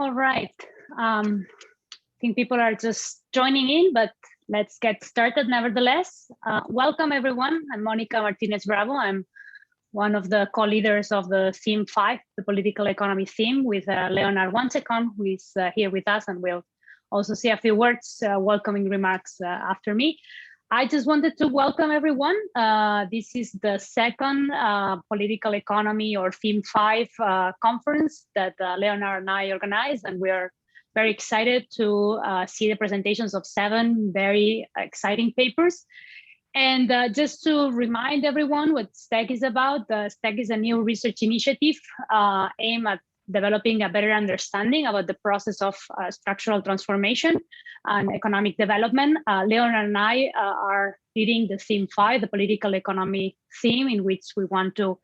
All right. I think people are just joining in, but let's get started nevertheless. Welcome, everyone. I'm Monica Martinez-Bravo. I'm one of the co-leaders of the theme 5, the political economy theme, with Leonard Wansecon, who is here with us and will also say a few words, welcoming remarks after me. I just wanted to welcome everyone. This is the second political economy or theme 5 conference that Leonard and I organized, and we are very excited to see the presentations of 7 very exciting papers. And just to remind everyone what STEC is about, STEC is a new research initiative aimed at developing a better understanding about the process of structural transformation and economic development. Leonard and I are leading the theme 5, the political economy theme, in which we want to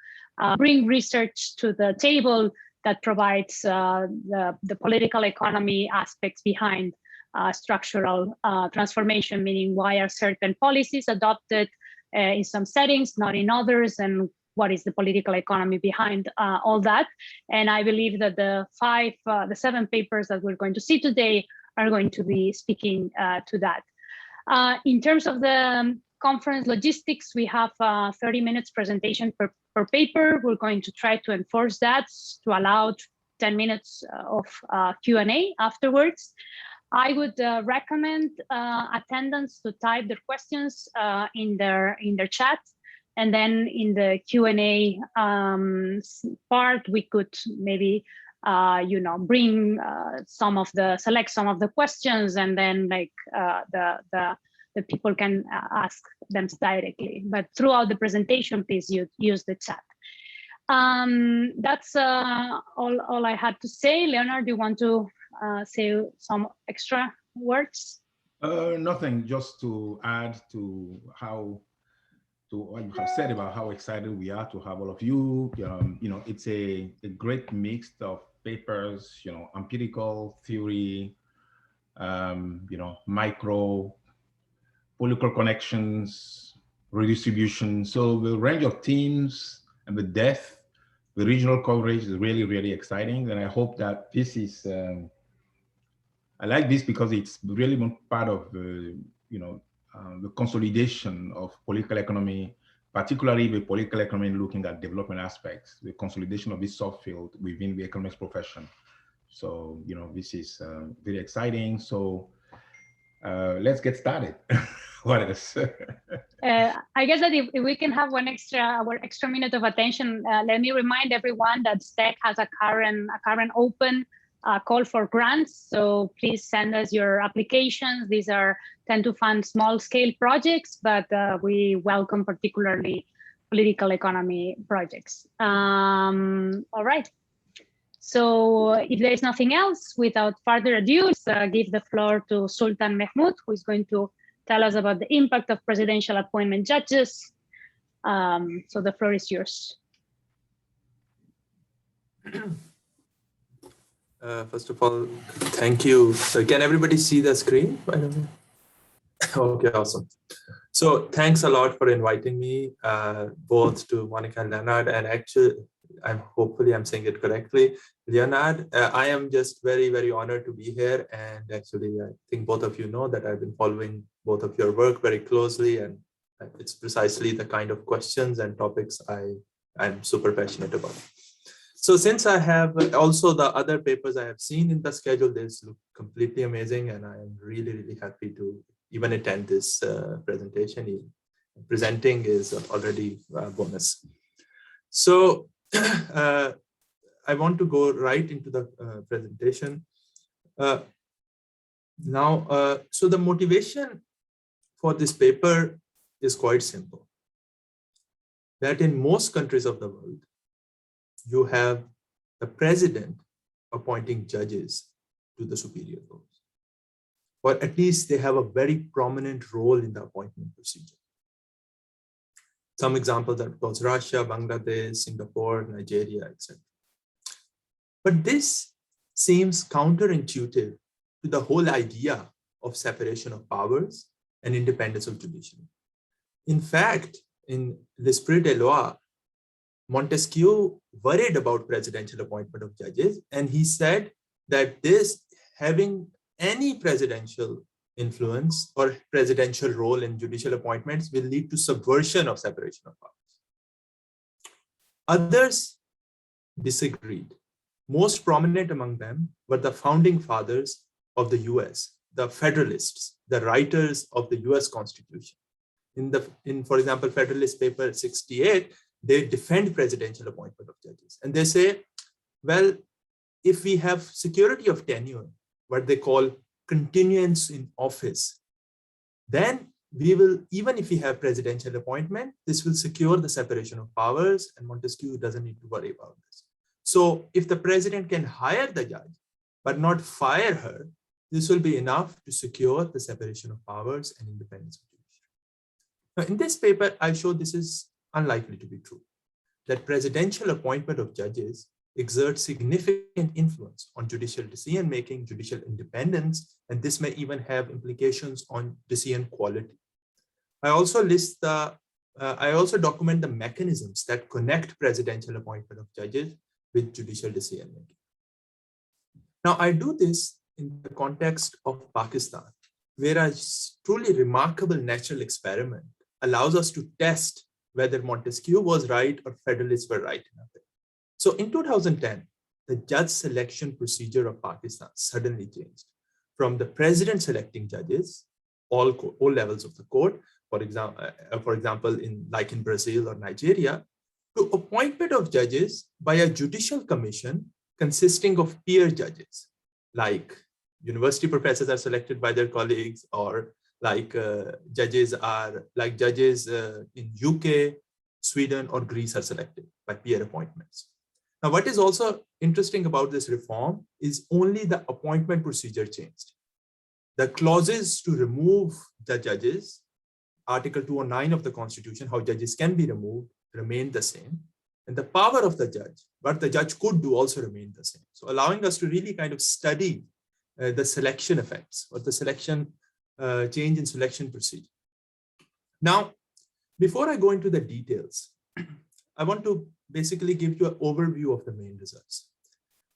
bring research to the table that provides the political economy aspects behind structural transformation, meaning why are certain policies adopted in some settings, not in others, and what is the political economy behind all that. And I believe that the 7 papers that we're going to see today are going to be speaking to that. In terms of the conference logistics, we have 30 minutes presentation per paper. We're going to try to enforce that to allow 10 minutes of Q&A afterwards. I would recommend attendants to type their questions in their chat. And then in the Q&A part, we could maybe, bring select some of the questions, and then the people can ask them directly. But throughout the presentation, please use the chat. That's all I had to say. Leonard, do you want to say some extra words? Nothing, just to add to what you have said about how excited we are to have all of you. It's a great mix of papers, empirical theory, micro, political connections, redistribution. So the range of themes and the depth, the regional coverage is really, really exciting. And I hope that this is, I like this because it's really part of the consolidation of political economy, particularly the political economy looking at development aspects, the consolidation of this subfield within the economics profession. So, this is very exciting. So let's get started. What else? I guess that if we can have one extra minute of attention, let me remind everyone that STEC has a current open call for grants. So please send us your applications. These tend to fund small scale projects, but we welcome particularly political economy projects. All right. So if there is nothing else, without further ado, let's give the floor to Sultan Mehmood, who is going to tell us about the impact of presidential appointment judges. So the floor is yours. First of all, thank you. So can everybody see the screen? Okay, awesome. So thanks a lot for inviting me, both to Monica and Leonard. And actually, hopefully I'm saying it correctly. Leonard, I am just very, very honored to be here. And actually, I think both of you know that I've been following both of your work very closely. And it's precisely the kind of questions and topics I'm super passionate about. So since I have also the other papers I have seen in the schedule, this look completely amazing, and I am really, really happy to even attend this presentation. Presenting is already a bonus. So I want to go right into the presentation. So the motivation for this paper is quite simple. That in most countries of the world, you have the president appointing judges to the superior courts, or at least they have a very prominent role in the appointment procedure. Some examples are, of course, Russia, Bangladesh, Singapore, Nigeria, etc. But this seems counterintuitive to the whole idea of separation of powers and independence of judiciary. In fact, in L'Esprit des Lois, Montesquieu worried about presidential appointment of judges, and he said that this having any presidential influence or presidential role in judicial appointments will lead to subversion of separation of powers. Others disagreed. Most prominent among them were the founding fathers of the US, the Federalists, the writers of the US Constitution. For example, Federalist Paper 68, they defend presidential appointment of judges. And they say, well, if we have security of tenure, what they call continuance in office, then we will, even if we have presidential appointment, this will secure the separation of powers, and Montesquieu doesn't need to worry about this. So if the president can hire the judge, but not fire her, this will be enough to secure the separation of powers and independence of judiciary. Now, in this paper, I show this is unlikely to be true, that presidential appointment of judges exerts significant influence on judicial decision-making, judicial independence, and this may even have implications on decision quality. I also document the mechanisms that connect presidential appointment of judges with judicial decision-making. Now, I do this in the context of Pakistan, where a truly remarkable natural experiment allows us to test whether Montesquieu was right or Federalists were right in a way. So in 2010, the judge selection procedure of Pakistan suddenly changed from the president selecting judges, all levels of the court, for example, like in Brazil or Nigeria, to appointment of judges by a judicial commission consisting of peer judges, like university professors are selected by their colleagues, or like judges in UK, Sweden, or Greece are selected by peer appointments. Now, what is also interesting about this reform is only the appointment procedure changed. The clauses to remove the judges, Article 209 of the Constitution, how judges can be removed, remained the same. And the power of the judge, what the judge could do, also remained the same. So allowing us to really kind of study the selection effects or the selection change in selection procedure. Now, before I go into the details, I want to basically give you an overview of the main results.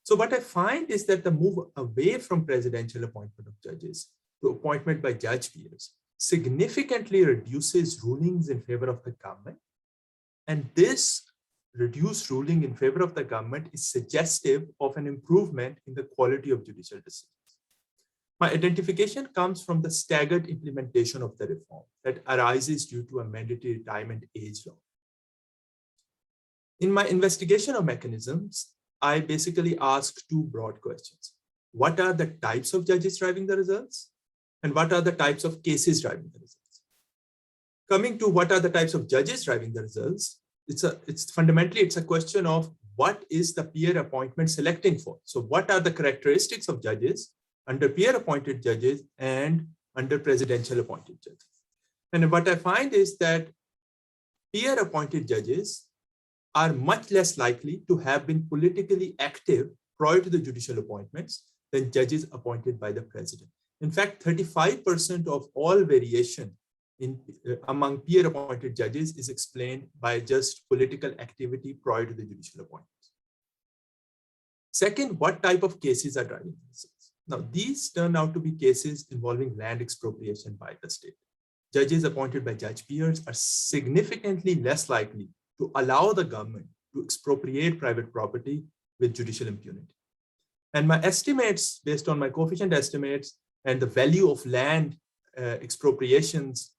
So what I find is that the move away from presidential appointment of judges to appointment by judge peers significantly reduces rulings in favor of the government. And this reduced ruling in favor of the government is suggestive of an improvement in the quality of judicial decisions. My identification comes from the staggered implementation of the reform that arises due to a mandatory retirement age law. In my investigation of mechanisms, I basically ask two broad questions. What are the types of judges driving the results? And what are the types of cases driving the results? Coming to what are the types of judges driving the results, it's fundamentally a question of what is the peer appointment selecting for? So what are the characteristics of judges under peer appointed judges and under presidential appointed judges? And what I find is that peer appointed judges are much less likely to have been politically active prior to the judicial appointments than judges appointed by the president. In fact, 35% of all variation among peer appointed judges is explained by just political activity prior to the judicial appointments. Second, what type of cases are driving this? Now, these turn out to be cases involving land expropriation by the state. Judges appointed by judge peers are significantly less likely to allow the government to expropriate private property with judicial impunity. And my estimates, based on my coefficient estimates and the value of land expropriations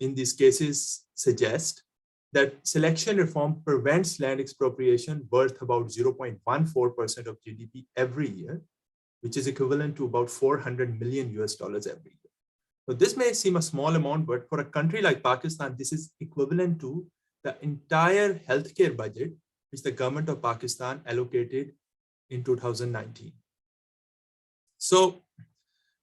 in these cases, suggest that selection reform prevents land expropriation worth about 0.14% of GDP every year, which is equivalent to about $400 million every year. So this may seem a small amount, but for a country like Pakistan, this is equivalent to the entire healthcare budget which the government of Pakistan allocated in 2019. So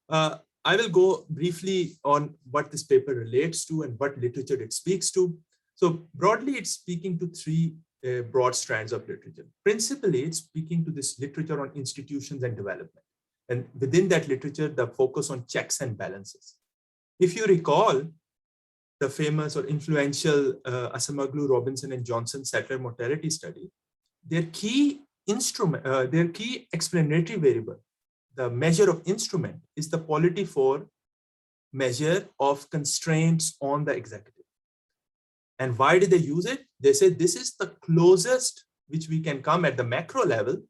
I will go briefly on what this paper relates to and what literature it speaks to. So broadly, it's speaking to three broad strands of literature. Principally, it's speaking to this literature on institutions and development. And within that literature, the focus on checks and balances. If you recall, the famous or influential Asamaglu, Robinson, and Johnson settler mortality study, their key instrument, their key explanatory variable, the measure of instrument, is the polity for measure of constraints on the executive. And why did they use it? They said this is the closest which we can come at the macro level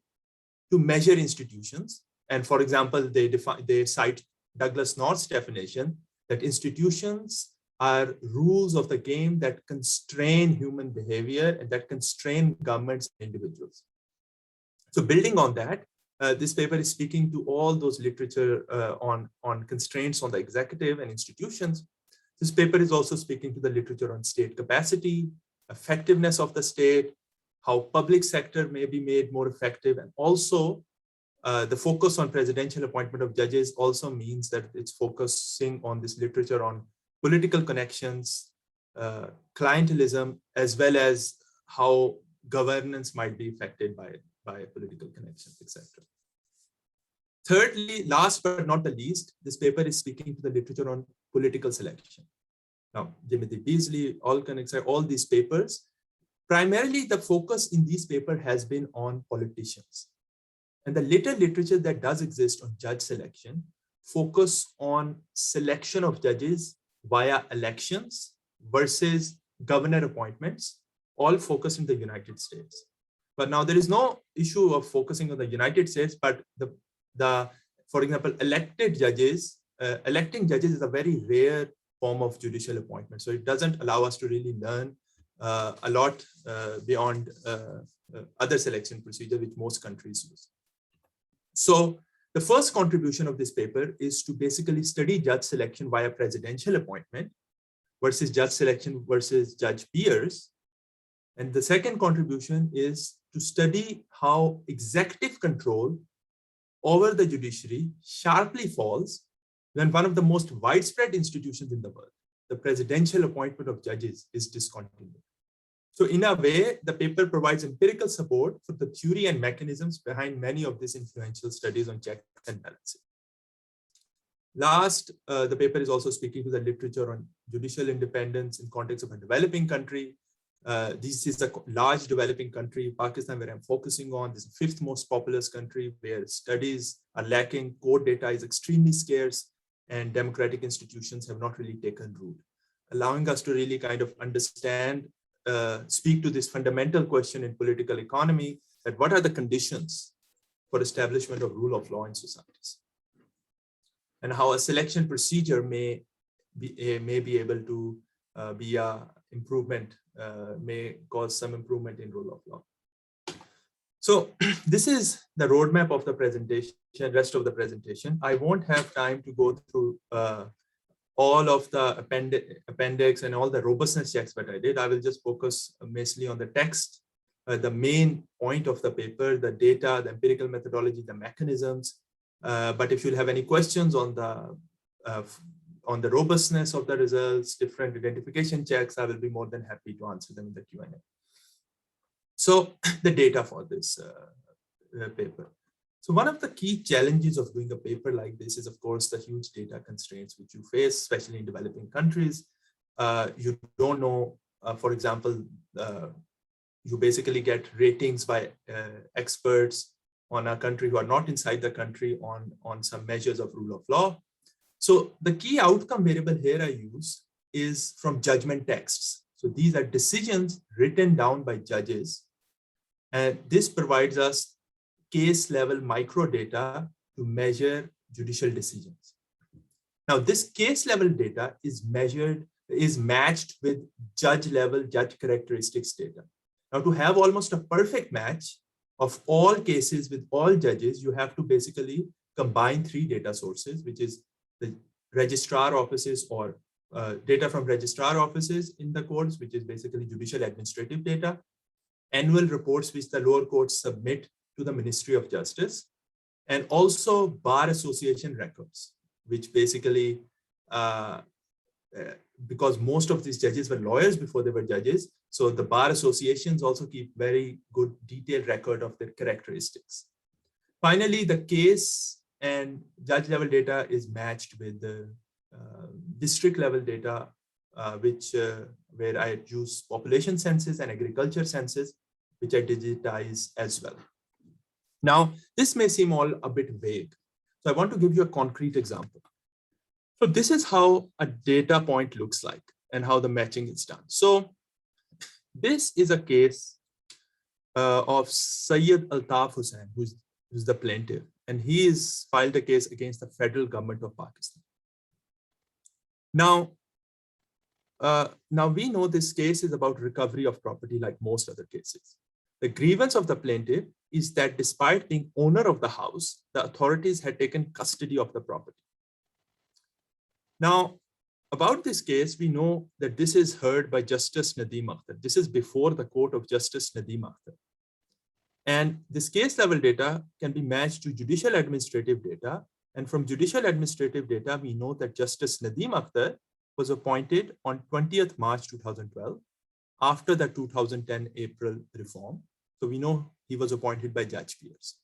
to measure institutions. And for example, they cite Douglas North's definition that institutions are rules of the game that constrain human behavior and that constrain governments and individuals. So building on that, this paper is speaking to all those literature on constraints on the executive and institutions. This paper is also speaking to the literature on state capacity, effectiveness of the state, how public sector may be made more effective, and also the focus on presidential appointment of judges also means that it's focusing on this literature on political connections, clientelism, as well as how governance might be affected by political connections, etc. Thirdly, last but not the least, this paper is speaking to the literature on political selection. Now, Timothy Beasley, all these papers, primarily the focus in these papers has been on politicians. And the little literature that does exist on judge selection focus on selection of judges via elections versus governor appointments, all focused in the United States. But now there is no issue of focusing on the United States, but for example, electing judges is a very rare form of judicial appointment. So it doesn't allow us to really learn a lot beyond other selection procedure, which most countries use. So the first contribution of this paper is to basically study judge selection via presidential appointment versus judge selection versus judge peers. And the second contribution is to study how executive control over the judiciary sharply falls when one of the most widespread institutions in the world, the presidential appointment of judges, is discontinued. So in a way, the paper provides empirical support for the theory and mechanisms behind many of these influential studies on checks and balances. Last, the paper is also speaking to the literature on judicial independence in context of a developing country. This is a large developing country, Pakistan, where I'm focusing on. This is the 5th most populous country where studies are lacking, court data is extremely scarce, and democratic institutions have not really taken root, allowing us to really kind of understand, speak to this fundamental question in political economy, that what are the conditions for establishment of rule of law in societies, and how a selection procedure may be able to be a improvement, may cause some improvement in rule of law. So this is the roadmap of the presentation, rest of the presentation. I won't have time to go through all of the appendix and all the robustness checks that I did. I will just focus mostly on the text, the main point of the paper, the data, the empirical methodology, the mechanisms. But if you'll have any questions on the robustness of the results, different identification checks, I will be more than happy to answer them in the Q&A. So the data for this paper. So one of the key challenges of doing a paper like this is, of course, the huge data constraints which you face, especially in developing countries. You don't know, for example, you basically get ratings by experts on a country who are not inside the country on some measures of rule of law. So the key outcome variable here I use is from judgment texts. So these are decisions written down by judges. And this provides us case level micro data to measure judicial decisions. Now this case level data is matched with judge level, judge characteristics data. Now to have almost a perfect match of all cases with all judges, you have to basically combine 3 data sources, which is the registrar offices or data from registrar offices in the courts, which is basically judicial administrative data, annual reports which the lower courts submit to the Ministry of Justice, and also bar association records, which basically, because most of these judges were lawyers before they were judges, so the bar associations also keep very good detailed record of their characteristics. Finally, the case and judge level data is matched with the district level data, where I use population census and agriculture census, which I digitize as well. Now, this may seem all a bit vague. So I want to give you a concrete example. So this is how a data point looks like and how the matching is done. So this is a case of Syed Altaf Hussain, who's the plaintiff, and he has filed a case against the federal government of Pakistan. Now we know this case is about recovery of property like most other cases. The grievance of the plaintiff is that despite being owner of the house, the authorities had taken custody of the property. Now, about this case, we know that this is heard by Justice Nadeem Akhtar. This is before the court of Justice Nadeem Akhtar. And this case level data can be matched to judicial administrative data. And from judicial administrative data, we know that Justice Nadeem Akhtar was appointed on 20th March 2012 after the 2010 April reform. So we know he was appointed by Judge Pierce.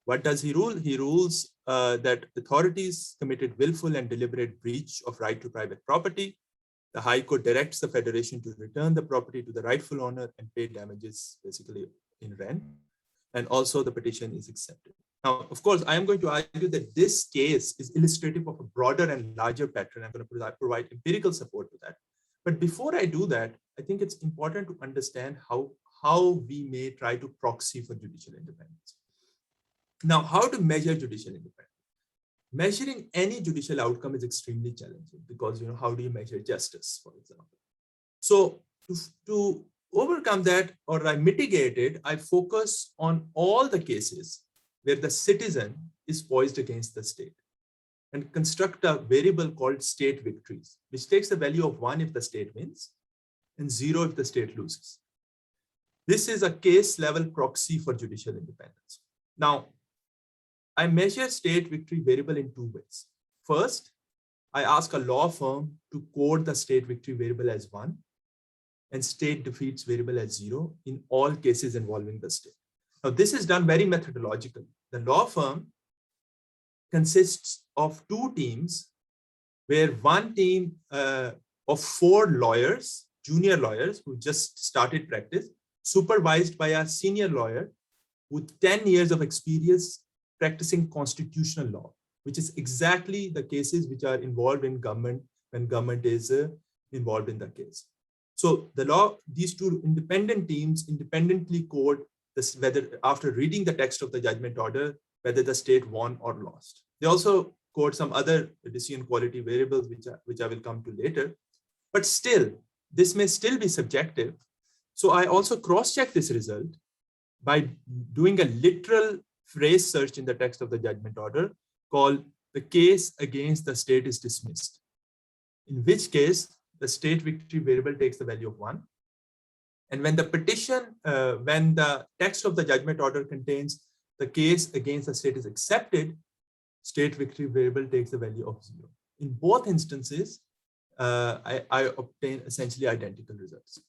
What does he rule? He rules that authorities committed willful and deliberate breach of right to private property. The High Court directs the Federation to return the property to the rightful owner and pay damages, basically in rent. And also the petition is accepted. Now, of course, I am going to argue that this case is illustrative of a broader and larger pattern. I'm going to provide empirical support to that. But before I do that, I think it's important to understand how we may try to proxy for judicial independence. Now, how to measure judicial independence? Measuring any judicial outcome is extremely challenging because, how do you measure justice, for example? So to overcome that, or I mitigate it, I focus on all the cases where the citizen is poised against the state and construct a variable called state victories, which takes the value of 1 if the state wins and 0 if the state loses. This is a case level proxy for judicial independence. Now, I measure state victory variable in 2 ways. First, I ask a law firm to code the state victory variable as 1 and state defeats variable as 0 in all cases involving the state. Now, this is done very methodologically. The law firm consists of 2 teams, where one team of 4 lawyers, junior lawyers who just started practice, supervised by a senior lawyer with 10 years of experience practicing constitutional law, which is exactly the cases which are involved in government when government is involved in the case. So these 2 independent teams independently code this, whether after reading the text of the judgment order, whether the state won or lost. They also code some other decision quality variables, which I will come to later. But still, this may still be subjective. So I also cross-check this result by doing a literal phrase search in the text of the judgment order called "the case against the state is dismissed," in which case the state victory variable takes the value of 1. And when the petition, when the text of the judgment order contains "the case against the state is accepted," state victory variable takes the value of 0. In both instances, I obtain essentially identical results.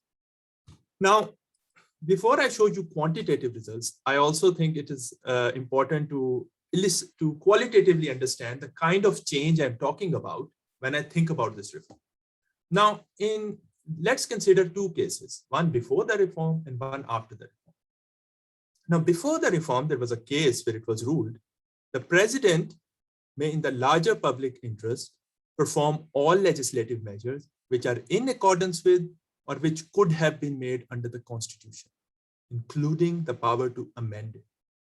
Now, before I show you quantitative results, I also think it is important to qualitatively understand the kind of change I'm talking about when I think about this reform. Now, let's consider 2 cases, one before the reform and one after the reform. Now, before the reform, there was a case where it was ruled the president may, in the larger public interest, perform all legislative measures which are in accordance with or which could have been made under the Constitution, including the power to amend it.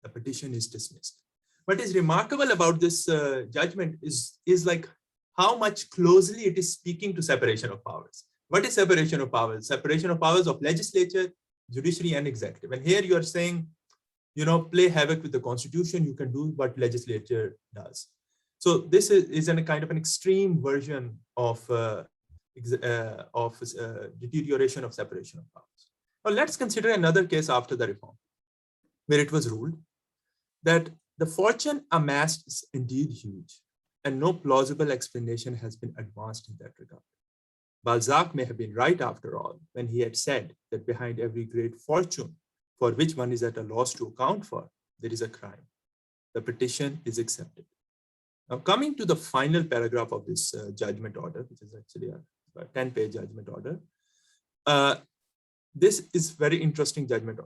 The petition is dismissed. What is remarkable about this judgment is like how much closely it is speaking to separation of powers. What is separation of powers? Separation of powers of legislature, judiciary, and executive. And here you are saying, play havoc with the Constitution, you can do what legislature does. So this is a kind of an extreme version of deterioration of separation of powers. Now let's consider another case after the reform, where it was ruled that the fortune amassed is indeed huge, and no plausible explanation has been advanced in that regard. Balzac may have been right after all when he had said that behind every great fortune for which one is at a loss to account for, there is a crime. The petition is accepted. Now, coming to the final paragraph of this judgment order, which is actually a 10-page judgment order, this is very interesting judgment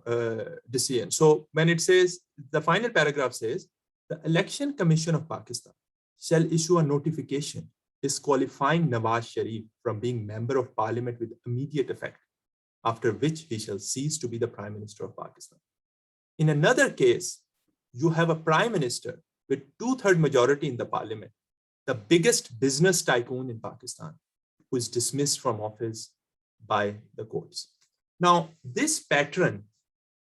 decision. So when it says, the final paragraph says, the Election Commission of Pakistan shall issue a notification disqualifying Nawaz Sharif from being member of parliament with immediate effect, after which he shall cease to be the Prime Minister of Pakistan. In another case, you have a prime minister with 2/3 majority in the parliament, the biggest business tycoon in Pakistan, who is dismissed from office by the courts. Now, this pattern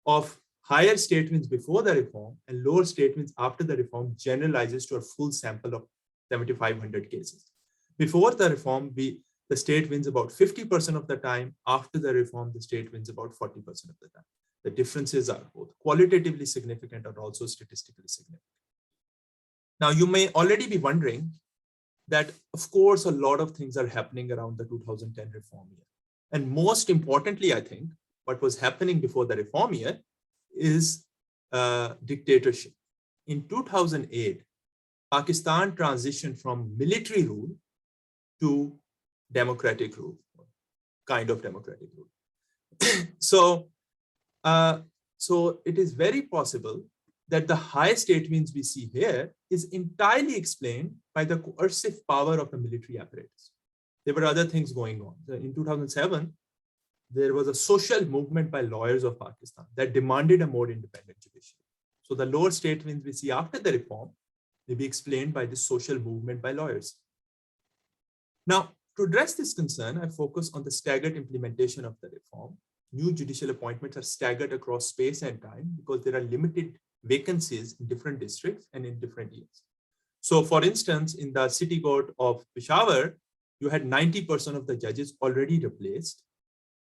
of higher state wins before the reform and lower state wins after the reform generalizes to a full sample of 7,500 cases. Before the reform, the state wins about 50% of the time. After the reform, the state wins about 40% of the time. The differences are both qualitatively significant and also statistically significant. Now, you may already be wondering that, of course, a lot of things are happening around the 2010 reform year. And most importantly, I think, what was happening before the reform year is dictatorship. In 2008, Pakistan transitioned from military rule to democratic rule, kind of democratic rule. So it is very possible that the high state wins we see here is entirely explained by the coercive power of the military apparatus. There were other things going on. In 2007, there was a social movement by lawyers of Pakistan that demanded a more independent judiciary. So the lower state wins we see after the reform may be explained by this social movement by lawyers. Now, to address this concern, I focus on the staggered implementation of the reform. New judicial appointments are staggered across space and time because there are limited vacancies in different districts and in different years. So for instance, in the City Court of Peshawar, you had 90% of the judges already replaced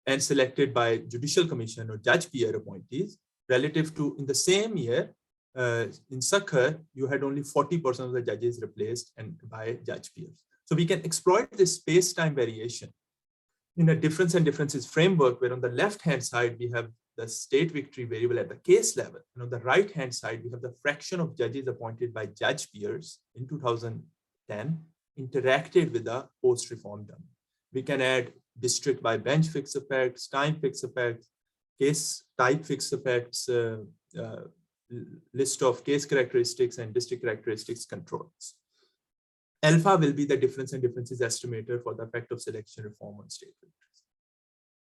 and selected by Judicial Commission or Judge Peer appointees, relative to in the same year, in Sakhar, you had only 40% of the judges replaced and by Judge Peers. So we can exploit this space-time variation in a difference and differences framework, where on the left-hand side, we have the state victory variable at the case level. And on the right-hand side, we have the fraction of judges appointed by Judge Peers in 2010 interacted with the post-reform dummy. We can add district by bench fixed effects, time fixed effects, case type fixed effects, list of case characteristics and district characteristics controls. Alpha will be the difference and differences estimator for the effect of selection reform on state victories.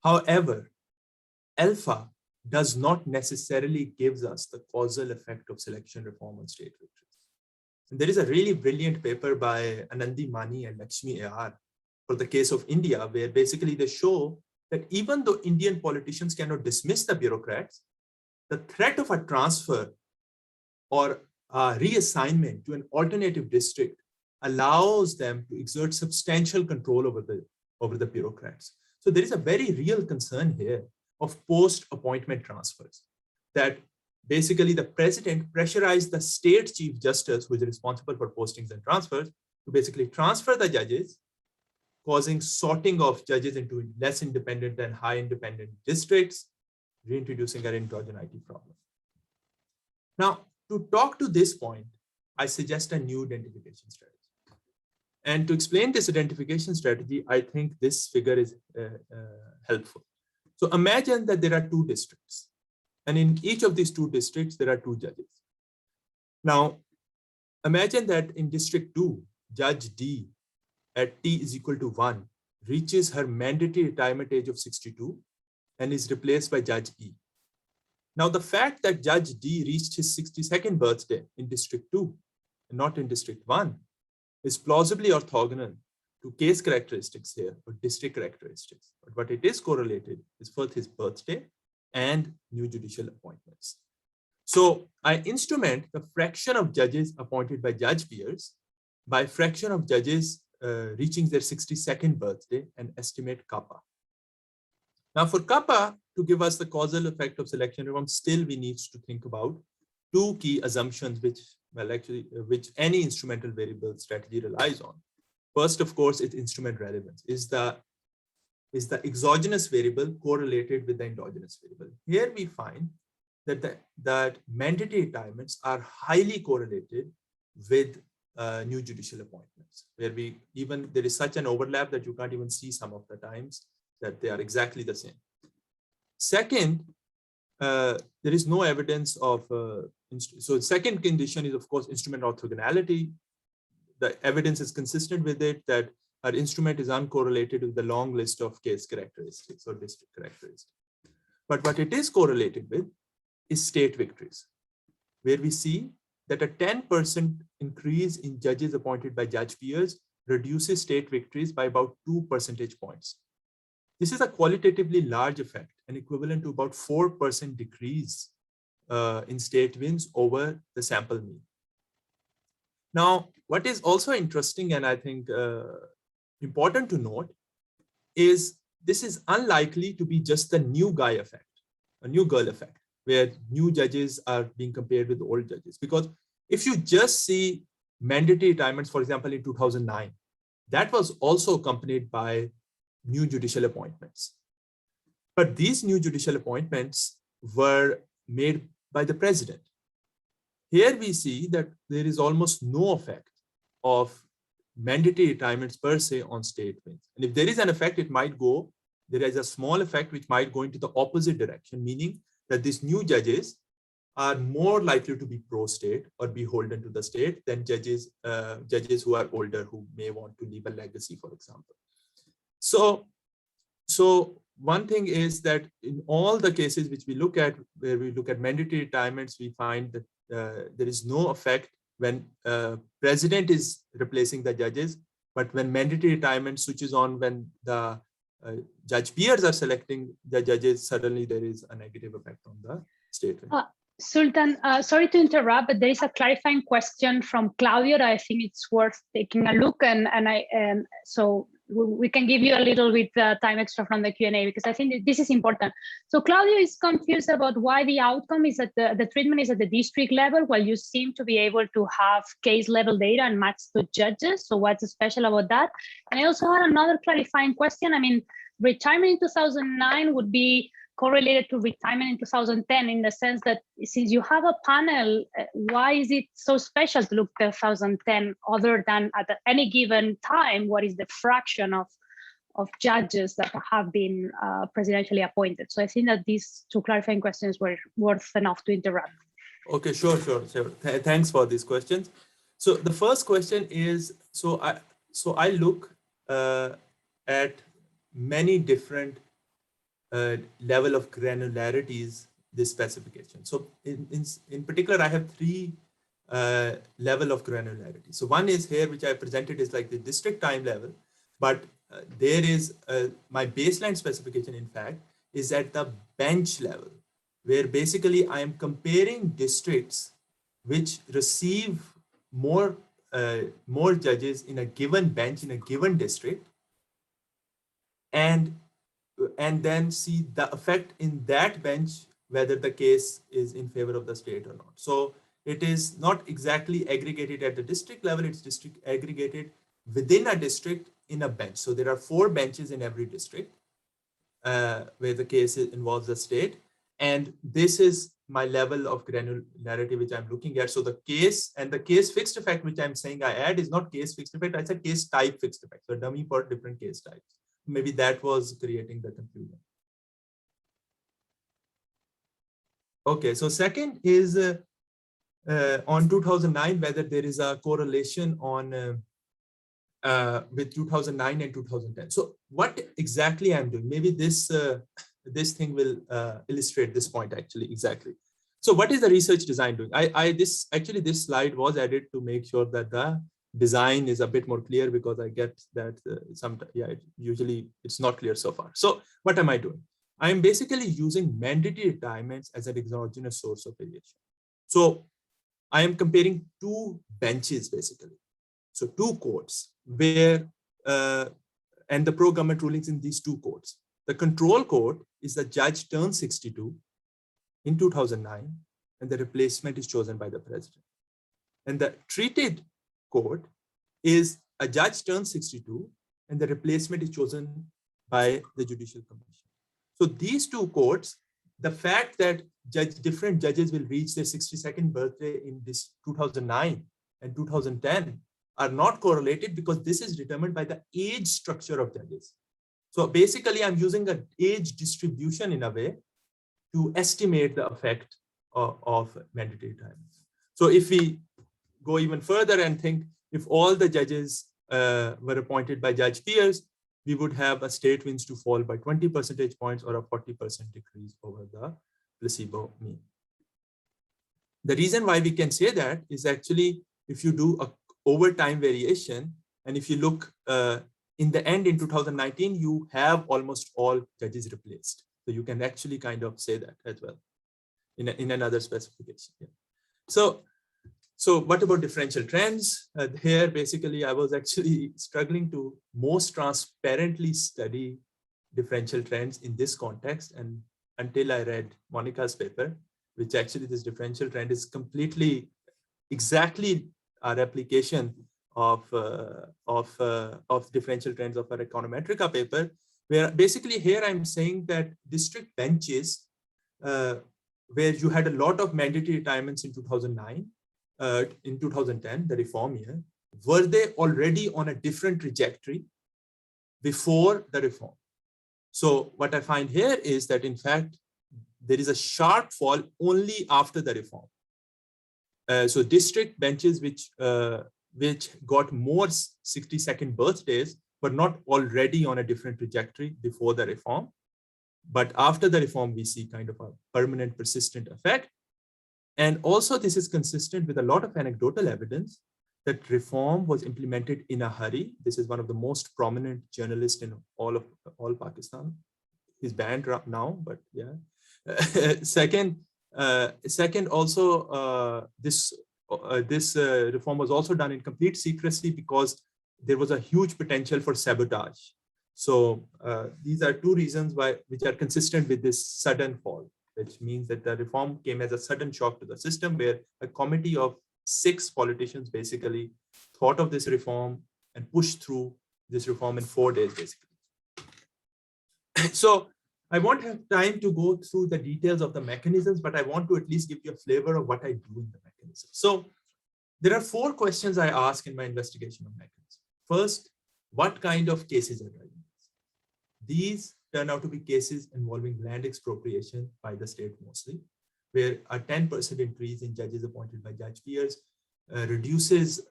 However, alpha does not necessarily gives us the causal effect of selection reform on state victories. And there is a really brilliant paper by Anandi Mani and Lakshmi A.R. for the case of India, where basically they show that even though Indian politicians cannot dismiss the bureaucrats, the threat of a transfer or a reassignment to an alternative district allows them to exert substantial control over the bureaucrats. So there is a very real concern here of post-appointment transfers, that basically the president pressurized the state chief justice, who is responsible for postings and transfers, to basically transfer the judges, causing sorting of judges into less independent and high independent districts, reintroducing an heterogeneity problem. Now, to talk to this point, I suggest a new identification strategy. And to explain this identification strategy, I think this figure is helpful. So imagine that there are two districts, and in each of these two districts, there are two judges. Now, imagine that in District 2, Judge D at T is equal to 1 reaches her mandatory retirement age of 62 and is replaced by Judge E. Now, the fact that Judge D reached his 62nd birthday in District 2 and not in District 1 is plausibly orthogonal to case characteristics here, or district characteristics. But what it is correlated is first his birthday and new judicial appointments. So I instrument the fraction of judges appointed by Judge Peers by fraction of judges reaching their 62nd birthday and estimate kappa. Now for kappa, to give us the causal effect of selection reform, still we need to think about two key assumptions which any instrumental variable strategy relies on. First, of course, it's instrument relevance. Is the exogenous variable correlated with the endogenous variable? Here we find that mandatory retirements are highly correlated with new judicial appointments, where there is such an overlap that you can't even see some of the times that they are exactly the same. Second, there is no evidence of, so the second condition is, of course, instrument orthogonality. The evidence is consistent with it that our instrument is uncorrelated with the long list of case characteristics or district characteristics. But what it is correlated with is state victories, where we see that a 10% increase in judges appointed by judge peers reduces state victories by about 2 percentage points. This is a qualitatively large effect and equivalent to about 4% decrease in state wins over the sample mean. Now, what is also interesting and I think important to note is this is unlikely to be just the new guy effect, a new girl effect, where new judges are being compared with old judges. Because if you just see mandatory retirements, for example, in 2009, that was also accompanied by new judicial appointments. But these new judicial appointments were made by the president. Here we see that there is almost no effect of mandatory retirements per se on state wins. And if there is an effect, it might go, there is a small effect which might go into the opposite direction, meaning that these new judges are more likely to be pro-state or beholden to the state than judges who are older, who may want to leave a legacy, for example. So one thing is that in all the cases which we look at, where we look at mandatory retirements, we find that there is no effect when president is replacing the judges, but when mandatory retirement switches on, when the judge peers are selecting the judges, suddenly there is a negative effect on the state. Sultan, sorry to interrupt, but there is a clarifying question from Claudio that I think it's worth taking a look, and so we can give you a little bit time extra from the Q&A, because I think this is important. So Claudio is confused about why the outcome is that the treatment is at the district level, while you seem to be able to have case level data and match the judges. So what's special about that? And I also had another clarifying question. I mean, retirement in 2009 would be correlated to retirement in 2010, in the sense that since you have a panel, why is it so special to look at 2010 other than at any given time, what is the fraction of judges that have been presidentially appointed? So I think that these two clarifying questions were worth enough to interrupt. Okay, sure. Thanks for these questions. So the first question is, so I look at many different level of granularities this specification. So in particular, I have three level of granularity. So one is here, which I presented, is like the district time level, but there is my baseline specification, in fact, is at the bench level, where basically I am comparing districts which receive more judges in a given bench in a given district, and then see the effect in that bench, whether the case is in favor of the state or not. So it is not exactly aggregated at the district level, it's district aggregated within a district in a bench. So there are 4 benches in every district where the case involves the state. And this is my level of granularity which I'm looking at. So the case and the case fixed effect, which I'm saying I add, is not case fixed effect, I said case type fixed effect. So dummy for different case types. Maybe that was creating the confusion. Okay, so second is on 2009, whether there is a correlation on with 2009 and 2010. So what exactly I'm doing? Maybe this this thing will illustrate this point actually exactly. So what is the research design doing? This slide was added to make sure that the design is a bit more clear, because I get that usually it's not clear so far. So what am I doing? I am basically using mandatory retirements as an exogenous source of variation. So I am comparing 2 benches basically. So 2 courts where, and the pro-government rulings in these 2 courts. The control court is the judge turned 62 in 2009, and the replacement is chosen by the president. And the treated court is a judge turned 62, and the replacement is chosen by the Judicial Commission. So these 2 courts, the fact that different judges will reach their 62nd birthday in this 2009 and 2010 are not correlated, because this is determined by the age structure of judges. So basically I'm using an age distribution in a way to estimate the effect of mandatory retirements. So if we go even further and think if all the judges were appointed by judge peers, we would have a state wins to fall by 20 percentage points or a 40% decrease over the placebo mean. The reason why we can say that is actually if you do a over time variation, and if you look in the end in 2019, you have almost all judges replaced. So you can actually kind of say that as well in another specification. Yeah. So what about differential trends? Here, basically, I was actually struggling to most transparently study differential trends in this context. And until I read Monica's paper, which actually this differential trend is completely exactly a replication of differential trends of our econometrica paper, where basically here I'm saying that district benches, where you had a lot of mandatory retirements in 2009, in 2010, the reform year, were they already on a different trajectory before the reform? So what I find here is that in fact, there is a sharp fall only after the reform. So district benches which got more 62nd birthdays, but not already on a different trajectory before the reform. But after the reform, we see kind of a permanent persistent effect. And also this is consistent with a lot of anecdotal evidence that reform was implemented in a hurry. This is one of the most prominent journalists in all Pakistan. He's banned now, but yeah. Second, also this reform was also done in complete secrecy because there was a huge potential for sabotage. So these are two reasons which are consistent with this sudden fall, which means that the reform came as a sudden shock to the system, where a committee of 6 politicians basically thought of this reform and pushed through this reform in 4 days, basically. So I won't have time to go through the details of the mechanisms, but I want to at least give you a flavor of what I do in the mechanism. So there are 4 questions I ask in my investigation of mechanisms. First, what kind of cases are driving this? These turn out to be cases involving land expropriation by the state mostly, where a 10% increase in judges appointed by judge peers reduces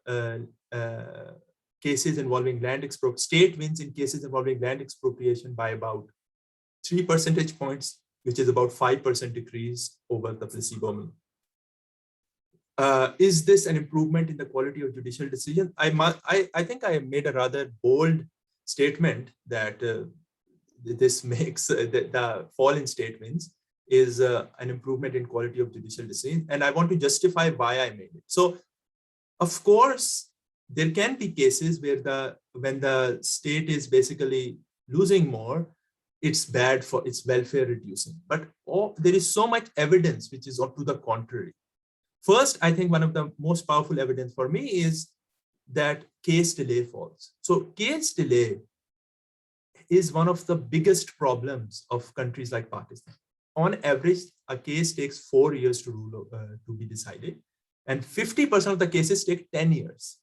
cases involving land expropriation, state wins in cases involving land expropriation by about 3 percentage points, which is about 5% decrease over the placebo mean. Is this an improvement in the quality of judicial decision? I think I made a rather bold statement that this makes the fall in state wins is an improvement in quality of judicial decision, and I want to justify why I made it. So, of course, there can be cases where when the state is basically losing more, it's bad for its welfare reducing. But there is so much evidence which is to the contrary. First, I think one of the most powerful evidence for me is that case delay falls. So case delay is one of the biggest problems of countries like Pakistan. On average, a case takes 4 years to be decided, and 50% of the cases take 10 years,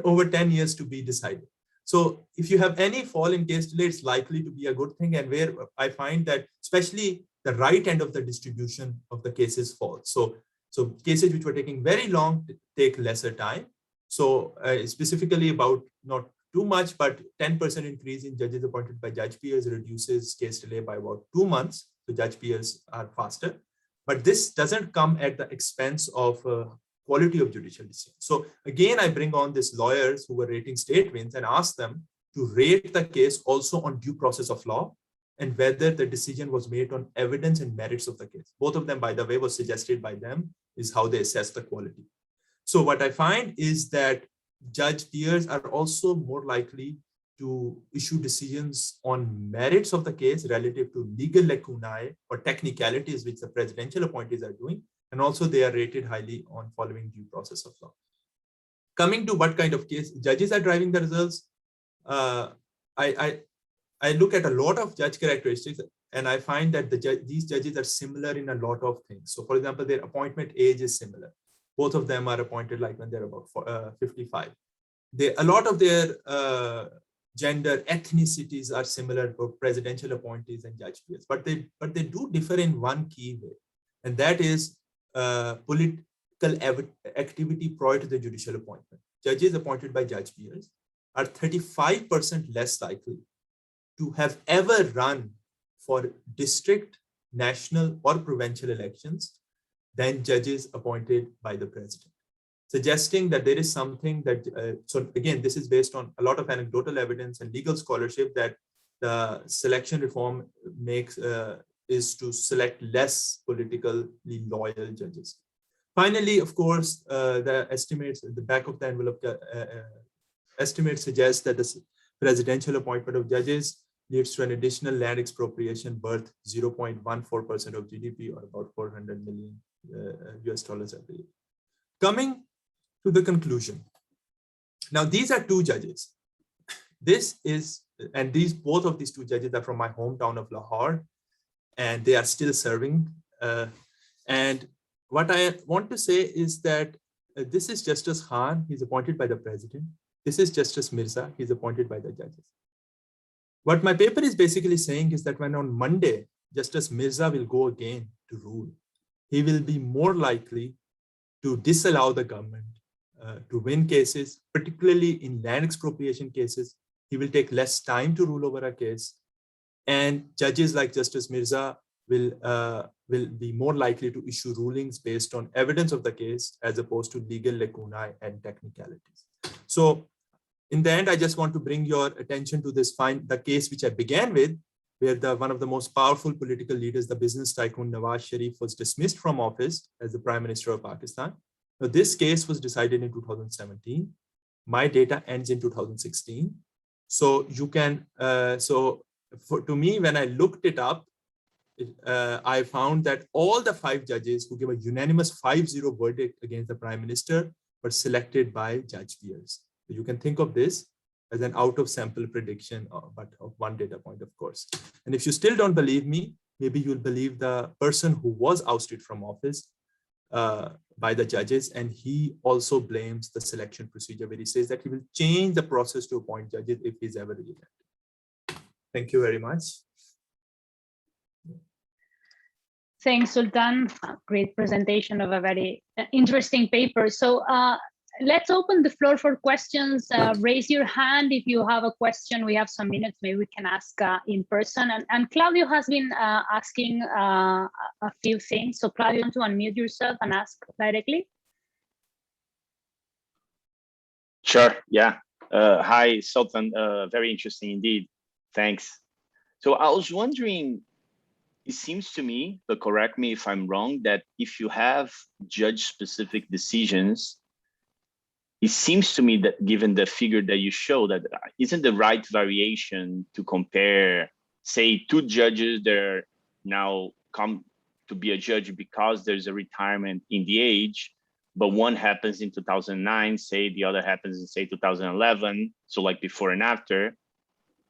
over 10 years to be decided. So if you have any fall in case delay, it's likely to be a good thing, and where I find that especially the right end of the distribution of the cases falls. So cases which were taking very long take lesser time. So specifically about not too much, but 10% increase in judges appointed by judge peers reduces case delay by about 2 months. So judge peers are faster, but this doesn't come at the expense of quality of judicial decision. So again, I bring on these lawyers who were rating state wins and ask them to rate the case also on due process of law and whether the decision was made on evidence and merits of the case. Both of them, by the way, was suggested by them is how they assess the quality. So what I find is that judge peers are also more likely to issue decisions on merits of the case relative to legal lacunae or technicalities which the presidential appointees are doing. And also they are rated highly on following due process of law. Coming to what kind of case judges are driving the results, I look at a lot of judge characteristics and I find that these judges are similar in a lot of things. So for example, their appointment age is similar. Both of them are appointed like when they're about 55. A lot of their gender, ethnicities are similar for presidential appointees and judge peers, but they do differ in one key way, and that is political activity prior to the judicial appointment. Judges appointed by judge peers are 35% less likely to have ever run for district, national, or provincial elections than judges appointed by the president, suggesting that there is something that, so again, this is based on a lot of anecdotal evidence and legal scholarship that the selection reform makes is to select less politically loyal judges. Finally, of course, the estimates at the back of the envelope estimates suggest that the presidential appointment of judges leads to an additional land expropriation worth 0.14% of GDP, or about $400 million US dollars every year. Coming to the conclusion. Now, these are two judges. This is, and both of these two judges are from my hometown of Lahore, and they are still serving. And what I want to say is that this is Justice Khan, he's appointed by the president. This is Justice Mirza, he's appointed by the judges. What my paper is basically saying is that when on Monday, Justice Mirza will go again to rule, he will be more likely to disallow the government to win cases, particularly in land expropriation cases. He will take less time to rule over a case. And judges like Justice Mirza will be more likely to issue rulings based on evidence of the case as opposed to legal lacunae and technicalities. So in the end, I just want to bring your attention to this the case which I began with, where one of the most powerful political leaders, the business tycoon Nawaz Sharif, was dismissed from office as the Prime Minister of Pakistan. Now, this case was decided in 2017. My data ends in 2016. So you can, to me, when I looked it up, I found that all the 5 judges who gave a unanimous 5-0 verdict against the Prime Minister were selected by judge peers. So you can think of this as an out-of-sample prediction, but of one data point, of course. And if you still don't believe me, maybe you'll believe the person who was ousted from office by the judges, and he also blames the selection procedure, where he says that he will change the process to appoint judges if he's ever re-elected. Thank you very much. Thanks, Sultan. Great presentation of a very interesting paper. So let's open the floor for questions. Raise your hand if you have a question. We have some minutes, maybe we can ask in person. And Claudio has been asking a few things. So Claudio, you want to unmute yourself and ask directly? Sure, yeah. Hi, Sultan, very interesting indeed. Thanks. So I was wondering, it seems to me, but correct me if I'm wrong, that if you have judge-specific decisions, it seems to me that given the figure that you show, that isn't the right variation to compare, say, 2 judges that are now come to be a judge because there's a retirement in the age, but one happens in 2009, say the other happens in, say, 2011, so like before and after,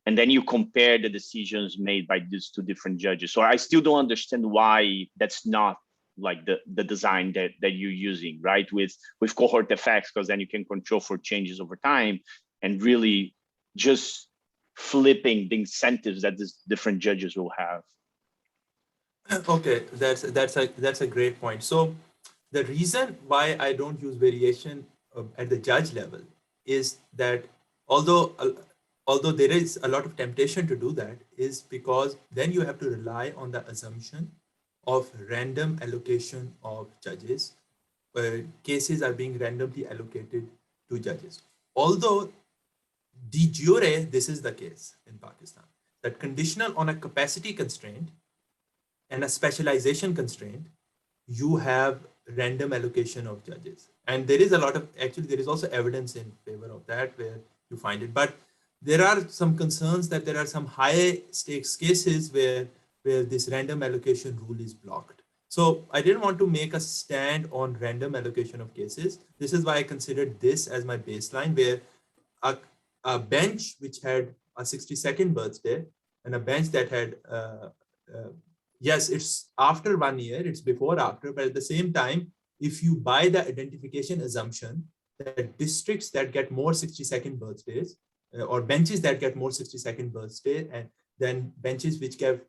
and then you compare the decisions made by these 2 different judges. So I still don't understand why that's not like the design that you're using, right? With cohort effects, because then you can control for changes over time and really just flipping the incentives that these different judges will have. Okay, that's a great point. So the reason why I don't use variation at the judge level is that although there is a lot of temptation to do that, is because then you have to rely on the assumption of random allocation of judges, where cases are being randomly allocated to judges. Although de jure, this is the case in Pakistan, that conditional on a capacity constraint and a specialization constraint, you have random allocation of judges. And there is a lot of, actually, there is also evidence in favor of that where you find it. But there are some concerns that there are some high stakes cases where this random allocation rule is blocked. So I didn't want to make a stand on random allocation of cases. This is why I considered this as my baseline, where a bench which had a 62nd birthday and a bench that had, yes, it's after 1 year, it's before, after, but at the same time, if you buy the identification assumption that districts that get more 62nd birthdays or benches that get more 60-second birthdays, and then benches which get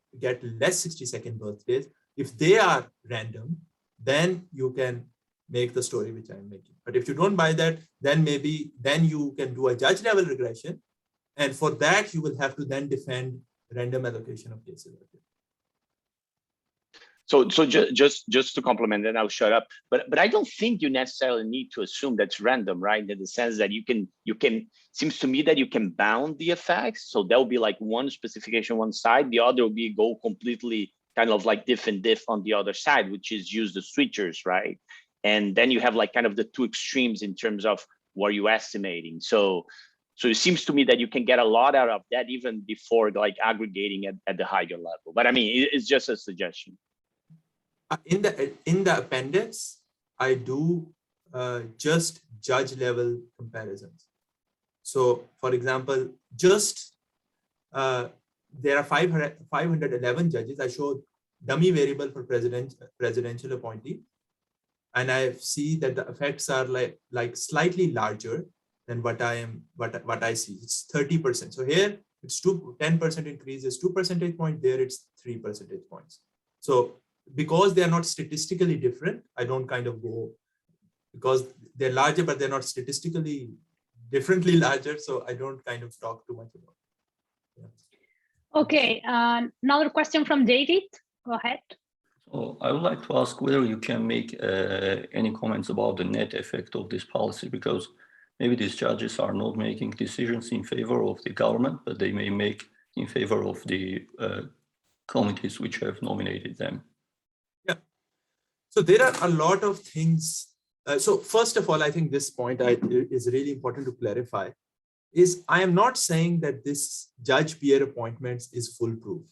less 60-second birthdays, if they are random, then you can make the story which I'm making. But if you don't buy that, then then you can do a judge level regression. And for that, you will have to then defend random allocation of cases. So just to complement, then I'll shut up. But I don't think you necessarily need to assume that's random, right? In the sense that you can seems to me that you can bound the effects. So there'll be like one specification one side, the other will be go completely kind of like diff and diff on the other side, which is use the switchers, right? And then you have like kind of the two extremes in terms of what you're estimating. So it seems to me that you can get a lot out of that even before like aggregating at the higher level. But I mean, it's just a suggestion. In the appendix, I do just judge level comparisons. So, for example, just there are 511 judges. I showed dummy variable for presidential appointee, and I see that the effects are like slightly larger than what I see. It's 30%. So here it's 10% increase is 2 percentage points. There it's 3 percentage points. So because they are not statistically different, I don't kind of go, because they're larger, but they're not statistically differently larger. So I don't kind of talk too much about it. Yeah. Okay, another question from David. Go ahead. So I would like to ask whether you can make any comments about the net effect of this policy, because maybe these judges are not making decisions in favor of the government, but they may make in favor of the committees which have nominated them. Yeah. So there are a lot of things. So first of all, I think this point is really important to clarify, is I am not saying that this judge peer appointments is foolproof.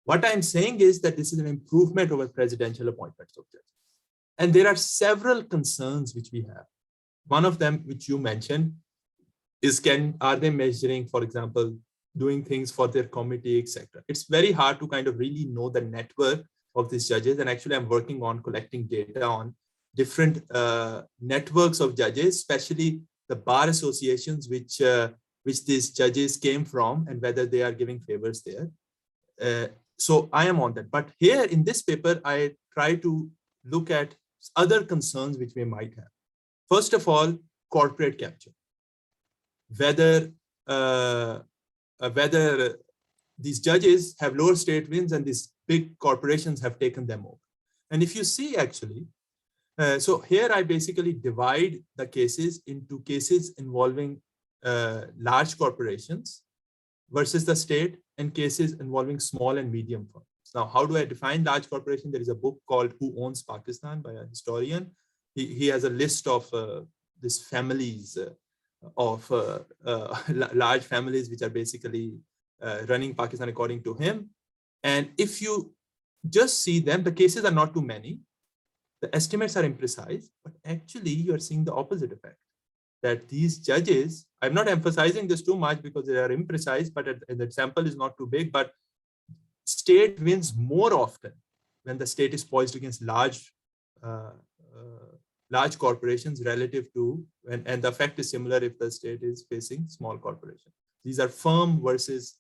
What I'm saying is that this is an improvement over presidential appointments of judges. And there are several concerns which we have. One of them, which you mentioned, is are they measuring, for example, doing things for their committee, etc. It's very hard to kind of really know the network of these judges. And actually, I'm working on collecting data on different networks of judges, especially the bar associations which these judges came from, and whether they are giving favors there. So I am on that. But here in this paper, I try to look at other concerns which we might have. First of all, corporate capture. Whether these judges have lower state wins and these big corporations have taken them over. And if you see actually, so here I basically divide the cases into cases involving large corporations versus the state, and cases involving small and medium firms. Now, how do I define large corporation? There is a book called Who Owns Pakistan by a historian. He has a list of these families of large families which are basically running Pakistan according to him. And if you just see them, the cases are not too many. The estimates are imprecise, but actually you are seeing the opposite effect. That these judges, I'm not emphasizing this too much because they are imprecise, but the sample is not too big, but state wins more often when the state is poised against large corporations relative to, and the effect is similar if the state is facing small corporations. These are firm versus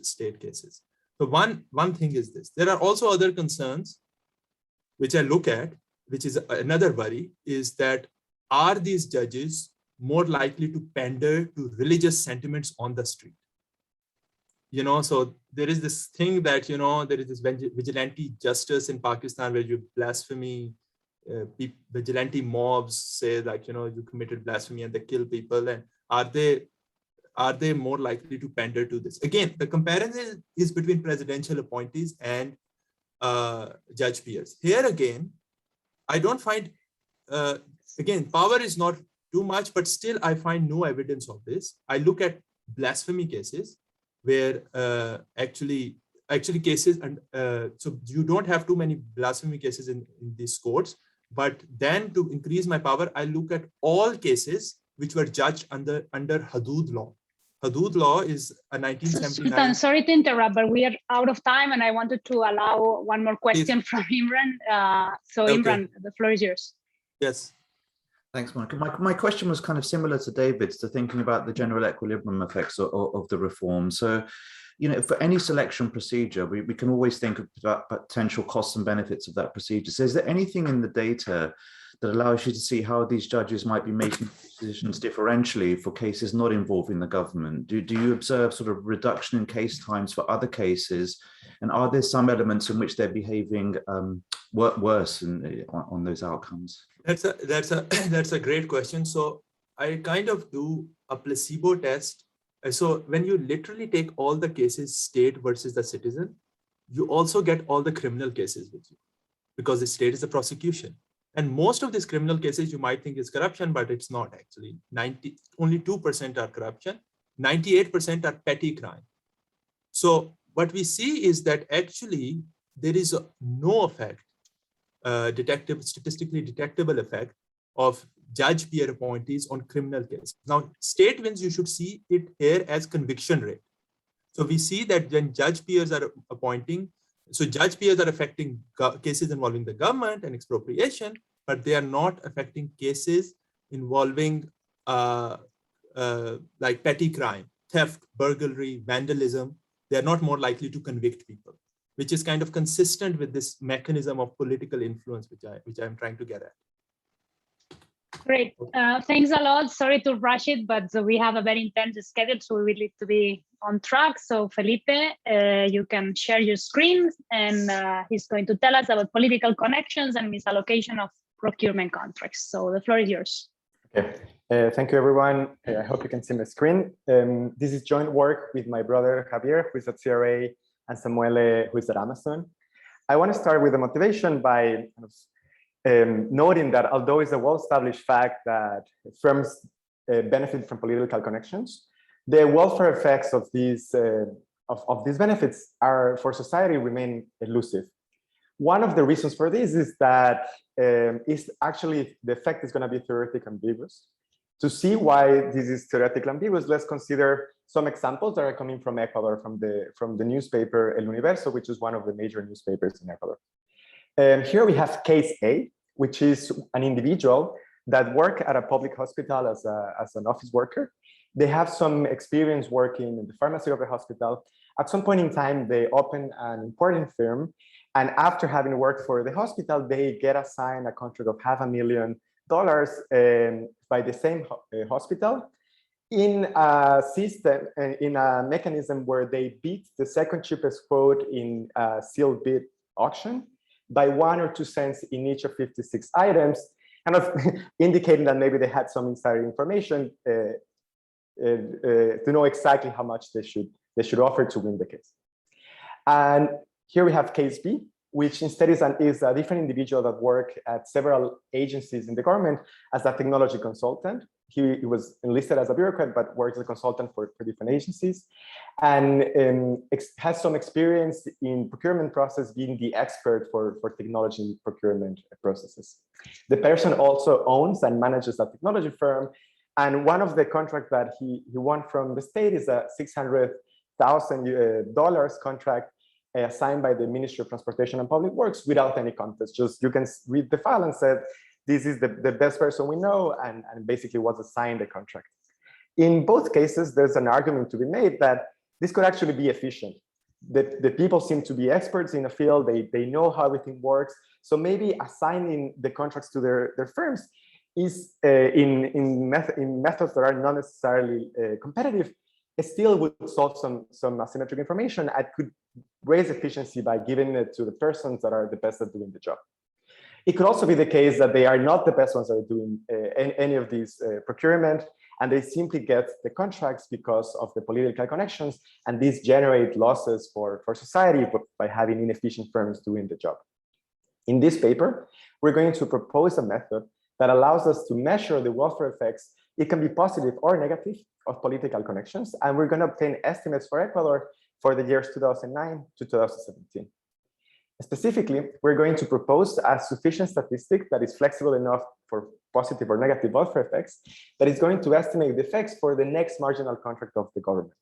state cases. So one thing is this. There are also other concerns which I look at, which is another worry, is that are these judges more likely to pander to religious sentiments on the street? So there is this thing that, there is this vigilante justice in Pakistan where you blasphemy, vigilante mobs say like, you committed blasphemy and they kill people. And are they more likely to pander to this? Again, the comparison is between presidential appointees and judge peers. Here again, I don't find, again, power is not too much, but still I find no evidence of this. I look at blasphemy cases where actually cases, and so you don't have too many blasphemy cases in these courts, but then to increase my power, I look at all cases which were judged under Hudud law. Hudud law is a 1979. Sultan, sorry to interrupt, but we are out of time and I wanted to allow one more question from Imran. So okay. Imran, the floor is yours. Yes. Thanks, Monica. My question was kind of similar to David's, to thinking about the general equilibrium effects of the reform. So, you know, for any selection procedure, we can always think about potential costs and benefits of that procedure. So is there anything in the data that allows you to see how these judges might be making decisions differentially for cases not involving the government? Do you observe sort of reduction in case times for other cases? And are there some elements in which they're behaving worse on those outcomes? That's a great question. So I kind of do a placebo test. So when you literally take all the cases, state versus the citizen, you also get all the criminal cases with you, because the state is the prosecution. And most of these criminal cases you might think is corruption, but it's not actually. Only 2% are corruption, 98% are petty crime. So what we see is that actually there is no effect, statistically detectable effect of judge peer appointees on criminal cases. Now, state wins, you should see it here as conviction rate. So we see that when judge peers are appointing, so judge peers are affecting cases involving the government and expropriation, but they are not affecting cases involving like petty crime, theft, burglary, vandalism. They are not more likely to convict people, which is kind of consistent with this mechanism of political influence, which I'm trying to get at. Great, thanks a lot. Sorry to rush it, but we have a very intense schedule, so we need to be on track. So Felipe, you can share your screen, and he's going to tell us about political connections and misallocation of procurement contracts. So the floor is yours. Okay, thank you everyone. I hope you can see my screen. This is joint work with my brother Javier, who is at CRA, and Samuele, who is at Amazon. I want to start with the motivation by noting that although it's a well-established fact that firms benefit from political connections, the welfare effects of these benefits are for society remain elusive. One of the reasons for this is that actually the effect is going to be theoretically ambiguous. To see why this is theoretically ambiguous, let's consider some examples that are coming from Ecuador, from the newspaper El Universo, which is one of the major newspapers in Ecuador. Here we have case A, which is an individual that works at a public hospital as an office worker. They have some experience working in the pharmacy of the hospital. At some point in time, they open an importing firm. And after having worked for the hospital, they get assigned a contract of $500,000 by the same hospital in a system, in a mechanism where they beat the second cheapest quote in a sealed bid auction by 1 or 2 cents in each of 56 items, kind of indicating that maybe they had some insider information to know exactly how much they should offer to win the case. And here we have case B, which instead is a different individual that worked at several agencies in the government as a technology consultant. He was enlisted as a bureaucrat, but works as a consultant for different agencies, and has some experience in procurement process, being the expert for technology procurement processes. The person also owns and manages a technology firm, and one of the contracts that he won from the state is a $600,000 contract assigned by the Ministry of Transportation and Public Works without any contest. Just you can read the file and said, this is the best person we know, and basically was assigned the contract. In both cases, there's an argument to be made that this could actually be efficient. The people seem to be experts in the field, they know how everything works. So maybe assigning the contracts to their firms is in methods that are not necessarily competitive, it still would solve some asymmetric information and could raise efficiency by giving it to the persons that are the best at doing the job. It could also be the case that they are not the best ones that are doing any of these procurement, and they simply get the contracts because of the political connections, and these generate losses for society by having inefficient firms doing the job. In this paper, we're going to propose a method that allows us to measure the welfare effects. It can be positive or negative of political connections, and we're going to obtain estimates for Ecuador for the years 2009 to 2017. Specifically, we're going to propose a sufficient statistic that is flexible enough for positive or negative welfare effects that is going to estimate the effects for the next marginal contract of the government.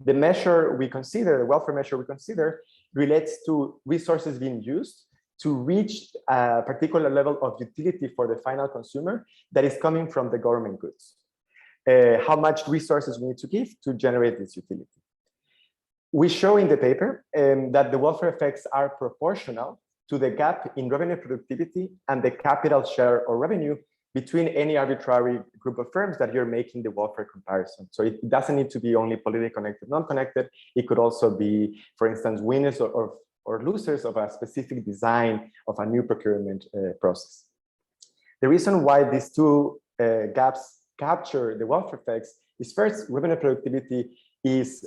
The measure we consider, the welfare measure we consider, relates to resources being used to reach a particular level of utility for the final consumer that is coming from the government goods. How much resources we need to give to generate this utility. We show in the paper that the welfare effects are proportional to the gap in revenue productivity and the capital share or revenue between any arbitrary group of firms that you're making the welfare comparison. So it doesn't need to be only politically connected, non-connected. It could also be, for instance, winners or losers of a specific design of a new procurement process. The reason why these two gaps capture the welfare effects is, first, revenue productivity is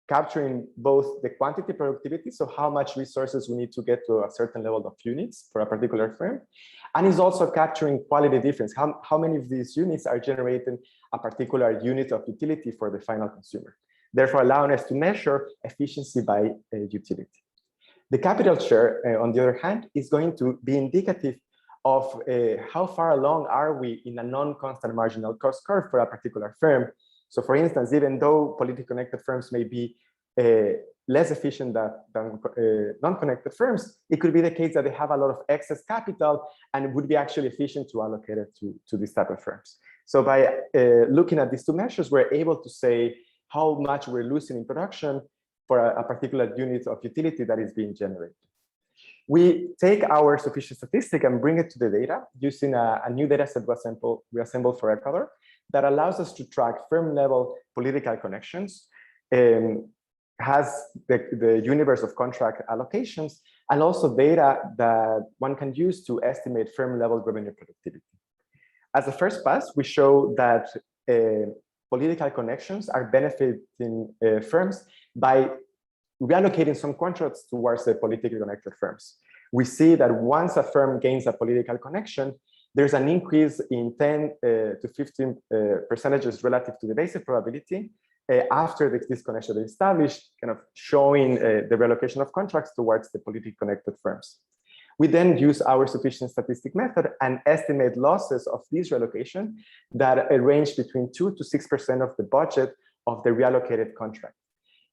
capturing both the quantity productivity, so how much resources we need to get to a certain level of units for a particular firm, and is also capturing quality difference, how many of these units are generating a particular unit of utility for the final consumer, therefore allowing us to measure efficiency by utility. The capital share, on the other hand, is going to be indicative of how far along are we in a non-constant marginal cost curve for a particular firm. So for instance, even though politically connected firms may be less efficient than non-connected firms, it could be the case that they have a lot of excess capital and would be actually efficient to allocate it to this type of firms. So by looking at these two measures, we're able to say how much we're losing in production for a particular unit of utility that is being generated. We take our sufficient statistic and bring it to the data using a new data set we assembled for Ecuador that allows us to track firm level political connections, has the universe of contract allocations, and also data that one can use to estimate firm level revenue productivity. As a first pass, we show that political connections are benefiting firms by reallocating some contracts towards the politically connected firms. We see that once a firm gains a political connection, there's an increase in 10 to 15 percentages relative to the basic probability after this connection is established, kind of showing the reallocation of contracts towards the politically connected firms. We then use our sufficient statistic method and estimate losses of this reallocation that range between 2 to 6% of the budget of the reallocated contract.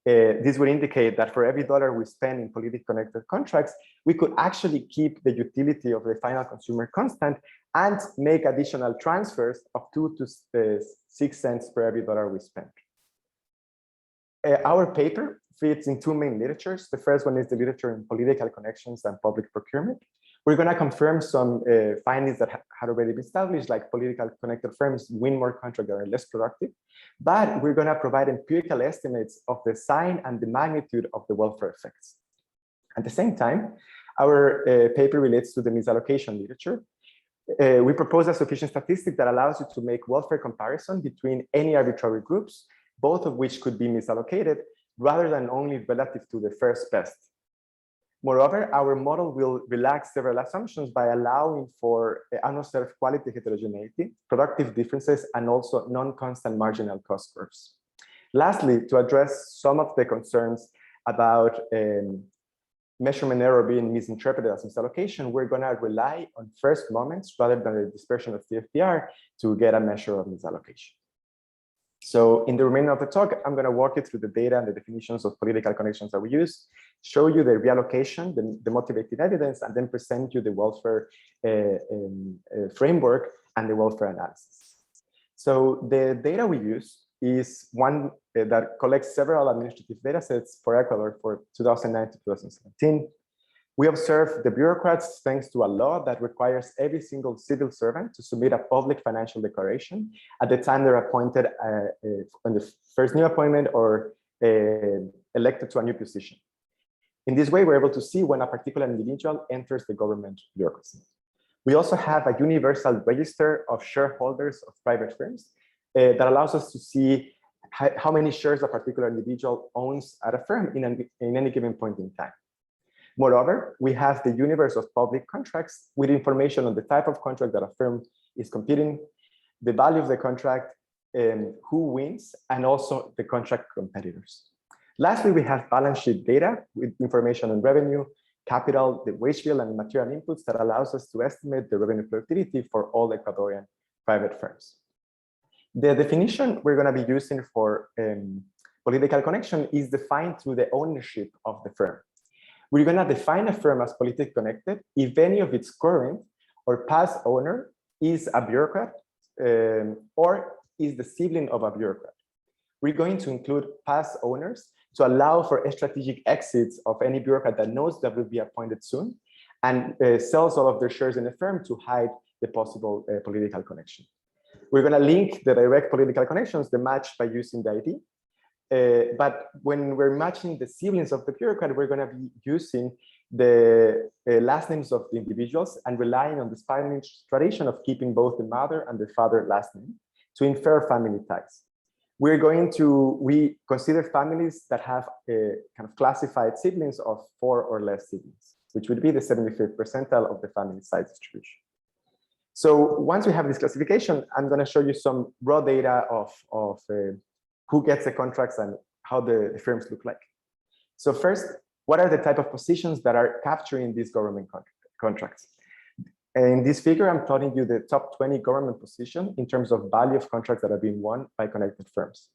This would indicate that for every dollar we spend in politically connected contracts, we could actually keep the utility of the final consumer constant and make additional transfers of 2 to 6 cents per every dollar we spend. Our paper fits in two main literatures. The first one is the literature in political connections and public procurement. We're going to confirm some findings that had already been established, like politically connected firms win more contracts that are less productive. But we're going to provide empirical estimates of the sign and the magnitude of the welfare effects. At the same time, our paper relates to the misallocation literature. We propose a sufficient statistic that allows you to make welfare comparison between any arbitrary groups, both of which could be misallocated, rather than only relative to the first best. Moreover, our model will relax several assumptions by allowing for unobserved quality heterogeneity, productive differences, and also non-constant marginal cost curves. Lastly, to address some of the concerns about measurement error being misinterpreted as misallocation, we're going to rely on first moments rather than the dispersion of CEPR to get a measure of misallocation. So in the remainder of the talk, I'm going to walk you through the data and the definitions of political connections that we use, show you the reallocation, the motivated evidence, and then present you the welfare framework and the welfare analysis. So the data we use is one that collects several administrative data sets for Ecuador for 2009 to 2017. We observe the bureaucrats thanks to a law that requires every single civil servant to submit a public financial declaration at the time they're appointed on the first new appointment or elected to a new position. In this way, we're able to see when a particular individual enters the government bureaucracy. We also have a universal register of shareholders of private firms that allows us to see how many shares a particular individual owns at a firm in any given point in time. Moreover, we have the universe of public contracts with information on the type of contract that a firm is competing, the value of the contract, who wins, and also the contract competitors. Lastly, we have balance sheet data with information on revenue, capital, the wage bill, and material inputs that allows us to estimate the revenue productivity for all Ecuadorian private firms. The definition we're going to be using for political connection is defined through the ownership of the firm. We're going to define a firm as politically connected if any of its current or past owner is a bureaucrat or is the sibling of a bureaucrat. We're going to include past owners to allow for strategic exits of any bureaucrat that knows that will be appointed soon and sells all of their shares in the firm to hide the possible political connection. We're going to link the direct political connections, the match by using the ID. But when we're matching the siblings of the bureaucrat, we're going to be using the last names of the individuals and relying on the Spanish tradition of keeping both the mother and the father last name to infer family ties. We consider families that have kind of classified siblings of 4 or less siblings, which would be the 75th percentile of the family size distribution. So once we have this classification, I'm going to show you some raw data of who gets the contracts and how the firms look like. So first, what are the type of positions that are capturing these government contracts? In this figure, I'm plotting you the top 20 government positions in terms of value of contracts that are being won by connected firms.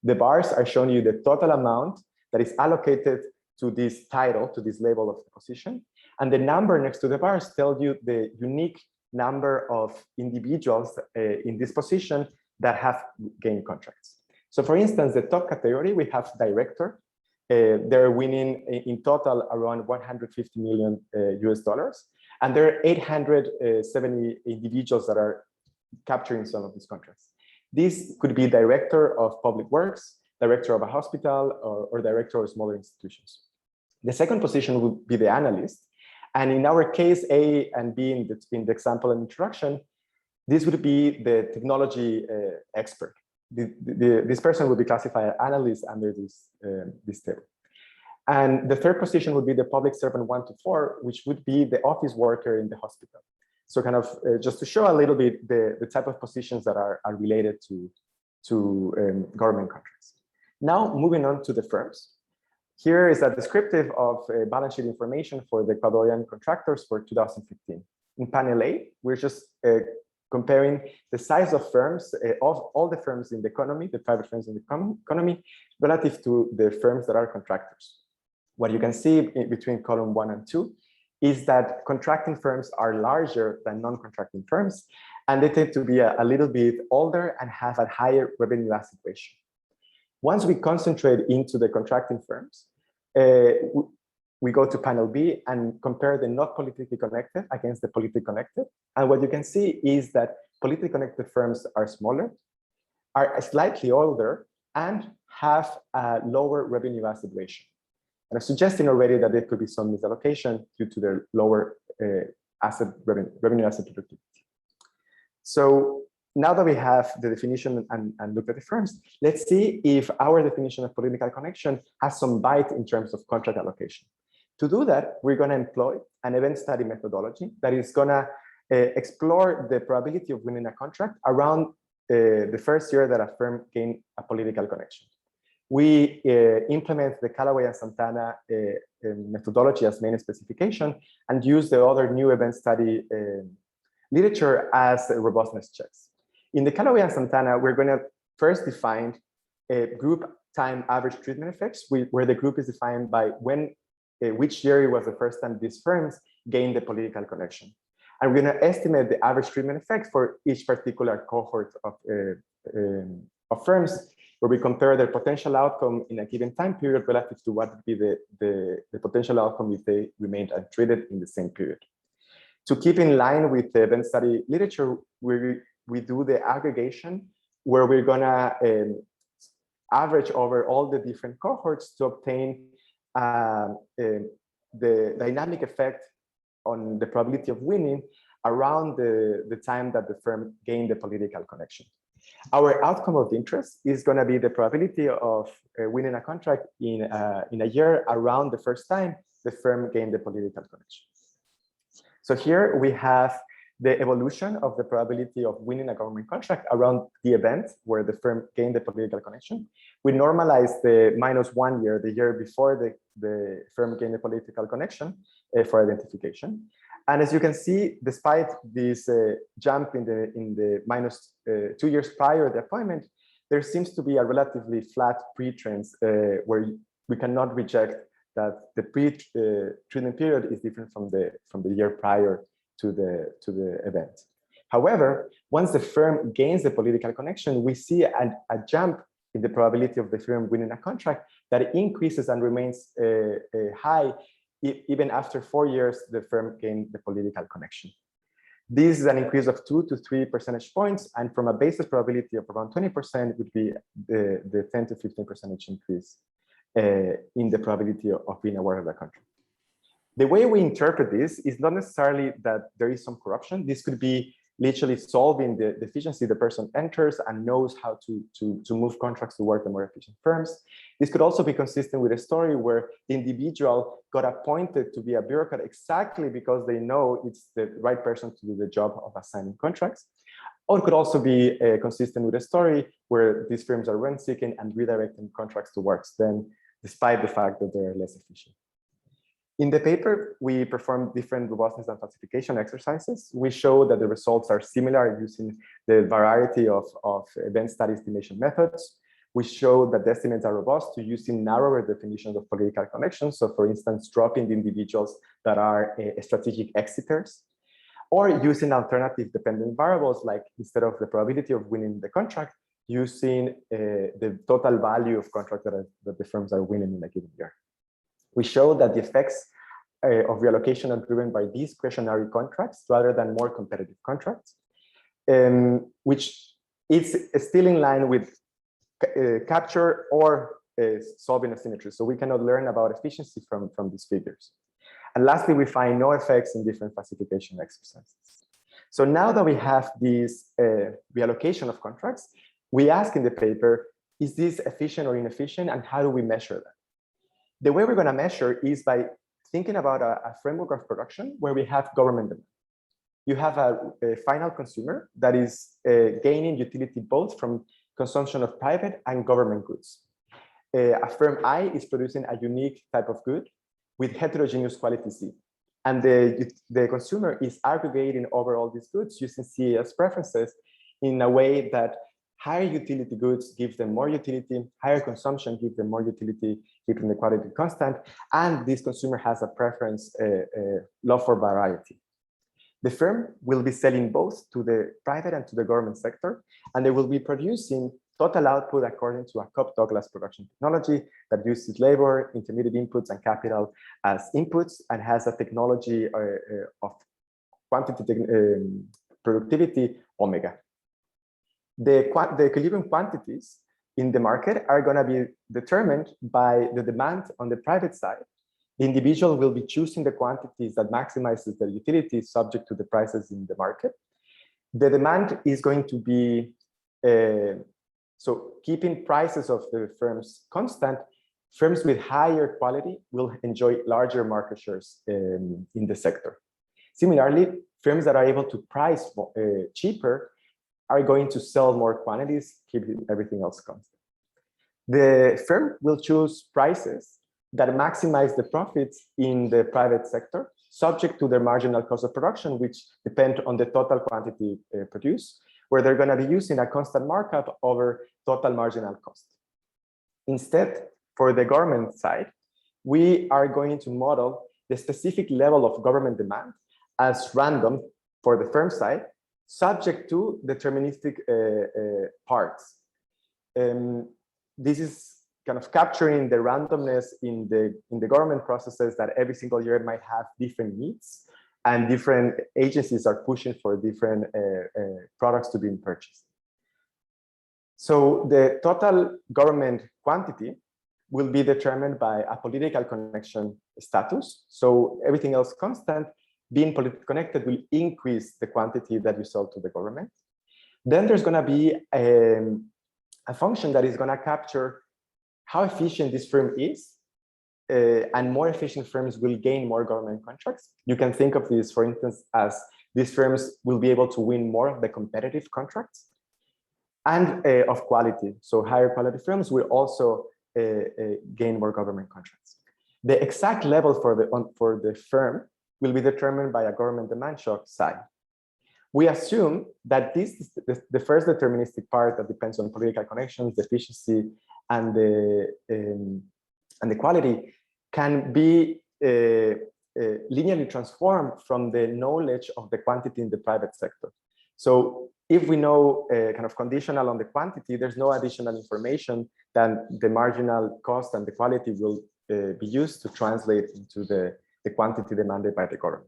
The bars are showing you the total amount that is allocated to this title, to this label of the position. And the number next to the bars tells you the unique number of individuals in this position that have gained contracts. So for instance, the top category, we have director. They're winning in total around 150 million US dollars. And there are 870 individuals that are capturing some of these contracts. This could be director of public works, director of a hospital, or director of smaller institutions. The second position would be the analyst. And in our case, A and B in the example and introduction, this would be the technology expert. This person would be classified as analyst under this table. And the third position would be the public servant 1 to 4, which would be the office worker in the hospital. So kind of just to show a little bit the type of positions that are related to government contracts. Now moving on to the firms. Here is a descriptive of balance sheet information for the Ecuadorian contractors for 2015. In panel A, we're just comparing the size of firms, of all the firms in the economy, the private firms in the economy, relative to the firms that are contractors. What you can see between column 1 and 2 is that contracting firms are larger than non-contracting firms, and they tend to be a little bit older and have a higher revenue asset ratio. Once we concentrate into the contracting firms, we go to panel B and compare the not politically connected against the politically connected. And what you can see is that politically connected firms are smaller, are slightly older, and have a lower revenue asset ratio. And I'm suggesting already that there could be some misallocation due to their lower revenue asset productivity. So now that we have the definition and look at the firms, let's see if our definition of political connection has some bite in terms of contract allocation. To do that, we're going to employ an event study methodology that is going to explore the probability of winning a contract around the first year that a firm gained a political connection. We implement the Callaway and Santana methodology as main specification and use the other new event study literature as robustness checks. In the Callaway and Santana, we're going to first define group time average treatment effects, where the group is defined by which year it was the first time these firms gained the political connection. And we're going to estimate the average treatment effect for each particular cohort of firms, where we compare their potential outcome in a given time period relative to what would be the potential outcome if they remained untreated in the same period. To keep in line with the event study literature, we do the aggregation, where we're gonna average over all the different cohorts to obtain the dynamic effect on the probability of winning around the time that the firm gained the political connection. Our outcome of interest is going to be the probability of winning a contract in a year around the first time the firm gained the political connection. So here we have the evolution of the probability of winning a government contract around the event where the firm gained the political connection. We normalize the -1 year, the year before the firm gained the political connection for identification. And as you can see, despite this jump in the -2 years prior to the appointment, there seems to be a relatively flat pre-trends where we cannot reject that the pre-treatment period is different from the year prior to the event. However, once the firm gains the political connection, we see a jump in the probability of the firm winning a contract that increases and remains high even after 4 years the firm gained the political connection. This is an increase of 2 to 3 percentage points, and from a basis probability of around 20% would be the 10 to 15% increase in the probability of being aware of the contract. The way we interpret this is not necessarily that there is some corruption. This could be literally solving the deficiency the person enters and knows how to move contracts toward the more efficient firms. This could also be consistent with a story where the individual got appointed to be a bureaucrat exactly because they know it's the right person to do the job of assigning contracts. Or it could also be consistent with a story where these firms are rent-seeking and redirecting contracts towards them, despite the fact that they're less efficient. In the paper, we performed different robustness and falsification exercises. We show that the results are similar using the variety of event study estimation methods. We show that the estimates are robust to using narrower definitions of political connections. So for instance, dropping the individuals that are strategic exiters, or using alternative dependent variables, like instead of the probability of winning the contract, using the total value of contracts that the firms are winning in a given year. We show that the effects of reallocation are driven by discretionary contracts rather than more competitive contracts, which is still in line with capture or solving asymmetry. So we cannot learn about efficiency from these figures. And lastly, we find no effects in different classification exercises. So now that we have this reallocation of contracts, we ask in the paper, is this efficient or inefficient, and how do we measure that? The way we're going to measure is by thinking about a framework of production where we have government demand. You have a final consumer that is gaining utility both from consumption of private and government goods. A firm I is producing a unique type of good with heterogeneous quality C. And the consumer is aggregating over all these goods using CES preferences in a way that higher utility goods give them more utility, higher consumption give them more utility, keeping the quality constant, and this consumer has a preference, love for variety. The firm will be selling both to the private and to the government sector, and they will be producing total output according to a Cobb-Douglas production technology that uses labor, intermediate inputs, and capital as inputs, and has a technology of quantity productivity omega. The equilibrium quantities in the market are going to be determined by the demand on the private side. The individual will be choosing the quantities that maximizes their utility subject to the prices in the market. The demand is going to be, so keeping prices of the firms constant, firms with higher quality will enjoy larger market shares in the sector. Similarly, firms that are able to price cheaper are going to sell more quantities, keeping everything else constant. The firm will choose prices that maximize the profits in the private sector, subject to their marginal cost of production, which depend on the total quantity produced, where they're going to be using a constant markup over total marginal cost. Instead, for the government side, we are going to model the specific level of government demand as random for the firm side, subject to deterministic parts. This is kind of capturing the randomness in the government processes that every single year might have different needs, and different agencies are pushing for different products to be purchased. So the total government quantity will be determined by a political connection status. So everything else constant, being politically connected will increase the quantity that you sell to the government. Then there's going to be a function that is going to capture how efficient this firm is, and more efficient firms will gain more government contracts. You can think of this, for instance, as these firms will be able to win more of the competitive contracts and of quality. So higher quality firms will also gain more government contracts. The exact level for the firm will be determined by a government demand shock side. We assume that this is the first deterministic part that depends on political connections, the efficiency, and the quality can be linearly transformed from the knowledge of the quantity in the private sector. So if we know kind of conditional on the quantity, there's no additional information than the marginal cost and the quality will be used to translate into the quantity demanded by the government.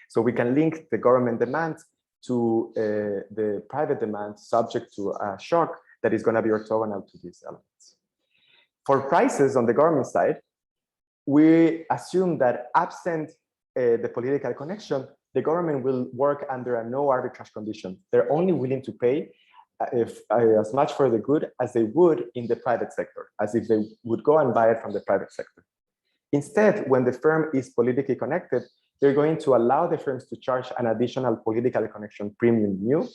So we can link the government demand to the private demand subject to a shock that is going to be orthogonal to these elements. For prices on the government side, we assume that absent the political connection, the government will work under a no arbitrage condition. They're only willing to pay as much for the good as they would in the private sector, as if they would go and buy it from the private sector. Instead, when the firm is politically connected, they're going to allow the firms to charge an additional political connection premium mu,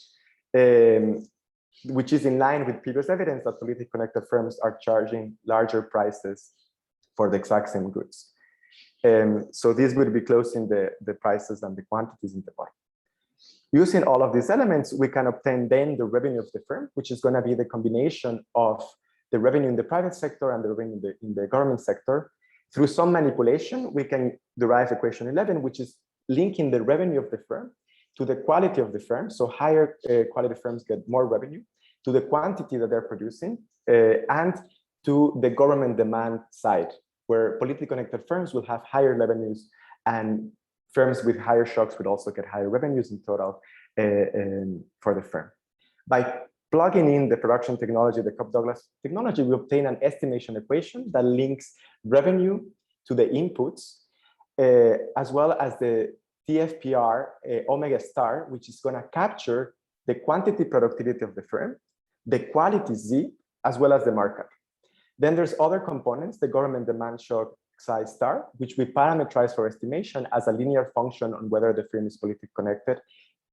which is in line with previous evidence that politically connected firms are charging larger prices for the exact same goods. So this would be closing the prices and the quantities in the bottom. Using all of these elements, we can obtain then the revenue of the firm, which is going to be the combination of the revenue in the private sector and the revenue in the government sector. Through some manipulation, we can derive equation 11, which is linking the revenue of the firm to the quality of the firm. So higher quality firms get more revenue, to the quantity that they're producing, and to the government demand side, where politically connected firms will have higher revenues and firms with higher shocks would also get higher revenues in total for the firm. By plugging in the production technology, the Cobb-Douglas technology, we obtain an estimation equation that links revenue to the inputs, as well as the TFPR omega star, which is going to capture the quantity productivity of the firm, the quality Z, as well as the markup. Then there's other components, the government demand shock psi star, which we parameterize for estimation as a linear function on whether the firm is politically connected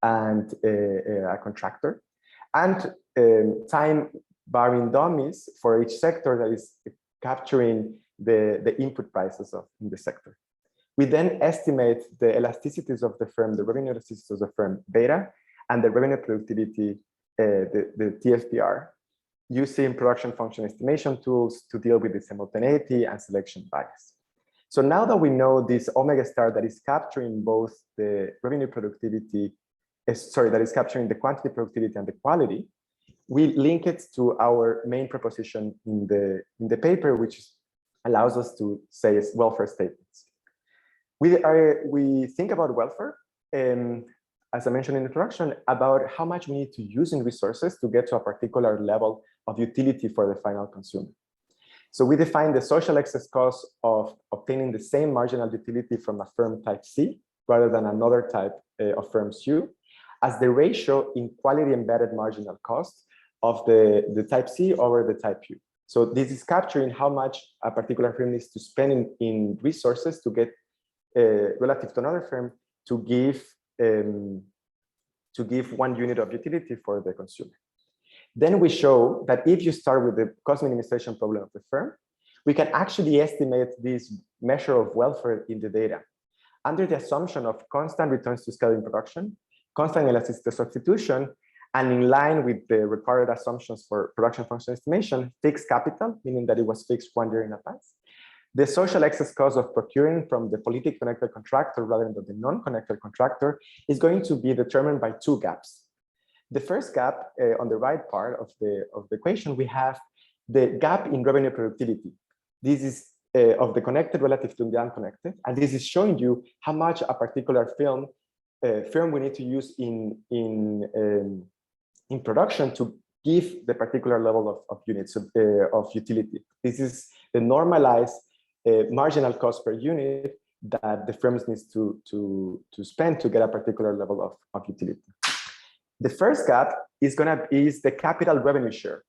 and a contractor, and time varying dummies for each sector that is capturing the input prices in the sector. We then estimate the elasticities of the firm, the revenue elasticities of the firm beta, and the revenue productivity, the TFPR, using production function estimation tools to deal with the simultaneity and selection bias. So now that we know this omega star that is capturing both the revenue productivity, that is capturing the quantity productivity and the quality, we link it to our main proposition in the paper, which allows us to say welfare statements. We think about welfare, as I mentioned in the introduction, about how much we need to use in resources to get to a particular level of utility for the final consumer. So we define the social excess cost of obtaining the same marginal utility from a firm type C rather than another type of firms U as the ratio in quality embedded marginal cost of the type C over the type U. So this is capturing how much a particular firm needs to spend in resources to get relative to another firm to give 1 unit of utility for the consumer. Then we show that if you start with the cost minimization problem of the firm, we can actually estimate this measure of welfare in the data under the assumption of constant returns to scale in production, constant elasticity substitution, and in line with the required assumptions for production function estimation, fixed capital, meaning that it was fixed 1 year in advance. The social excess cost of procuring from the politically connected contractor rather than the non-connected contractor is going to be determined by 2 gaps. The first gap on the right part of the equation, we have the gap in revenue productivity. This is of the connected relative to the unconnected, and this is showing you how much a particular firm we need to use in production to give the particular level of units of utility. This is the normalized marginal cost per unit that the firms needs to spend to get a particular level of utility. The first gap is the capital revenue share,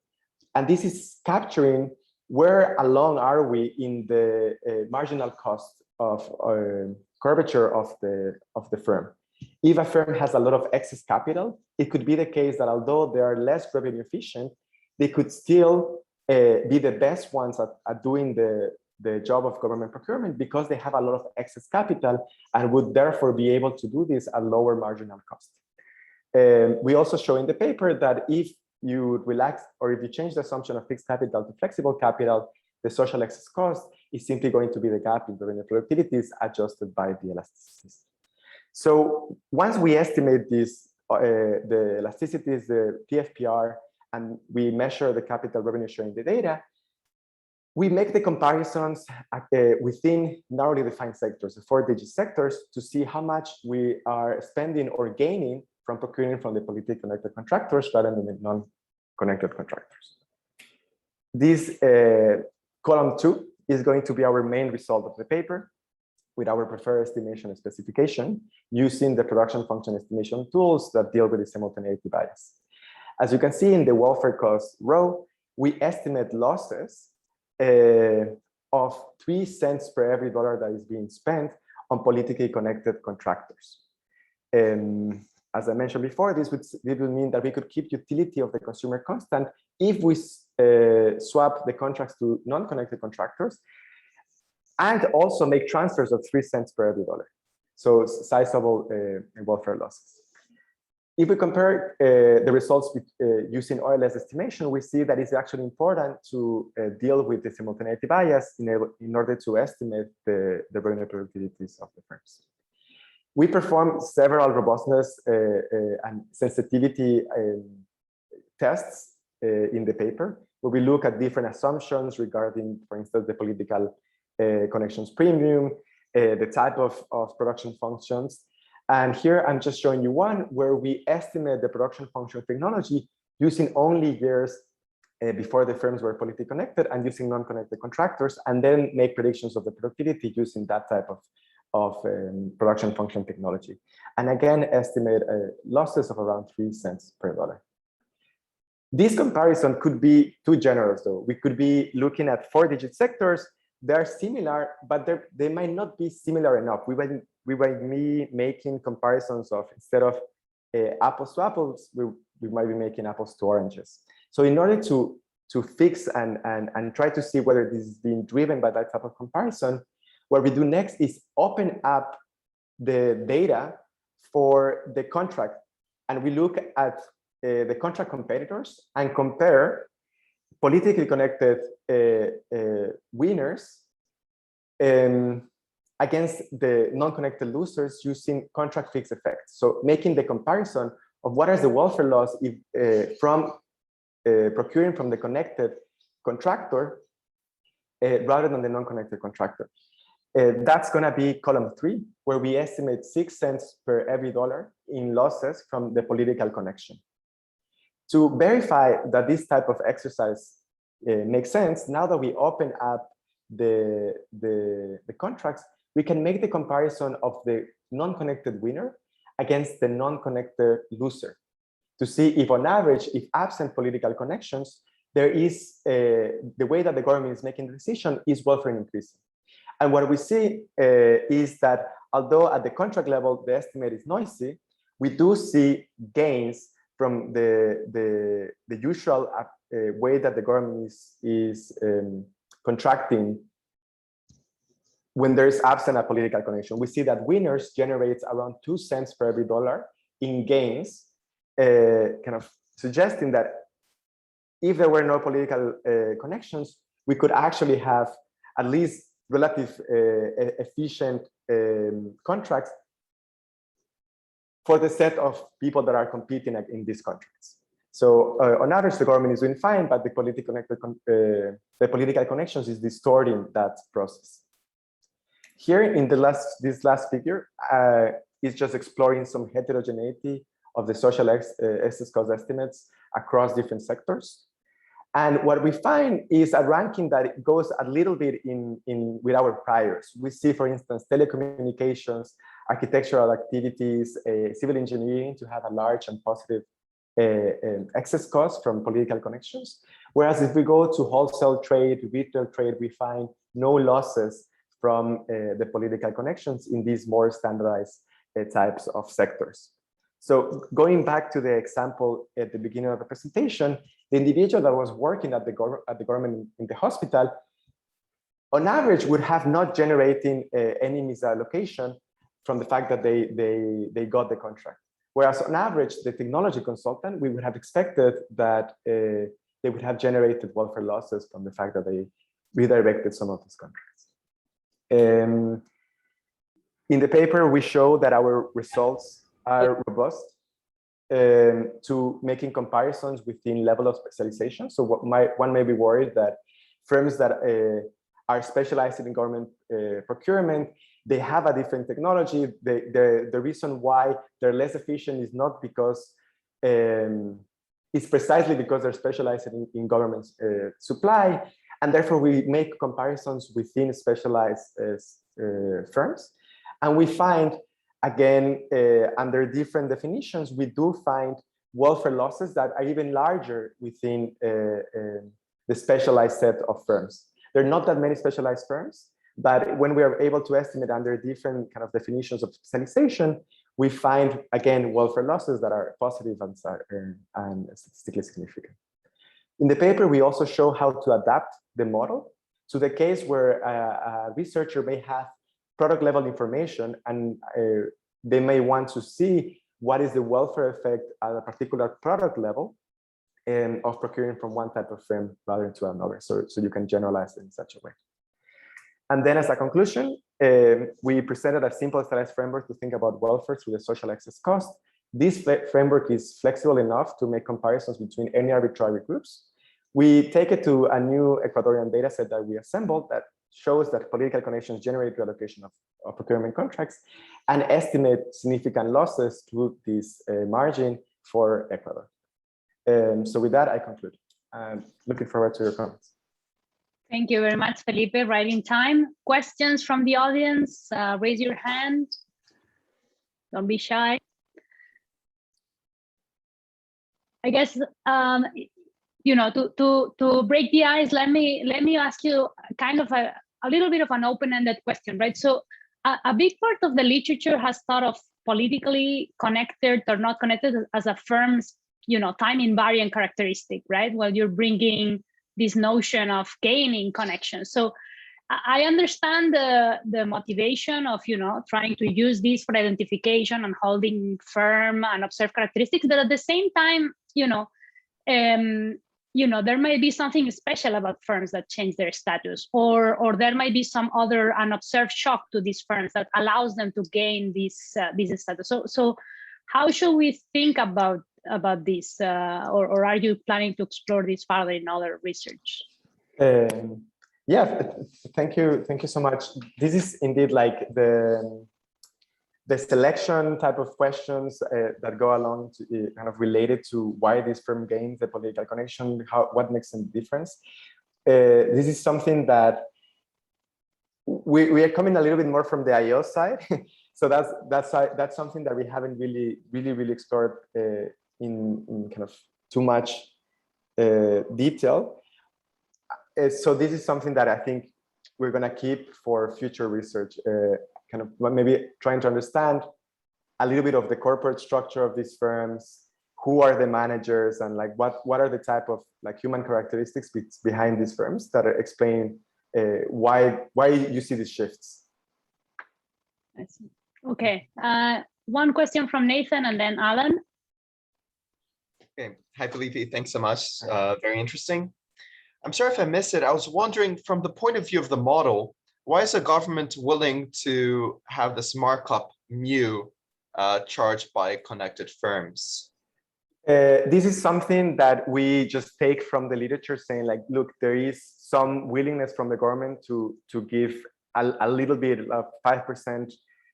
and this is capturing where along are we in the marginal cost of curvature of the firm. If a firm has a lot of excess capital, it could be the case that although they are less revenue efficient, they could still be the best ones at doing the job of government procurement because they have a lot of excess capital and would therefore be able to do this at lower marginal cost. We also show in the paper that if you relax or if you change the assumption of fixed capital to flexible capital, the social excess cost is simply going to be the gap in revenue productivities adjusted by the elasticities. So once we estimate this, the elasticities, the TFPR, and we measure the capital revenue share in the data, we make the comparisons within narrowly defined sectors, the 4-digit sectors, to see how much we are spending or gaining from procuring from the politically connected contractors rather than the non-connected contractors. This column 2 is going to be our main result of the paper with our preferred estimation and specification using the production function estimation tools that deal with the simultaneity bias. As you can see in the welfare cost row, we estimate losses of 3 cents per every dollar that is being spent on politically connected contractors. As I mentioned before, this would mean that we could keep utility of the consumer constant if we swap the contracts to non-connected contractors, and also make transfers of 3 cents per every dollar. So sizable welfare losses. If we compare the results with, using OLS estimation, we see that it's actually important to deal with the simultaneity bias in order to estimate the revenue productivities of the firms. We perform several robustness and sensitivity tests in the paper, where we look at different assumptions regarding, for instance, the political connections premium, the type of production functions. And here I'm just showing you one where we estimate the production function technology using only years before the firms were politically connected and using non-connected contractors, and then make predictions of the productivity using that type of production function technology. And again, estimate losses of around 3 cents per dollar. This comparison could be too generous though. We could be looking at 4-digit sectors. They're similar, but they might not be similar enough. We might be making comparisons of, instead of apples to apples, we might be making apples to oranges. So in order to fix and try to see whether this is being driven by that type of comparison, what we do next is open up the data for the contract, and we look at the contract competitors and compare politically connected winners against the non-connected losers using contract fixed effects. So making the comparison of what is the welfare loss if, from procuring from the connected contractor rather than the non-connected contractor. That's going to be column 3, where we estimate 6 cents per every dollar in losses from the political connection. To verify that this type of exercise makes sense, now that we open up the contracts, we can make the comparison of the non-connected winner against the non-connected loser to see if on average, if absent political connections, there is the way that the government is making the decision is welfare increasing. And what we see is that although at the contract level, the estimate is noisy, we do see gains from the usual way that the government is contracting when there is absent a political connection. We see that winners generates around 2 cents per every dollar in gains, kind of suggesting that if there were no political connections, we could actually have at least relative efficient contracts for the set of people that are competing in these contracts. So on average, the government is doing fine, but the political connections is distorting that process. Here in this last figure is just exploring some heterogeneity of the social excess cost estimates across different sectors. And what we find is a ranking that goes a little bit with our priors. We see, for instance, telecommunications, architectural activities, civil engineering to have a large and positive excess cost from political connections. Whereas if we go to wholesale trade, retail trade, we find no losses from the political connections in these more standardized types of sectors. So going back to the example at the beginning of the presentation, the individual that was working at the government in the hospital, on average, would have not generating any misallocation from the fact that they got the contract. Whereas on average, the technology consultant, we would have expected that they would have generated welfare losses from the fact that redirected some of these contracts. In the paper, we show that our results are robust to making comparisons within level of specialization. So one may be worried that firms that are specialized in government procurement, they have a different technology. The reason why they're less efficient is not because it's precisely because they're specialized in government supply, and therefore we make comparisons within specialized firms, and we find, again, under different definitions, we do find welfare losses that are even larger within the specialized set of firms. There are not that many specialized firms, but when we are able to estimate under different kind of definitions of specialization, we find, again, welfare losses that are positive and statistically significant. In the paper, we also show how to adapt the model to the case where a researcher may have product level information and they may want to see what is the welfare effect at a particular product level of procuring from one type of firm rather than to another. So you can generalize it in such a way. And then as a conclusion, we presented a simple standardized framework to think about welfare through the social excess cost. This framework is flexible enough to make comparisons between any arbitrary groups. We take it to a new Ecuadorian data set that we assembled that shows that political connections generate reallocation of procurement contracts and estimate significant losses to this margin for Ecuador. So with that, I conclude. I'm looking forward to your comments. Thank you very much, Felipe. Right in time. Questions from the audience? Raise your hand. Don't be shy. I guess you know, to break the ice, let me ask you kind of a little bit of an open-ended question, right? So a big part of the literature has thought of politically connected or not connected as a firm's, you know, time invariant characteristic, right? Well, you're bringing this notion of gaining connections. So I understand the motivation of, you know, trying to use this for identification and holding firm and observed characteristics, but at the same time, there might be something special about firms that change their status, or there might be some other unobserved shock to these firms that allows them to gain this status. So how should we think about this, or are you planning to explore this further in other research? Yeah, thank you so much. This is indeed like the selection type of questions that go along to kind of related to why this firm gains the political connection, what makes them difference. This is something that we are coming a little bit more from the IO side. So that's something that we haven't really explored in kind of too much detail. So this is something that I think we're going to keep for future research, kind of maybe trying to understand a little bit of the corporate structure of these firms, who are the managers, and like what are the type of like human characteristics behind these firms that explain why you see these shifts. I see. Okay, one question from Nathan and then Alan. Okay, hi Felipe, thanks so much. Very interesting. I'm sorry if I missed it. I was wondering, from the point of view of the model, why is the government willing to have this markup mu charged by connected firms? This is something that we just take from the literature, saying like, look, there is some willingness from the government to give a little bit of 5%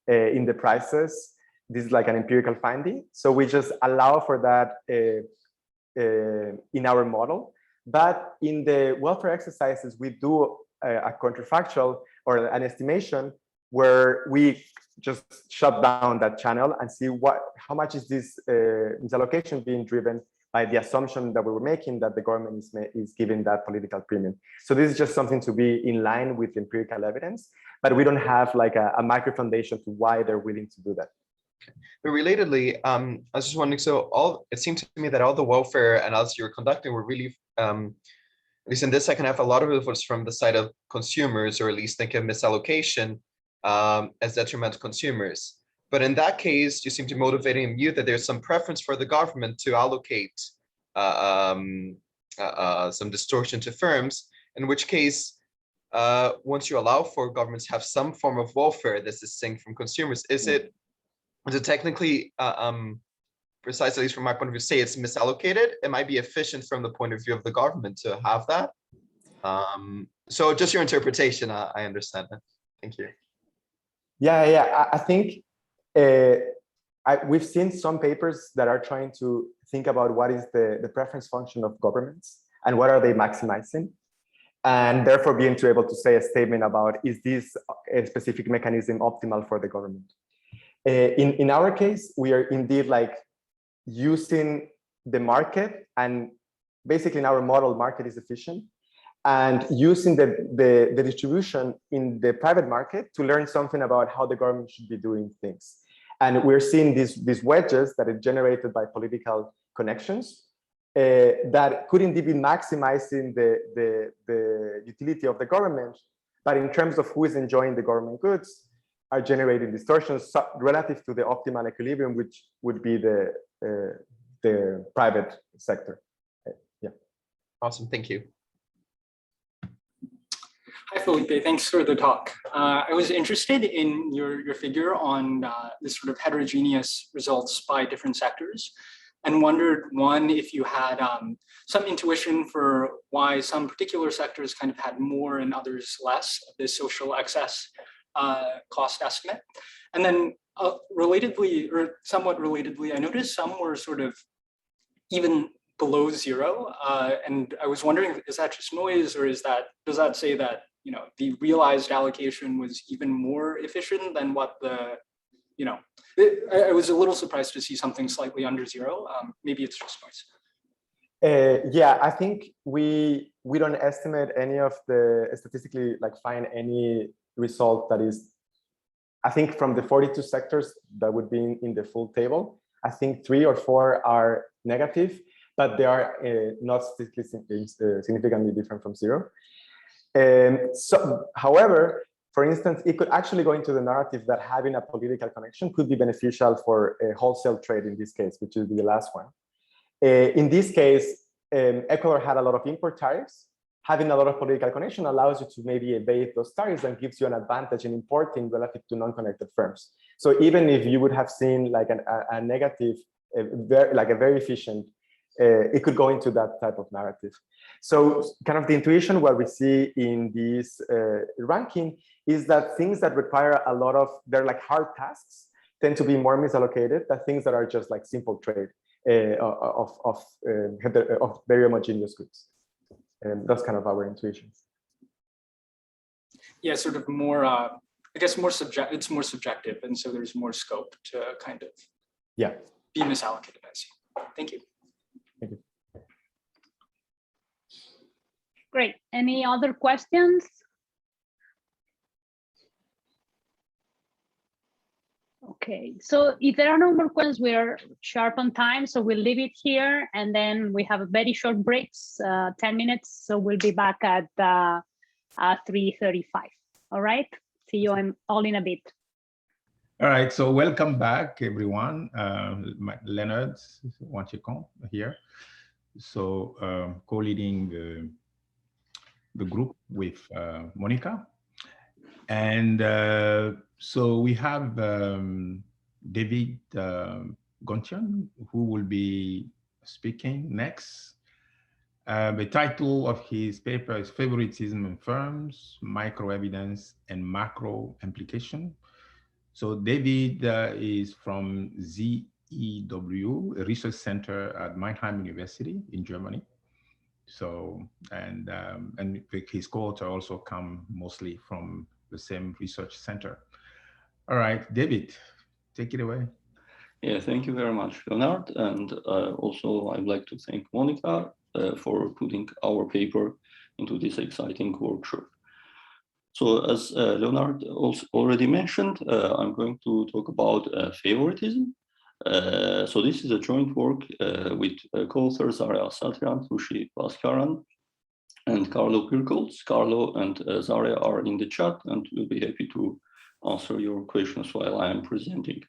in the prices. This is like an empirical finding. So we just allow for that in our model. But in the welfare exercises, we do a counterfactual or an estimation where we just shut down that channel and see how much is this allocation being driven by the assumption that we were making that the government is giving that political premium. So this is just something to be in line with empirical evidence, but we don't have like a macro foundation to why they're willing to do that. But relatedly, I was just wondering, so it seemed to me that all the welfare analysis you were conducting were really, at least in this second half, a lot of it was from the side of consumers, or at least think of misallocation as detrimental to consumers. But in that case, you seem to be motivating you that there's some preference for the government to allocate some distortion to firms, in which case once you allow for governments to have some form of welfare that's distinct from consumers, is it technically precisely, at least from my point of view, say it's misallocated? It might be efficient from the point of view of the government to have that. So just your interpretation, I understand that. Thank you. Yeah. I think we've seen some papers that are trying to think about what is the preference function of governments and what are they maximizing, and therefore being able to say a statement about, is this a specific mechanism optimal for the government? In our case, we are indeed like using the market, and basically in our model, market is efficient, and using the distribution in the private market to learn something about how the government should be doing things. And we're seeing these wedges that are generated by political connections that could indeed be maximizing the utility of the government, but in terms of who is enjoying the government goods, are generating distortions relative to the optimal equilibrium, which would be the private sector. Yeah. Awesome, thank you. Hi, Felipe. Thanks for the talk. I was interested in your figure on this sort of heterogeneous results by different sectors, and wondered, one, if you had some intuition for why some particular sectors kind of had more and others less of this social excess cost estimate. And then relatedly, or somewhat relatedly, I noticed some were sort of even below zero. And I was wondering, is that just noise, or does that say that, you know, the realized allocation was even more efficient than what the, you know, I was a little surprised to see something slightly under zero. Maybe it's just noise. Yeah, I think we don't estimate any of the statistically, like find any result that is, I think from the 42 sectors that would be in the full table, I think 3 or 4 are negative, but they are not statistically significantly different from zero. So, however, for instance, it could actually go into the narrative that having a political connection could be beneficial for wholesale trade in this case, which is the last one. In this case, Ecuador had a lot of import tariffs. Having a lot of political connection allows you to maybe evade those tariffs and gives you an advantage in importing relative to non-connected firms. So even if you would have seen like a negative, very efficient, it could go into that type of narrative. So kind of the intuition what we see in this ranking is that things that require a lot of, they're like hard tasks, tend to be more misallocated than things that are just like simple trade of very homogeneous goods. And that's kind of our intuition. Yeah, sort of more, I guess more it's more subjective, and so there's more scope to kind of be misallocated, I see. Thank you. Thank you. Great. Any other questions? Okay, so if there are no more questions, we are sharp on time, so we'll leave it here, and then we have a very short breaks, 10 minutes, so we'll be back at 3:35. All right, see you all in a bit. All right, so welcome back, everyone. Leonard Wanchikon here. So co-leading the group with Monica. And so we have David Gontian, who will be speaking next. The title of his paper is Favoritism in Firms, Micro-Evidence and Macro Implication. So David is from ZEW, a research center at Mannheim University in Germany. So, and his co-author also come mostly from the same research center. All right, David, take it away. Yeah, thank you very much, Leonard. And also I'd like to thank Monica for putting our paper into this exciting workshop. So as Leonard also already mentioned, I'm going to talk about favoritism. So this is a joint work with co-authors Zaria Satrian, Tushi Bhaskaran, and Carlo Pirkolz. Carlo and Zaria are in the chat, and we'll be happy to answer your questions while I am presenting.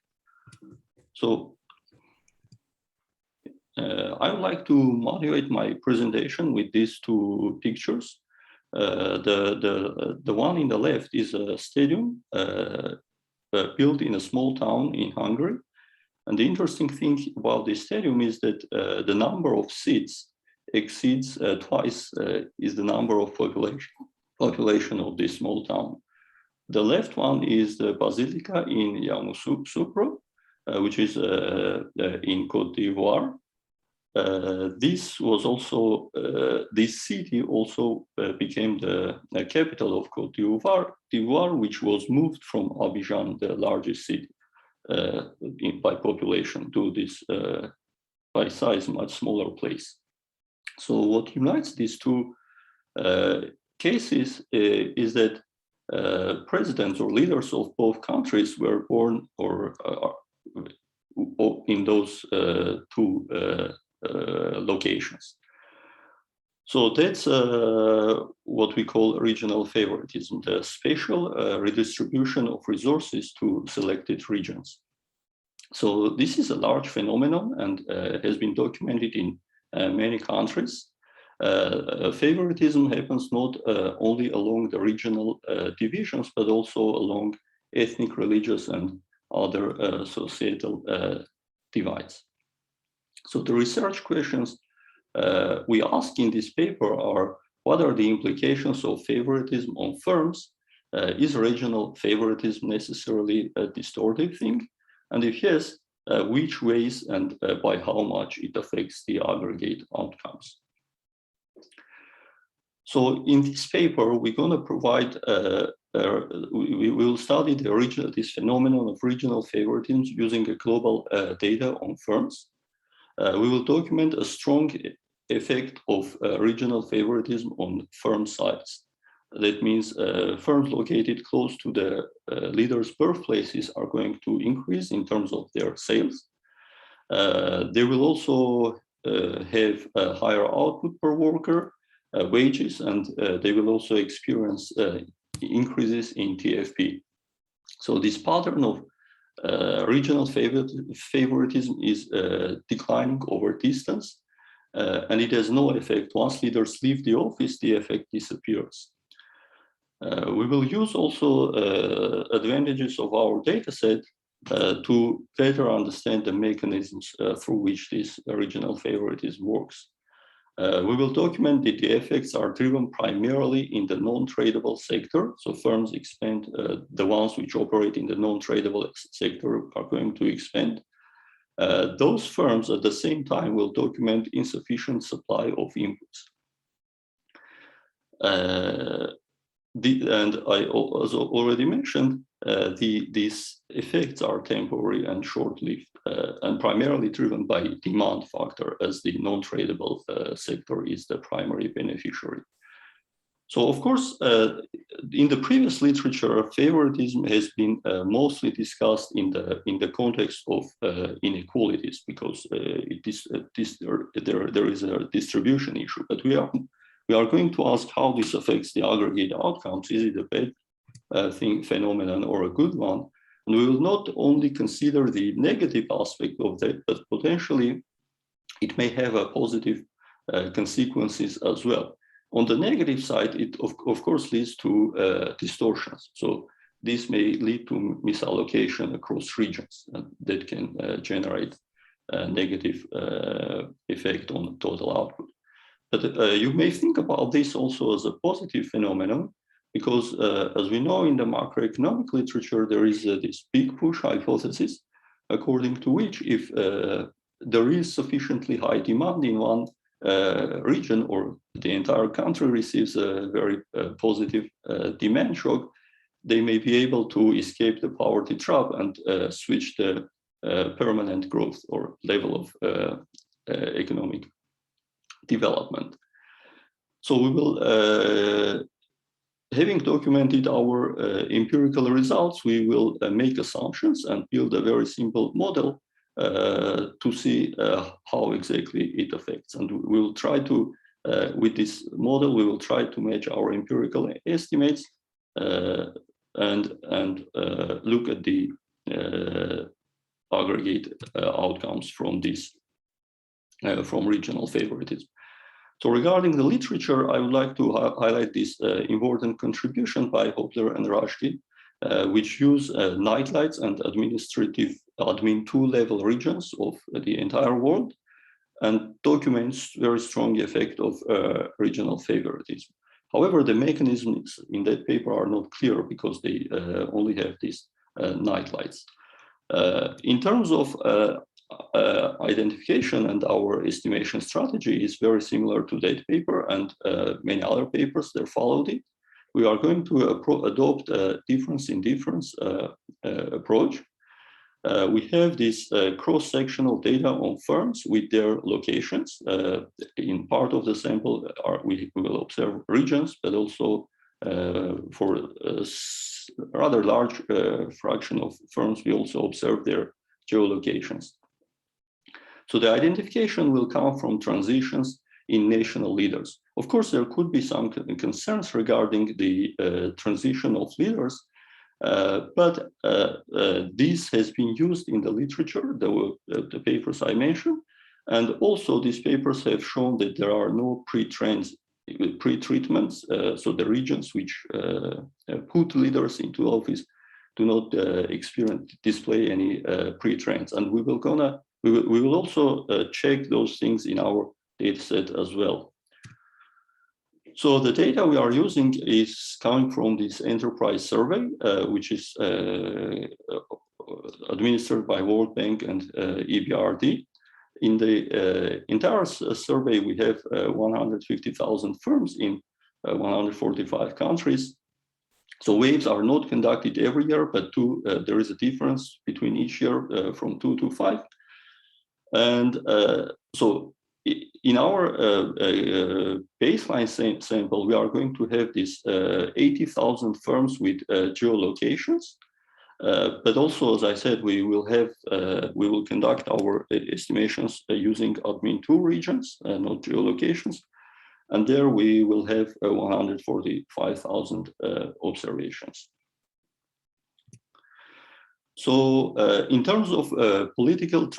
So I would like to motivate my presentation with these two pictures. The one in the left is a stadium built in a small town in Hungary. And the interesting thing about this stadium is that the number of seats exceeds twice is the number of population of this small town. The left one is the Basilica in Yamoussoukro, which is in Côte d'Ivoire. This was also, this city also became the capital of Côte d'Ivoire, which was moved from Abidjan, the largest city by population, to this by size much smaller place. So what unites these two cases is that presidents or leaders of both countries were born or in those two locations. So that's what we call regional favoritism, the spatial redistribution of resources to selected regions. So this is a large phenomenon and has been documented in many countries. Favoritism happens not only along the regional divisions, but also along ethnic, religious, and other societal divides. So the research questions we ask in this paper are, what are the implications of favoritism on firms? Is regional favoritism necessarily a distortive thing? And if yes, which ways and by how much it affects the aggregate outcomes? So in this paper, we're going to provide, we will study this phenomenon of regional favoritism using a global data on firms. We will document a strong effect of regional favoritism on firm size. That means firms located close to the leaders' birthplaces are going to increase in terms of their sales. They will also have a higher output per worker, wages, and they will also experience increases in TFP. So this pattern of regional favoritism is declining over distance, and it has no effect. Once leaders leave the office, the effect disappears. We will use also advantages of our data set to better understand the mechanisms through which this regional favoritism works. We will document that the effects are driven primarily in the non-tradable sector. So firms expand, the ones which operate in the non-tradable sector are going to expand. Those firms at the same time will document insufficient supply of inputs. And I also already mentioned, these effects are temporary and short-lived and primarily driven by demand factor, as the non-tradable sector is the primary beneficiary. So of course, in the previous literature, favoritism has been mostly discussed in the context of inequalities, because there is a distribution issue. But we are going to ask how this affects the aggregate outcomes. Is it a bad phenomenon or a good one? And we will not only consider the negative aspect of that, but potentially it may have a positive consequences as well. On the negative side, it of course leads to distortions. So this may lead to misallocation across regions, and that can generate a negative effect on total output. But you may think about this also as a positive phenomenon, because as we know in the macroeconomic literature, there is this big push hypothesis, according to which if there is sufficiently high demand in one region, or the entire country receives a very positive demand shock, they may be able to escape the poverty trap and switch the permanent growth or level of economic development. So we will, having documented our empirical results, we will make assumptions and build a very simple model to see how exactly it affects. And we will try to, with this model, we will try to match our empirical estimates and look at the aggregate outcomes from this, from regional favoritism. So regarding the literature, I would like to highlight this important contribution by Hopler and Rushdie, which use nightlights and admin 2-level regions of the entire world, and documents very strong effect of regional favoritism. However, the mechanisms in that paper are not clear because they only have these nightlights. In terms of identification, and our estimation strategy is very similar to that paper and many other papers that followed it. We are going to adopt a difference in difference approach. We have this cross-sectional data on firms with their locations. In part of the sample, we will observe regions, but also for a rather large fraction of firms, we also observe their geolocations. So the identification will come from transitions in national leaders. Of course, there could be some concerns regarding the transition of leaders, but this has been used in the literature, the papers I mentioned, and also these papers have shown that there are no pre-treatments, so the regions which put leaders into office do not display any pre-trends, and we will also check those things in our data set as well. So the data we are using is coming from this enterprise survey, which is administered by World Bank and EBRD. In the entire survey, we have 150,000 firms in 145 countries. So waves are not conducted every year, but there is a difference between each year from 2 to 5. And so in our baseline sample, we are going to have this 80,000 firms with geolocations. But also, as I said, we will conduct our estimations using admin 2 regions, not geolocations. And there we will have 145,000 observations. So in terms of political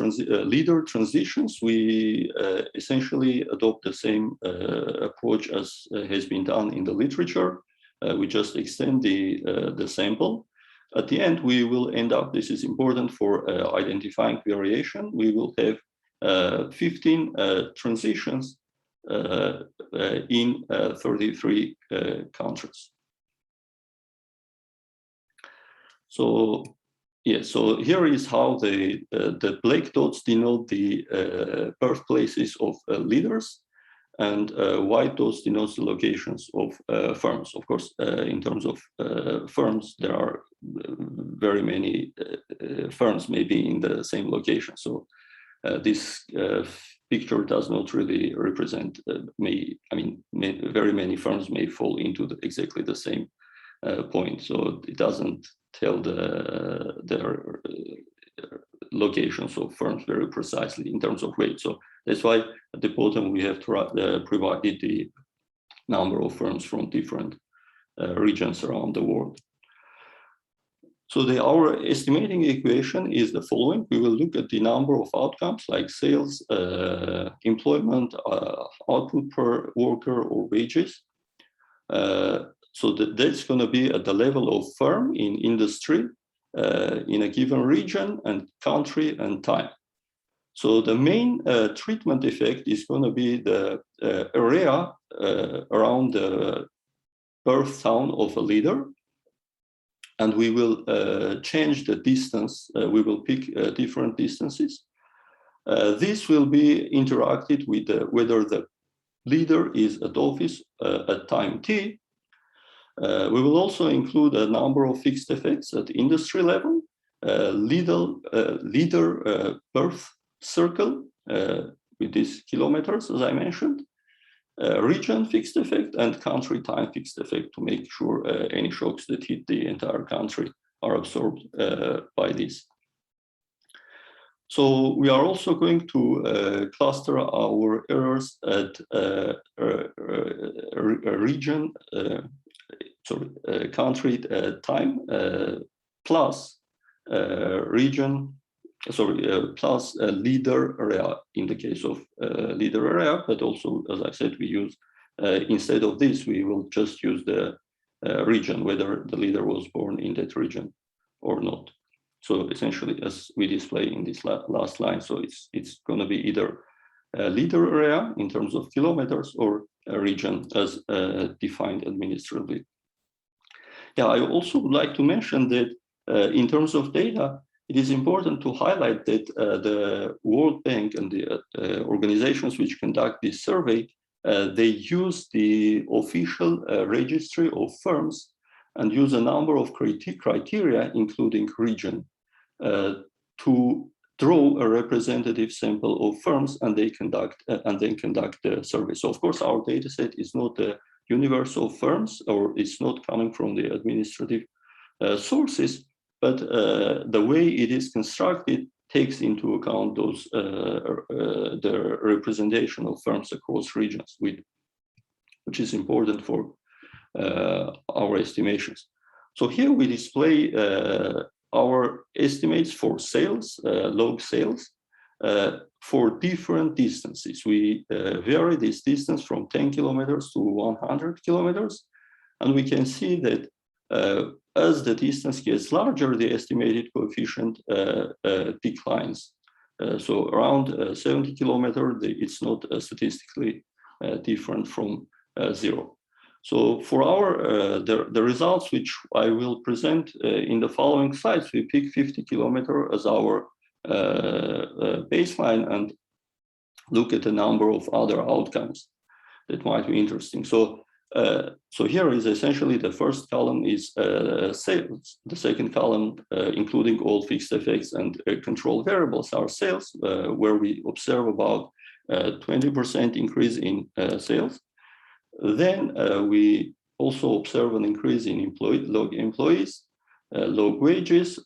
leader transitions, we essentially adopt the same approach as has been done in the literature. We just extend the sample. At the end, we will end up, this is important for identifying variation, we will have 15 transitions in 33 countries. So yeah, so here is how the black dots denote the birthplaces of leaders, and white dots denote the locations of firms. Of course, in terms of firms, there are very many firms maybe in the same location. So this picture does not really represent, very many firms may fall into exactly the same point. So it doesn't tell their locations of firms very precisely in terms of weight. So that's why at the bottom we have provided the number of firms from different regions around the world. So our estimating equation is the following. We will look at the number of outcomes like sales, employment, output per worker, or wages. So that's going to be at the level of firm in industry, in a given region and country and time. So the main treatment effect is going to be the area around the birth town of a leader. And we will change the distance. We will pick different distances. This will be interacted with whether the leader is at office at time t. We will also include a number of fixed effects at industry level, leader birth circle with these kilometers, as I mentioned, region fixed effect, and country time fixed effect to make sure any shocks that hit the entire country are absorbed by this. So we are also going to cluster our errors at region, country time plus region, plus leader area in the case of leader area, but also, as I said, we use, instead of this, we will just use the region, whether the leader was born in that region or not. So essentially, as we display in this last line, so it's going to be either a leader area in terms of kilometers or a region as defined administratively. Yeah, I also would like to mention that in terms of data, it is important to highlight that the World Bank and the organizations which conduct this survey, they use the official registry of firms and use a number of criteria, including region, to draw a representative sample of firms, and they conduct the survey. So of course, our data set is not the universe of firms, or it's not coming from the administrative sources, but the way it is constructed takes into account those the representation of firms across regions, which is important for our estimations. So here we display our estimates for sales, log sales, for different distances. We vary this distance from 10 kilometers to 100 kilometers, and we can see that as the distance gets larger, the estimated coefficient declines. So around 70 kilometers, it's not statistically different from 0. So for our the results which I will present in the following slides, we pick 50 kilometers as our baseline and look at a number of other outcomes that might be interesting. So here is essentially the first column is sales. The second column, including all fixed effects and control variables, are sales, where we observe about 20% increase in sales. Then we also observe an increase in log employees, log wages,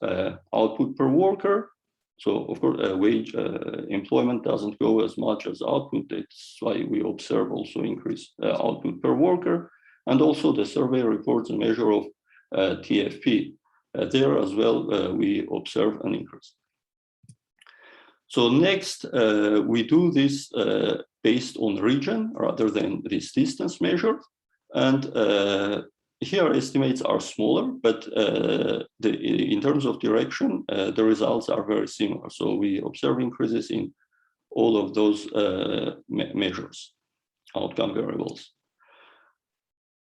output per worker. So of course, wage employment doesn't go as much as output. That's why we observe also increase output per worker, and also the survey reports a measure of TFP. There as well, we observe an increase. So next, we do this based on region rather than this distance measure. And here estimates are smaller, but in terms of direction, the results are very similar. So we observe increases in all of those measures, outcome variables.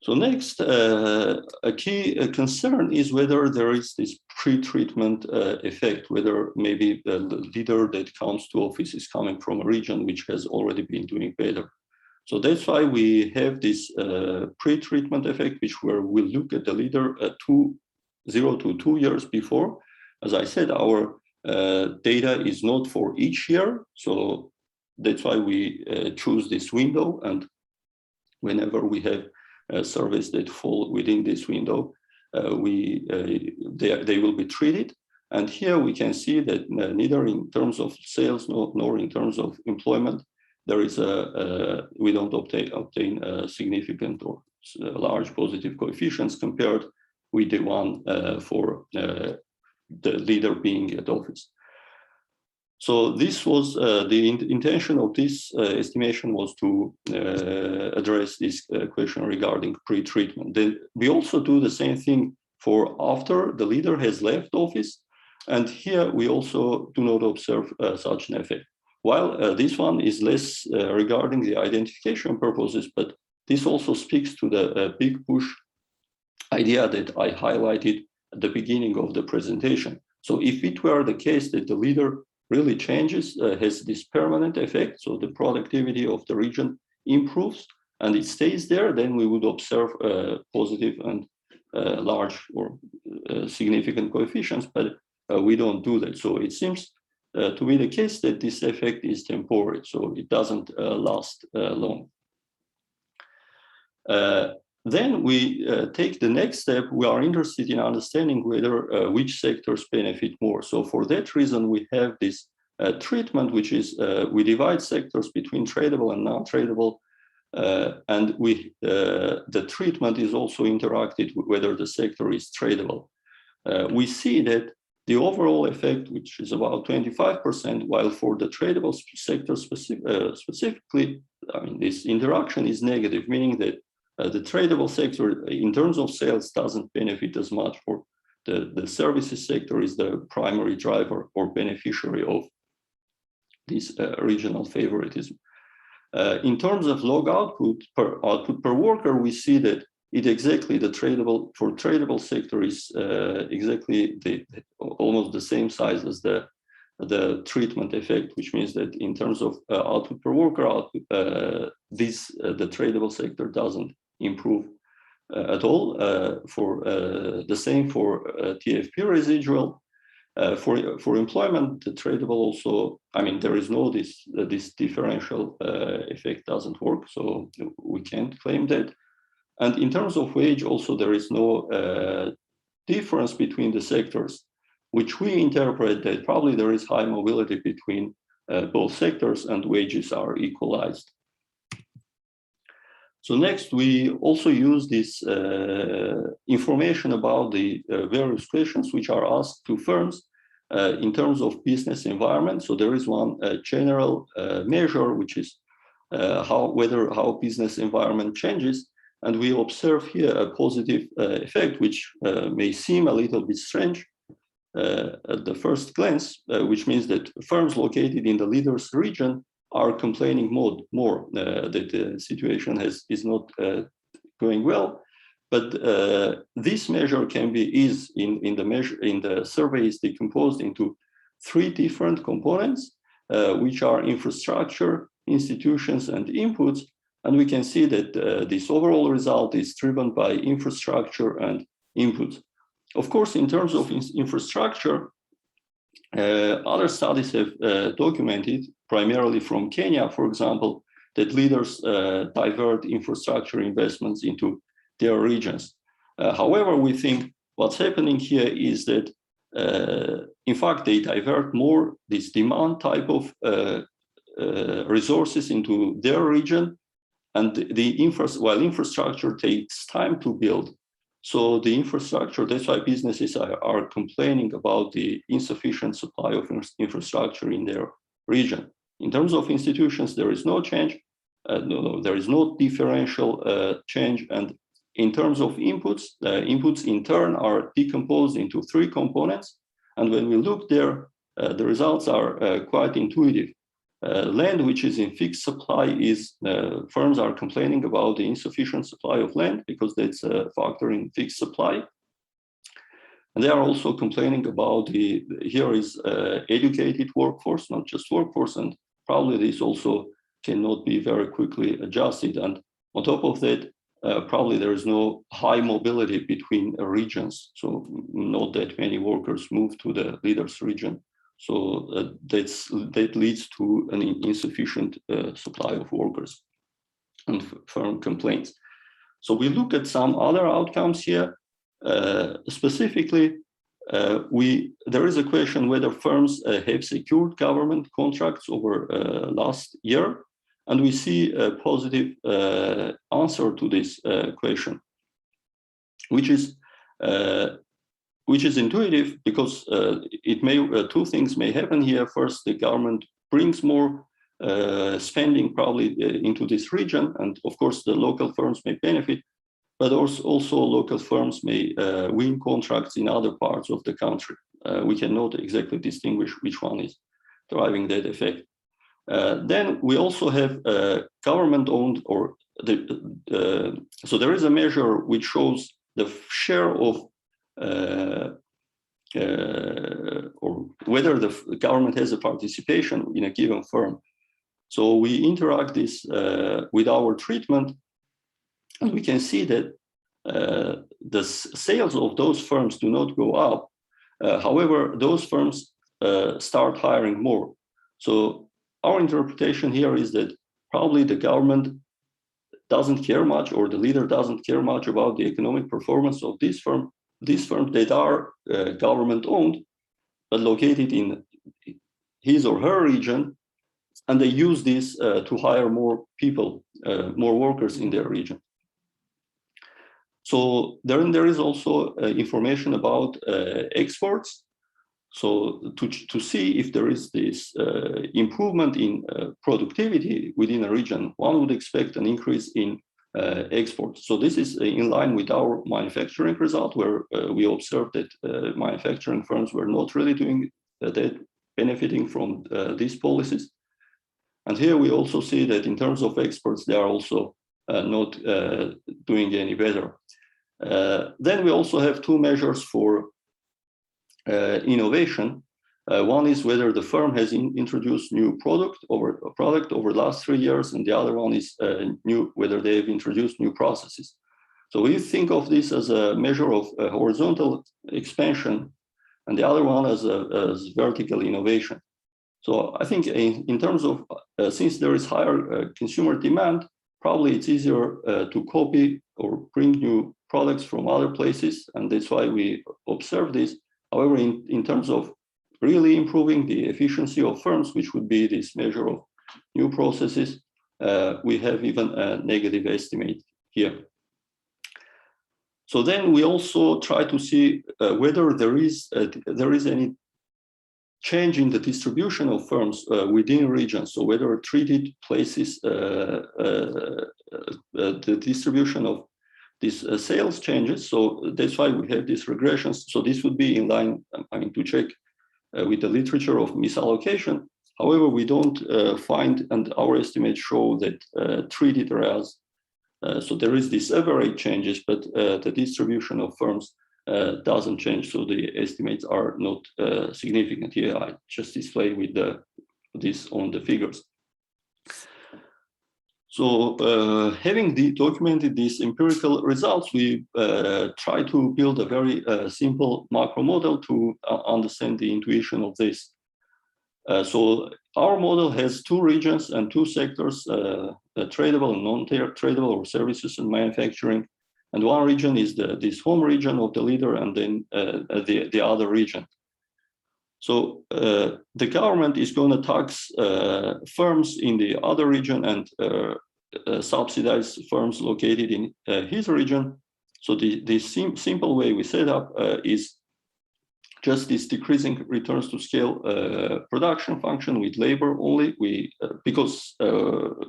So next, a key concern is whether there is this pre-treatment effect, whether maybe the leader that comes to office is coming from a region which has already been doing better. So that's why we have this pre-treatment effect, where we look at the leader 0 to 2 years before. As I said, our data is not for each year. So that's why we choose this window. And whenever we have surveys that fall within this window, they will be treated. And here we can see that neither in terms of sales nor in terms of employment, there is we don't obtain a significant or large positive coefficients compared with the one for the leader being at office. So this was the intention of this estimation was to address this question regarding pre-treatment. We also do the same thing for after the leader has left office, and here we also do not observe such an effect. While this one is less regarding the identification purposes, but this also speaks to the big push idea that I highlighted at the beginning of the presentation. So if it were the case that the leader really changes, has this permanent effect, so the productivity of the region improves and it stays there, then we would observe positive and large or significant coefficients, but we don't do that. So it seems to be the case that this effect is temporary, so it doesn't last long. Then we take the next step. We are interested in understanding whether which sectors benefit more. So for that reason, we have this treatment, which is we divide sectors between tradable and non-tradable, and the treatment is also interacted with whether the sector is tradable. We see that the overall effect, which is about 25%, while for the tradable sector specifically, I mean, this interaction is negative, meaning that the tradable sector in terms of sales doesn't benefit as much. For the services sector is the primary driver or beneficiary of this regional favoritism. In terms of log output per worker, we see that it exactly the tradable sector is exactly almost the same size as the treatment effect, which means that in terms of output per worker, the tradable sector doesn't improve at all. For the same for TFP residual. For employment, the tradable also, I mean, there is no this differential effect doesn't work, so we can't claim that. And in terms of wage, also there is no difference between the sectors, which we interpret that probably there is high mobility between both sectors and wages are equalized. So next, we also use this information about the various questions which are asked to firms in terms of business environment. So there is one general measure, which is how business environment changes. And we observe here a positive effect, which may seem a little bit strange at the first glance, which means that firms located in the leaders region are complaining more that the situation is not going well. But this measure is in the survey is decomposed into 3 different components, which are infrastructure, institutions, and inputs. And we can see that this overall result is driven by infrastructure and inputs. Of course, in terms of infrastructure, other studies have documented, primarily from Kenya, for example, that leaders divert infrastructure investments into their regions. However, we think what's happening here is that, in fact, they divert more this demand type of resources into their region, and while infrastructure takes time to build. So the infrastructure, that's why businesses are complaining about the insufficient supply of infrastructure in their region. In terms of institutions, there is no change. There is no differential change. And in terms of inputs, the inputs in turn are decomposed into 3 components. And when we look there, the results are quite intuitive. Land, which is in fixed supply, is firms are complaining about the insufficient supply of land because that's a factor in fixed supply. And they are also complaining about here is educated workforce, not just workforce, and probably this also cannot be very quickly adjusted. And on top of that, probably there is no high mobility between regions. So not that many workers move to the leaders region. So that leads to an insufficient supply of workers and firm complaints. So we look at some other outcomes here. Specifically, there is a question whether firms have secured government contracts over last year. And we see a positive answer to this question, which is intuitive because two things may happen here. First, the government brings more spending probably into this region, and of course the local firms may benefit, but also local firms may win contracts in other parts of the country. We cannot exactly distinguish which one is driving that effect. Then we also have government-owned, so there is a measure which shows the share of or whether the government has a participation in a given firm. So we interact this with our treatment, and we can see that the sales of those firms do not go up. However, those firms start hiring more. So our interpretation here is that probably the government doesn't care much, or the leader doesn't care much about the economic performance of these firms that are government-owned, but located in his or her region, and they use this to hire more people, more workers in their region. So there is also information about exports. So to see if there is this improvement in productivity within a region, one would expect an increase in exports. So this is in line with our manufacturing result, where we observed that manufacturing firms were not really doing that, benefiting from these policies. And here we also see that in terms of exports, they are also not doing any better. Then we also have two measures for innovation. One is whether the firm has introduced new product over the last 3 years, and the other one is whether they have introduced new processes. So we think of this as a measure of horizontal expansion, and the other one as vertical innovation. So I think in terms of, since there is higher consumer demand, probably it's easier to copy or bring new products from other places, and that's why we observe this. However, in terms of really improving the efficiency of firms, which would be this measure of new processes, we have even a negative estimate here. So then we also try to see whether there is any change in the distribution of firms within regions. So whether treated places, the distribution of these sales changes. So that's why we have these regressions. So this would be in line, I mean, to check with the literature of misallocation. However, we don't find, and our estimates show that treated areas, so there is this average changes, but the distribution of firms doesn't change. So the estimates are not significant here. I just display with this on the figures. So having documented these empirical results, we try to build a very simple macro model to understand the intuition of this. So our model has two regions and two sectors, tradable and non-tradable, or services and manufacturing. And one region is this home region of the leader, and then the other region. So the government is going to tax firms in the other region and subsidize firms located in his region. So the simple way we set up is just this decreasing returns to scale production function with labor only. Because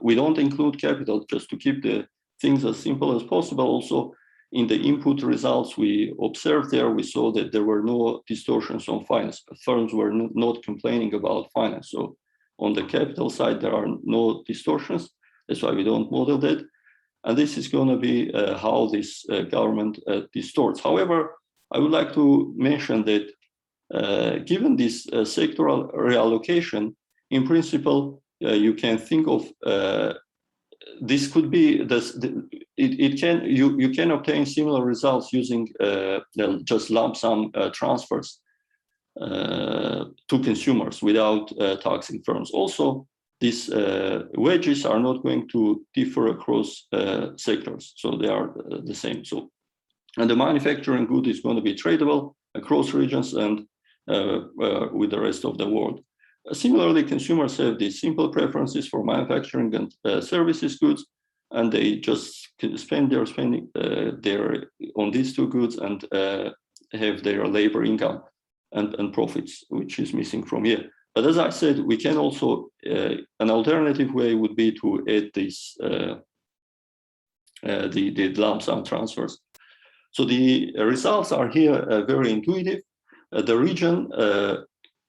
we don't include capital, just to keep the things as simple as possible. Also, in the input results we observed there, we saw that there were no distortions on finance. Firms were not complaining about finance. So on the capital side, there are no distortions. That's why we don't model that. And this is going to be how this government distorts. However, I would like to mention that given this sectoral reallocation, in principle, you can think of this could be this. You can obtain similar results using just lump sum transfers to consumers without taxing firms. Also, these wages are not going to differ across sectors, so they are the same. So, and the manufacturing good is going to be tradable across regions and with the rest of the world. Similarly, consumers have these simple preferences for manufacturing and services goods, and they just spend their spending on these two goods and have their labor income and profits, which is missing from here. But as I said, we can also, an alternative way would be to add this, the lump sum transfers. So the results are here very intuitive. The region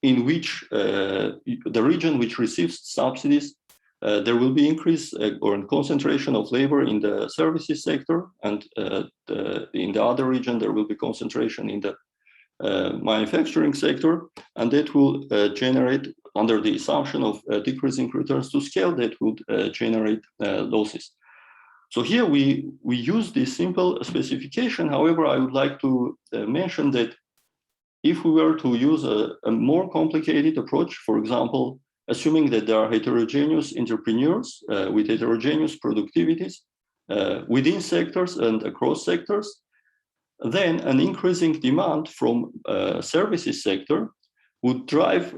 in which the region which receives subsidies, there will be increase or in concentration of labor in the services sector, and in the other region there will be concentration in the manufacturing sector, and that will generate, under the assumption of decreasing returns to scale, that would generate losses. So here we use this simple specification. However, I would like to mention that if we were to use a more complicated approach, for example, assuming that there are heterogeneous entrepreneurs with heterogeneous productivities within sectors and across sectors, then an increasing demand from services sector would drive,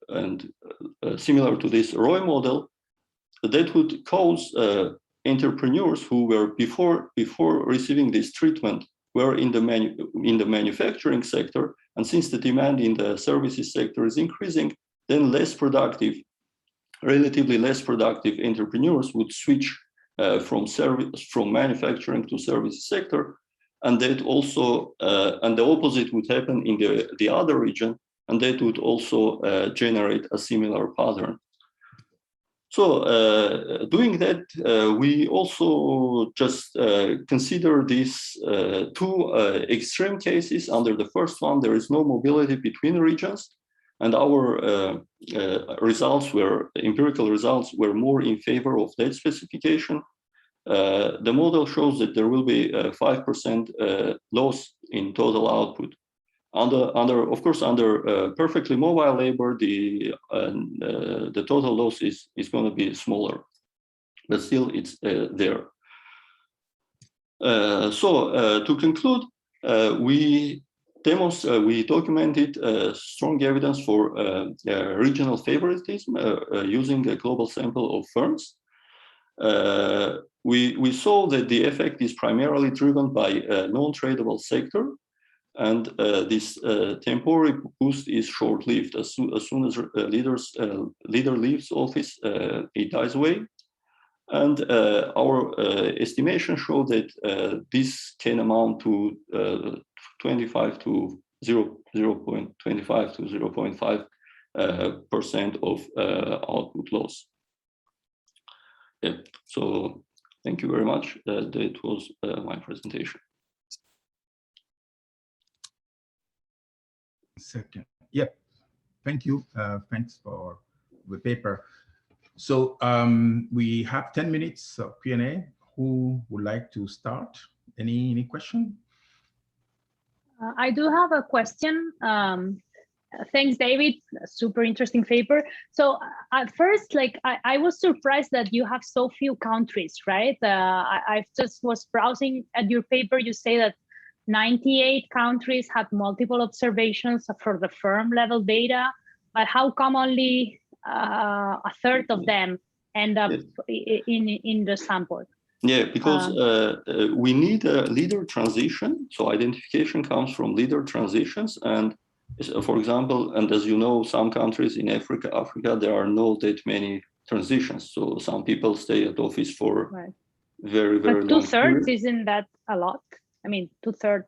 and similar to this ROI model, that would cause entrepreneurs who were before receiving this treatment where in the manufacturing sector, and since the demand in the services sector is increasing, then relatively less productive entrepreneurs would switch from manufacturing to services sector, and that also and the opposite would happen in the other region, and that would also generate a similar pattern. So doing that, we also just consider these two extreme cases. Under the first one, there is no mobility between regions, and our empirical results were more in favor of that specification. The model shows that there will be a 5% loss in total output. Of course, under perfectly mobile labor, the total loss is going to be smaller, but still it's there. So to conclude, we documented strong evidence for regional favoritism using a global sample of firms. We saw that the effect is primarily driven by a non-tradable sector, and this temporary boost is short-lived. As soon as leader leaves office, it dies away. And our estimation showed that this can amount to 0.25 to 0.5% of output loss. Yeah. So thank you very much. That was my presentation. Second. Yep. Thank you. Thanks for the paper. So we have 10 minutes of Q&A. Who would like to start? Any question? I do have a question. Thanks, David. Super interesting paper. So at first, I was surprised that you have so few countries, right? I just was browsing at your paper. You say that 98 countries had multiple observations for the firm level data, but how come only a third of them end up in the sample? Yeah, because we need a leader transition. So identification comes from leader transitions. And for example, and as you know, some countries in Africa, there are not that many transitions. So some people stay at office for very, very long. But 2/3 isn't that a lot? I mean, 2/3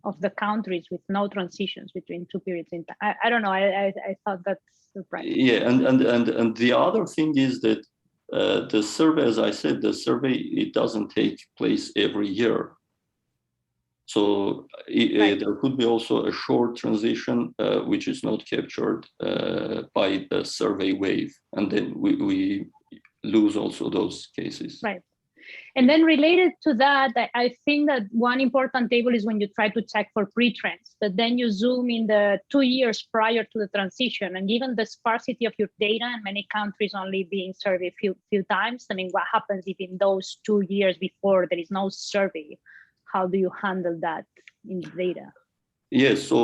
of the countries with no transitions between two periods in time. I don't know. I thought that's surprising. Yeah, and the other thing is that the survey, as I said, it doesn't take place every year. So there could be also a short transition which is not captured by the survey wave, and then we lose also those cases. Right. And then related to that, I think that one important table is when you try to check for pre-trends, but then you zoom in the 2 years prior to the transition, and given the sparsity of your data and many countries only being surveyed few times, I mean, what happens if in those 2 years before there is no survey? How do you handle that in the data? Yes, so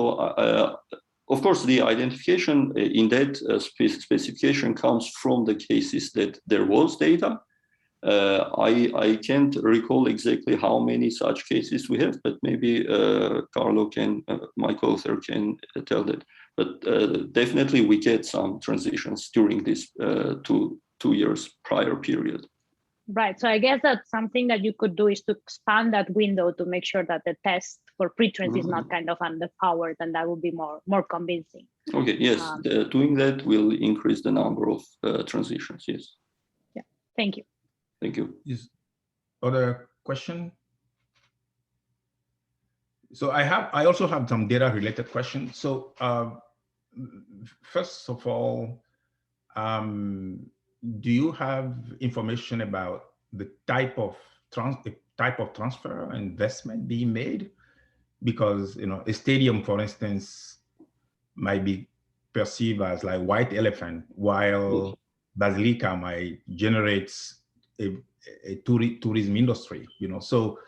of course, the identification in that specification comes from the cases that there was data. I can't recall exactly how many such cases we have, but maybe Carlo my co-author can tell that. But definitely we get some transitions during this 2 years prior period. Right, so I guess that's something that you could do is to expand that window to make sure that the test for pre-trends is not kind of underpowered, and that would be more convincing. Okay, yes, doing that will increase the number of transitions, yes. Yeah, thank you. Thank you. Is other question? So I also have some data related questions. So first of all, do you have information about the type of transfer investment being made? Because a stadium, for instance, might be perceived as like white elephant, while Basilica might generate a tourism industry. So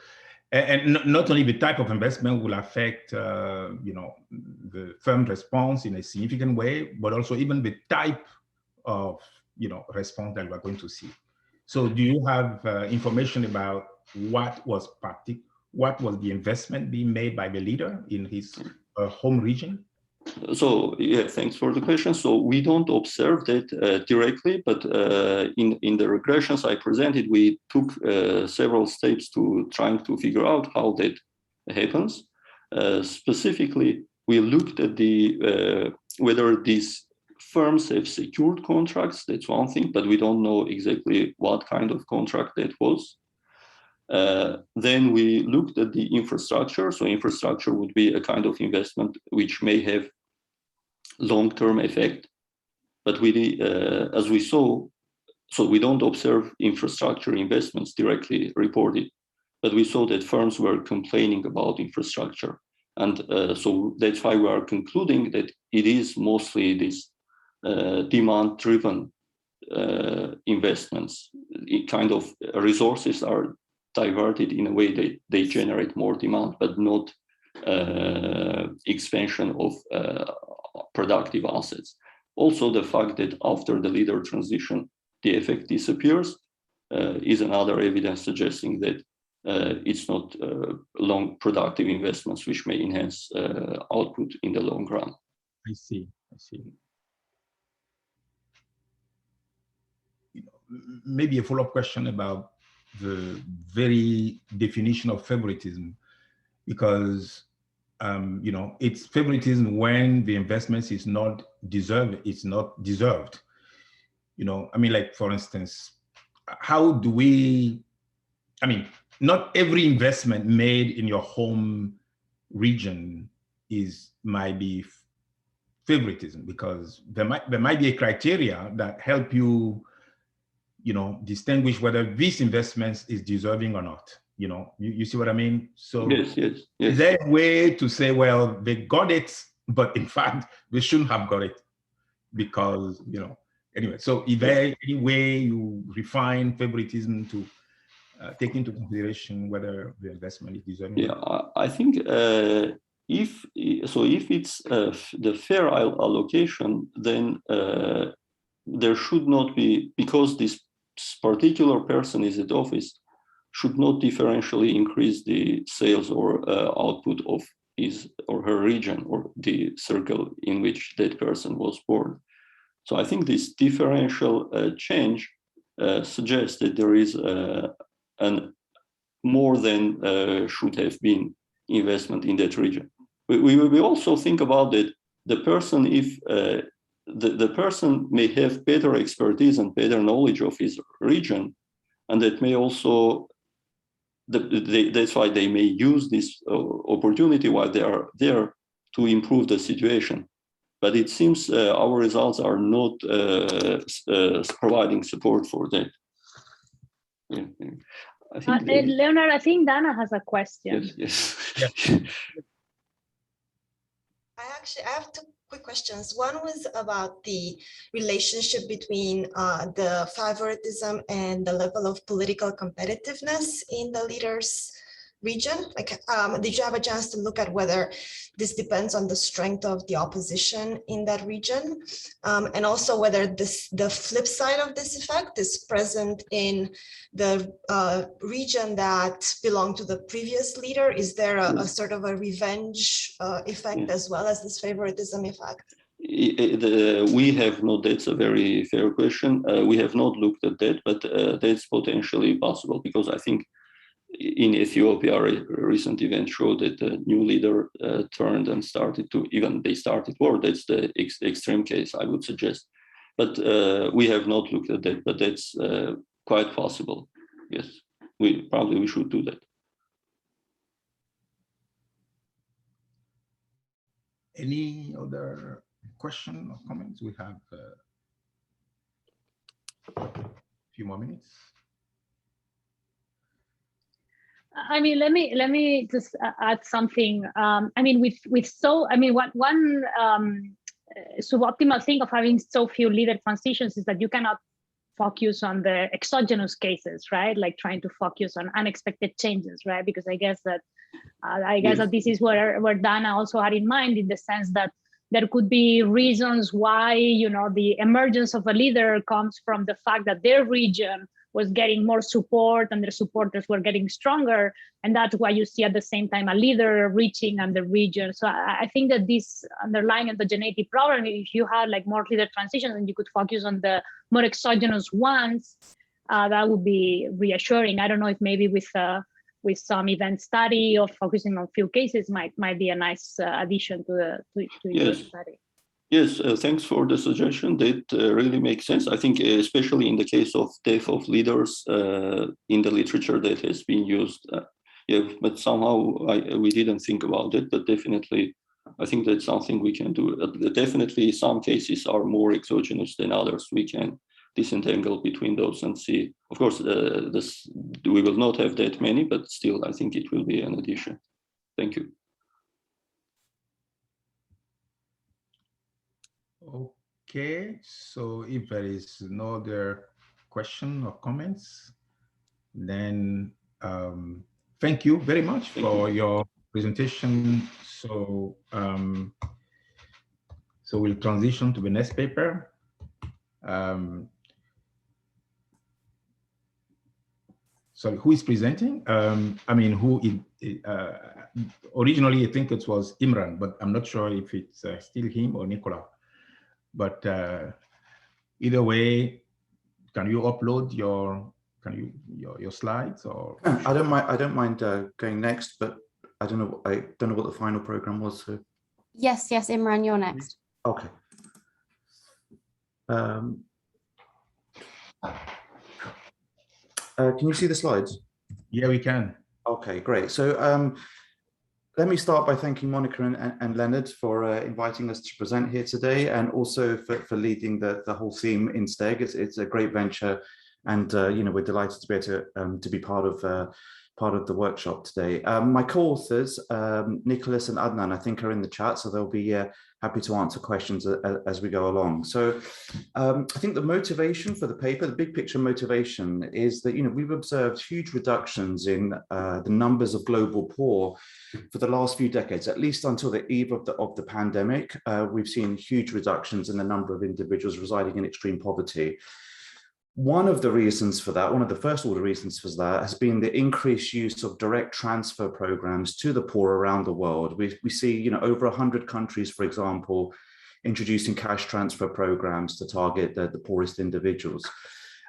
and not only the type of investment will affect the firm response in a significant way, but also even the type of response that we're going to see. So do you have information about what was what was the investment being made by the leader in his home region? So yeah, thanks for the question. So we don't observe that directly, but in the regressions I presented, we took several steps to trying to figure out how that happens. Specifically, we looked at the whether these firms have secured contracts. That's one thing, but we don't know exactly what kind of contract that was. Then we looked at the infrastructure. So infrastructure would be a kind of investment which may have long-term effect, but we, as we saw, so we don't observe infrastructure investments directly reported, but we saw that firms were complaining about infrastructure. And so that's why we are concluding that it is mostly these demand-driven investments. It kind of resources are diverted in a way that they generate more demand, but not expansion of productive assets. Also, the fact that after the leader transition, the effect disappears is another evidence suggesting that it's not long productive investments which may enhance output in the long run. I see. Maybe a follow-up question about the very definition of favoritism, because it's favoritism when the investment is not deserved. It's not deserved. I mean, like, for instance, how do we? I mean, not every investment made in your home region might be favoritism, because there might be a criteria that help you, distinguish whether this investment is deserving or not. You see what I mean? So yes. Is there a way to say, well, they got it, but in fact, they shouldn't have got it because, anyway, so is there any way you refine favoritism to take into consideration whether the investment is deserving? Yeah, I think if it's the fair allocation, then there should not be, because this particular person is at office, should not differentially increase the sales or output of his or her region or the circle in which that person was born. So I think this differential change suggests that there is an more than should have been investment in that region. We also think about that the person, if the person may have better expertise and better knowledge of his region, and that may also, that's why they may use this opportunity while they are there to improve the situation. But it seems our results are not providing support for that. Yeah. I think Leonard, I think Dana has a question. Yes. I have two quick questions. One was about the relationship between the favoritism and the level of political competitiveness in the leaders' region. Like, did you have a chance to look at whether this depends on the strength of the opposition in that region? And also whether the flip side of this effect is present in the region that belonged to the previous leader? Is there a sort of a revenge effect as well as this favoritism effect? We have not, that's a very fair question. We have not looked at that, but that's potentially possible, because I think in Ethiopia, a recent event showed that the new leader turned and started to, they started war. That's the extreme case, I would suggest. But we have not looked at that, but that's quite possible. Yes, we should do that. Any other question or comments? We have a few more minutes. I mean, let me just add something. I mean, one suboptimal thing of having so few leader transitions is that you cannot focus on the exogenous cases, right? Like trying to focus on unexpected changes, right? Because I guess that this is where Dana also had in mind, in the sense that there could be reasons why, the emergence of a leader comes from the fact that their region was getting more support and their supporters were getting stronger. And that's why you see at the same time a leader reaching on the region. So I think that this underlying heterogeneity problem, if you had like more leader transitions and you could focus on the more exogenous ones, that would be reassuring. I don't know if maybe with some event study or focusing on few cases might be a nice addition to your study. Yes, thanks for the suggestion. That really makes sense. I think especially in the case of death of leaders in the literature that has been used, but somehow we didn't think about it, but definitely I think that's something we can do. Definitely some cases are more exogenous than others. We can disentangle between those and see. Of course, we will not have that many, but still I think it will be an addition. Thank you. Okay, so if there is no other question or comments, then thank you very much for your presentation. So, so we'll transition to the next paper. Sorry, who is presenting? I mean, originally I think it was Imran, but I'm not sure if it's still him or Nicola. But either way, can you upload your slides or? I don't mind going next, but I don't know what the final program was. So. Yes, Imran, you're next. Okay. Can you see the slides? Yeah, we can. Okay, great. So let me start by thanking Monica and Leonard for inviting us to present here today, and also for leading the whole theme in STEG. It's a great venture, and we're delighted to be able to be part of the workshop today. My co-authors, Nicholas and Adnan, I think are in the chat, so they'll be happy to answer questions as we go along. So I think the motivation for the paper, the big picture motivation, is that we've observed huge reductions in the numbers of global poor for the last few decades, at least until the eve of the pandemic. We've seen huge reductions in the number of individuals residing in extreme poverty. One of the reasons for that, one of the first order reasons for that, has been the increased use of direct transfer programs to the poor around the world. We see, over 100 countries, for example, introducing cash transfer programs to target the poorest individuals.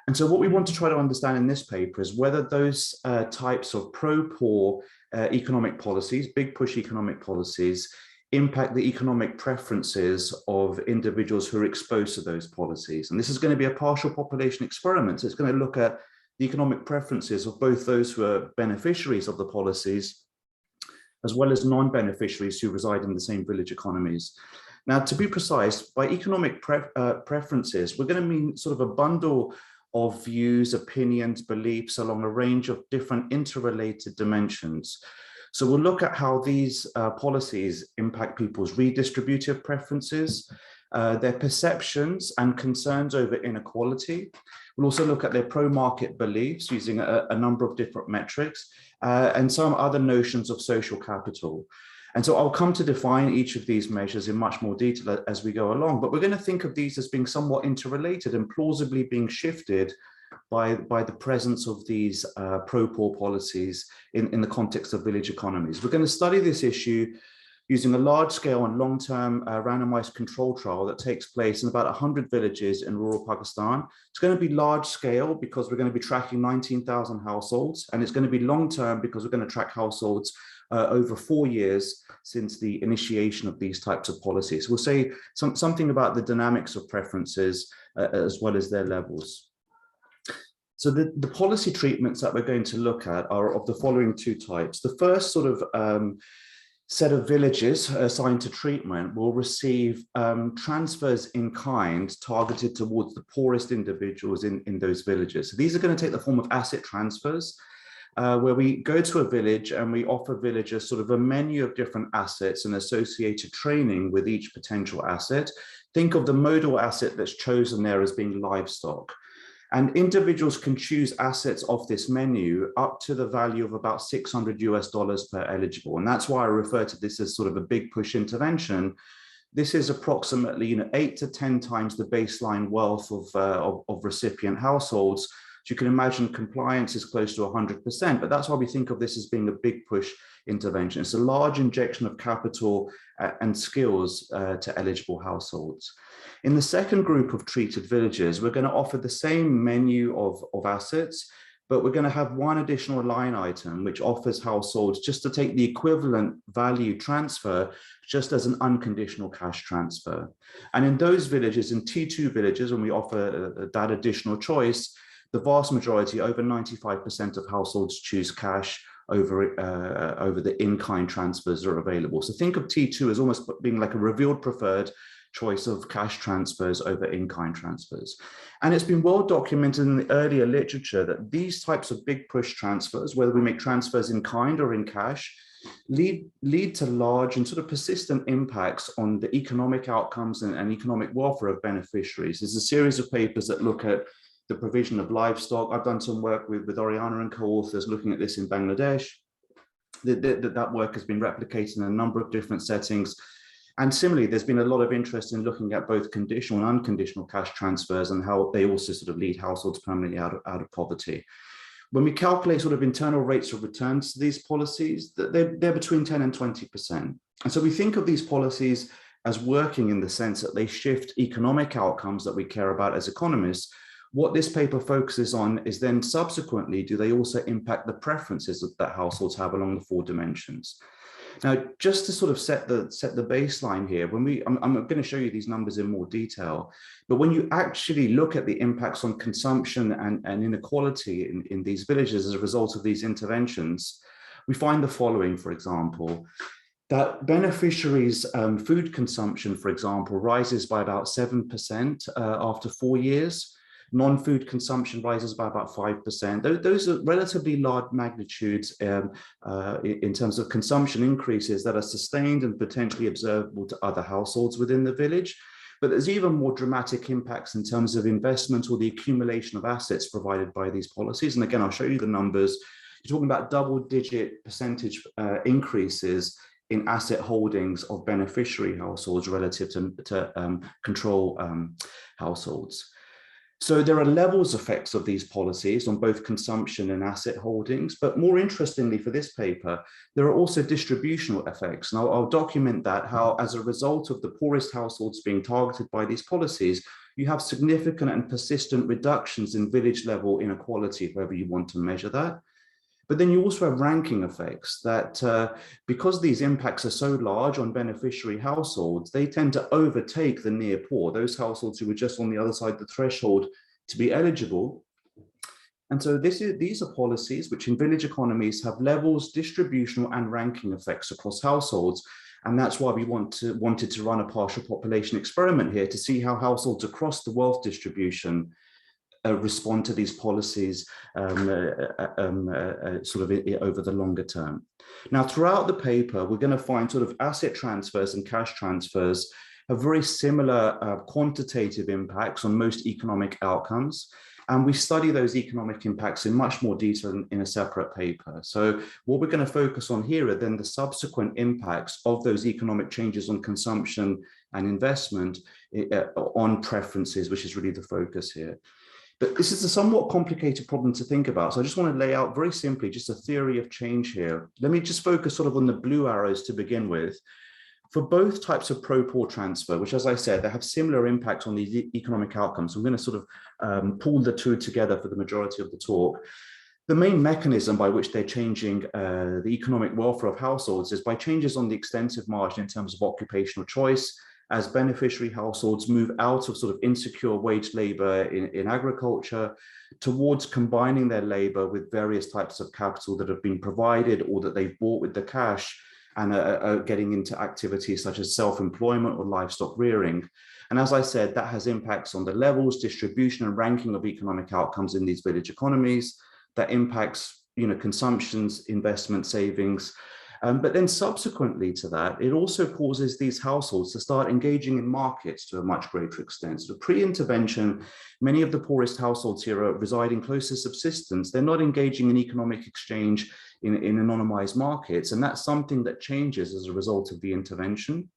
And so what we want to try to understand in this paper is whether those types of pro-poor economic policies, big push economic policies, impact the economic preferences of individuals who are exposed to those policies. And this is going to be a partial population experiment. So it's going to look at the economic preferences of both those who are beneficiaries of the policies, as well as non-beneficiaries who reside in the same village economies. Now, to be precise, by economic preferences, we're going to mean sort of a bundle of views, opinions, beliefs along a range of different interrelated dimensions. So we'll look at how these policies impact people's redistributive preferences, their perceptions and concerns over inequality. We'll also look at their pro-market beliefs using a number of different metrics and some other notions of social capital. And so I'll come to define each of these measures in much more detail as we go along, but we're going to think of these as being somewhat interrelated and plausibly being shifted by the presence of these pro-poor policies in the context of village economies. We're going to study this issue using a large-scale and long-term randomized control trial that takes place in about 100 villages in rural Pakistan. It's going to be large-scale because we're going to be tracking 19,000 households, and it's going to be long-term because we're going to track households over 4 years since the initiation of these types of policies. We'll say something about the dynamics of preferences as well as their levels. So the policy treatments that we're going to look at are of the following two types. The first sort of set of villages assigned to treatment will receive transfers in kind targeted towards the poorest individuals in those villages. So these are going to take the form of asset transfers, where we go to a village and we offer villagers sort of a menu of different assets and associated training with each potential asset. Think of the modal asset that's chosen there as being livestock. And individuals can choose assets off this menu up to the value of about $600 per eligible. And that's why I refer to this as sort of a big push intervention. This is approximately 8 to 10 times the baseline wealth of recipient households. you can imagine compliance is close to 100%, but that's why we think of this as being a big push intervention. It's a large injection of capital and skills to eligible households. In the second group of treated villages, we're going to offer the same menu of assets, but we're going to have one additional line item which offers households just to take the equivalent value transfer just as an unconditional cash transfer. And in those villages, in T2 villages, when we offer that additional choice, the vast majority, over 95% of households choose cash over the in-kind transfers that are available. So think of T2 as almost being like a revealed preferred choice of cash transfers over in-kind transfers. And it's been well documented in the earlier literature that these types of big push transfers, whether we make transfers in kind or in cash, lead to large and sort of persistent impacts on the economic outcomes and economic welfare of beneficiaries. There's a series of papers that look at the provision of livestock. I've done some work with Oriana and co-authors looking at this in Bangladesh. That work has been replicated in a number of different settings. And similarly, there's been a lot of interest in looking at both conditional and unconditional cash transfers and how they also sort of lead households permanently out of poverty. When we calculate sort of internal rates of returns to these policies, they're between 10 and 20%. And so we think of these policies as working in the sense that they shift economic outcomes that we care about as economists. What this paper focuses on is then subsequently, do they also impact the preferences that households have along the 4 dimensions? Now, just to sort of set the baseline here, I'm going to show you these numbers in more detail, but when you actually look at the impacts on consumption and inequality in these villages as a result of these interventions, we find the following, for example, that beneficiaries' food consumption, for example, rises by about 7% after 4 years. Non-food consumption rises by about 5%. Those are relatively large magnitudes in terms of consumption increases that are sustained and potentially observable to other households within the village. But there's even more dramatic impacts in terms of investment or the accumulation of assets provided by these policies. And again, I'll show you the numbers. You're talking about double-digit percentage increases in asset holdings of beneficiary households relative to control households. So there are levels effects of these policies on both consumption and asset holdings, but more interestingly for this paper, there are also distributional effects. Now I'll document that how as a result of the poorest households being targeted by these policies, you have significant and persistent reductions in village level inequality, however you want to measure that. But then you also have ranking effects that because these impacts are so large on beneficiary households, they tend to overtake the near poor, those households who were just on the other side of the threshold to be eligible. And so these are policies which in village economies have levels, distributional and ranking effects across households. And that's why we wanted to run a partial population experiment here to see how households across the wealth distribution respond to these policies sort of over the longer term. Now, throughout the paper, we're going to find sort of asset transfers and cash transfers have very similar quantitative impacts on most economic outcomes. And we study those economic impacts in much more detail in a separate paper. So what we're going to focus on here are then the subsequent impacts of those economic changes on consumption and investment on preferences, which is really the focus here. But this is a somewhat complicated problem to think about. So I just want to lay out very simply just a theory of change here. Let me just focus sort of on the blue arrows to begin with. For both types of pro-poor transfer, which as I said, they have similar impacts on these economic outcomes. I'm going to sort of pull the two together for the majority of the talk. The main mechanism by which they're changing the economic welfare of households is by changes on the extensive margin in terms of occupational choice, as beneficiary households move out of sort of insecure wage labor in agriculture towards combining their labor with various types of capital that have been provided or that they've bought with the cash and are getting into activities such as self-employment or livestock rearing. And as I said, that has impacts on the levels, distribution and ranking of economic outcomes in these village economies. That impacts, consumptions, investment, savings. But then subsequently to that, it also causes these households to start engaging in markets to a much greater extent. So pre-intervention, many of the poorest households here are residing close to subsistence. They're not engaging in economic exchange in anonymized markets. And that's something that changes as a result of the intervention.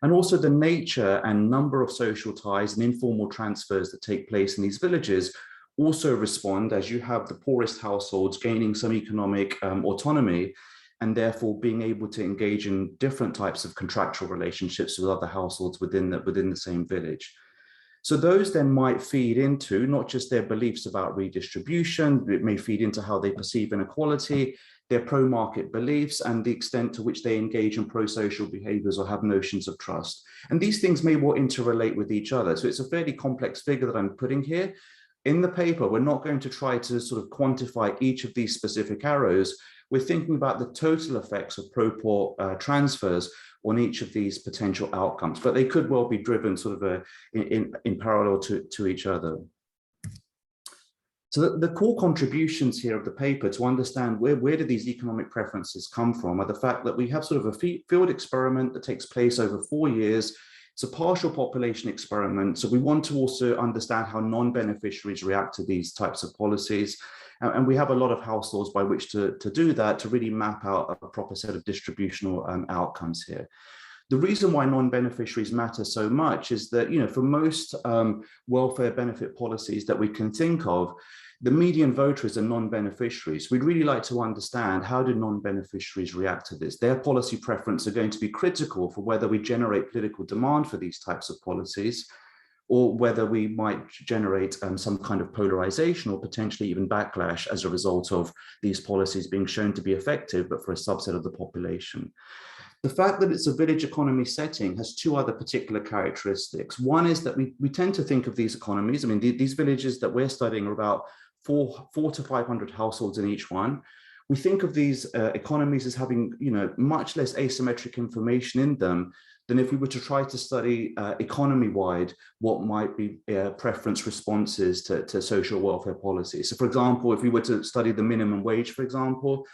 And also the nature and number of social ties and informal transfers that take place in these villages also respond as you have the poorest households gaining some economic autonomy, and therefore being able to engage in different types of contractual relationships with other households within the same village. So those then might feed into not just their beliefs about redistribution, it may feed into how they perceive inequality, their pro-market beliefs, and the extent to which they engage in pro-social behaviors or have notions of trust. And these things may well interrelate with each other. So it's a fairly complex figure that I'm putting here. In the paper, we're not going to try to sort of quantify each of these specific arrows. We're thinking about the total effects of pro-poor transfers on each of these potential outcomes, but they could well be driven sort of in parallel to each other. So the core contributions here of the paper to understand where do these economic preferences come from are the fact that we have sort of a field experiment that takes place over 4 years. It's a partial population experiment. So we want to also understand how non-beneficiaries react to these types of policies. And we have a lot of households by which to do that, to really map out a proper set of distributional outcomes here. The reason why non-beneficiaries matter so much is that, you know, for most welfare benefit policies that we can think of, the median voters are non-beneficiaries. We'd really like to understand how do non-beneficiaries react to this. Their policy preference are going to be critical for whether we generate political demand for these types of policies, or whether we might generate some kind of polarization or potentially even backlash as a result of these policies being shown to be effective, but for a subset of the population. The fact that it's a village economy setting has two other particular characteristics. One is that we tend to think of these economies, I mean, these villages that we're studying are about 400 to 500 households in each one. We think of these economies as having, you know, much less asymmetric information in them than if we were to try to study economy-wide what might be preference responses to social welfare policies. So for example, if we were to study the minimum wage, for example,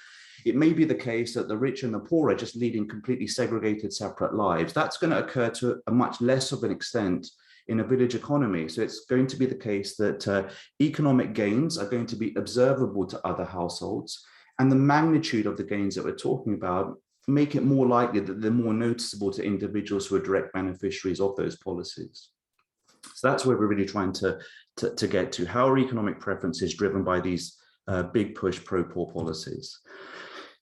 it may be the case that the rich and the poor are just leading completely segregated, separate lives. That's going to occur to a much less of an extent in a village economy. So it's going to be the case that economic gains are going to be observable to other households, and the magnitude of the gains that we're talking about make it more likely that they're more noticeable to individuals who are direct beneficiaries of those policies. So that's where we're really trying to get to. How are economic preferences driven by these big push pro-poor policies?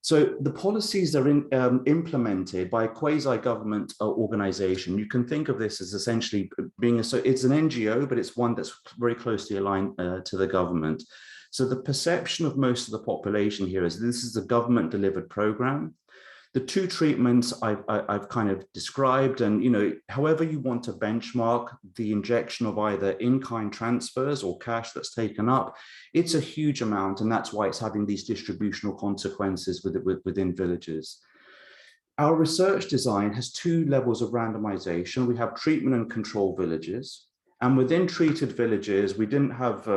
So the policies are implemented by a quasi-government organization. You can think of this as essentially being so it's an NGO, but it's one that's very closely aligned to the government. So the perception of most of the population here is this is a government delivered program. The two treatments I've kind of described, and, you know, however you want to benchmark the injection of either in-kind transfers or cash that's taken up, it's a huge amount, and that's why it's having these distributional consequences within villages. Our research design has two levels of randomization. We have treatment and control villages, and within treated villages, we didn't have,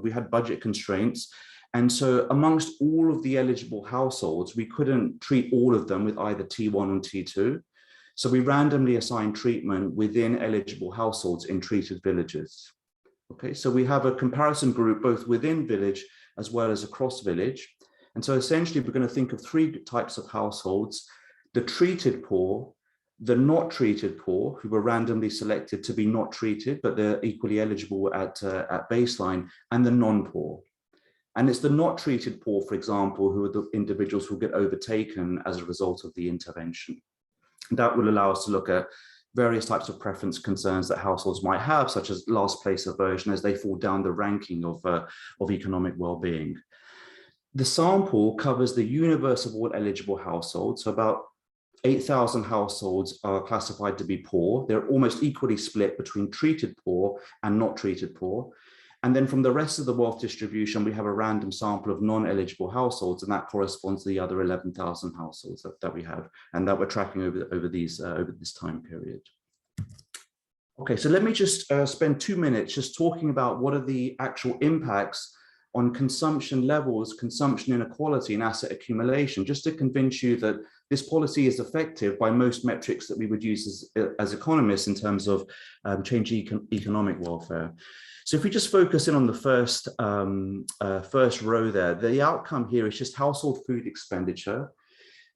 we had budget constraints. And so amongst all of the eligible households, we couldn't treat all of them with either T1 or T2. So we randomly assigned treatment within eligible households in treated villages. Okay, so we have a comparison group both within village as well as across village. And so essentially we're going to think of three types of households: the treated poor, the not treated poor, who were randomly selected to be not treated, but they're equally eligible at baseline, and the non-poor. And it's the not treated poor, for example, who are the individuals who get overtaken as a result of the intervention. That will allow us to look at various types of preference concerns that households might have, such as last place aversion, as they fall down the ranking of economic well-being. The sample covers the universe of all eligible households. So about 8,000 households are classified to be poor. They're almost equally split between treated poor and not treated poor. And then from the rest of the wealth distribution, we have a random sample of non-eligible households, and that corresponds to the other 11,000 households that we have, and that we're tracking over this time period. Okay, so let me just spend 2 minutes just talking about what are the actual impacts on consumption levels, consumption inequality, and asset accumulation, just to convince you that this policy is effective by most metrics that we would use as economists in terms of changing economic welfare. So if we just focus in on the first row there, the outcome here is just household food expenditure.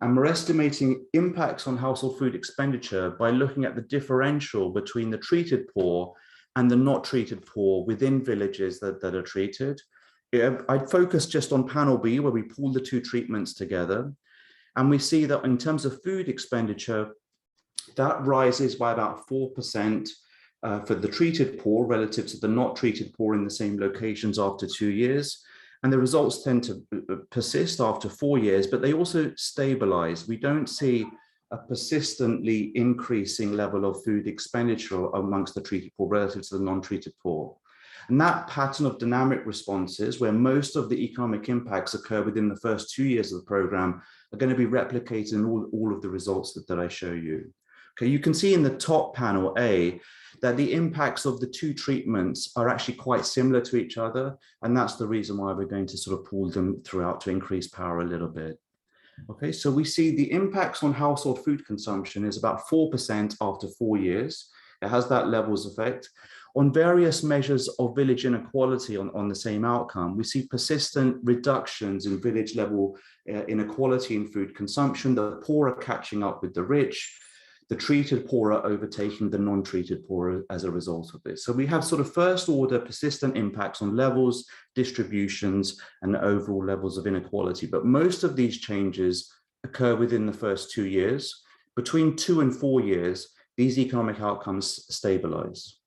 And we're estimating impacts on household food expenditure by looking at the differential between the treated poor and the not treated poor within villages that are treated. I'd focus just on panel B, where we pool the two treatments together. And we see that in terms of food expenditure, that rises by about 4% for the treated poor relative to the not treated poor in the same locations after 2 years. And the results tend to persist after 4 years, but they also stabilize. We don't see a persistently increasing level of food expenditure amongst the treated poor relative to the non-treated poor. And that pattern of dynamic responses, where most of the economic impacts occur within the first 2 years of the program, are going to be replicated in all of the results that I show you. Okay, you can see in the top panel A that the impacts of the two treatments are actually quite similar to each other. And that's the reason why we're going to sort of pool them throughout to increase power a little bit. Okay, so we see the impacts on household food consumption is about 4% after 4 years. It has that levels effect. On various measures of village inequality on the same outcome, we see persistent reductions in village level inequality in food consumption. The poor are catching up with the rich. The treated poor are overtaking the non-treated poor as a result of this. So we have sort of first order persistent impacts on levels, distributions, and overall levels of inequality. But most of these changes occur within the first 2 years. Between 2 and 4 years, these economic outcomes stabilize.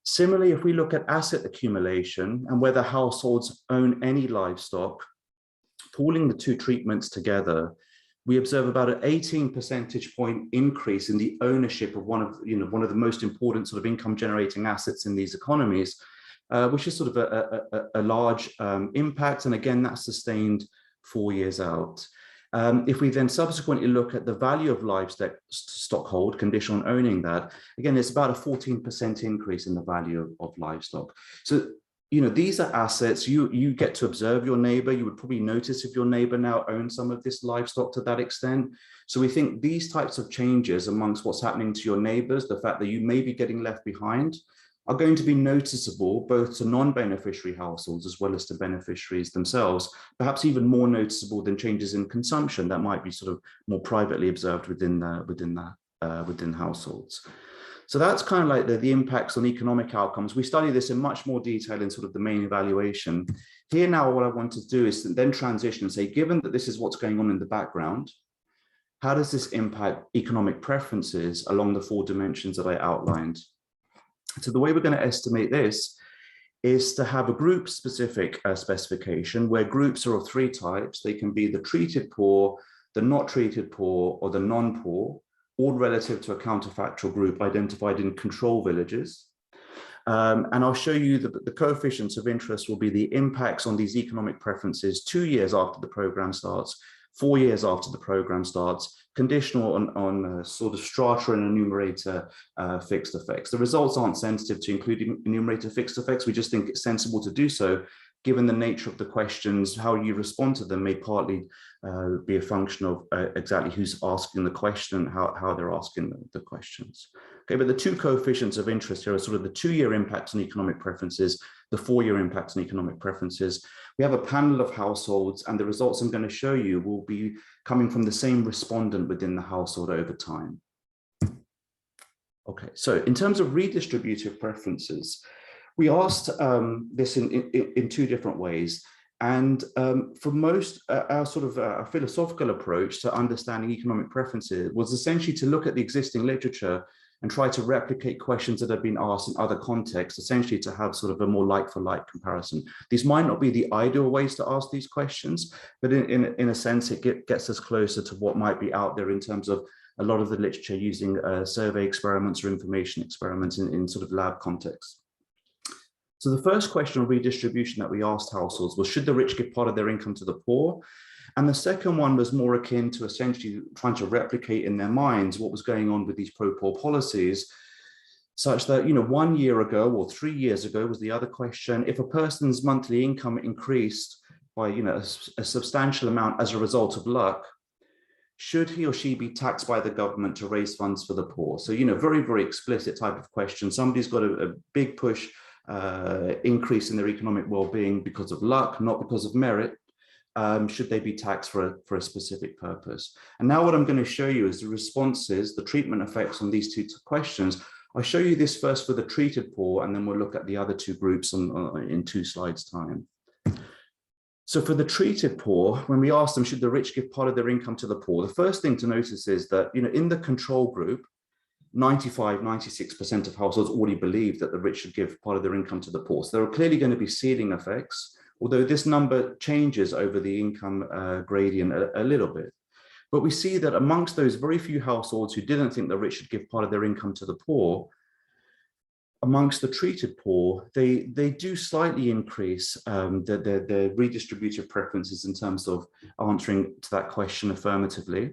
Similarly, if we look at asset accumulation and whether households own any livestock, pooling the two treatments together, we observe about an 18 percentage point increase in the ownership of one of the most important sort of income generating assets in these economies, which is sort of a large impact. And again, that's sustained 4 years out. If we then subsequently look at the value of livestock hold, conditional on owning that, again, it's about a 14% increase in the value of livestock. So, these are assets you get to observe your neighbor. You would probably notice if your neighbor now owns some of this livestock to that extent. So we think these types of changes amongst what's happening to your neighbors, the fact that you may be getting left behind, are going to be noticeable both to non-beneficiary households as well as to beneficiaries themselves, perhaps even more noticeable than changes in consumption that might be sort of more privately observed within households. So that's kind of like the impacts on economic outcomes. We study this in much more detail in sort of the main evaluation. Here now, what I want to do is then transition and say, given that this is what's going on in the background, how does this impact economic preferences along the 4 dimensions that I outlined? So the way we're going to estimate this is to have a group specific specification where groups are of 3 types. They can be the treated poor, the not treated poor, or the non-poor, all relative to a counterfactual group identified in control villages. And I'll show you that the coefficients of interest will be the impacts on these economic preferences 2 years after the program starts, 4 years after the program starts, conditional on sort of strata and enumerator fixed effects. The results aren't sensitive to including enumerator fixed effects. We just think it's sensible to do so, given the nature of the questions. How you respond to them may partly be a function of exactly who's asking the question, how they're asking the questions. Okay, but the 2 coefficients of interest here are sort of the 2-year impacts on economic preferences, the 4-year impacts on economic preferences. We have a panel of households, and the results I'm going to show you will be coming from the same respondent within the household over time. Okay, so in terms of redistributive preferences, we asked this in 2 different ways. And for most, our sort of philosophical approach to understanding economic preferences was essentially to look at the existing literature and try to replicate questions that have been asked in other contexts, essentially to have sort of a more like-for-like comparison. These might not be the ideal ways to ask these questions, but in a sense, it gets us closer to what might be out there in terms of a lot of the literature using survey experiments or information experiments in sort of lab contexts. So the first question on redistribution that we asked households was, should the rich give part of their income to the poor? And the second one was more akin to essentially trying to replicate in their minds what was going on with these pro-poor policies, such that, 1 year ago or 3 years ago was the other question, if a person's monthly income increased by, a substantial amount as a result of luck, should he or she be taxed by the government to raise funds for the poor? So, very, very explicit type of question. Somebody's got a big push increase in their economic well-being because of luck, not because of merit. Should they be taxed for a specific purpose? And now what I'm going to show you is the responses, the treatment effects on these 2 questions I'll show you this first for the treated poor, and then we'll look at the other two groups in 2 slides' time. So for the treated poor, when we asked them, should the rich give part of their income to the poor? The first thing to notice is that, in the control group, 96% of households already believe that the rich should give part of their income to the poor. So there are clearly going to be ceiling effects, although this number changes over the income gradient a little bit. But we see that amongst those very few households who didn't think the rich should give part of their income to the poor, amongst the treated poor, they do slightly increase their redistributive preferences in terms of answering to that question affirmatively.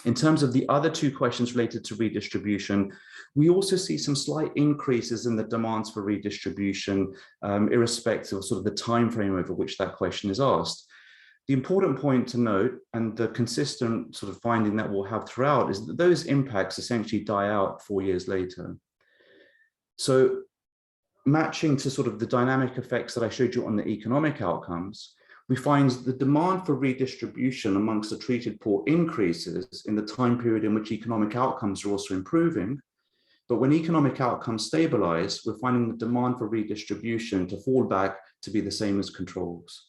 In terms of the other two questions related to redistribution, we also see some slight increases in the demands for redistribution, irrespective of sort of the time frame over which that question is asked. The important point to note, and the consistent sort of finding that we'll have throughout, is that those impacts essentially die out 4 years later. So matching to sort of the dynamic effects that I showed you on the economic outcomes, we find the demand for redistribution amongst the treated poor increases in the time period in which economic outcomes are also improving. But when economic outcomes stabilize, we're finding the demand for redistribution to fall back to be the same as controls.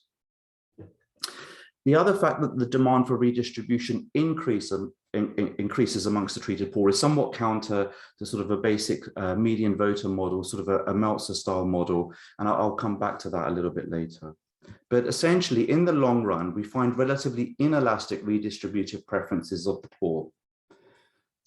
The other fact that the demand for redistribution increases amongst the treated poor is somewhat counter to sort of a basic median voter model, sort of a Meltzer style model, and I'll come back to that a little bit later. But essentially, in the long run, we find relatively inelastic redistributive preferences of the poor.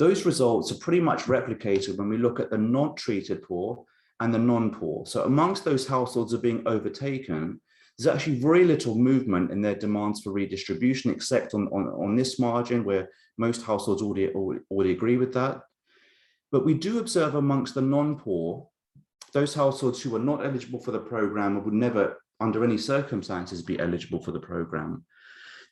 Those results are pretty much replicated when we look at the not-treated poor and the non-poor. So amongst those households that are being overtaken, there's actually very little movement in their demands for redistribution, except on this margin where most households already agree with that. But we do observe amongst the non-poor, those households who are not eligible for the program or would never under any circumstances be eligible for the program,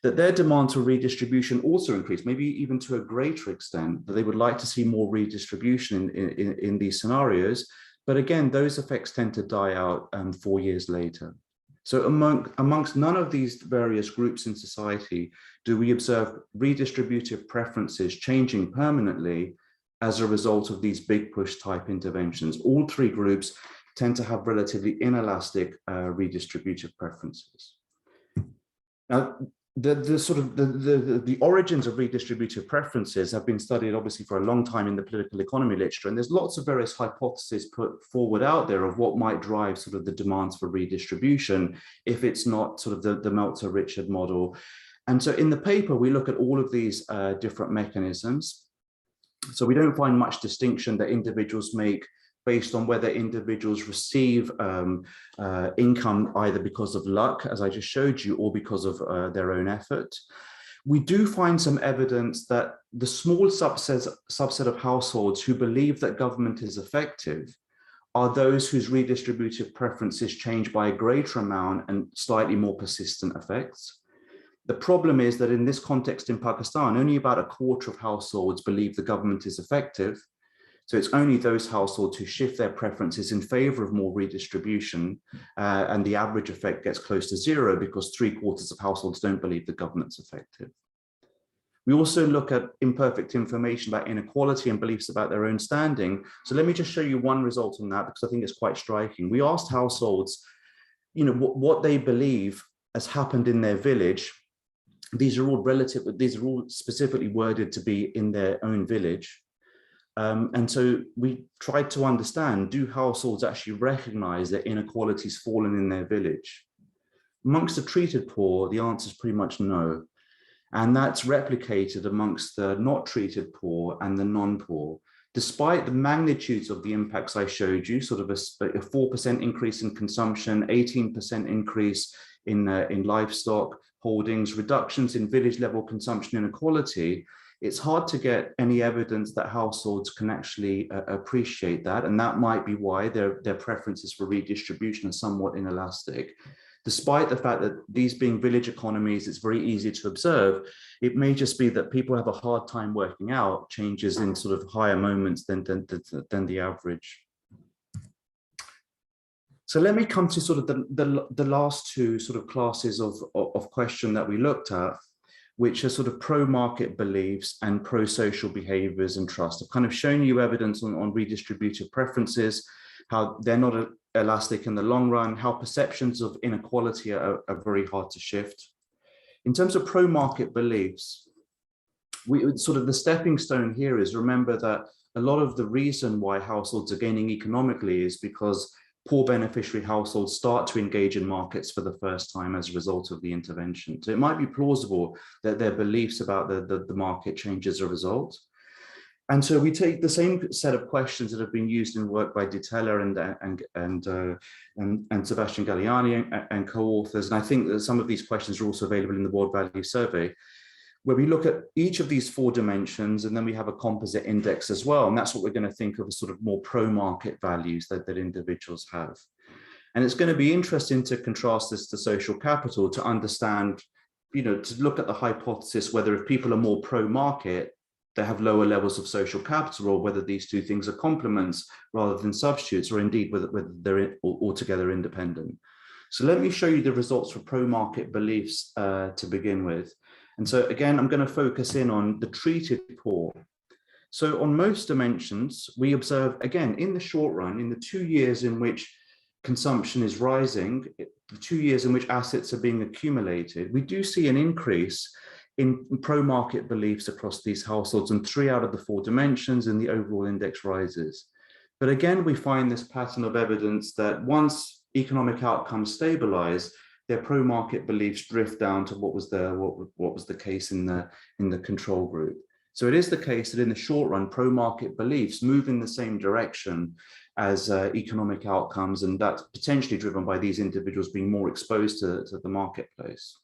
that their demand for redistribution also increased, maybe even to a greater extent, that they would like to see more redistribution in these scenarios. But again, those effects tend to die out 4 years later. So amongst none of these various groups in society do we observe redistributive preferences changing permanently as a result of these big push type interventions. All three groups tend to have relatively inelastic redistributive preferences. Now, the origins of redistributive preferences have been studied obviously for a long time in the political economy literature, and there's lots of various hypotheses put forward out there of what might drive sort of the demands for redistribution if it's not sort of the Meltzer-Richard model. And so in the paper, we look at all of these different mechanisms. So we don't find much distinction that individuals make based on whether individuals receive income either because of luck, as I just showed you, or because of their own effort. We do find some evidence that the small subset of households who believe that government is effective are those whose redistributive preferences change by a greater amount and slightly more persistent effects. The problem is that in this context in Pakistan, only about a quarter of households believe the government is effective. So it's only those households who shift their preferences in favor of more redistribution, and the average effect gets close to zero because 3/4 of households don't believe the government's effective. We also look at imperfect information about inequality and beliefs about their own standing. So let me just show you one result on that because I think it's quite striking. We asked households, what they believe has happened in their village. These are all specifically worded to be in their own village. And so we tried to understand, do households actually recognize that inequalities fallen in their village? Amongst the treated poor, the answer is pretty much no. And that's replicated amongst the not treated poor and the non-poor. Despite the magnitudes of the impacts I showed you, sort of a 4% increase in consumption, 18% increase in livestock holdings, reductions in village level consumption inequality, it's hard to get any evidence that households can actually appreciate that. And that might be why their preferences for redistribution are somewhat inelastic. Despite the fact that these being village economies, it's very easy to observe, it may just be that people have a hard time working out changes in sort of higher moments than the average. So let me come to sort of the last two sort of classes of question that we looked at, which are sort of pro-market beliefs and pro-social behaviors and trust. I've kind of shown you evidence on redistributive preferences, how they're not elastic in the long run, how perceptions of inequality are very hard to shift. In terms of pro-market beliefs, sort of the stepping stone here is remember that a lot of the reason why households are gaining economically is because poor beneficiary households start to engage in markets for the first time as a result of the intervention. So it might be plausible that their beliefs about the market change as a result. And so we take the same set of questions that have been used in work by Di Tella and Sebastian Galliani and co-authors. And I think that some of these questions are also available in the World Value Survey, where we look at each of these 4 dimensions, and then we have a composite index as well. And that's what we're going to think of as sort of more pro-market values that individuals have. And it's going to be interesting to contrast this to social capital to understand, to look at the hypothesis whether if people are more pro-market, they have lower levels of social capital, or whether these 2 things are complements rather than substitutes, or indeed whether they're altogether independent. So let me show you the results for pro-market beliefs to begin with. And so again, I'm going to focus in on the treated poor. So on most dimensions, we observe, again, in the short run, in the 2 years in which consumption is rising, the 2 years in which assets are being accumulated, we do see an increase in pro-market beliefs across these households, and 3 out of the 4 dimensions, and the overall index rises. But again, we find this pattern of evidence that once economic outcomes stabilize, their pro-market beliefs drift down to what was the case in the control group. So it is the case that in the short run, pro-market beliefs move in the same direction as economic outcomes, and that's potentially driven by these individuals being more exposed to the marketplace.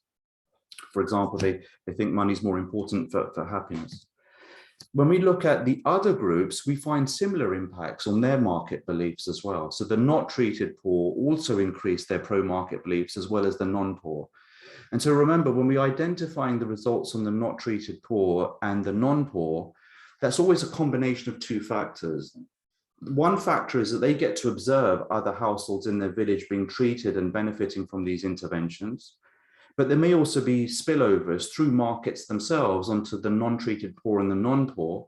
For example, they think money is more important for happiness. When we look at the other groups, we find similar impacts on their market beliefs as well. So the not treated poor also increase their pro-market beliefs as well as the non-poor. And so remember, when we're identifying the results on the not treated poor and the non-poor, that's always a combination of 2 factors. One factor is that they get to observe other households in their village being treated and benefiting from these interventions. But there may also be spillovers through markets themselves onto the non-treated poor and the non-poor.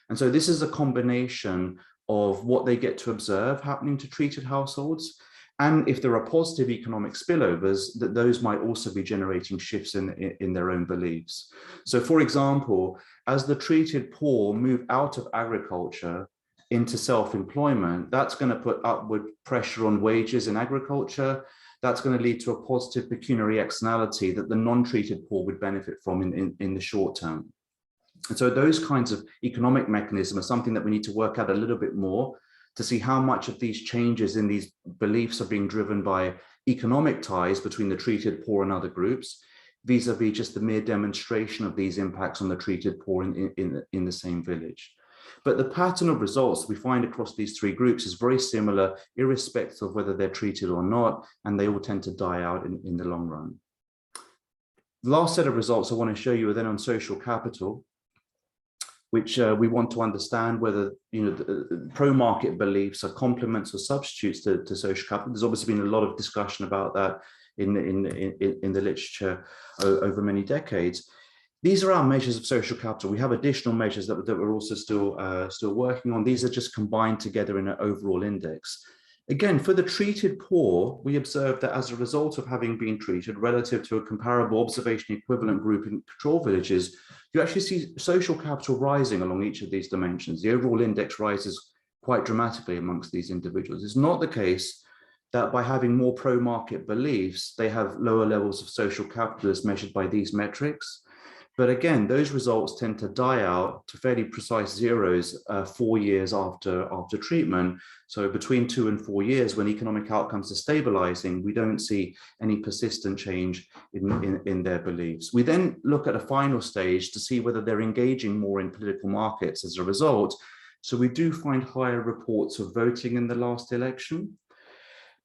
And so this is a combination of what they get to observe happening to treated households. And if there are positive economic spillovers, that those might also be generating shifts in their own beliefs. So for example, as the treated poor move out of agriculture into self-employment, that's going to put upward pressure on wages in agriculture. That's going to lead to a positive pecuniary externality that the non-treated poor would benefit from in the short term. And so those kinds of economic mechanisms are something that we need to work out a little bit more to see how much of these changes in these beliefs are being driven by economic ties between the treated poor and other groups, vis-a-vis just the mere demonstration of these impacts on the treated poor in the same village. But the pattern of results we find across these 3 groups is very similar, irrespective of whether they're treated or not, and they all tend to die out in the long run. The last set of results I want to show you are then on social capital, which we want to understand whether the pro-market beliefs are complements or substitutes to social capital. There's obviously been a lot of discussion about that in the literature over many decades. These are our measures of social capital. We have additional measures that we're also still working on. These are just combined together in an overall index. Again, for the treated poor, we observed that as a result of having been treated relative to a comparable observation equivalent group in control villages, you actually see social capital rising along each of these dimensions. The overall index rises quite dramatically amongst these individuals. It's not the case that by having more pro-market beliefs, they have lower levels of social capital as measured by these metrics. But again, those results tend to die out to fairly precise zeros 4 years after treatment. So between 2 and 4 years, when economic outcomes are stabilizing, we don't see any persistent change in their beliefs. We then look at a final stage to see whether they're engaging more in political markets as a result. So we do find higher reports of voting in the last election.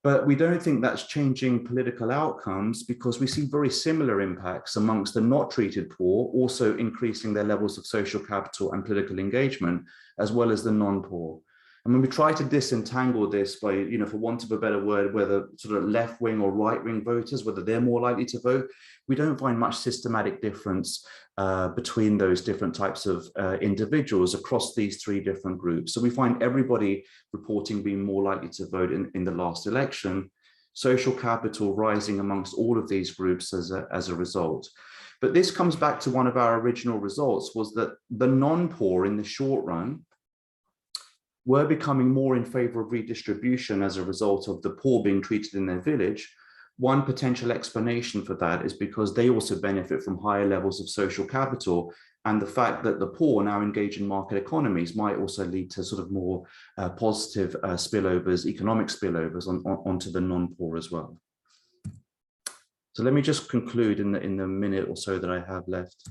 But we don't think that's changing political outcomes because we see very similar impacts amongst the not treated poor, also increasing their levels of social capital and political engagement, as well as the non-poor. And when we try to disentangle this by, for want of a better word, whether sort of left-wing or right-wing voters, whether they're more likely to vote, we don't find much systematic difference between those different types of individuals across these three different groups. So we find everybody reporting being more likely to vote in the last election, social capital rising amongst all of these groups as a result. But this comes back to one of our original results, was that the non-poor in the short run were becoming more in favor of redistribution as a result of the poor being treated in their village. One potential explanation for that is because they also benefit from higher levels of social capital, and the fact that the poor now engage in market economies might also lead to sort of more positive spillovers, economic spillovers onto the non-poor as well. So let me just conclude in the minute or so that I have left.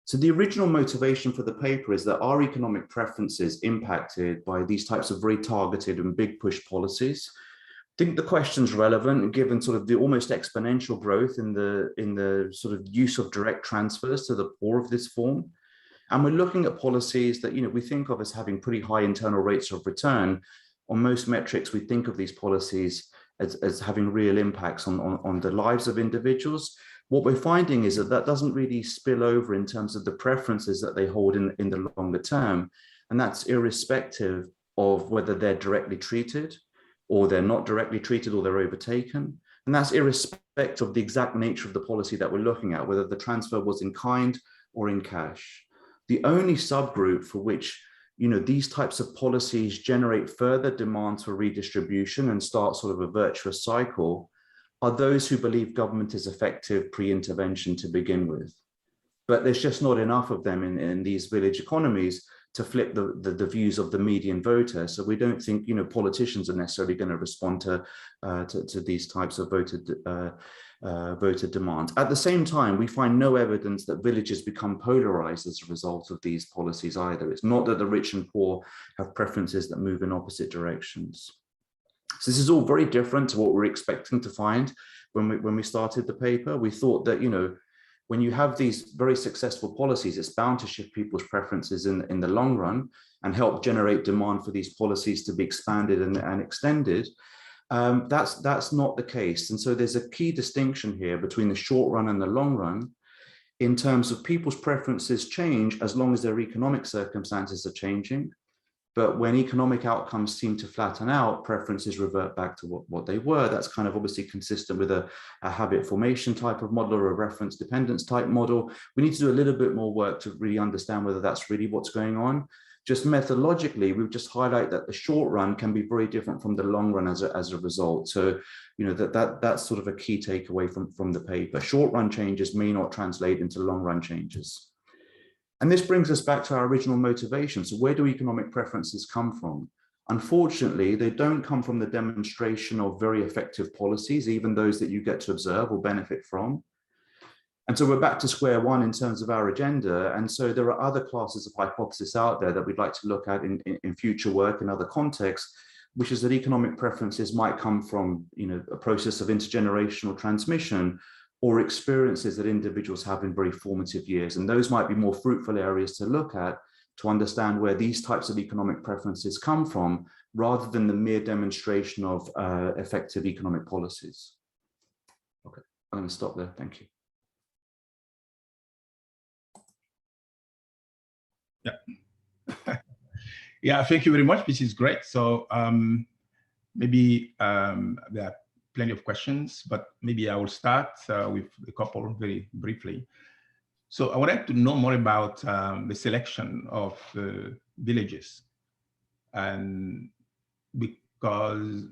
So the original motivation for the paper is that our economic preferences impacted by these types of very targeted and big push policies. I think the question's relevant given sort of the almost exponential growth in the sort of use of direct transfers to the poor of this form. And we're looking at policies that, we think of as having pretty high internal rates of return. On most metrics, we think of these policies as having real impacts on the lives of individuals. What we're finding is that doesn't really spill over in terms of the preferences that they hold in the longer term. And that's irrespective of whether they're directly treated or they're not directly treated or they're overtaken. And that's irrespective of the exact nature of the policy that we're looking at, whether the transfer was in kind or in cash. The only subgroup for which these types of policies generate further demands for redistribution and start sort of a virtuous cycle are those who believe government is effective pre-intervention to begin with. But there's just not enough of them in these village economies to flip the views of the median voter. So we don't think politicians are necessarily going to respond to these types of voter demands. At the same time, we find no evidence that villages become polarized as a result of these policies either. It's not that the rich and poor have preferences that move in opposite directions. So this is all very different to what we're expecting to find when we started the paper. We thought that, when you have these very successful policies, it's bound to shift people's preferences in the long run and help generate demand for these policies to be expanded and extended. That's not the case. And so there's a key distinction here between the short run and the long run in terms of people's preferences change as long as their economic circumstances are changing. But when economic outcomes seem to flatten out, preferences revert back to what they were. That's kind of obviously consistent with a habit formation type of model or a reference dependence type model. We need to do a little bit more work to really understand whether that's really what's going on. Just methodologically, we would just highlight that the short run can be very different from the long run as a result. So, that's sort of a key takeaway from the paper. Short run changes may not translate into long run changes. And this brings us back to our original motivation. So where do economic preferences come from? Unfortunately, they don't come from the demonstration of very effective policies, even those that you get to observe or benefit from. And so we're back to square one in terms of our agenda. And so there are other classes of hypothesis out there that we'd like to look at in future work in other contexts, which is that economic preferences might come from a process of intergenerational transmission or experiences that individuals have in very formative years. And those might be more fruitful areas to look at to understand where these types of economic preferences come from, rather than the mere demonstration of effective economic policies. Okay, I'm going to stop there. Thank you. Yeah. Yeah, thank you very much. This is great. So maybe there are plenty of questions, but maybe I will start with a couple very briefly. So I would like to know more about the selection of villages. And because,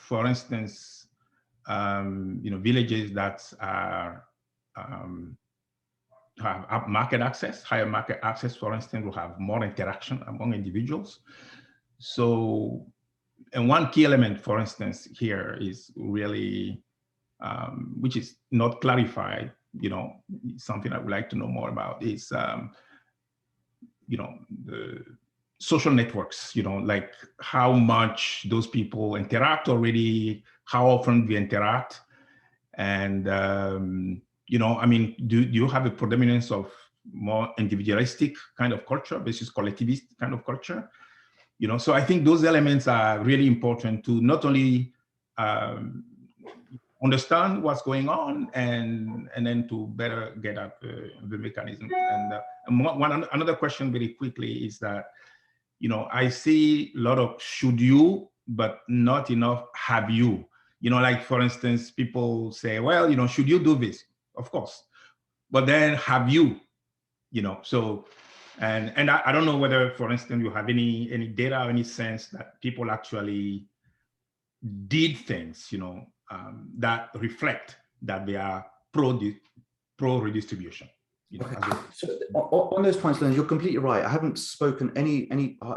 for instance, villages that are have market access, higher market access, for instance, will have more interaction among individuals. So, and one key element, for instance, here is really, which is not clarified, something I would like to know more about is, the social networks, like how much those people interact already, how often we interact. And, I mean, do you have a predominance of more individualistic kind of culture versus collectivist kind of culture? So I think those elements are really important to not only understand what's going on and then to better get at the mechanism. And another question very quickly is that, I see a lot of should you, but not enough have you. Like for instance, people say, well, should you do this? Of course. But then have you, so, and I don't know whether, for instance, you have any data or any sense that people actually did things, that reflect that they are pro redistribution. Okay. So on those points, Leonard, you're completely right. I haven't spoken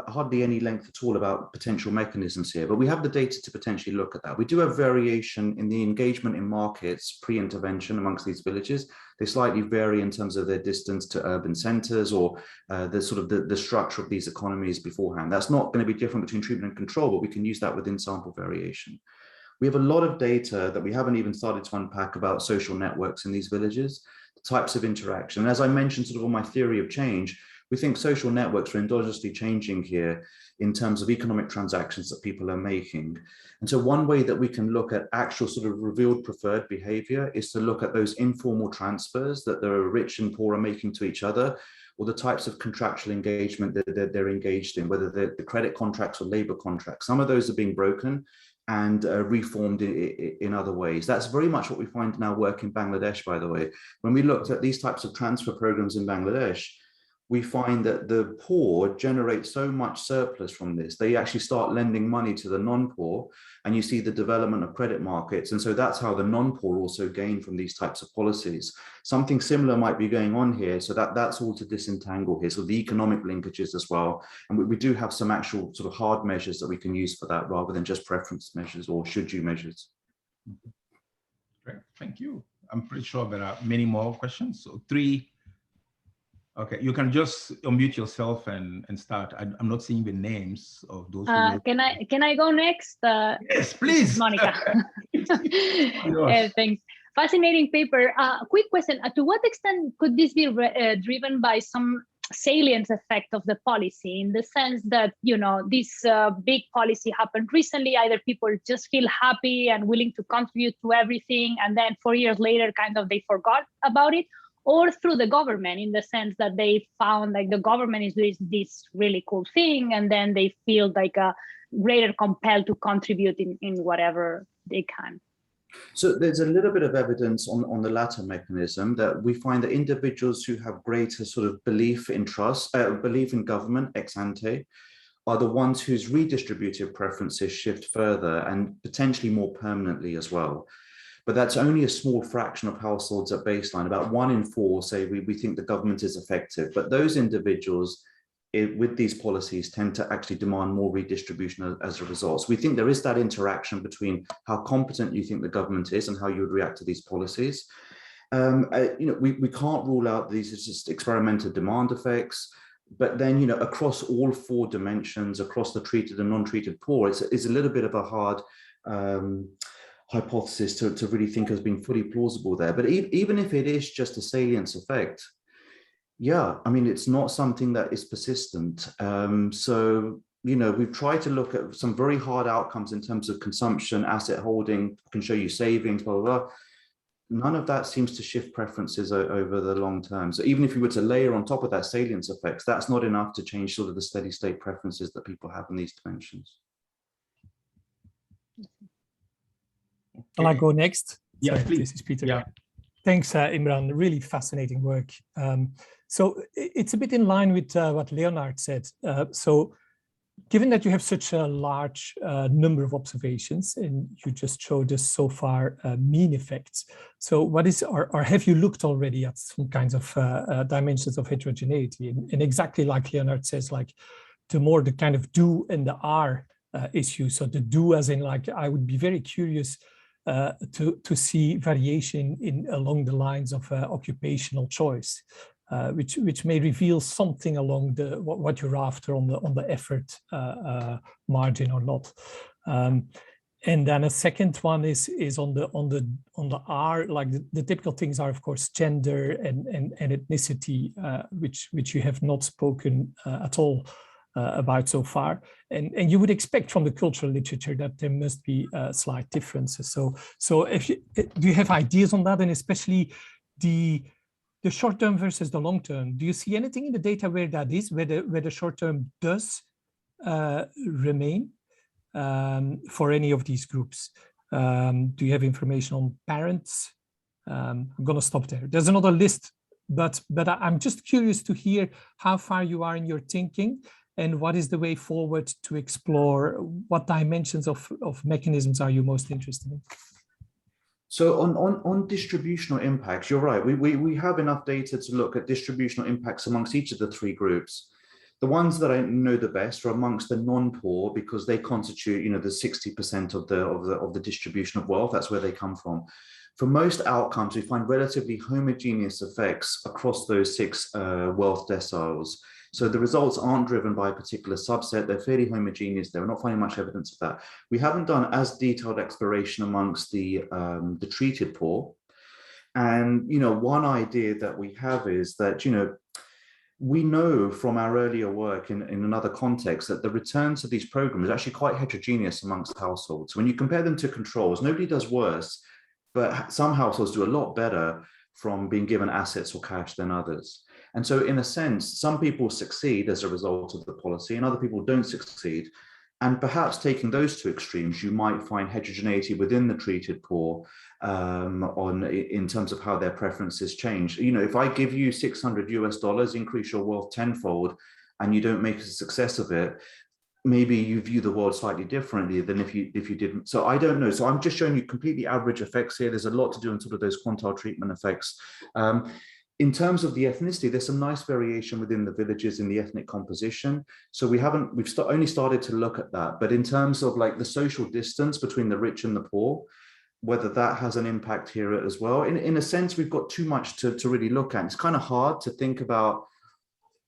hardly any length at all about potential mechanisms here, but we have the data to potentially look at that. We do have variation in the engagement in markets pre-intervention amongst these villages. They slightly vary in terms of their distance to urban centers or the structure of these economies beforehand. That's not going to be different between treatment and control, but we can use that within sample variation. We have a lot of data that we haven't even started to unpack about social networks in these villages, the types of interaction. And as I mentioned sort of on my theory of change, we think social networks are endogenously changing here in terms of economic transactions that people are making. And so one way that we can look at actual sort of revealed preferred behavior is to look at those informal transfers that the rich and poor are making to each other, or the types of contractual engagement that they're engaged in, whether they're the credit contracts or labor contracts. Some of those are being broken and reformed in other ways. That's very much what we find in our work in Bangladesh, by the way. When we looked at these types of transfer programs in Bangladesh, we find that the poor generate so much surplus from this. They actually start lending money to the non-poor, and you see the development of credit markets. And so that's how the non-poor also gain from these types of policies. Something similar might be going on here. So that's all to disentangle here. So the economic linkages as well. And we do have some actual sort of hard measures that we can use for that rather than just preference measures or should you measures. Great, thank you. I'm pretty sure there are many more questions. So 3. Okay, you can just unmute yourself and start. I'm not seeing the names of those. Can I go next? Yes, please. Monica. Thanks. Fascinating paper. Quick question. To what extent could this be driven by some salience effect of the policy, in the sense that, this big policy happened recently, either people just feel happy and willing to contribute to everything, and then 4 years later, kind of they forgot about it, or through the government, in the sense that they found like the government is doing this really cool thing, and then they feel like a greater compelled to contribute in whatever they can. So there's a little bit of evidence on the latter mechanism, that we find that individuals who have greater sort of belief in trust, belief in government ex ante, are the ones whose redistributive preferences shift further and potentially more permanently as well. But that's only a small fraction of households at baseline. About 1 in 4 say we think the government is effective, but those individuals with these policies tend to actually demand more redistribution as a result. So we think there is that interaction between how competent you think the government is and how you would react to these policies. We can't rule out these as just experimental demand effects, but then, across all 4 dimensions, across the treated and non-treated poor, it's a little bit of a hard hypothesis to really think has been fully plausible there. But even if it is just a salience effect, yeah, I mean, it's not something that is persistent. So, we've tried to look at some very hard outcomes in terms of consumption, asset holding, can show you savings, blah, blah, blah. None of that seems to shift preferences over the long term. So even if you were to layer on top of that salience effects, that's not enough to change sort of the steady state preferences that people have in these dimensions. Can I go next? Yeah, Sorry, please. This is Peter. Yeah. Thanks, Imran. Really fascinating work. So it's a bit in line with what Leonard said. So given that you have such a large number of observations, and you just showed us so far mean effects, so what is, or have you looked already at some kinds of dimensions of heterogeneity? And exactly like Leonard says, like the more the kind of do and the are issue. So the do as in, like, I would be very curious to see variation along the lines of occupational choice, which may reveal something along what you're after on the effort margin or not. And then a second one is on the R, like the typical things are, of course, gender and ethnicity, which you have not spoken at all about so far. And you would expect from the cultural literature that there must be slight differences. So if you, do you have ideas on that, and especially the short term versus the long term? Do you see anything in the data where that is, where the short term does remain for any of these groups? Do you have information on parents? I'm going to stop there. There's another list, but I'm just curious to hear how far you are in your thinking and what is the way forward to explore what dimensions of mechanisms are you most interested in? So on distributional impacts, you're right. We have enough data to look at distributional impacts amongst each of the three groups. The ones that I know the best are amongst the non-poor, because they constitute, the 60% of the distribution of wealth. That's where they come from. For most outcomes, we find relatively homogeneous effects across those six wealth deciles. So the results aren't driven by a particular subset. They're fairly homogeneous there. We're not finding much evidence of that. We haven't done as detailed exploration amongst the treated poor. And, one idea that we have is that, we know from our earlier work in another context that the return to these programs is actually quite heterogeneous amongst households. When you compare them to controls, nobody does worse, but some households do a lot better from being given assets or cash than others. And so in a sense, some people succeed as a result of the policy and other people don't succeed. And perhaps taking those two extremes, you might find heterogeneity within the treated poor in terms of how their preferences change. If I give you $600 increase your wealth tenfold, and you don't make a success of it, maybe you view the world slightly differently than if you didn't. So I don't know. So I'm just showing you completely average effects here. There's a lot to do on sort of those quantile treatment effects. In terms of the ethnicity, there's some nice variation within the villages in the ethnic composition. So we've only started to look at that. But in terms of like the social distance between the rich and the poor, whether that has an impact here as well. In a sense, we've got too much to really look at. It's kind of hard to think about,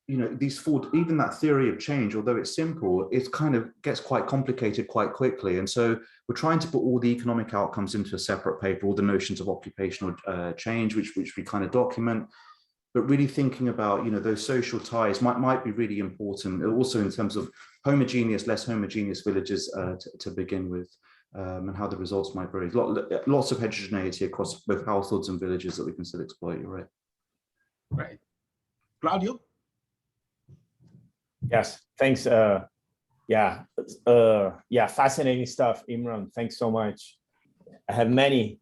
these four, even that theory of change, although it's simple, it kind of gets quite complicated quite quickly. And so we're trying to put all the economic outcomes into a separate paper, all the notions of occupational change, which we kind of document, but really thinking about, those social ties might be really important, also in terms of homogeneous, less homogeneous villages to begin with, and how the results might vary. Lots of heterogeneity across both households and villages that we can still exploit, you're right. Right. Claudio? Yes, thanks. Fascinating stuff, Imran. Thanks so much. I have many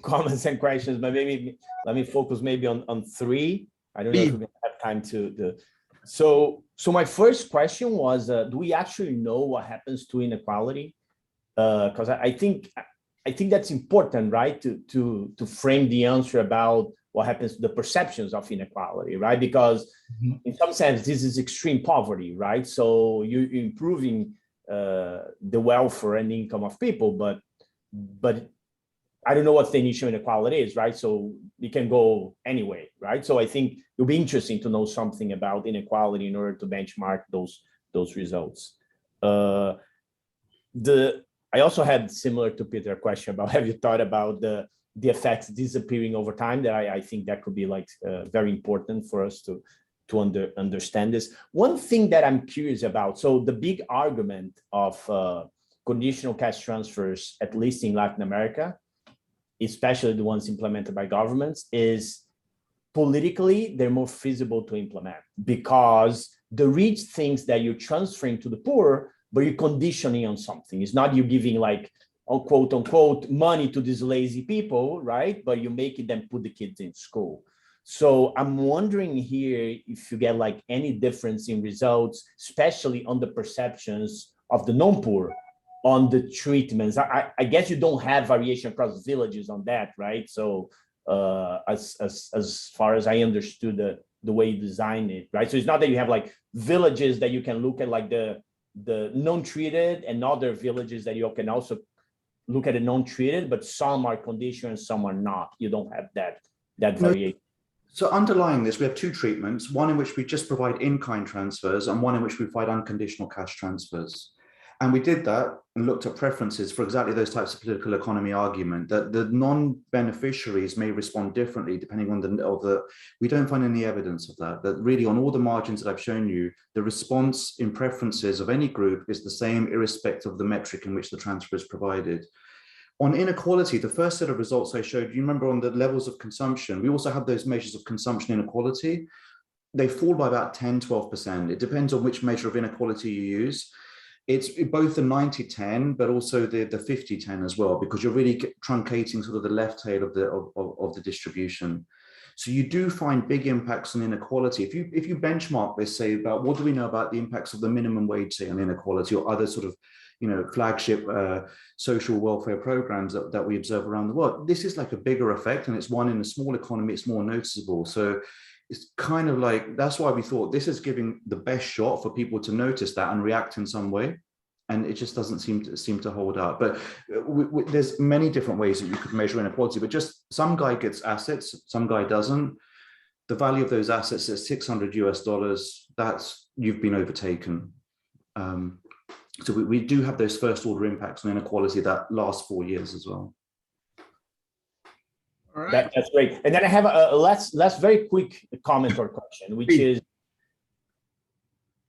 comments and questions, but maybe let me focus maybe on three. I don't know if we're gonna have time to. So my first question was, do we actually know what happens to inequality? Because I think that's important, right? To frame the answer about what happens to the perceptions of inequality, right? Because in some sense, this is extreme poverty, right? So you're improving the welfare and income of people, but I don't know what the initial inequality is, right? So it can go anyway, right? So I think it'll be interesting to know something about inequality in order to benchmark those results. I also had, similar to Peter, a question about, have you thought about the effects disappearing over time? That I think that could be like very important for us to understand this. One thing that I'm curious about, so the big argument of conditional cash transfers, at least in Latin America, especially the ones implemented by governments, is politically they're more feasible to implement, because the rich thinks that you're transferring to the poor, but you're conditioning on something. It's not you giving like, quote unquote, money to these lazy people, right? But you're making them put the kids in school. So I'm wondering here if you get like any difference in results, especially on the perceptions of the non-poor on the treatments. I guess you don't have variation across villages on that, right? So as far as I understood the way you design it, right? So it's not that you have like villages that you can look at like the non-treated, and other villages that you can also look at the non-treated, but some are conditioned and some are not. You don't have that variation. So underlying this, we have two treatments, one in which we just provide in-kind transfers and one in which we provide unconditional cash transfers. And we did that and looked at preferences for exactly those types of political economy argument, that the non-beneficiaries may respond differently depending on we don't find any evidence of that, that really on all the margins that I've shown you, the response in preferences of any group is the same irrespective of the metric in which the transfer is provided. On inequality, the first set of results I showed, you remember on the levels of consumption, we also have those measures of consumption inequality. They fall by about 10, 12%. It depends on which measure of inequality you use. It's both the 90-10, but also the 50-10 as well, because you're really truncating sort of the left tail of the distribution. So you do find big impacts on inequality. If you benchmark this, say, about what do we know about the impacts of the minimum wage, say, on inequality, or other sort of, flagship social welfare programs that we observe around the world, this is like a bigger effect, and it's one in a small economy, it's more noticeable. So it's kind of like, that's why we thought this is giving the best shot for people to notice that and react in some way. And it just doesn't seem to hold out. But there's many different ways that you could measure inequality, but just some guy gets assets, some guy doesn't. The value of those assets is $600 US, that's, you've been overtaken. So we do have those first order impacts on inequality that last 4 years as well. All right. That's great. And then I have a last very quick comment or question, which is,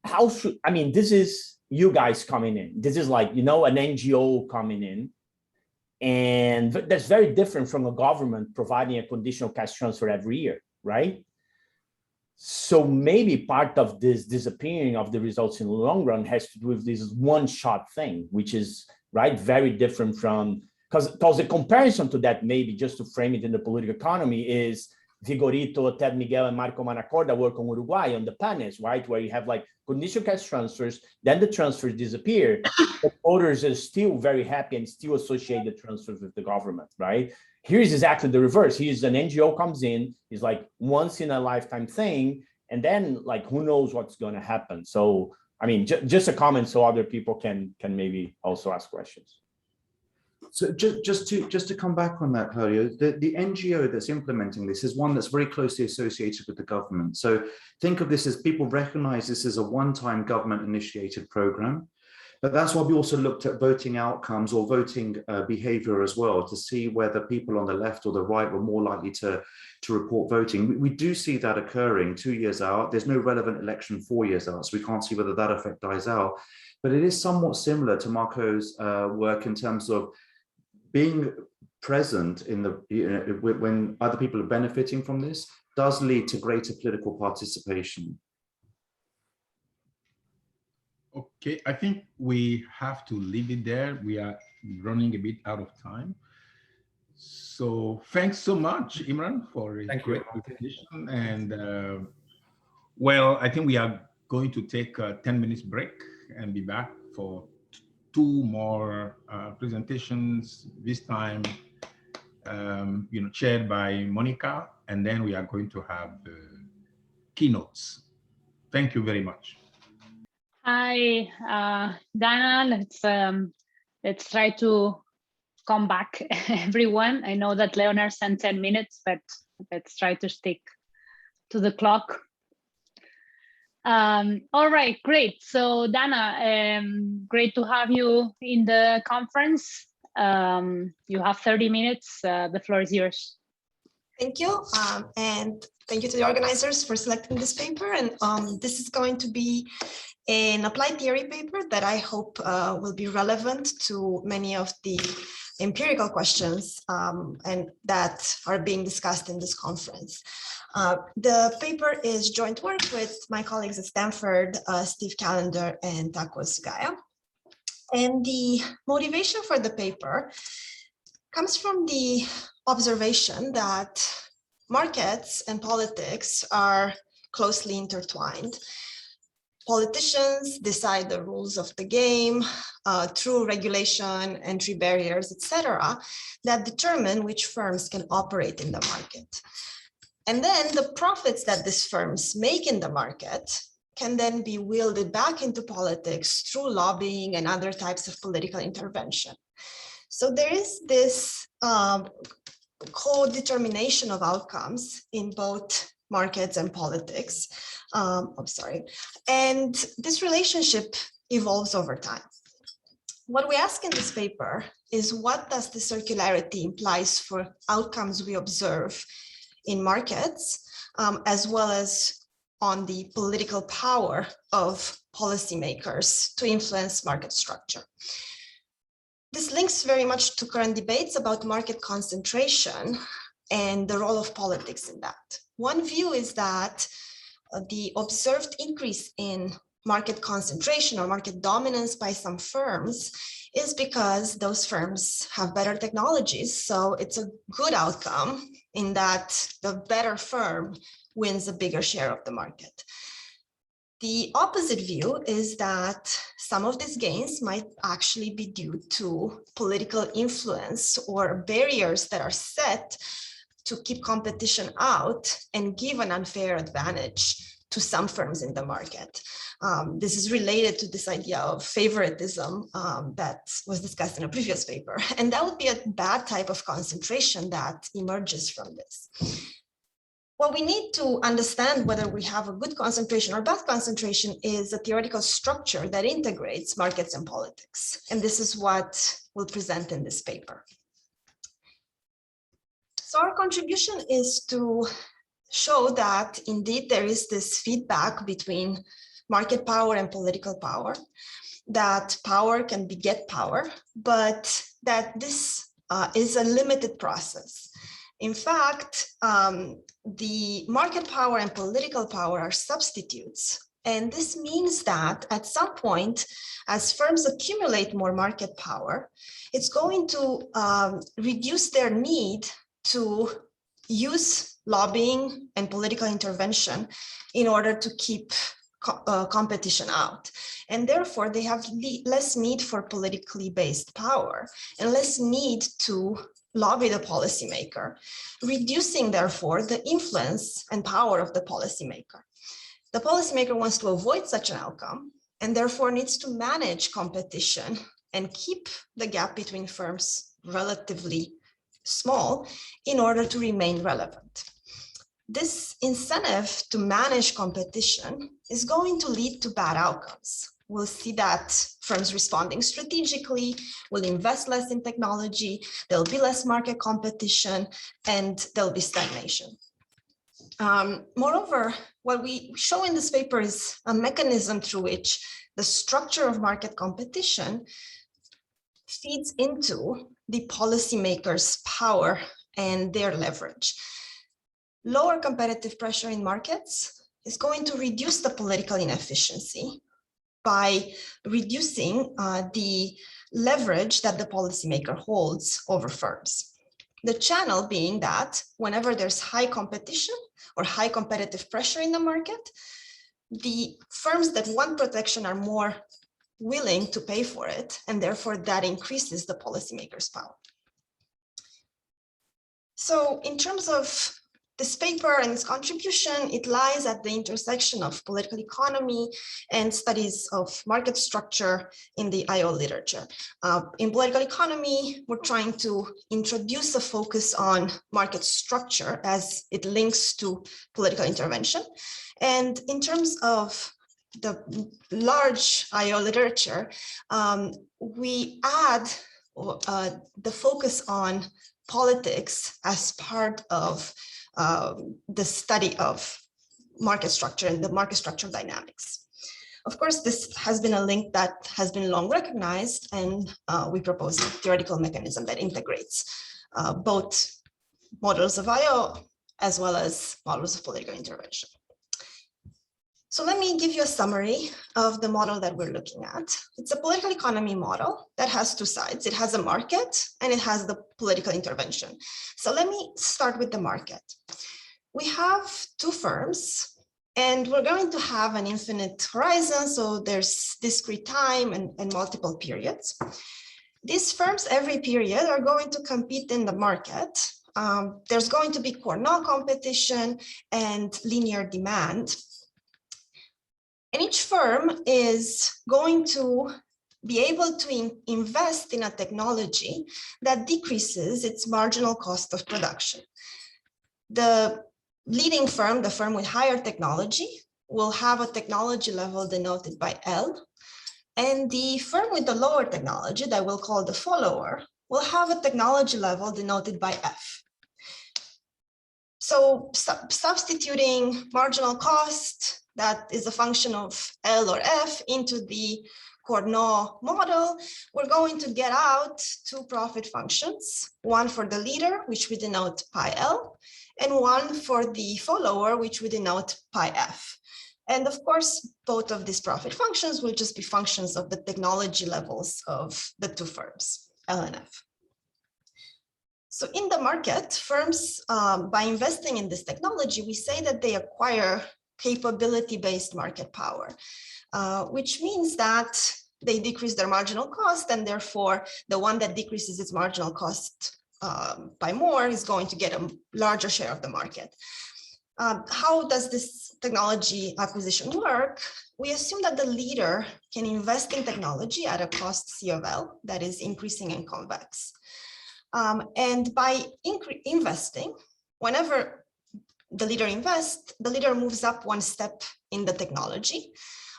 this is you guys coming in. This is like, an NGO coming in. And that's very different from a government providing a conditional cash transfer every year, right? So maybe part of this disappearing of the results in the long run has to do with this one-shot thing, which is, right, very different from, because the comparison to that, maybe just to frame it in the political economy, is Vigorito, Ted Miguel, and Marco Manacorda work on Uruguay on the PANES, right, where you have like conditional cash transfers, then the transfers disappear, but voters are still very happy and still associate the transfers with the government, right? Here's exactly the reverse. Here's an NGO comes in, is like once in a lifetime thing, and then like who knows what's going to happen. So just a comment so other people can maybe also ask questions. So just to come back on that, Claudio, the NGO that's implementing this is one that's very closely associated with the government. So think of this as, people recognize this as a one-time government initiated program. But that's why we also looked at voting outcomes or voting behavior as well, to see whether people on the left or the right were more likely to report voting. We do see that occurring 2 years out. There's no relevant election 4 years out, so we can't see whether that effect dies out. But it is somewhat similar to Marco's work in terms of being present in when other people are benefiting from this does lead to greater political participation. Okay, I think we have to leave it there. We are running a bit out of time. So thanks so much, Imran, for a great presentation. And well, I think we are going to take a 10 minutes break and be back for 2 more presentations, this time chaired by Monica, and then we are going to have the keynotes. Thank you very much. Hi, Dana. Let's try to come back, everyone. I know that Leonard sent 10 minutes, but let's try to stick to the clock. All right, great. So Dana, great to have you in the conference. You have 30 minutes. The floor is yours. Thank you. And thank you to the organizers for selecting this paper. And this is going to be an applied theory paper that I hope will be relevant to many of the empirical questions and that are being discussed in this conference. The paper is joint work with my colleagues at Stanford, Steve Callender and Taco Sugaya. And the motivation for the paper comes from the observation that markets and politics are closely intertwined. Politicians decide the rules of the game through regulation, entry barriers, etc., that determine which firms can operate in the market. And then the profits that these firms make in the market can then be wielded back into politics through lobbying and other types of political intervention. So there is this co-determination of outcomes in both markets and politics. And this relationship evolves over time. What we ask in this paper is, what does the circularity implies for outcomes we observe in markets, as well as on the political power of policymakers to influence market structure. This links very much to current debates about market concentration and the role of politics in that. One view is that the observed increase in market concentration or market dominance by some firms is because those firms have better technologies. So it's a good outcome in that the better firm wins a bigger share of the market. The opposite view is that some of these gains might actually be due to political influence or barriers that are set to keep competition out and give an unfair advantage to some firms in the market. This is related to this idea of favoritism that was discussed in a previous paper. And that would be a bad type of concentration that emerges from this. What we need to understand whether we have a good concentration or bad concentration is a theoretical structure that integrates markets and politics. And this is what we'll present in this paper. So our contribution is to show that indeed there is this feedback between market power and political power, that power can beget power, but that this is a limited process. In fact, the market power and political power are substitutes. And this means that at some point, as firms accumulate more market power, it's going to reduce their need to use lobbying and political intervention in order to keep competition out. And therefore, they have less need for politically based power and less need to lobby the policymaker, reducing, therefore, the influence and power of the policymaker. The policymaker wants to avoid such an outcome and therefore needs to manage competition and keep the gap between firms relatively small in order to remain relevant. This incentive to manage competition is going to lead to bad outcomes. We'll see that firms responding strategically will invest less in technology, there'll be less market competition, and there'll be stagnation. Moreover, what we show in this paper is a mechanism through which the structure of market competition feeds into the policymakers' power and their leverage. Lower competitive pressure in markets is going to reduce the political inefficiency by reducing the leverage that the policymaker holds over firms. The channel being that whenever there's high competition or high competitive pressure in the market, the firms that want protection are more willing to pay for it, and therefore that increases the policymaker's power. So in terms of this paper and its contribution, it lies at the intersection of political economy and studies of market structure in the IO literature. In political economy, we're trying to introduce a focus on market structure as it links to political intervention. And in terms of the large IO literature, we add the focus on politics as part of the study of market structure and the market structure dynamics. Of course, this has been a link that has been long recognized, and we propose a theoretical mechanism that integrates both models of IO as well as models of political intervention. So let me give you a summary of the model that we're looking at. It's a political economy model that has two sides. It has a market and it has the political intervention. So let me start with the market. We have two firms and we're going to have an infinite horizon. So there's discrete time and multiple periods. These firms every period are going to compete in the market. There's going to be Cournot competition and linear demand. And each firm is going to be able to invest in a technology that decreases its marginal cost of production. The leading firm, the firm with higher technology, will have a technology level denoted by L. And the firm with the lower technology that we'll call the follower will have a technology level denoted by F. So substituting marginal cost, that is a function of L or F, into the Cournot model, we're going to get out two profit functions, one for the leader, which we denote pi L, and one for the follower, which we denote pi F. And of course, both of these profit functions will just be functions of the technology levels of the two firms, L and F. So in the market, firms, by investing in this technology, we say that they acquire capability-based market power, which means that they decrease their marginal cost, and therefore the one that decreases its marginal cost by more is going to get a larger share of the market. How does this technology acquisition work? We assume that the leader can invest in technology at a cost C of L that is increasing and convex. And by investing, whenever the leader invests, the leader moves up one step in the technology.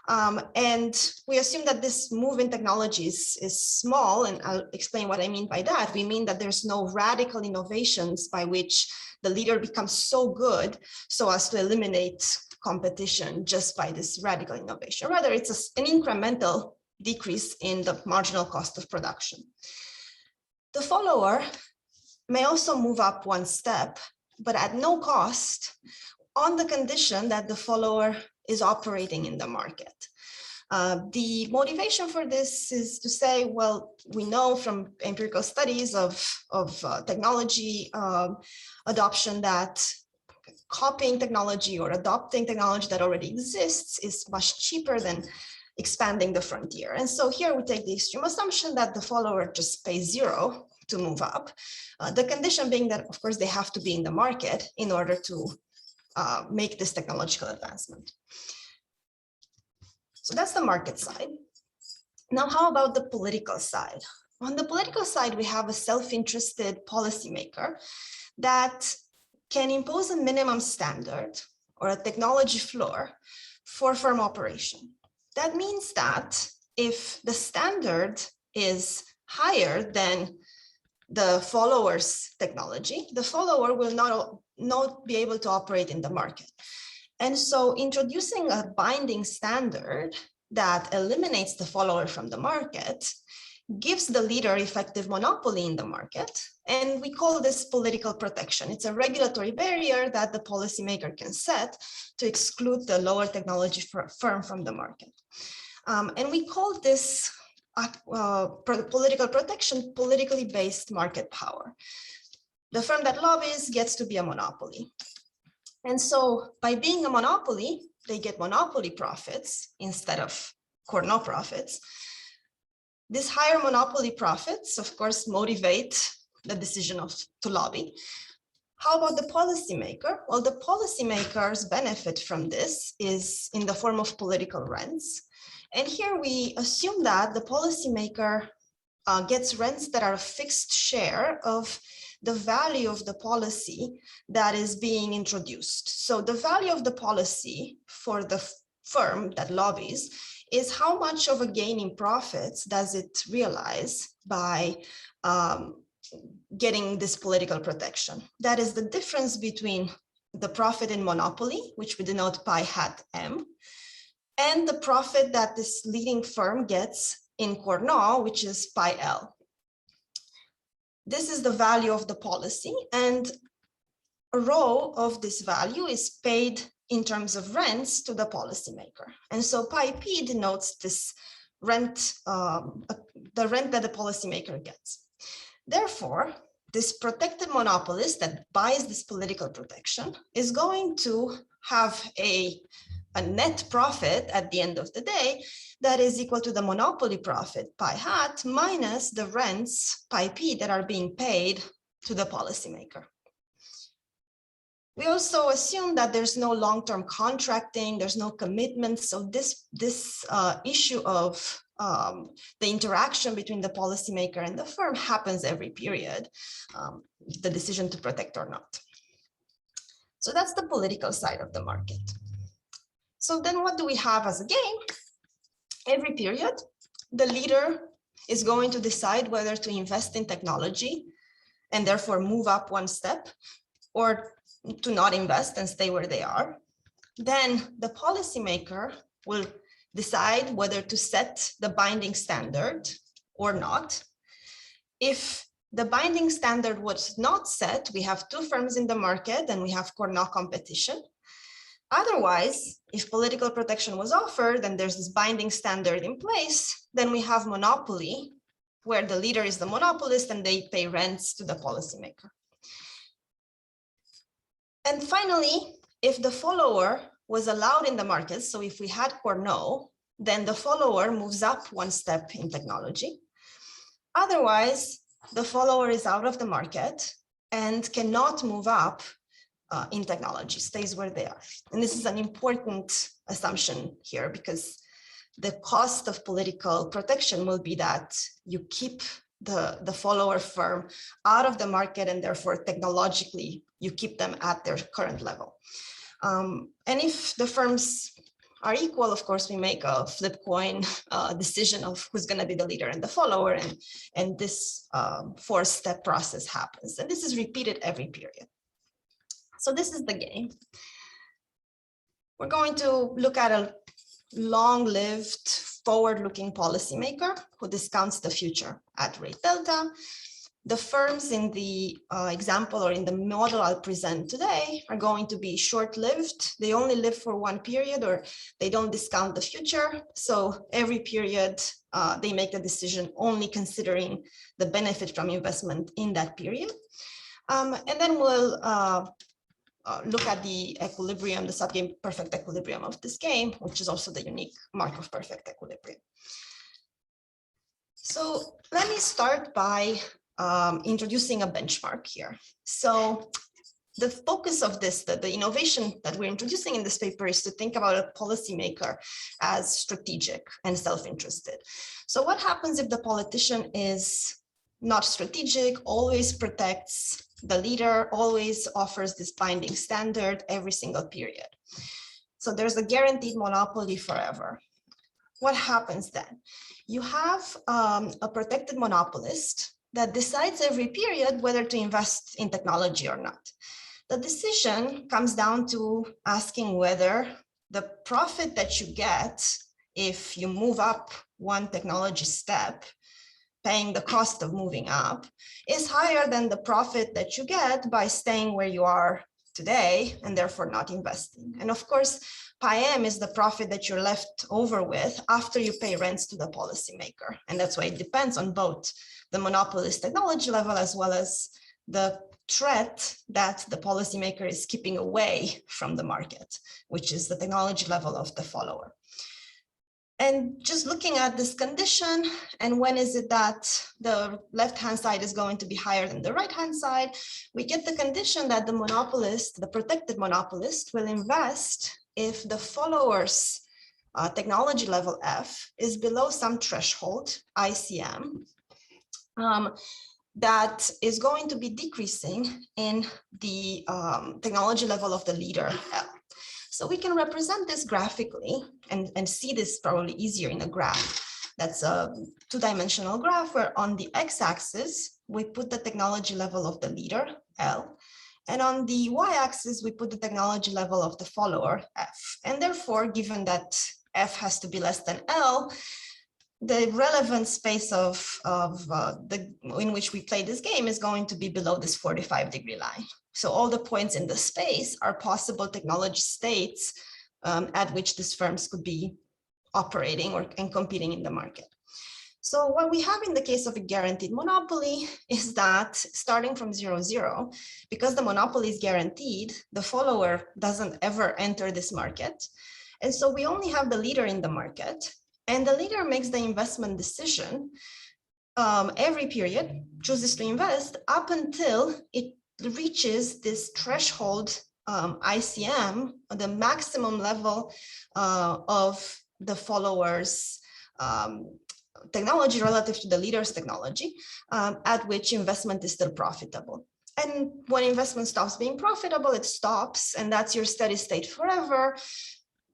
And we assume that this move in technologies is small, and I'll explain what I mean by that. We mean that there's no radical innovations by which the leader becomes so good so as to eliminate competition just by this radical innovation. Rather, it's an incremental decrease in the marginal cost of production. The follower may also move up one step, but at no cost, on the condition that the follower is operating in the market. The motivation for this is to say, well, we know from empirical studies of technology adoption that copying technology or adopting technology that already exists is much cheaper than expanding the frontier. And so here we take the extreme assumption that the follower just pays zero to move up. The condition being that, of course, they have to be in the market in order to make this technological advancement. So that's the market side. Now, how about the political side? On the political side, we have a self-interested policymaker that can impose a minimum standard or a technology floor for firm operation. That means that if the standard is higher than the follower's technology, the follower will not be able to operate in the market. And so introducing a binding standard that eliminates the follower from the market gives the leader effective monopoly in the market. And we call this political protection. It's a regulatory barrier that the policymaker can set to exclude the lower technology firm from the market. And we call this political protection politically based market power. The firm that lobbies gets to be a monopoly. And so by being a monopoly, they get monopoly profits instead of Cournot profits. These higher monopoly profits, of course, motivate the decision to lobby. How about the policymaker? Well, the policymaker's benefit from this is in the form of political rents. And here we assume that the policymaker gets rents that are a fixed share of the value of the policy that is being introduced. So the value of the policy for the firm that lobbies is how much of a gain in profits does it realize by getting this political protection. That is the difference between the profit in monopoly, which we denote pi hat M, and the profit that this leading firm gets in Cournot, which is pi L. This is the value of the policy, and a row of this value is paid in terms of rents to the policymaker. And so pi P denotes this rent, the rent that the policymaker gets. Therefore, this protected monopolist that buys this political protection is going to have a net profit at the end of the day that is equal to the monopoly profit pi hat minus the rents pi P that are being paid to the policymaker. We also assume that there's no long-term contracting, there's no commitment. So this issue of the interaction between the policymaker and the firm happens every period, the decision to protect or not. So that's the political side of the market. So then what do we have as a gain? Every period, the leader is going to decide whether to invest in technology and therefore move up one step, or to not invest and stay where they are, then the policymaker will decide whether to set the binding standard or not. If the binding standard was not set, we have two firms in the market and we have no competition. Otherwise, if political protection was offered and there's this binding standard in place, then we have monopoly, where the leader is the monopolist and they pay rents to the policymaker. And finally, if the follower was allowed in the market, so if we had no, then the follower moves up one step in technology. Otherwise, the follower is out of the market and cannot move up in technology, stays where they are. And this is an important assumption here, because the cost of political protection will be that you keep the follower firm out of the market, and therefore technologically you keep them at their current level. And if the firms are equal, of course, we make a flip coin decision of who's going to be the leader and the follower, and this four-step process happens. And this is repeated every period. So this is the game. We're going to look at a long-lived, forward-looking policymaker who discounts the future at rate delta. The firms in the example or in the model I'll present today are going to be short-lived. They only live for one period, or they don't discount the future. So every period, they make the decision only considering the benefit from investment in that period. And then we'll look at the equilibrium, the subgame perfect equilibrium of this game, which is also the unique mark of perfect equilibrium. So let me start by introducing a benchmark here. So the focus of this, the innovation that we're introducing in this paper, is to think about a policymaker as strategic and self-interested. So what happens if the politician is not strategic, always protects the leader, always offers this binding standard every single period? So there's a guaranteed monopoly forever. What happens then? You have a protected monopolist that decides every period whether to invest in technology or not. The decision comes down to asking whether the profit that you get if you move up one technology step, paying the cost of moving up, is higher than the profit that you get by staying where you are today and therefore not investing. And of course, PIM is the profit that you're left over with after you pay rents to the policymaker. And that's why it depends on both the monopolist technology level as well as the threat that the policymaker is keeping away from the market, which is the technology level of the follower. And just looking at this condition, and when is it that the left-hand side is going to be higher than the right-hand side, we get the condition that the monopolist, the protected monopolist, will invest if the follower's technology level F is below some threshold, ICM, that is going to be decreasing in the technology level of the leader L. So we can represent this graphically and see this probably easier in a graph. That's a two-dimensional graph where on the x-axis, we put the technology level of the leader, L, and on the y-axis, we put the technology level of the follower, F. And therefore, given that F has to be less than L, the relevant space in which we play this game is going to be below this 45-degree line. So all the points in the space are possible technology states at which these firms could be operating and competing in the market. So what we have in the case of a guaranteed monopoly is that starting from 0, because the monopoly is guaranteed, the follower doesn't ever enter this market. And so we only have the leader in the market, and the leader makes the investment decision every period, chooses to invest up until it reaches this threshold ICM, the maximum level of the follower's technology relative to the leader's technology, at which investment is still profitable. And when investment stops being profitable, it stops, and that's your steady state forever.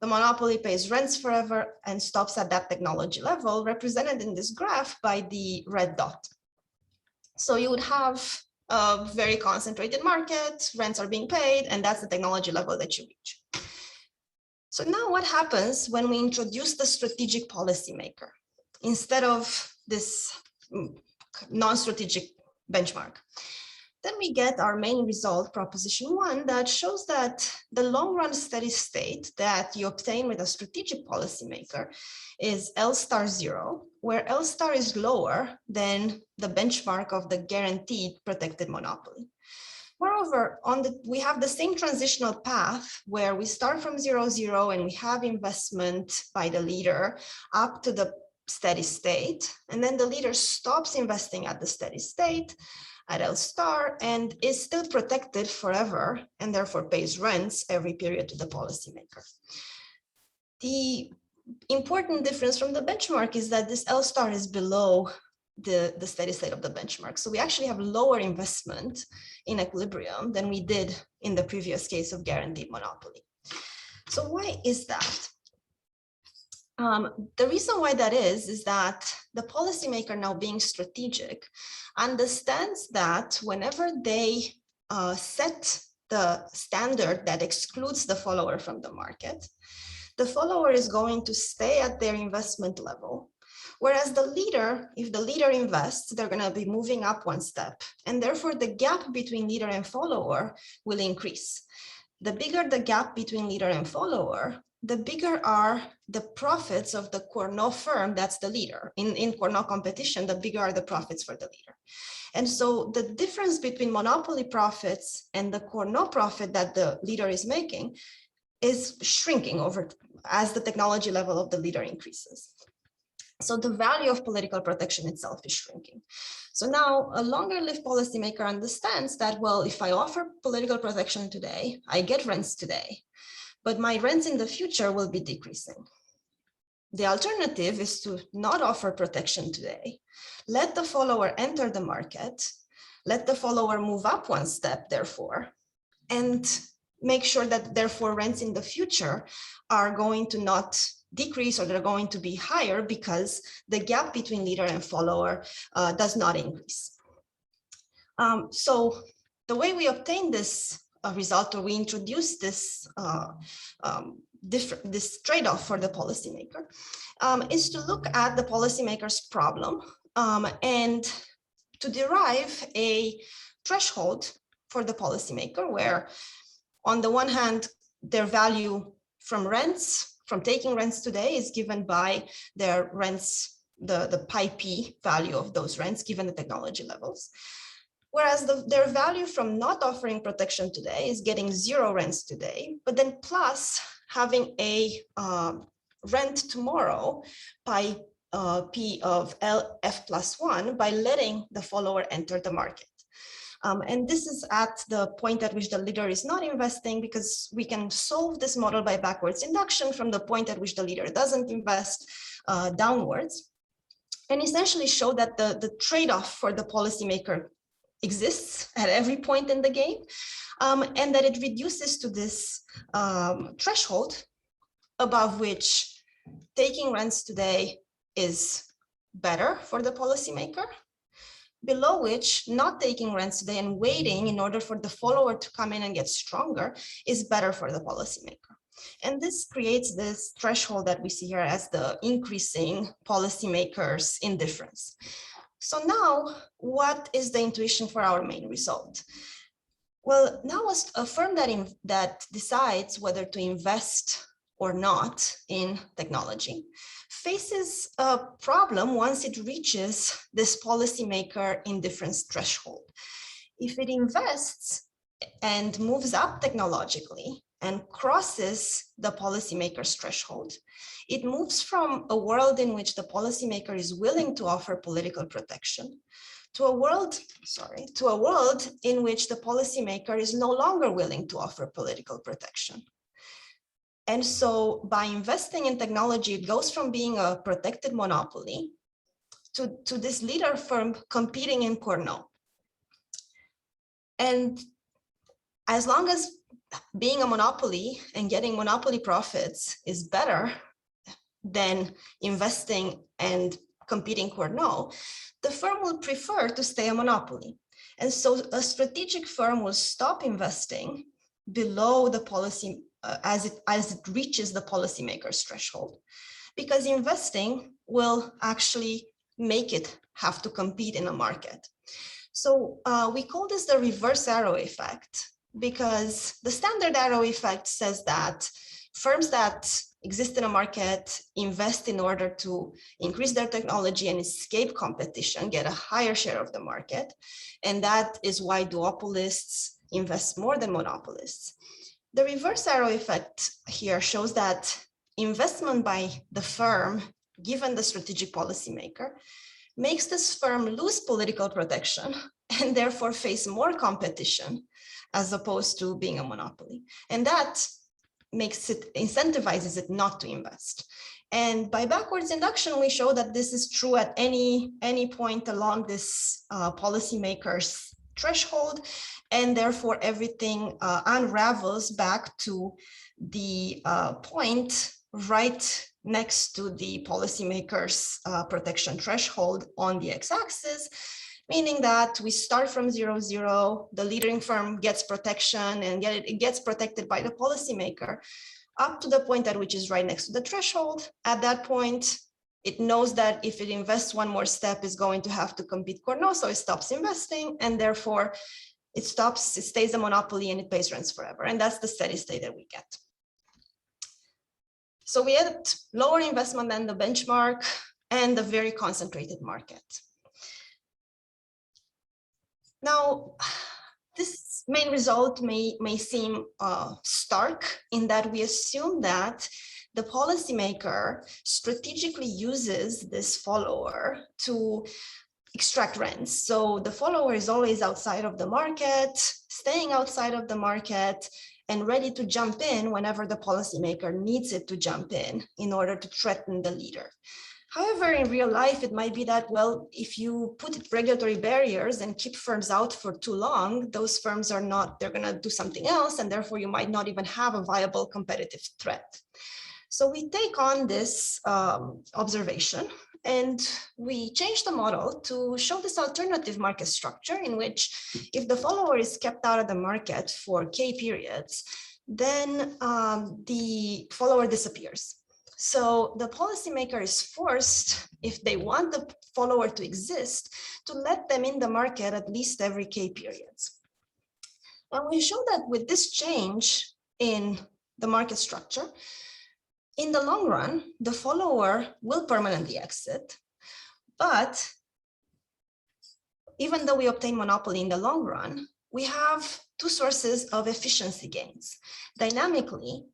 the monopoly pays rents forever and stops at that technology level, represented in this graph by the red dot. So you would have a very concentrated market, rents are being paid, and that's the technology level that you reach. So now what happens when we introduce the strategic policymaker instead of this non-strategic benchmark? Then we get our main result, proposition 1, that shows that the long run steady state that you obtain with a strategic policymaker is L star 0, where L star is lower than the benchmark of the guaranteed protected monopoly. Moreover, we have the same transitional path where we start from 0, 0, and we have investment by the leader up to the steady state. And then the leader stops investing at the steady state at L star and is still protected forever and therefore pays rents every period to the policymaker. The important difference from the benchmark is that this L star is below the steady state of the benchmark. So we actually have lower investment in equilibrium than we did in the previous case of guaranteed monopoly. So why is that? The reason why that is that the policymaker, now being strategic, understands that whenever they set the standard that excludes the follower from the market, the follower is going to stay at their investment level. Whereas the leader, if the leader invests, they're going to be moving up one step. And therefore, the gap between leader and follower will increase. The bigger the gap between leader and follower, the bigger are the profits of the Cournot firm that's the leader. In Cournot competition, the bigger are the profits for the leader. And so the difference between monopoly profits and the Cournot profit that the leader is making is shrinking over as the technology level of the leader increases. So the value of political protection itself is shrinking. So now a longer-lived policymaker understands that, well, if I offer political protection today, I get rents today, but my rents in the future will be decreasing. The alternative is to not offer protection today, let the follower enter the market, let the follower move up one step, therefore, and make sure that therefore rents in the future are going to not decrease, or they're going to be higher because the gap between leader and follower does not increase. So the way we obtain this result, or we introduce this this trade-off for the policymaker, is to look at the policymaker's problem and to derive a threshold for the policymaker, where on the one hand, their value from rents, from taking rents today, is given by their rents, the pi p value of those rents, given the technology levels. Whereas their value from not offering protection today is getting 0 rents today, but then plus having a rent tomorrow by p of LF plus 1 by letting the follower enter the market. And this is at the point at which the leader is not investing, because we can solve this model by backwards induction from the point at which the leader doesn't invest downwards, and essentially show that the trade-off for the policymaker exists at every point in the game, and that it reduces to this threshold above which taking rents today is better for the policymaker, below which not taking rents today and waiting in order for the follower to come in and get stronger is better for the policymaker. And this creates this threshold that we see here as the increasing policymaker's indifference. So now, what is the intuition for our main result? Well, now a firm that decides whether to invest or not in technology faces a problem once it reaches this policymaker indifference threshold. If it invests and moves up technologically and crosses the policymaker's threshold, it moves from a world in which the policymaker is willing to offer political protection to a world in which the policymaker is no longer willing to offer political protection. And so by investing in technology, it goes from being a protected monopoly to this leader firm competing in Cournot. And as long as being a monopoly and getting monopoly profits is better than investing and competing for no, the firm will prefer to stay a monopoly. And so a strategic firm will stop investing below the policy as it reaches the policymaker's threshold, because investing will actually make it have to compete in a market. So we call this the reverse arrow effect, because the standard arrow effect says that firms that exist in a market invest in order to increase their technology and escape competition, get a higher share of the market. And that is why duopolists invest more than monopolists. The reverse arrow effect here shows that investment by the firm, given the strategic policymaker, makes this firm lose political protection and therefore face more competition as opposed to being a monopoly. And that makes it, incentivizes it not to invest. And by backwards induction, we show that this is true at any point along this policymaker's threshold, and therefore everything unravels back to the point right next to the policymaker's protection threshold on the x-axis, meaning that we start from 0, 0, the leading firm gets protection and it gets protected by the policymaker up to the point at which is right next to the threshold. At that point, it knows that if it invests one more step, it's going to have to compete for no, so it stops investing, and therefore it stops, it stays a monopoly and it pays rents forever. And that's the steady state that we get. So we had lower investment than the benchmark and a very concentrated market. Now, this main result may seem stark in that we assume that the policymaker strategically uses this follower to extract rents. So the follower is always outside of the market, staying outside of the market, and ready to jump in whenever the policymaker needs it to jump in order to threaten the leader. However, in real life, it might be that, well, if you put regulatory barriers and keep firms out for too long, those firms are not, they're going to do something else, and therefore you might not even have a viable competitive threat. So we take on this observation and we change the model to show this alternative market structure in which if the follower is kept out of the market for K periods, then the follower disappears. So the policymaker is forced, if they want the follower to exist, to let them in the market at least every K periods. And we show that with this change in the market structure, in the long run, the follower will permanently exit. But even though we obtain monopoly in the long run, we have two sources of efficiency gains. Dynamically,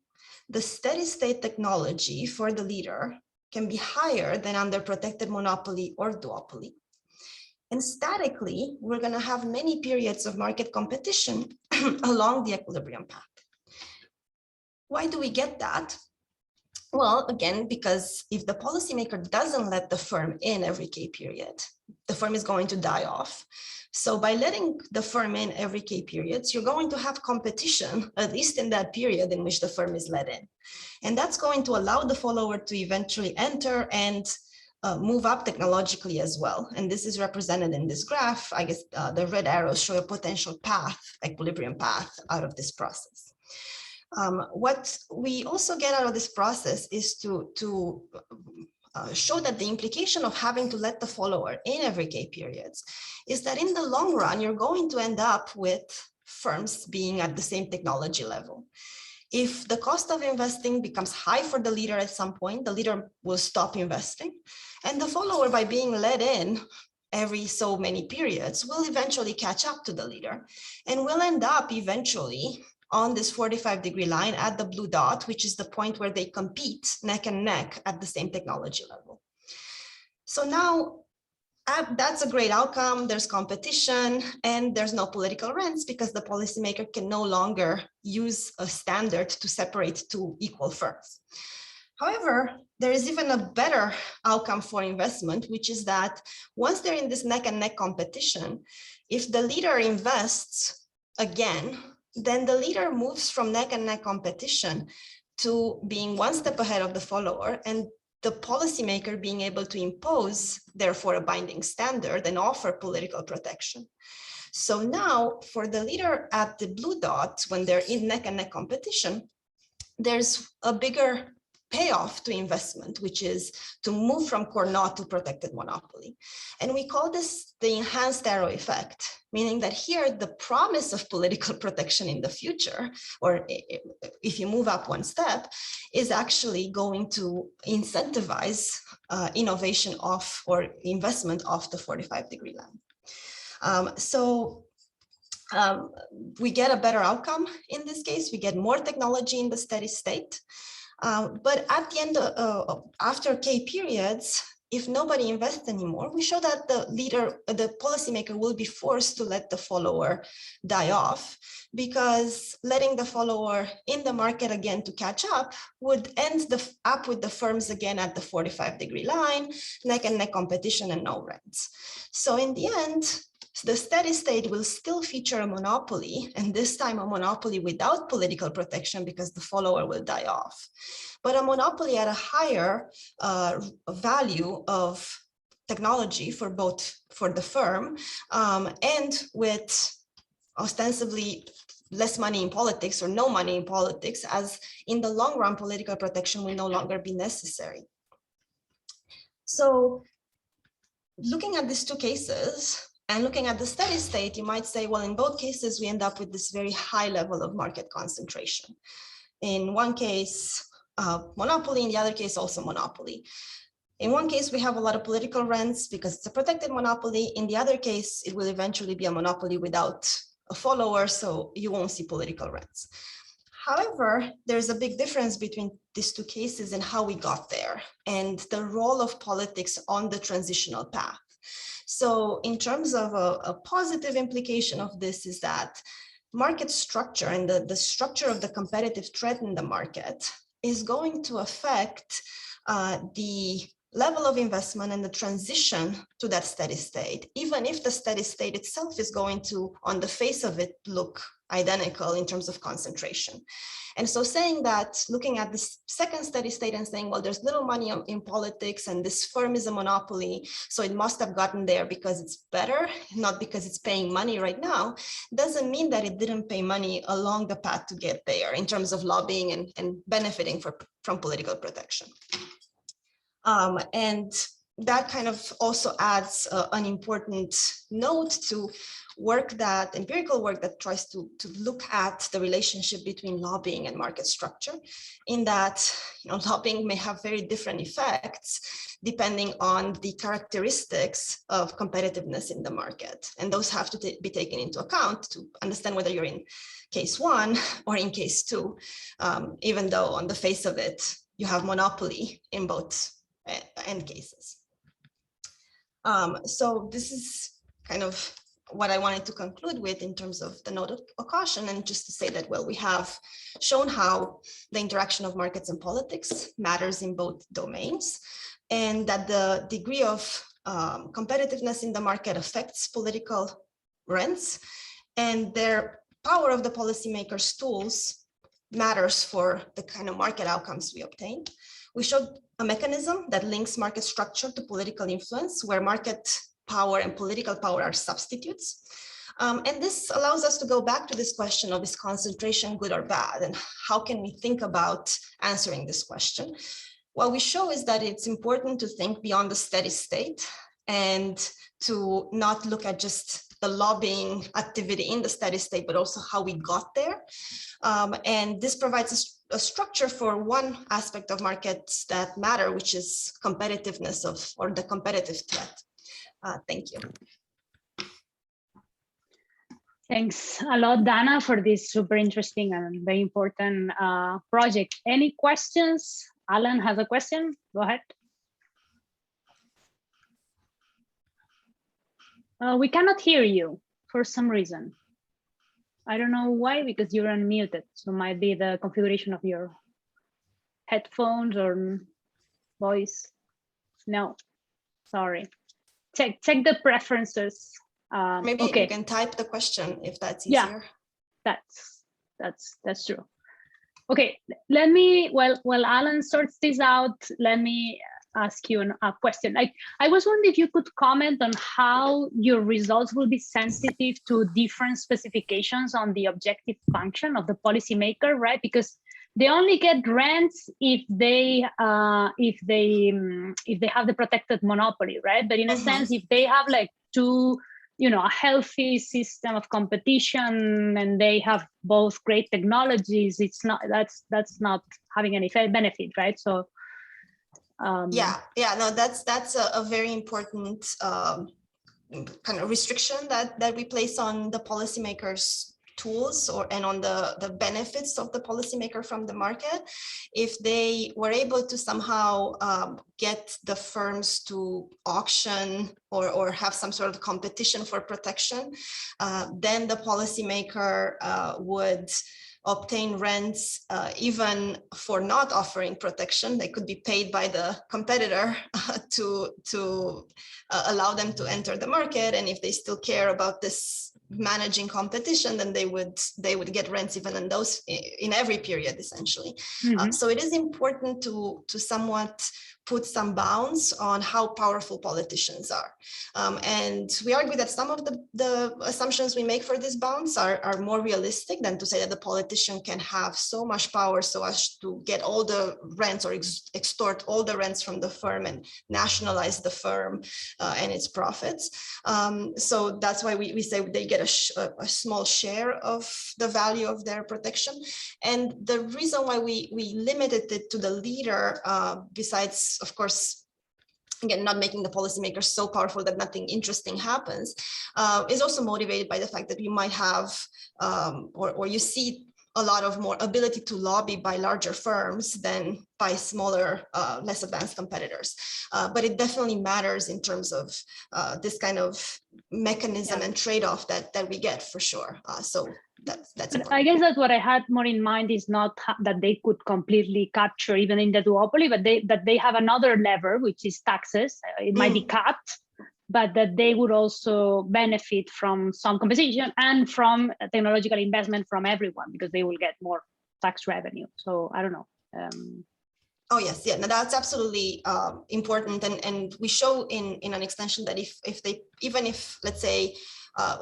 the steady state technology for the leader can be higher than under protected monopoly or duopoly. And statically, we're going to have many periods of market competition along the equilibrium path. Why do we get that? Well, again, because if the policymaker doesn't let the firm in every K period, the firm is going to die off. So by letting the firm in every K periods, you're going to have competition, at least in that period in which the firm is let in. And that's going to allow the follower to eventually enter and move up technologically as well. And this is represented in this graph. I guess the red arrows show a potential path, equilibrium path out of this process. What we also get out of this process is to show that the implication of having to let the follower in every K periods is that in the long run, you're going to end up with firms being at the same technology level. If the cost of investing becomes high for the leader at some point, the leader will stop investing. And the follower, by being let in every so many periods, will eventually catch up to the leader and will end up eventually on this 45-degree line at the blue dot, which is the point where they compete neck and neck at the same technology level. So now that's a great outcome. There's competition and there's no political rents because the policymaker can no longer use a standard to separate two equal firms. However, there is even a better outcome for investment, which is that once they're in this neck and neck competition, if the leader invests again, then the leader moves from neck and neck competition to being one step ahead of the follower, and the policymaker being able to impose, therefore, a binding standard and offer political protection. So now for the leader at the blue dot, when they're in neck and neck competition, there's a bigger payoff to investment, which is to move from core not to protected monopoly. And we call this the enhanced arrow effect, meaning that here the promise of political protection in the future, or if you move up one step, is actually going to incentivize innovation off or investment off the 45-degree line. We get a better outcome in this case. We get more technology in the steady state. But at the end, after K periods, if nobody invests anymore, we show that the policymaker will be forced to let the follower die off, because letting the follower in the market again to catch up would end up with the firms again at the 45-degree line, neck and neck competition and no rents. So in the end, the steady state will still feature a monopoly, and this time a monopoly without political protection because the follower will die off, but a monopoly at a higher value of technology for the firm, and with ostensibly less money in politics or no money in politics, as in the long run, political protection will no longer be necessary. So looking at these two cases, and looking at the steady state, you might say, well, in both cases, we end up with this very high level of market concentration. In one case, monopoly, in the other case, also monopoly. In one case, we have a lot of political rents because it's a protected monopoly. In the other case, it will eventually be a monopoly without a follower, so you won't see political rents. However, there's a big difference between these two cases and how we got there and the role of politics on the transitional path. So in terms of a positive implication of this is that market structure and the structure of the competitive threat in the market is going to affect the level of investment and the transition to that steady state, even if the steady state itself is going to, on the face of it, look identical in terms of concentration. And so saying that, looking at this second steady state and saying, well, there's little money in politics and this firm is a monopoly, so it must have gotten there because it's better, not because it's paying money right now, doesn't mean that it didn't pay money along the path to get there in terms of lobbying and benefiting from political protection. And that kind of also adds an important note to empirical work that tries to look at the relationship between lobbying and market structure, in that lobbying may have very different effects depending on the characteristics of competitiveness in the market. And those have to be taken into account to understand whether you're in case one or in case two, even though on the face of it, you have monopoly in both end cases. So this is kind of what I wanted to conclude with in terms of the note of caution, and just to say that, well, we have shown how the interaction of markets and politics matters in both domains, and that the degree of competitiveness in the market affects political rents, and their power of the policymakers' tools matters for the kind of market outcomes we obtain. We showed a mechanism that links market structure to political influence, where market power and political power are substitutes. And this allows us to go back to this question of, is concentration good or bad? And how can we think about answering this question? What we show is that it's important to think beyond the steady state and to not look at just the lobbying activity in the steady state, but also how we got there. And this provides a structure for one aspect of markets that matter, which is competitiveness or the competitive threat. Thank you. Thanks a lot, Dana, for this super interesting and very important project. Any questions? Alan has a question. Go ahead. We cannot hear you for some reason. I don't know why, because you're unmuted. So it might be the configuration of your headphones or voice. No, sorry. Check the preferences. Maybe okay. you can type the question if that's easier. Yeah, that's true. Okay, let me, while Alan sorts this out, let me ask you a question. I was wondering if you could comment on how your results will be sensitive to different specifications on the objective function of the policymaker, right? Because they only get rents if they have the protected monopoly, right? But in a sense, if they have like a healthy system of competition and they have both great technologies, that's not having any benefit, right? So no, that's a very important kind of restriction that we place on the policymakers' tools and on the benefits of the policymaker from the market. If they were able to somehow get the firms to auction or have some sort of competition for protection, then the policymaker would obtain rents even for not offering protection. They could be paid by the competitor to allow them to enter the market. And if they still care about this managing competition, then they would get rents even in every period, essentially. So it is important to somewhat put some bounds on how powerful politicians are. And we argue that some of the assumptions we make for these bounds are more realistic than to say that the politician can have so much power so as to get all the rents or extort all the rents from the firm and nationalize the firm and its profits. So that's why we say they get a small share of the value of their protection. And the reason why we limited it to the leader, besides, of course, again, not making the policymakers so powerful that nothing interesting happens, is also motivated by the fact that you might have, or you see a lot of more ability to lobby by larger firms than by smaller, less advanced competitors. But it definitely matters in terms of this kind of mechanism and trade-off that we get, for sure. So that's important. I guess that what I had more in mind is not that they could completely capture even in the duopoly, but that they have another lever, which is taxes. It might be capped, but that they would also benefit from some compensation and from technological investment from everyone, because they will get more tax revenue. So I don't know. Oh yes, yeah, no, that's absolutely important, and we show in an extension that if they, even if, let's say,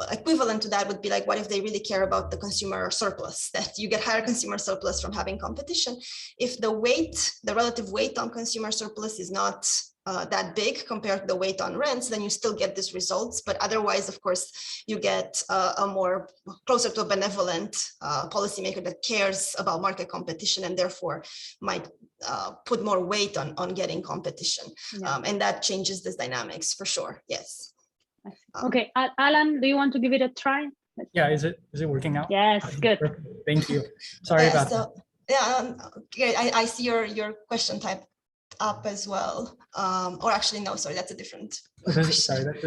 equivalent to that would be like, what if they really care about the consumer surplus, that you get higher consumer surplus from having competition? If the relative weight on consumer surplus is not that big compared to the weight on rents, then you still get these results. But otherwise, of course, you get a more closer to a benevolent policymaker that cares about market competition and therefore might put more weight on getting competition. And that changes this dynamics for sure. Yes. Okay, Alan, do you want to give it a try? Yeah, is it working now? Yes, good. Thank you. Sorry about that. Yeah, I see your question typed up as well. Or actually, no, sorry, that's a different question. Sorry, that's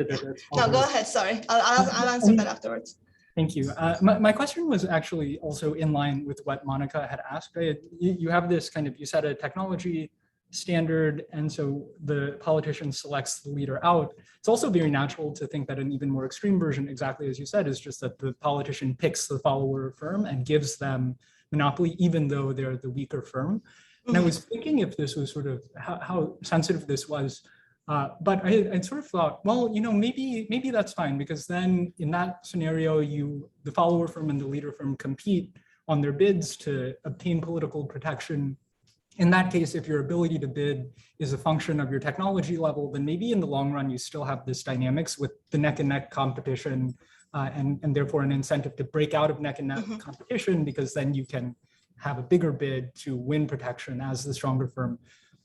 no, go ahead, sorry. I'll answer that afterwards. Thank you. My question was actually also in line with what Monica had asked. Right? You have this kind of, you set a technology standard, and so the politician selects the leader out. It's also very natural to think that an even more extreme version, exactly as you said, is just that the politician picks the follower firm and gives them monopoly, even though they're the weaker firm. And I was thinking if this was sort of how sensitive this was, but I sort of thought, well, maybe that's fine, because then in that scenario, the follower firm and the leader firm compete on their bids to obtain political protection. In that case, if your ability to bid is a function of your technology level, then maybe in the long run, you still have this dynamics with the neck and neck competition, and therefore an incentive to break out of neck and neck competition, because then you can have a bigger bid to win protection as the stronger firm.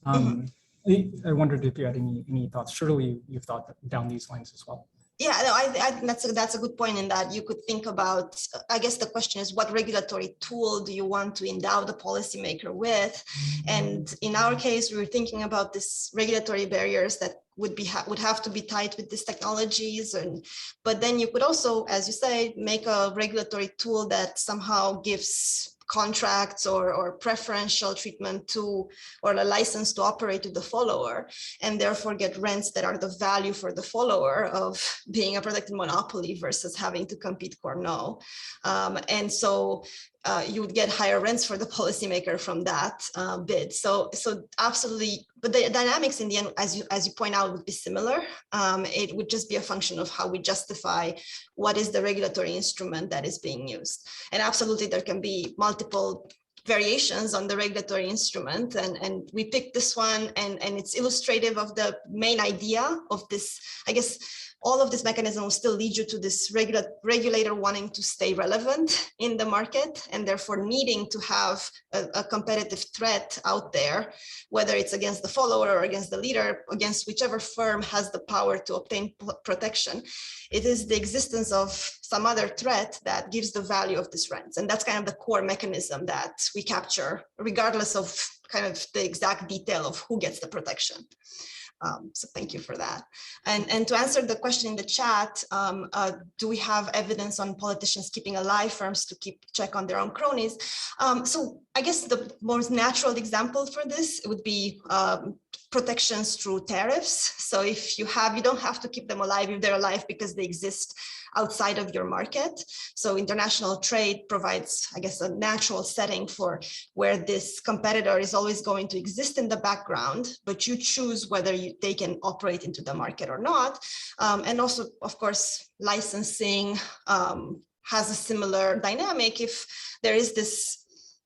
I wondered if you had any thoughts. Surely you've thought down these lines as well. Yeah, no, I think that's a good point, in that you could think about, I guess the question is, what regulatory tool do you want to endow the policymaker with? And in our case, we were thinking about these regulatory barriers that would have to be tied with these technologies, but then you could also, as you say, make a regulatory tool that somehow gives contracts or preferential treatment to, or a license to operate to the follower, and therefore get rents that are the value for the follower of being a protected monopoly versus having to compete or no. And so you would get higher rents for the policymaker from that bid. So absolutely, but the dynamics in the end, as you point out, would be similar. It would just be a function of how we justify what is the regulatory instrument that is being used. And absolutely, there can be multiple variations on the regulatory instrument, and we picked this one, and it's illustrative of the main idea of this. I guess all of this mechanism will still lead you to this regulator wanting to stay relevant in the market, and therefore needing to have a competitive threat out there, whether it's against the follower or against the leader, against whichever firm has the power to obtain protection. It is the existence of some other threat that gives the value of these rents. And that's kind of the core mechanism that we capture, regardless of kind of the exact detail of who gets the protection. So thank you for that. And to answer the question in the chat, do we have evidence on politicians keeping alive firms to keep check on their own cronies? So I guess the most natural example for this would be protections through tariffs. So if you don't have to keep them alive if they're alive because they exist outside of your market. So international trade provides, I guess, a natural setting for where this competitor is always going to exist in the background, but you choose whether they can operate into the market or not. And also, of course, licensing has a similar dynamic. If there is this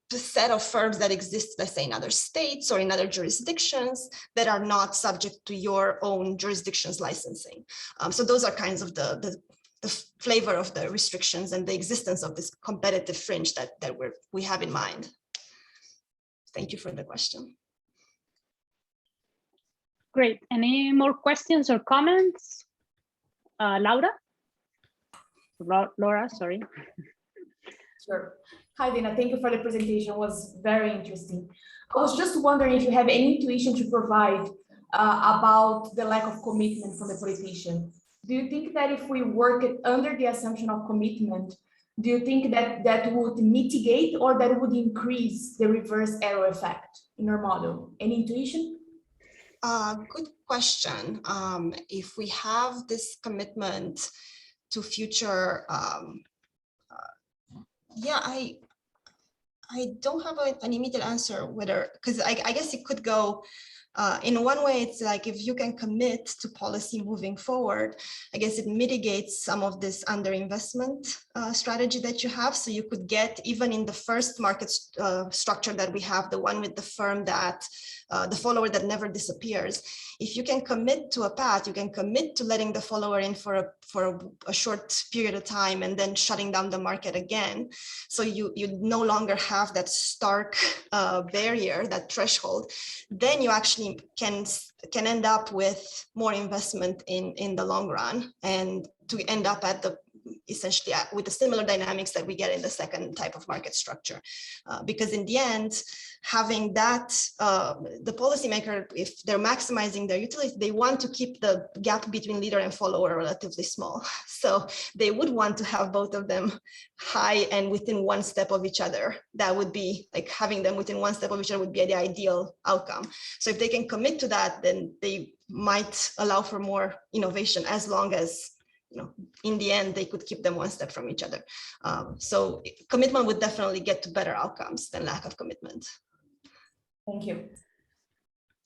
set of firms that exist, let's say, in other states or in other jurisdictions that are not subject to your own jurisdiction's licensing. So those are kinds of the flavor of the restrictions and the existence of this competitive fringe that we have in mind. Thank you for the question. Great. Any more questions or comments? Laura? Laura, sorry. Sure. Hi, Dina. Thank you for the presentation. It was very interesting. I was just wondering if you have any intuition to provide about the lack of commitment from the politician. Do you think that if we work under the assumption of commitment, do you think that that would mitigate or that would increase the reverse arrow effect in your model? Any intuition? Good question. If we have this commitment to future, yeah, I don't have an immediate answer whether, because I guess it could go in one way. It's like if you can commit to policy moving forward, I guess it mitigates some of this underinvestment strategy that you have. So you could get, even in the first market structure that we have, the one with the firm that the follower that never disappears. If you can commit to a path, you can commit to letting the follower in for a short period of time and then shutting down the market again. So you no longer have that stark barrier, that threshold. Then you actually can end up with more investment in the long run, and to end up at essentially with the similar dynamics that we get in the second type of market structure. Because in the end, having that, the policymaker, if they're maximizing their utility, they want to keep the gap between leader and follower relatively small. So they would want to have both of them high and within one step of each other. That would be like having them within one step of each other would be the ideal outcome. So if they can commit to that, then they might allow for more innovation, as long as, you know, in the end, they could keep them one step from each other. So commitment would definitely get to better outcomes than lack of commitment. Thank you.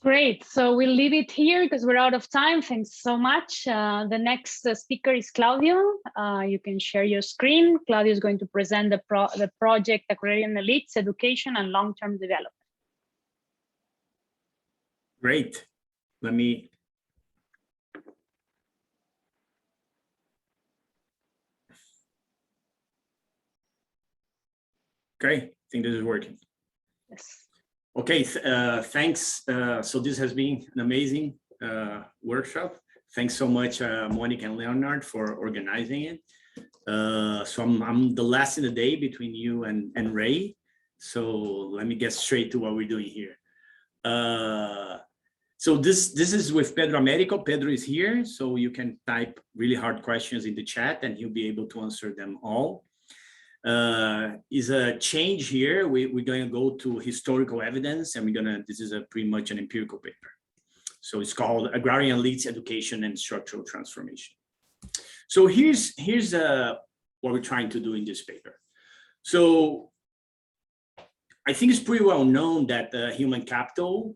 Great. So we'll leave it here because we're out of time. Thanks so much. The next speaker is Claudio. You can share your screen. Claudio is going to present the project Agrarian Elites, Education and Long-Term Development. Great. Let me. Okay, I think this is working. Yes. Okay, thanks. So this has been an amazing workshop. Thanks so much, Monica and Leonard, for organizing it. So I'm the last in the day between you and Ray. So let me get straight to what we're doing here. So this is with Pedro Américo. Pedro is here, so you can type really hard questions in the chat and he'll be able to answer them all. Is a change here. We're going to go to historical evidence, and this is pretty much an empirical paper. So it's called Agrarian Elites, Education and Structural Transformation. So here's what we're trying to do in this paper. So I think it's pretty well known that human capital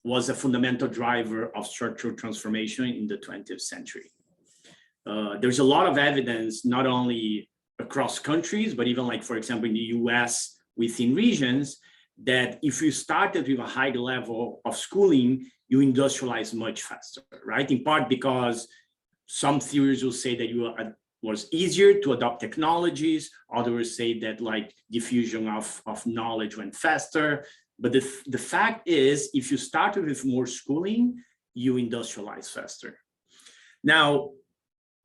was a fundamental driver of structural transformation in the 20th century. There's a lot of evidence, not only across countries, but even like, for example, in the US within regions, that if you started with a high level of schooling, you industrialize much faster, right? In part because some theories will say that was easier to adopt technologies. Others say that like diffusion of knowledge went faster. But the fact is, if you started with more schooling, you industrialize faster. Now,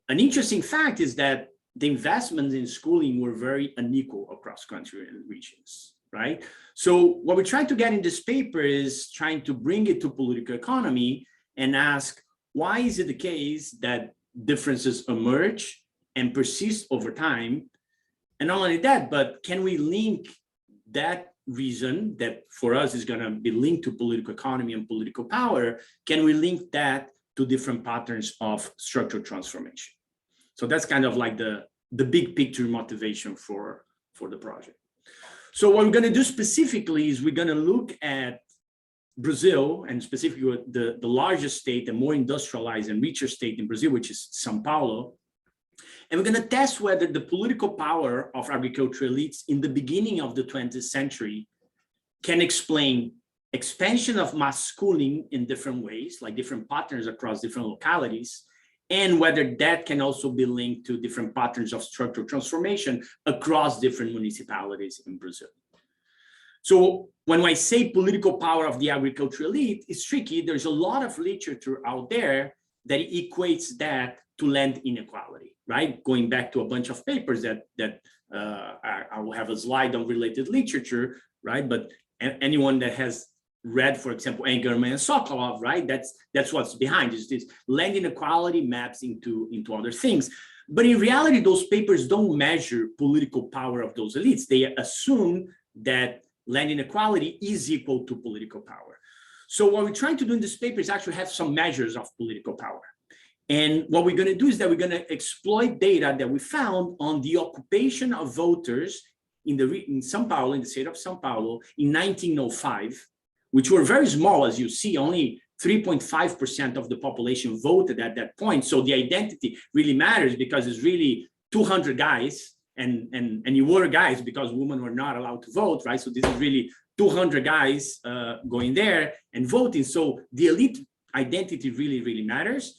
an interesting fact is that the investments in schooling were very unequal across countries and regions, right? So what we're trying to get in this paper is trying to bring it to political economy and ask, why is it the case that differences emerge and persist over time? And not only that, but can we link that reason that for us is going to be linked to political economy and political power? Can we link that to different patterns of structural transformation? So that's kind of like the big picture motivation for the project. So what we're going to do specifically is we're going to look at Brazil, and specifically the largest state, the more industrialized and richer state in Brazil, which is São Paulo. And we're going to test whether the political power of agricultural elites in the beginning of the 20th century can explain expansion of mass schooling in different ways, like different patterns across different localities, and whether that can also be linked to different patterns of structural transformation across different municipalities in Brazil. So when I say political power of the agricultural elite, it's tricky. There's a lot of literature out there that equates that to land inequality, right? Going back to a bunch of papers that I will have a slide on related literature, right? But anyone that has read, for example, Engelman and Sokolov, right? That's what's behind is this land inequality maps into other things. But in reality, those papers don't measure political power of those elites. They assume that land inequality is equal to political power. So what we're trying to do in this paper is actually have some measures of political power. And what we're going to do is that we're going to exploit data that we found on the occupation of voters in São Paulo, in the state of São Paulo, in 1905, which were very small, as you see, only 3.5% of the population voted at that point. So the identity really matters because it's really 200 guys, and you were guys because women were not allowed to vote, right? So this is really 200 guys going there and voting. So the elite identity really, really matters.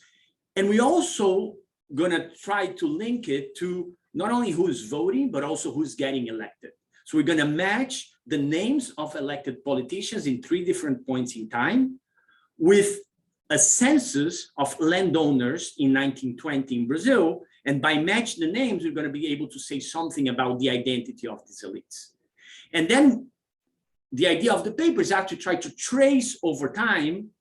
And we also gonna try to link it to not only who's voting, but also who's getting elected. So we're gonna match the names of elected politicians in 3 different points in time with a census of landowners in 1920 in Brazil. And by matching the names, we're gonna be able to say something about the identity of these elites. And then the idea of the paper is actually try to trace over time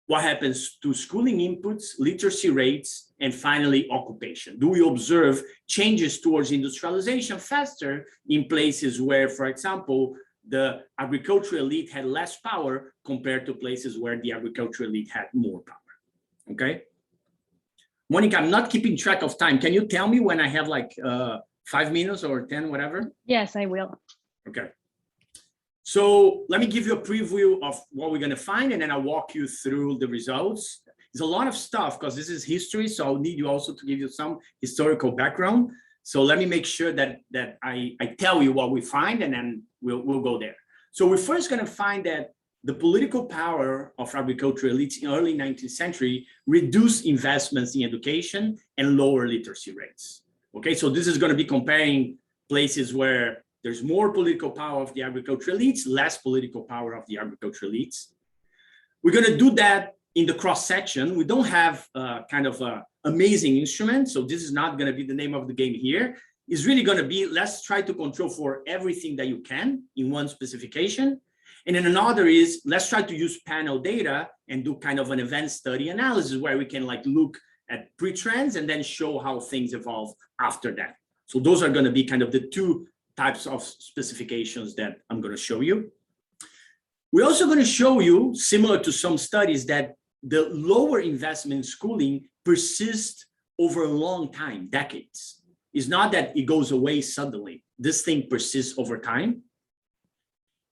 what happens to schooling inputs, literacy rates, and finally occupation. Do we observe changes towards industrialization faster in places where, for example, the agricultural elite had less power compared to places where the agricultural elite had more power, okay? Monica, I'm not keeping track of time. Can you tell me when I have like 5 minutes or 10, whatever? Yes, I will. Okay. So let me give you a preview of what we're going to find, and then I'll walk you through the results. There's a lot of stuff because this is history, so I'll need you also to give you some historical background. So let me make sure that I tell you what we find, and then we'll go there. So we're first going to find that the political power of agricultural elites in early 19th century reduced investments in education and lower literacy rates. Okay, so this is going to be comparing places where there's more political power of the agricultural elites, less political power of the agricultural elites. We're going to do that in the cross-section. We don't have kind of an amazing instrument, so this is not going to be the name of the game here. It's really going to be, let's try to control for everything that you can in one specification. And then another is, let's try to use panel data and do kind of an event study analysis where we can like look at pre-trends and then show how things evolve after that. So those are going to be kind of the 2 types of specifications that I'm going to show you. We're also going to show you, similar to some studies, that the lower investment in schooling persists over a long time, decades. It's not that it goes away suddenly. This thing persists over time.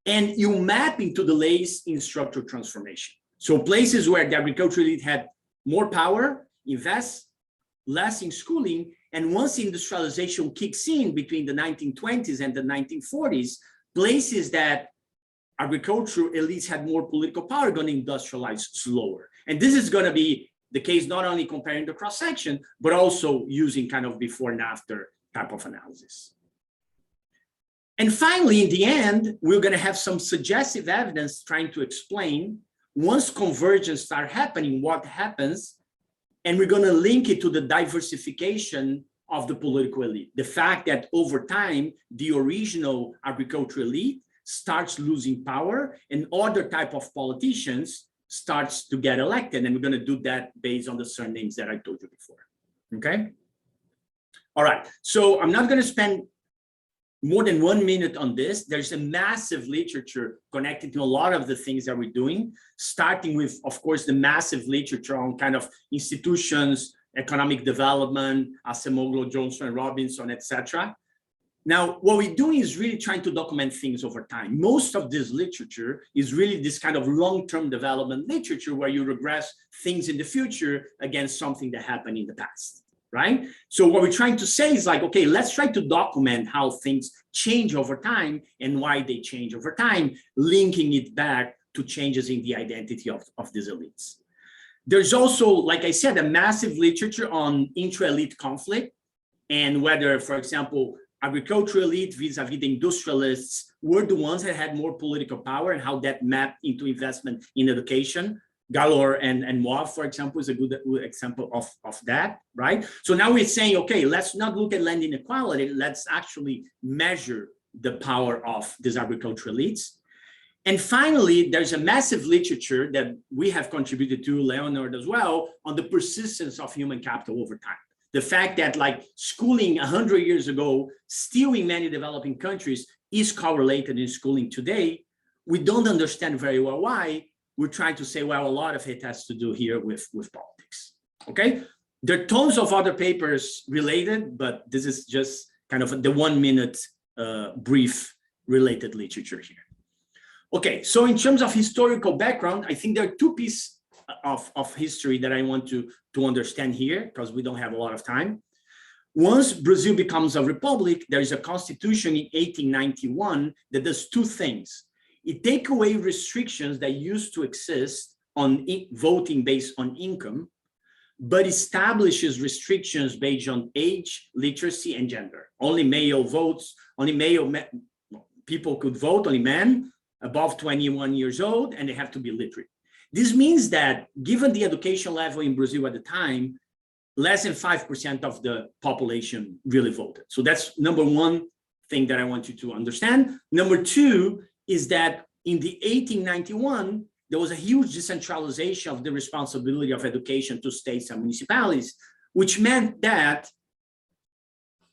and you map into delays in structural transformation. So places where the agricultural elite had more power, invest less in schooling, and once industrialization kicks in between the 1920s and the 1940s, places that agricultural elites had more political power are going to industrialize slower. And this is going to be the case not only comparing the cross-section, but also using kind of before and after type of analysis. And finally, in the end, we're going to have some suggestive evidence trying to explain once convergence starts happening, what happens, and we're going to link it to the diversification of the political elite. The fact that over time, the original agricultural elite starts losing power and other type of politicians starts to get elected. And we're going to do that based on the surnames that I told you before. Okay. All right. So I'm not going to spend more than 1 minute on this. There's a massive literature connected to a lot of the things that we're doing, starting with, of course, the massive literature on kind of institutions, economic development, Acemoglu, Johnson, Robinson, etc. Now, what we're doing is really trying to document things over time. Most of this literature is really this kind of long-term development literature where you regress things in the future against something that happened in the past. Right? So what we're trying to say is like, okay, let's try to document how things change over time and why they change over time, linking it back to changes in the identity of these elites. There's also, like I said, a massive literature on intra-elite conflict and whether, for example, agricultural elite vis-a-vis the industrialists were the ones that had more political power and how that mapped into investment in education. Galor and Moab, for example, is a good example of that, right? So now we're saying, okay, let's not look at land inequality, let's actually measure the power of these agricultural elites. And finally, there's a massive literature that we have contributed to, Leonard as well, on the persistence of human capital over time. The fact that like schooling 100 years ago, still in many developing countries, is correlated in schooling today. We don't understand very well why. We're trying to say, well, a lot of it has to do here with politics, okay? There are tons of other papers related, but this is just kind of the 1 minute brief related literature here. Okay, so in terms of historical background, I think there are two pieces of history that I want to understand here, because we don't have a lot of time. Once Brazil becomes a republic, there is a constitution in 1891 that does two things. It takes away restrictions that used to exist on voting based on income, but establishes restrictions based on age, literacy, and gender. Only male votes, only male people could vote, only men above 21 years old, and they have to be literate. This means that given the education level in Brazil at the time, less than 5% of the population really voted. So that's number one thing that I want you to understand. Number two, is that in the 1891, there was a huge decentralization of the responsibility of education to states and municipalities, which meant that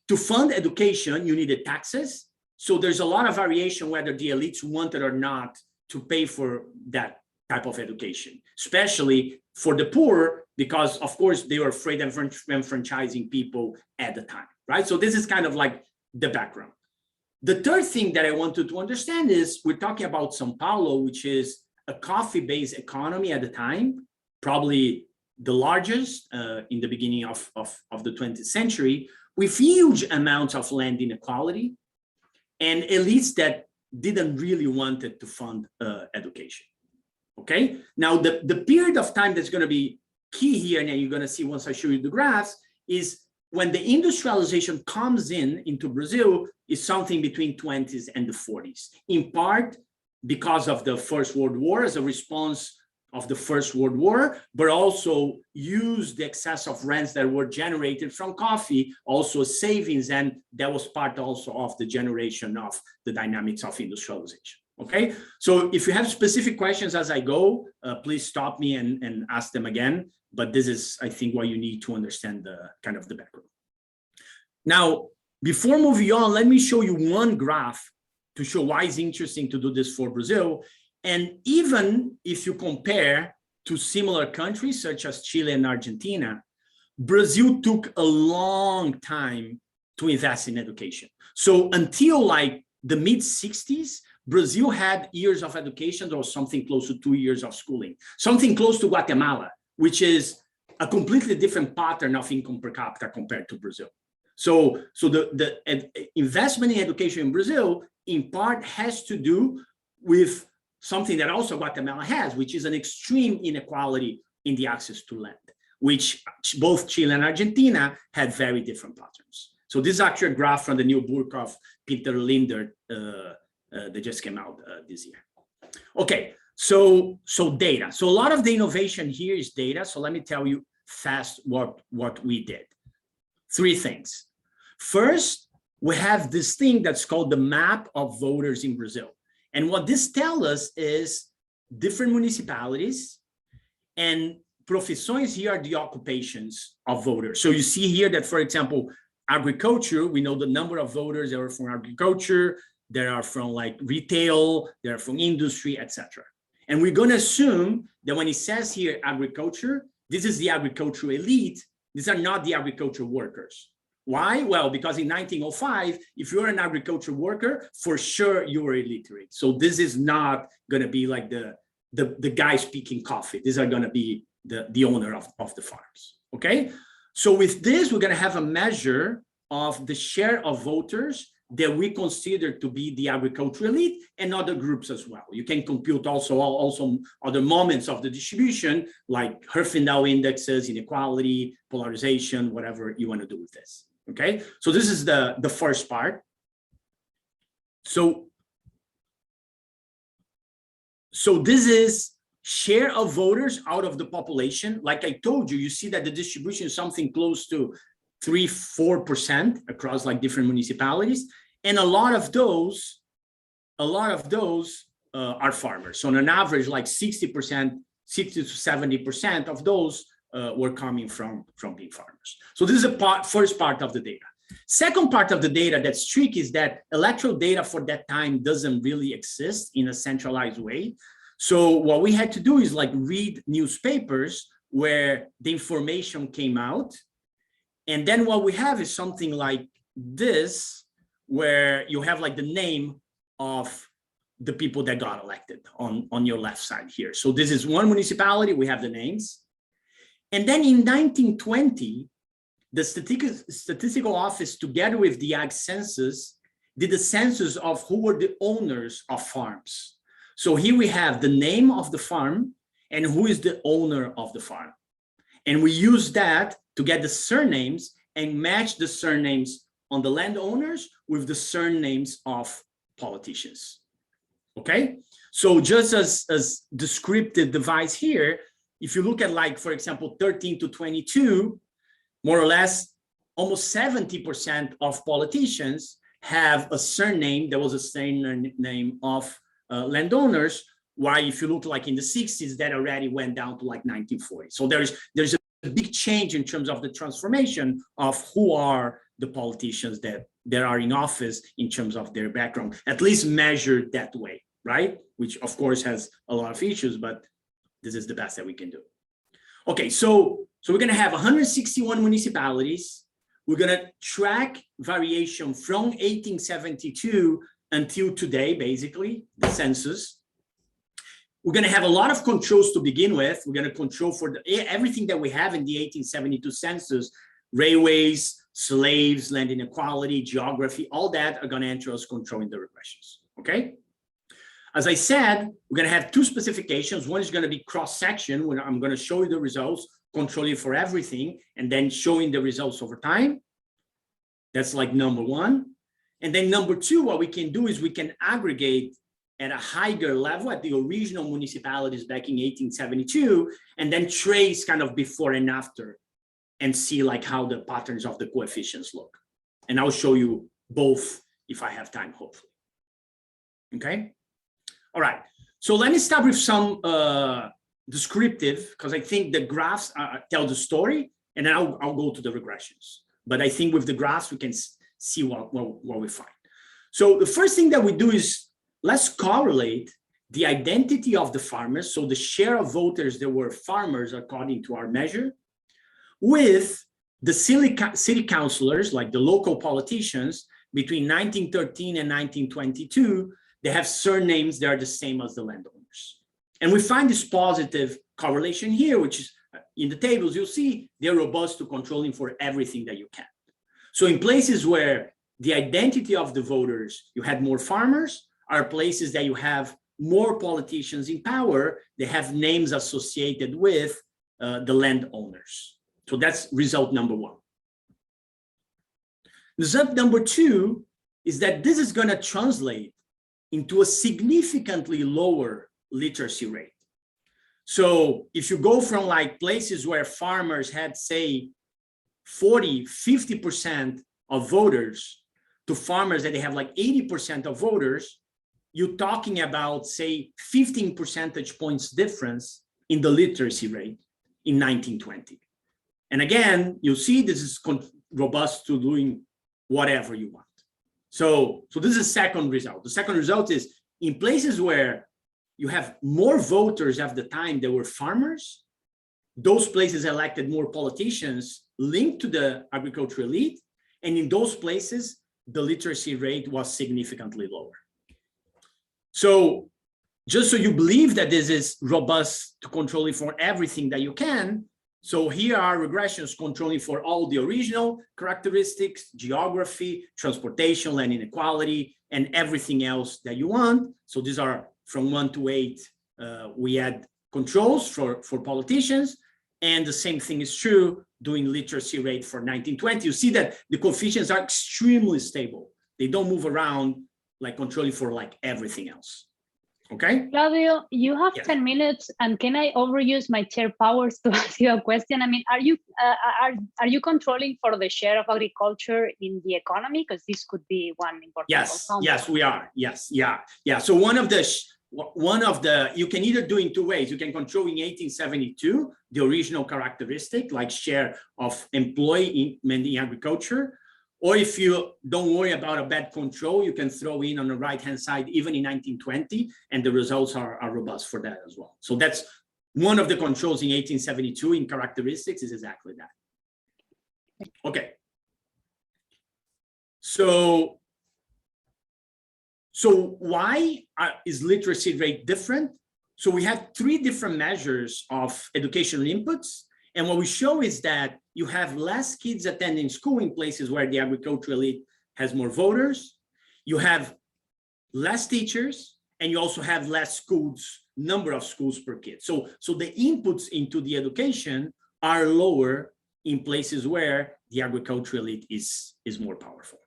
to fund education, you needed taxes. So there's a lot of variation whether the elites wanted or not to pay for that type of education, especially for the poor, because of course they were afraid of enfranchising people at the time, right? So this is kind of like the background. The third thing that I wanted to understand is we're talking about São Paulo, which is a coffee-based economy at the time, probably the largest in the beginning of the 20th century, with huge amounts of land inequality and elites that didn't really want it to fund education. Okay, now the period of time that's going to be key here, and you're going to see once I show you the graphs, is when the industrialization comes into Brazil is something between 20s and the 40s, in part because of the First World War as a response of the First World War, but also use the excess of rents that were generated from coffee, also savings, and that was part also of the generation of the dynamics of industrialization. Okay, so if you have specific questions as I go, please stop me and ask them again. But this is, I think, what you need to understand the kind of the background. Now, before moving on, let me show you one graph to show why it's interesting to do this for Brazil. And even if you compare to similar countries such as Chile and Argentina, Brazil took a long time to invest in education. So until like the mid-60s, Brazil had years of education or something close to 2 years of schooling, something close to Guatemala, which is a completely different pattern of income per capita compared to Brazil. So the investment in education in Brazil, in part, has to do with something that also Guatemala has, which is an extreme inequality in the access to land, which both Chile and Argentina had very different patterns. So this is actually a graph from the new book of Peter Linder that just came out this year. Okay, so data. So a lot of the innovation here is data. So let me tell you fast what we did. 3 things. First, we have this thing that's called the map of voters in Brazil. And what this tells us is different municipalities, and profissões here are the occupations of voters. So you see here that, for example, agriculture, we know the number of voters that are from agriculture, that are from like retail, that are from industry, etc. And we're going to assume that when it says here agriculture, this is the agricultural elite. These are not the agricultural workers. Why? Well, because in 1905, if you're an agricultural worker, for sure you were illiterate. So this is not going to be like the guy speaking coffee. These are going to be the owner of the farms. Okay. So with this, we're going to have a measure of the share of voters that we consider to be the agricultural elite and other groups as well. You can compute also other moments of the distribution, like Herfindahl indexes, inequality, polarization, whatever you want to do with this. Okay, so this is the first part. So this is share of voters out of the population. Like I told you, you see that the distribution is something close to 3-4% across like different municipalities, and a lot of those are farmers. So on an average, like 60%, 60 to 70% of those were coming from being farmers. So this is a first part of the data. Second part of the data that's tricky is that electoral data for that time doesn't really exist in a centralized way. So what we had to do is like read newspapers where the information came out. And then what we have is something like this, where you have like the name of the people that got elected on your left side here. So this is one municipality, we have the names. And then in 1920, the statistical office, together with the Ag Census, did a census of who were the owners of farms. So here we have the name of the farm and who is the owner of the farm. And we use that to get the surnames and match the surnames on the landowners with the surnames of politicians. Okay, so just as descriptive device here, if you look at like, for example, 13 to 22, more or less, almost 70% of politicians have a surname that was a surname of landowners, while if you look like in the 60s, that already went down to like 1940. So there's a big change in terms of the transformation of who are the politicians that are in office in terms of their background, at least measured that way, right? Which of course has a lot of issues, but this is the best that we can do. Okay, so we're gonna have 161 municipalities. We're gonna track variation from 1872 until today, basically, the census. We're gonna have a lot of controls to begin with. We're gonna control for everything that we have in the 1872 census, railways, slaves, land inequality, geography, all that are gonna enter as control in the regressions, okay? As I said, we're gonna have 2 specifications. One is gonna be cross-section, when I'm gonna show you the results, controlling for everything, and then showing the results over time. That's like number 1. And then number 2, what we can do is we can aggregate at a higher level at the original municipalities back in 1872, and then trace kind of before and after and see like how the patterns of the coefficients look. And I'll show you both if I have time, hopefully. Okay. All right, so let me start with some descriptive, because I think the graphs tell the story, and then I'll go to the regressions. But I think with the graphs, we can see what we find. So the first thing that we do is let's correlate the identity of the farmers, so the share of voters that were farmers according to our measure, with the city councilors, like the local politicians, between 1913 and 1922, they have surnames that are the same as the landowners. And we find this positive correlation here, which is in the tables, you'll see they're robust to controlling for everything that you can. So in places where the identity of the voters, you had more farmers, are places that you have more politicians in power, they have names associated with the landowners. So that's result number one. Result number two is that this is going to translate into a significantly lower literacy rate. So if you go from like places where farmers had, say, 40, 50% of voters to farmers that they have like 80% of voters, you're talking about, say, 15 percentage points difference in the literacy rate in 1920. And again, you see this is robust to doing whatever you want. So this is the second result. The second result is in places where you have more voters at the time that were farmers, those places elected more politicians linked to the agricultural elite. And in those places, the literacy rate was significantly lower. So just so you believe that this is robust to controlling for everything that you can, so here are regressions controlling for all the original characteristics, geography, transportation, land inequality, and everything else that you want. So these are from 1 to 8, we add controls for politicians. And the same thing is true doing literacy rate for 1920. You see that the coefficients are extremely stable. They don't move around like controlling for like everything else. Okay. Claudio, you have 10 minutes, and can I overuse my chair powers to ask you a question? I mean, are you controlling for the share of agriculture in the economy? Because this could be one important. Yes, we are. Yes, yeah. So one of the you can either do in two ways. You can control in 1872 the original characteristic, like share of employment in agriculture. Or if you don't worry about a bad control, you can throw in on the right-hand side, even in 1920, and the results are robust for that as well. So that's one of the controls in 1872 in characteristics is exactly that. Okay. So why is literacy rate different? So we have 3 different measures of educational inputs. And what we show is that you have less kids attending school in places where the agricultural elite has more voters. You have less teachers, and you also have less schools, number of schools per kid. So the inputs into the education are lower in places where the agricultural elite is more powerful.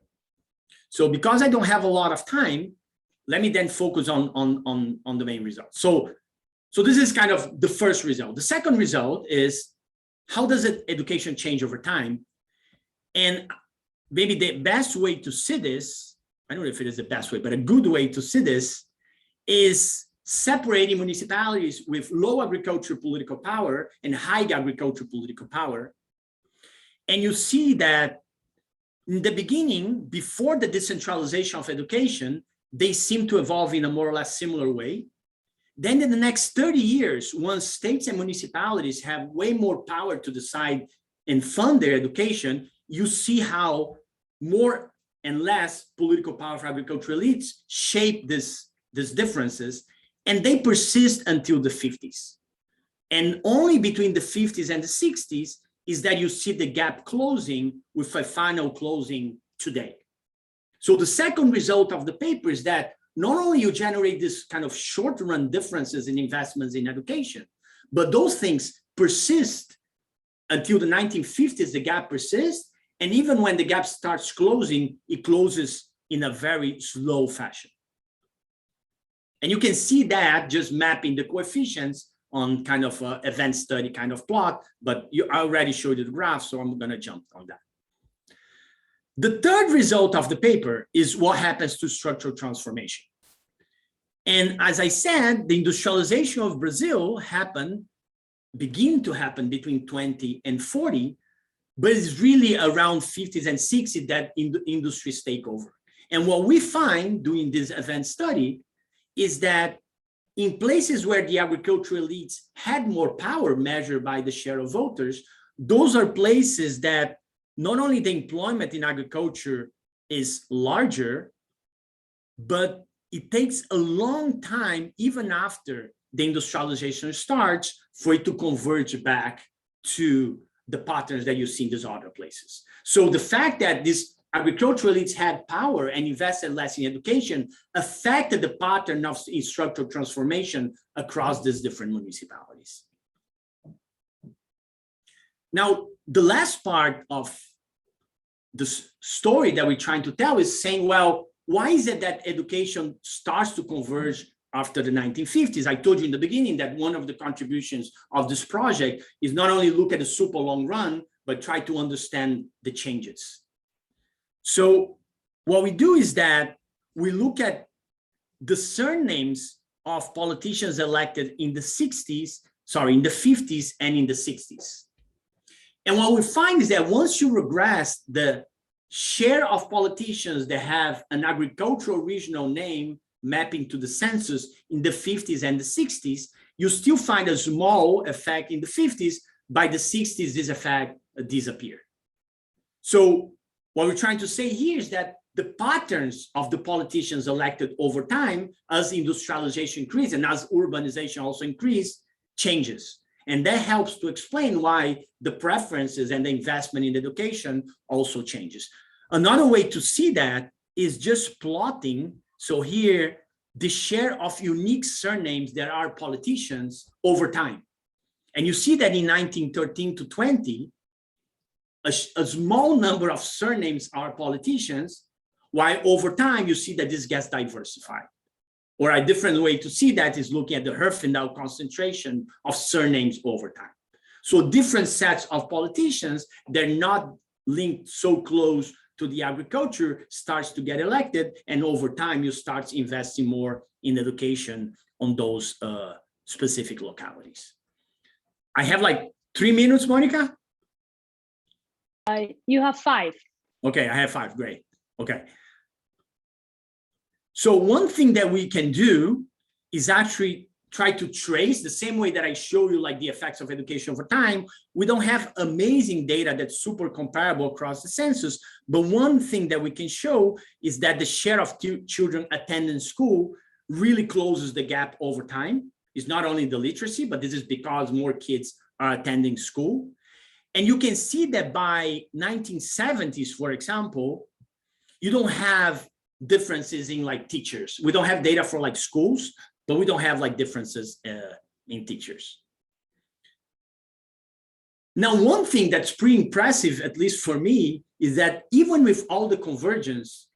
So because I don't have a lot of time, let me then focus on the main results. So this is kind of the first result. The second result is, how does education change over time? And maybe the best way to see this, I don't know if it is the best way, but a good way to see this is separating municipalities with low agricultural political power and high agricultural political power. And you see that in the beginning, before the decentralization of education, they seem to evolve in a more or less similar way. Then in the next 30 years, once states and municipalities have way more power to decide and fund their education, you see how more and less political power for agricultural elites shape these differences, and they persist until the 50s. And only between the 50s and the 60s is that you see the gap closing with a final closing today. So the second result of the paper is that not only you generate this kind of short-run differences in investments in education, but those things persist until the 1950s, the gap persists. And even when the gap starts closing, it closes in a very slow fashion. And you can see that just mapping the coefficients on kind of an event study kind of plot, but I already showed you the graph, so I'm gonna jump on that. The third result of the paper is what happens to structural transformation. And as I said, the industrialization of Brazil began to happen between 20 and 40, but it's really around 50s and 60s that industries take over. And what we find doing this event study is that in places where the agricultural elites had more power measured by the share of voters, those are places that not only the employment in agriculture is larger, but it takes a long time, even after the industrialization starts, for it to converge back to the patterns that you see in these other places. So the fact that these agricultural elites had power and invested less in education affected the pattern of structural transformation across these different municipalities. Now, the last part of this story that we're trying to tell is saying, well, why is it that education starts to converge after the 1950s? I told you in the beginning that one of the contributions of this project is not only look at the super long run, but try to understand the changes. So what we do is that we look at the surnames of politicians elected in the 50s and in the 60s. And what we find is that once you regress the share of politicians that have an agricultural regional name mapping to the census in the 50s and the 60s, you still find a small effect in the 50s. By the 60s, this effect disappeared. So what we're trying to say here is that the patterns of the politicians elected over time, as industrialization increased and as urbanization also increased, changes. And that helps to explain why the preferences and the investment in education also changes. Another way to see that is just plotting. So here, the share of unique surnames that are politicians over time. And you see that in 1913 to 20, a small number of surnames are politicians, while over time you see that this gets diversified. Or a different way to see that is looking at the Herfindahl concentration of surnames over time. So different sets of politicians, they're not linked so close to the agriculture, starts to get elected, and over time you start investing more in education on those specific localities. I have like 3 minutes, Monica? You have 5. Okay, I have 5, great, okay. So one thing that we can do is actually try to trace the same way that I show you like the effects of education over time. We don't have amazing data that's super comparable across the census, but one thing that we can show is that the share of children attending school really closes the gap over time. It's not only the literacy, but this is because more kids are attending school. And you can see that by 1970s, for example, you don't have differences in like teachers. We don't have data for like schools, but we don't have like differences in teachers. Now, one thing that's pretty impressive, at least for me, is that even with all the convergence,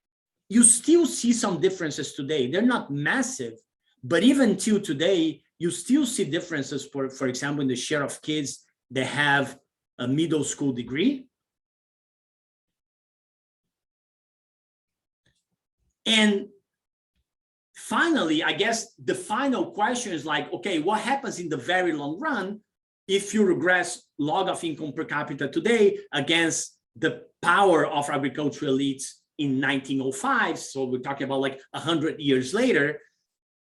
you still see some differences today. They're not massive, but even till today, you still see differences, for example, in the share of kids that have a middle school degree. And finally, I guess the final question is like, okay, what happens in the very long run if you regress log of income per capita today against the power of agricultural elites in 1905? So we're talking about like 100 years later.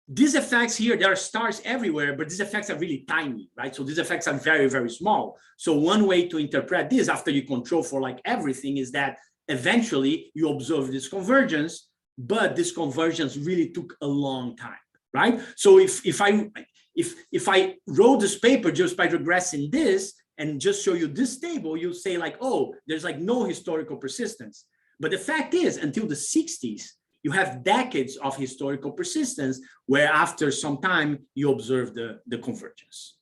These effects here, there are stars everywhere, but these effects are really tiny, right? So these effects are very, very small. So one way to interpret this after you control for like everything is that eventually you observe this convergence, but this convergence really took a long time, right? So if I wrote this paper just by regressing this and just show you this table, you'll say like, oh, there's like no historical persistence. But the fact is, until the 60s, you have decades of historical persistence where after some time you observe the convergence.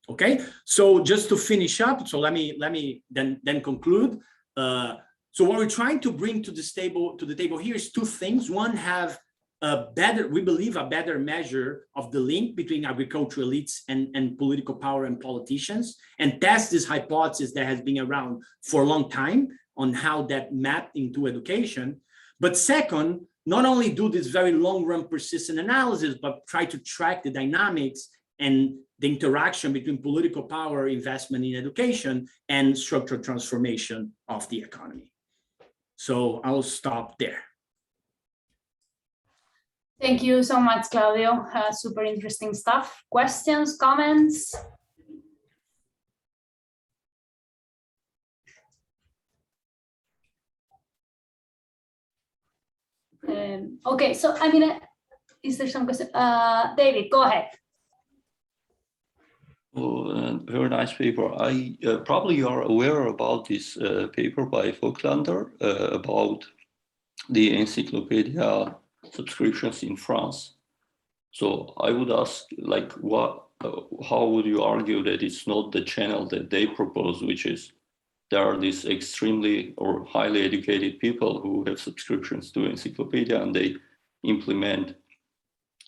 Okay, so just to finish up, so let me then conclude. So what we're trying to bring to the table here is 2 things. One, have a better, we believe, a better measure of the link between agricultural elites and political power and politicians, and test this hypothesis that has been around for a long time on how that mapped into education. But second, not only do this very long-run persistent analysis, but try to track the dynamics and the interaction between political power, investment in education, and structural transformation of the economy. So I'll stop there. Thank you so much, Claudio. Super interesting stuff. Questions, comments? Okay, so I mean, Is there some question? David, go ahead. Oh, very nice paper. I probably you are aware about this paper by Vogtlander about the encyclopedia subscriptions in France. So I would ask, like, how would you argue that it's not the channel that they propose, which is there are these extremely or highly educated people who have subscriptions to encyclopedia and they implement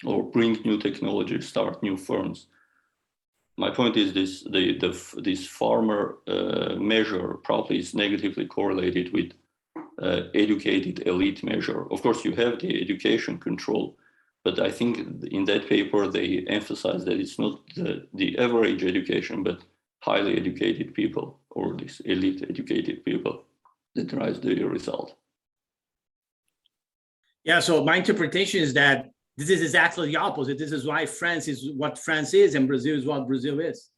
or bring new technology, start new firms. My point is this farmer measure probably is negatively correlated with educated elite measure. Of course, you have the education control, but I think in that paper, they emphasize that it's not the average education, but highly educated people or these elite educated people that drives the result. Yeah, so my interpretation is that this is exactly the opposite. This is why France is what France is and Brazil is what Brazil is.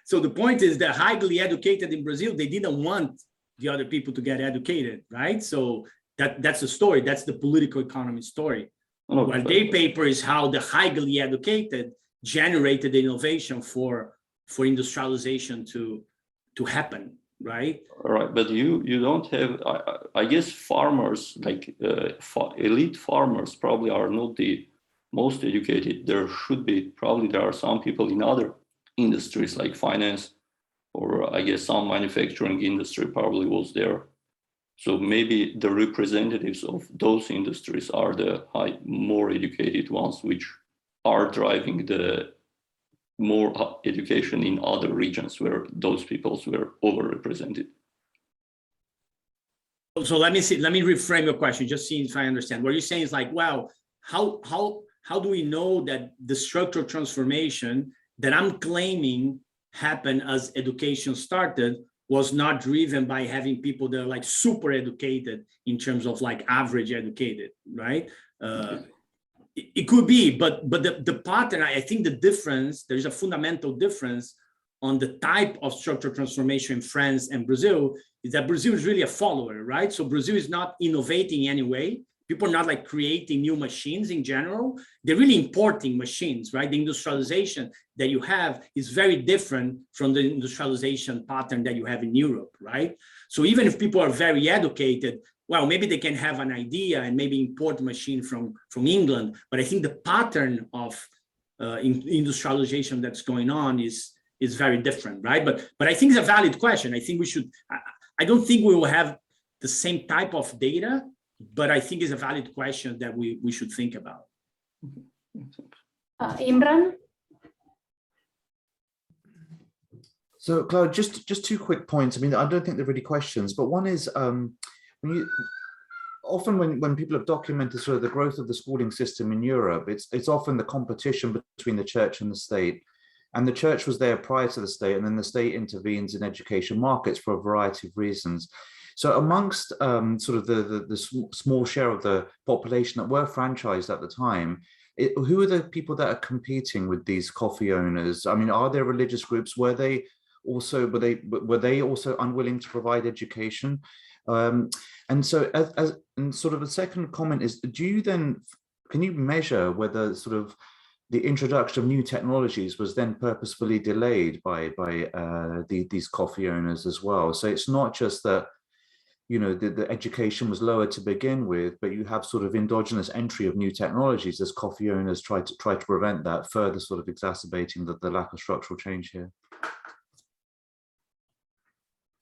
So the point is that highly educated in Brazil, they didn't want the other people to get educated, right? So that's the story. That's the political economy story. What their paper is how the highly educated generated the innovation for industrialization to happen, right? All right, but you don't have, I guess farmers, like elite farmers probably are not the most educated. There should be, probably there are some people in other industries like finance, or I guess some manufacturing industry probably was there. So maybe the representatives of those industries are the more educated ones, which are driving the more education in other regions where those peoples were overrepresented. So let me reframe your question, just see if I understand. What you're saying is like, well, how do we know that the structural transformation that I'm claiming happened as education started was not driven by having people that are like super educated in terms of like average educated, right? It could be, but the pattern, I think the difference, there's a fundamental difference on the type of structural transformation in France and Brazil, is that Brazil is really a follower, right? So Brazil is not innovating in any way. People are not like creating new machines in general. They're really importing machines, right? The industrialization that you have is very different from the industrialization pattern that you have in Europe, right? So even if people are very educated, well, maybe they can have an idea and maybe import a machine from England, but I think the pattern of industrialization that's going on is very different, right? But I think it's a valid question. I think we should, I don't think we will have the same type of data, but I think it's a valid question that we should think about. Imran? So, Claude, just two quick points. I mean, I don't think they're really questions, but one is, often when people have documented sort of the growth of the schooling system in Europe, it's often the competition between the church and the state. And the church was there prior to the state, and then the state intervenes in education markets for a variety of reasons. So amongst sort of the small share of the population that were franchised at the time, who are the people that are competing with these coffee owners? I mean, are there religious groups? Were they also unwilling to provide education? And so and sort of a second comment is, can you measure whether sort of the introduction of new technologies was then purposefully delayed by these coffee owners as well? So it's not just that, you know, the education was lower to begin with, but you have sort of endogenous entry of new technologies as coffee owners try to prevent that, further sort of exacerbating the lack of structural change here.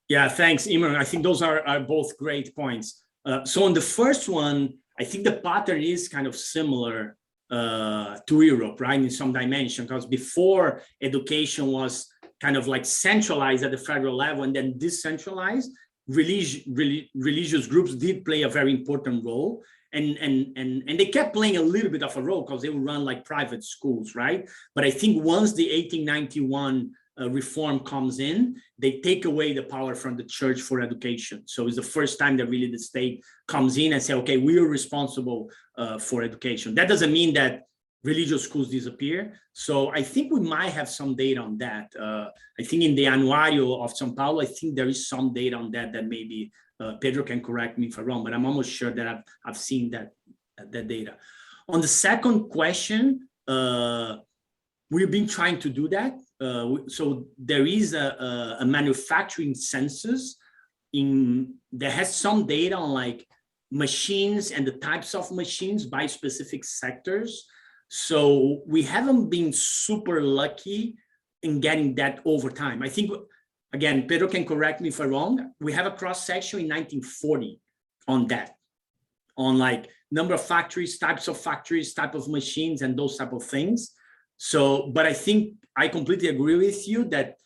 Yeah, thanks, Imran. I think those are both great points. So on the first one, I think the pattern is kind of similar to Europe, right, in some dimension, because before education was kind of like centralized at the federal level and then decentralized, religious groups did play a very important role, and they kept playing a little bit of a role because they would run like private schools, right? But I think once the 1891 reform comes in, they take away the power from the church for education. So it's the first time that really the state comes in and say, okay, we are responsible for education. That doesn't mean that religious schools disappear. So I think we might have some data on that. I think in the Anuario of São Paulo, I think there is some data on that maybe Pedro can correct me if I'm wrong, but I'm almost sure that I've seen that data. On the second question, we've been trying to do that. So there is a manufacturing census that has some data on like machines and the types of machines by specific sectors. So we haven't been super lucky in getting that over time. I think, again, Pedro can correct me if I'm wrong, we have a cross-section in 1940 on that, on like number of factories, type of machines, and those type of things. So, but I think I completely agree with you that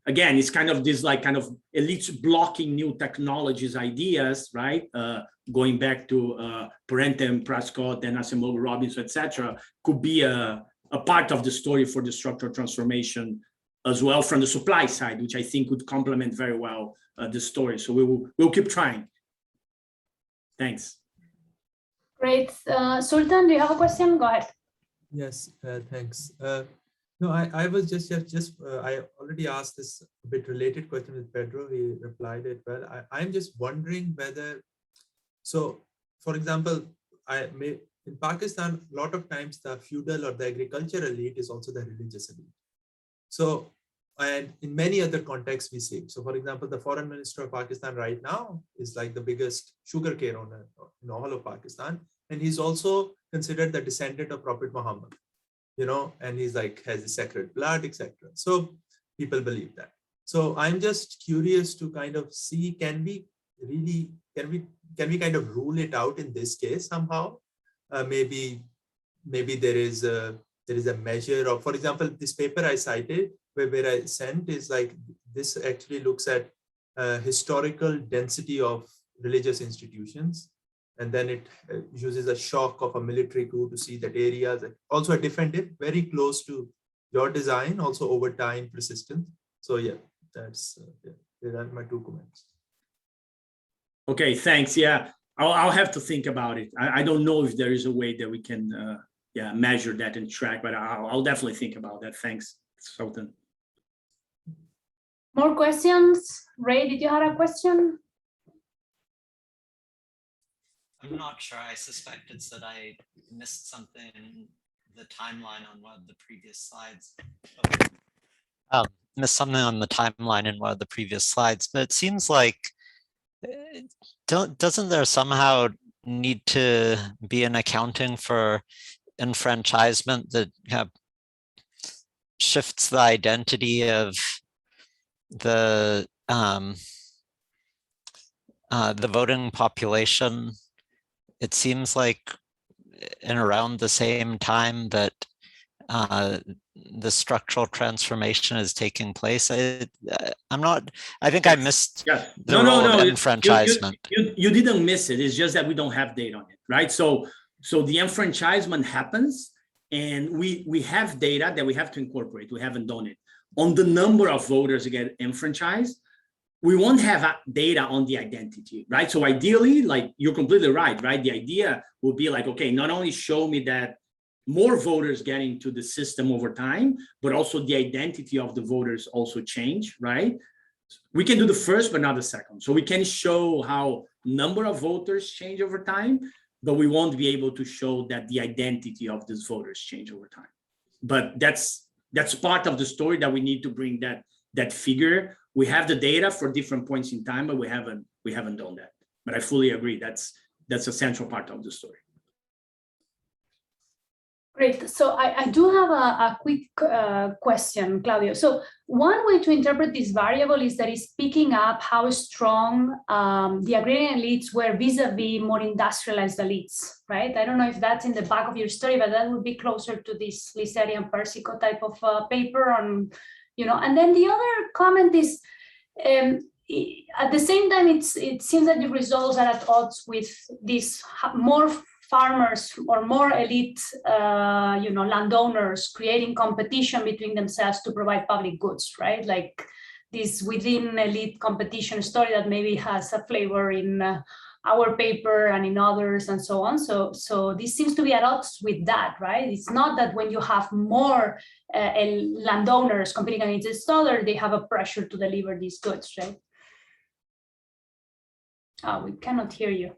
again, it's kind of this like kind of elites blocking new technologies ideas, right? Going back to Parente and Prescott and Asimov, Robinson, etc., could be a part of the story for the structural transformation as well from the supply side, which I think would complement very well the story. So we'll keep trying. Thanks. Great. Sultan, do you have a question? Go ahead. Yes, thanks. No, I was just I already asked this a bit related question with Pedro. He replied it well. I'm just wondering whether, so for example, in Pakistan, a lot of times the feudal or the agricultural elite is also the religious elite. So, and in many other contexts we see. So for example, the foreign minister of Pakistan right now is like the biggest sugarcane owner in all of Pakistan. And he's also considered the descendant of Prophet Muhammad, you know, and he's like, has the sacred blood, etc. So people believe that. So I'm just curious to kind of see, can we kind of rule it out in this case somehow? Maybe there is a measure of, for example, this paper I cited, where I sent is like, this actually looks at historical density of religious institutions. And then it uses a shock of a military coup to see that areas, also a different, very close to your design, also over time persistent. So yeah, that's my 2 comments. Okay, thanks. Yeah, I'll have to think about it. I don't know if there is a way that we can measure that and track, but I'll definitely think about that. Thanks, Sultan. More questions? Ray, did you have a question? I'm not sure. I suspect it's that I missed something in the timeline on one of the previous slides. Missed something on the timeline in one of the previous slides, but it seems like, doesn't there somehow need to be an accounting for enfranchisement that kind of shifts the identity of the voting population? It seems like in around the same time that the structural transformation is taking place. I think I missed the role of enfranchisement. You didn't miss it. It's just that we don't have data on it, right? So the enfranchisement happens, and we have data that we have to incorporate. We haven't done it. On the number of voters that get enfranchised, we won't have data on the identity, right? So ideally, like you're completely right? The idea would be like, okay, not only show me that more voters get into the system over time, but also the identity of the voters also change, right? We can do the first, but not the second. So we can show how number of voters change over time, but we won't be able to show that the identity of these voters change over time. But that's part of the story, that we need to bring that figure. We have the data for different points in time, but we haven't done that. But I fully agree, that's a central part of the story. Great. So I do have a quick question, Claudio. So one way to interpret this variable is that it's picking up how strong the agrarian elites were vis-a-vis more industrialized elites, right? I don't know if that's in the back of your story, but that would be closer to this Lisseri and Persico type of paper on, you know. And then the other comment is, at the same time, it seems that the results are at odds with this more farmers or more elite, landowners creating competition between themselves to provide public goods, right? Like this within elite competition story that maybe has a flavor in our paper and in others and so on. So this seems to be at odds with that, right? It's not that when you have more landowners competing against each other, they have a pressure to deliver these goods, right? Oh, we cannot hear you.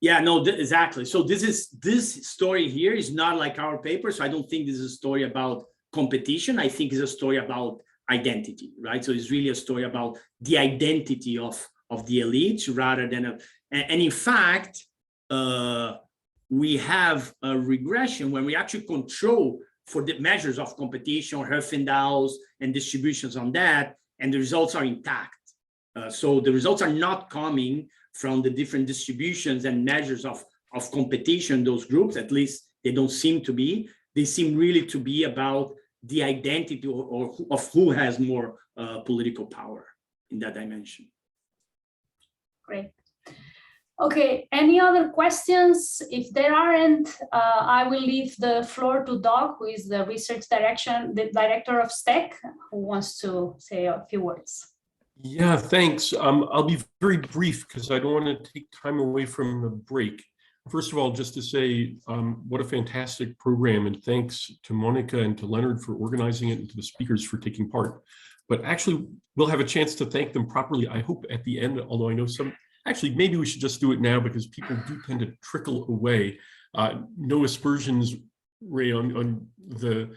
Yeah, no, exactly. So this story here is not like our paper. So I don't think this is a story about competition. I think it's a story about identity, right? So it's really a story about the identity of the elites rather than and in fact, we have a regression when we actually control for the measures of competition, Herfindahl's and distributions on that, and the results are intact. So the results are not coming from the different distributions and measures of competition, those groups, at least they don't seem to be. They seem really to be about the identity or of who has more political power in that dimension. Great. Okay, any other questions? If there aren't, I will leave the floor to Doug, who is the the director of STEC, who wants to say a few words. Yeah, thanks. I'll be very brief because I don't want to take time away from the break. First of all, just to say what a fantastic program, and thanks to Monica and to Leonard for organizing it and to the speakers for taking part. But actually, we'll have a chance to thank them properly, I hope, at the end, although I know some, actually, maybe we should just do it now because people do tend to trickle away. No aspersions, Ray, on the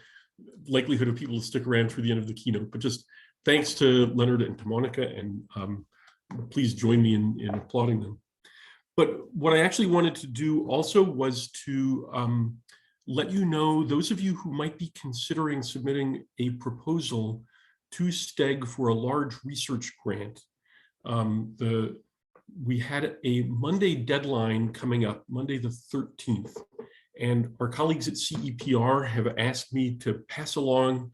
likelihood of people to stick around through the end of the keynote, but just thanks to Leonard and to Monica, and please join me in applauding them. But what I actually wanted to do also was to let you know, those of you who might be considering submitting a proposal to STEG for a large research grant, we had a Monday deadline coming up, Monday the 13th, and our colleagues at CEPR have asked me to pass along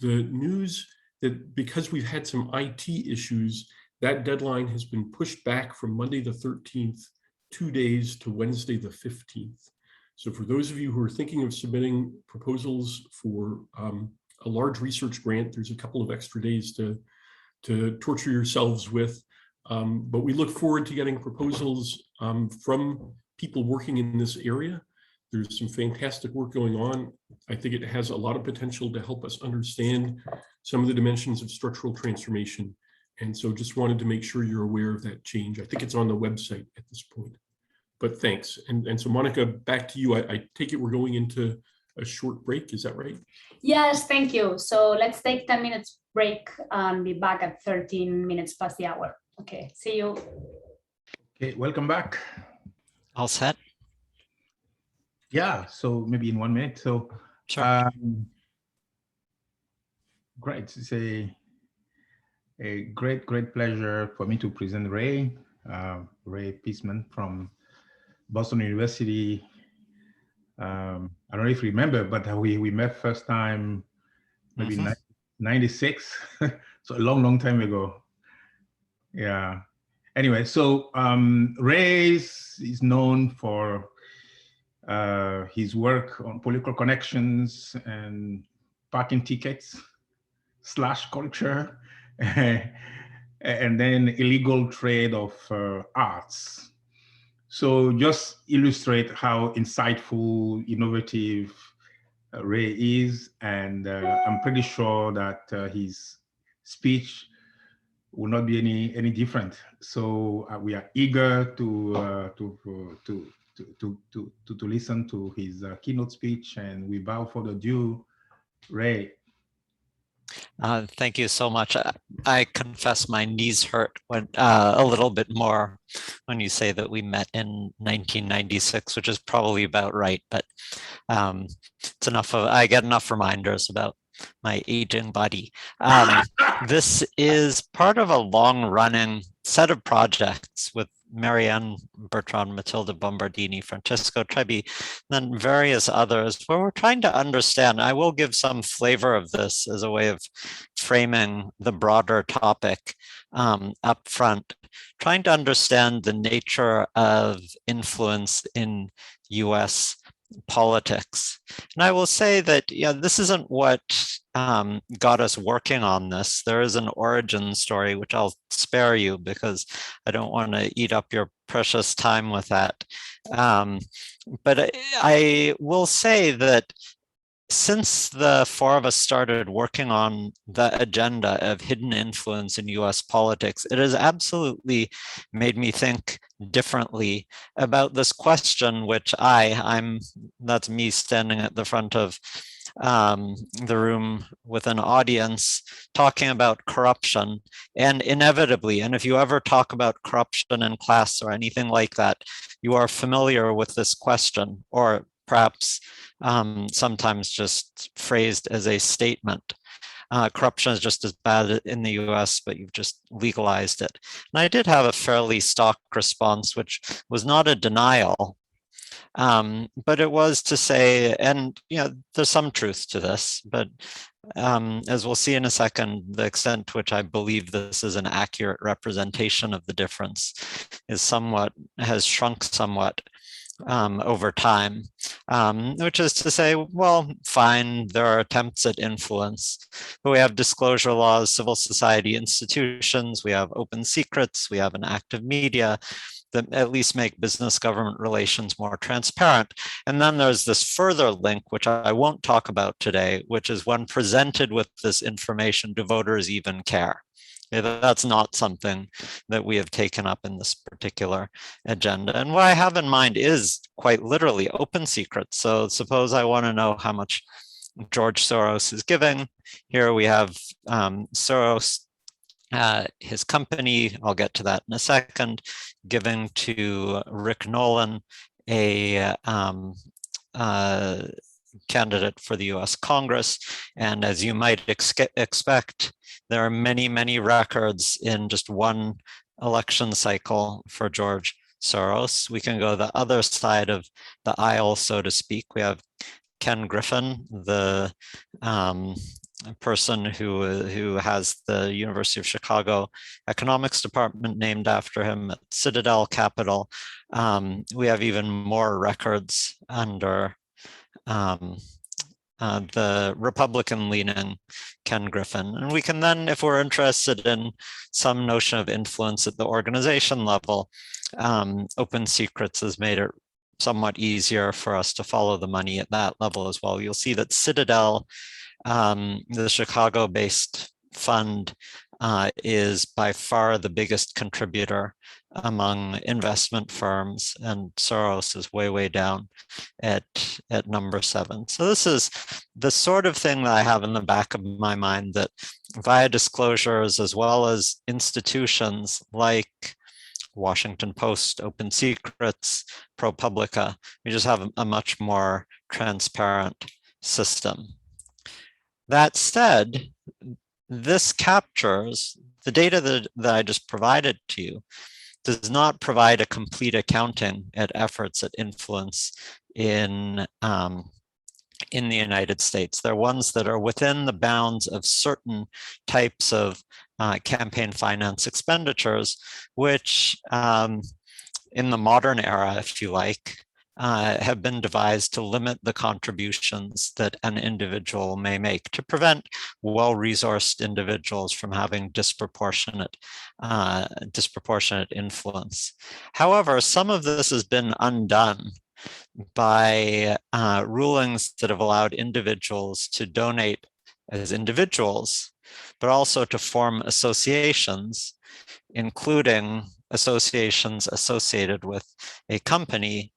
the news that because we've had some IT issues, that deadline has been pushed back from Monday the 13th 2 days to Wednesday the 15th. So for those of you who are thinking of submitting proposals for a large research grant, there's a couple of extra days to torture yourselves with. But we look forward to getting proposals from people working in this area. There's some fantastic work going on. I think it has a lot of potential to help us understand some of the dimensions of structural transformation. And so just wanted to make sure you're aware of that change. I think it's on the website at this point, but thanks. And so Monica, back to you. I take it we're going into a short break, is that right? Yes, thank you. So let's take 10 minutes break and be back at 13 minutes past the hour. Okay, see you. Okay, welcome back. All set? Yeah, so maybe in 1 minute. So, sure. Great. It's a great pleasure for me to present Ray Peaceman from Boston University. I don't know if you remember, but we met first time maybe 96, so a long time ago. Yeah. Anyway, so Ray is known for his work on political connections and parking tickets / culture, and then illegal trade of arts. So just illustrate how insightful, innovative Ray is, and I'm pretty sure that his speech will not be any different. So we are eager to listen to his keynote speech, and we bow for the due. Ray. Thank you so much. I confess my knees hurt when a little bit more when you say that we met in 1996, which is probably about right, but it's enough of, I get enough reminders about my aging body. This is part of a long-running set of projects with Marianne Bertrand, Matilda Bombardini, Francesco Trebi, and various others, where we're trying to understand. I will give some flavor of this as a way of framing the broader topic up front, trying to understand the nature of influence in US politics. And I will say that, yeah, this isn't what got us working on this. There is an origin story, which I'll spare you because I don't want to eat up your precious time with that. But I will say that since the four of us started working on the agenda of hidden influence in US politics, it has absolutely made me think differently about this question, which that's me standing at the front of the room with an audience talking about corruption. And inevitably, and if you ever talk about corruption in class or anything like that, you are familiar with this question, or perhaps sometimes just phrased as a statement. Corruption is just as bad in the US, but you've just legalized it. And I did have a fairly stock response, which was not a denial, but it was to say, and there's some truth to this, but as we'll see in a second, the extent to which I believe this is an accurate representation of the difference has shrunk somewhat over time, which is to say, well, fine, there are attempts at influence, but we have disclosure laws, civil society institutions, we have open secrets, we have an active media that at least make business government relations more transparent. And then there's this further link, which I won't talk about today, which is when presented with this information, do voters even care? That's not something that we have taken up in this particular agenda. And what I have in mind is quite literally open secrets. So suppose I want to know how much George Soros is giving. Here we have Soros, his company, I'll get to that in a second, giving to Rick Nolan, a candidate for the US Congress. And as you might expect, there are many, many records in just one election cycle for George Soros. We can go the other side of the aisle, so to speak. We have Ken Griffin, the person who has the University of Chicago Economics Department named after him at Citadel Capital. We have even more records under the Republican-leaning Ken Griffin. And we can then, if we're interested in some notion of influence at the organization level, Open Secrets has made it somewhat easier for us to follow the money at that level as well. You'll see that Citadel, the Chicago-based fund, is by far the biggest contributor among investment firms, and Soros is way, way down at number 7. So this is the sort of thing that I have in the back of my mind, that via disclosures, as well as institutions like Washington Post, Open Secrets, ProPublica, we just have a much more transparent system. That said, this captures the data that I just provided to you, does not provide a complete accounting at efforts at influence in the United States. They're ones that are within the bounds of certain types of campaign finance expenditures, which in the modern era, if you like, have been devised to limit the contributions that an individual may make, to prevent well-resourced individuals from having disproportionate influence. However, some of this has been undone by rulings that have allowed individuals to donate as individuals, but also to form associations, including associations associated with a company,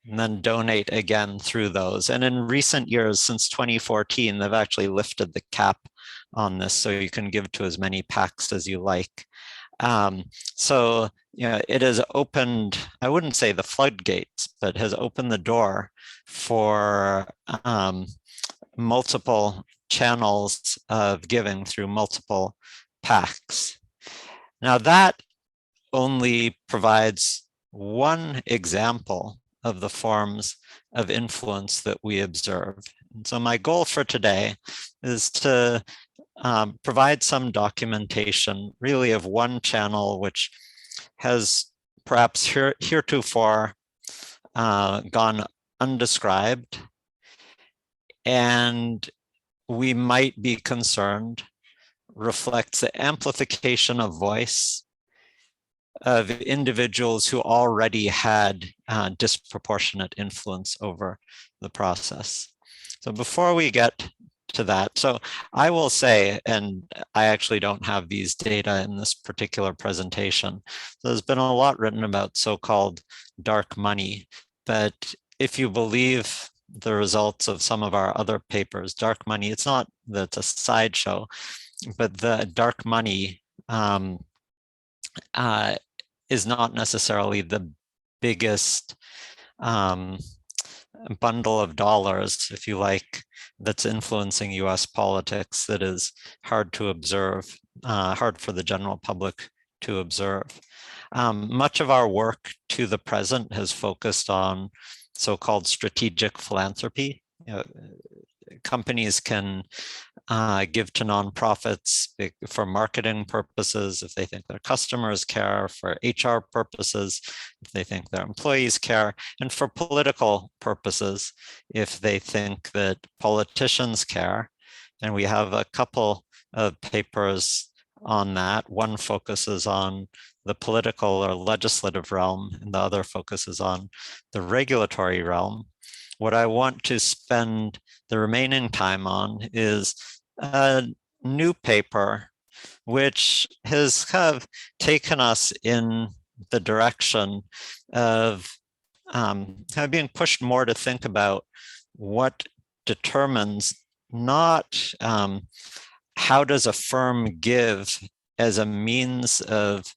and then donate again through those. And in recent years, since 2014, they've actually lifted the cap on this, so you can give to as many PACs as you like. So it has opened, I wouldn't say the floodgates, but has opened the door for multiple channels of giving through multiple PACs. Now that only provides one example of the forms of influence that we observe. And so my goal for today is to provide some documentation really of one channel which has perhaps heretofore gone undescribed, and we might be concerned reflects the amplification of voice of individuals who already had disproportionate influence over the process. So before we get to that. So I will say, and I actually don't have these data in this particular presentation. So there's been a lot written about so-called dark money, but if you believe the results of some of our other papers, dark money, it's not that it's a sideshow, but the dark money is not necessarily the biggest bundle of dollars, if you like, that's influencing US politics that is hard to observe, hard for the general public to observe. Much of our work to the present has focused on so-called strategic philanthropy. Companies can give to nonprofits for marketing purposes if they think their customers care, for HR purposes if they think their employees care, and for political purposes if they think that politicians care. And we have a couple of papers on that. One focuses on the political or legislative realm, and the other focuses on the regulatory realm. What I want to spend the remaining time on is a new paper, which has kind of taken us in the direction of kind of being pushed more to think about what determines not how does a firm give as a means of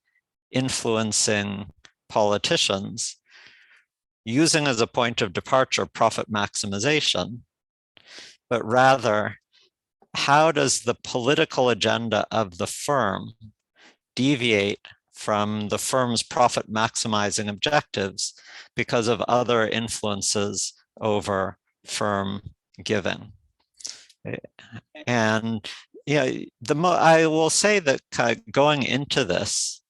influencing politicians, using as a point of departure profit maximization, but rather how does the political agenda of the firm deviate from the firm's profit maximizing objectives because of other influences over firm giving. And I will say that going into this,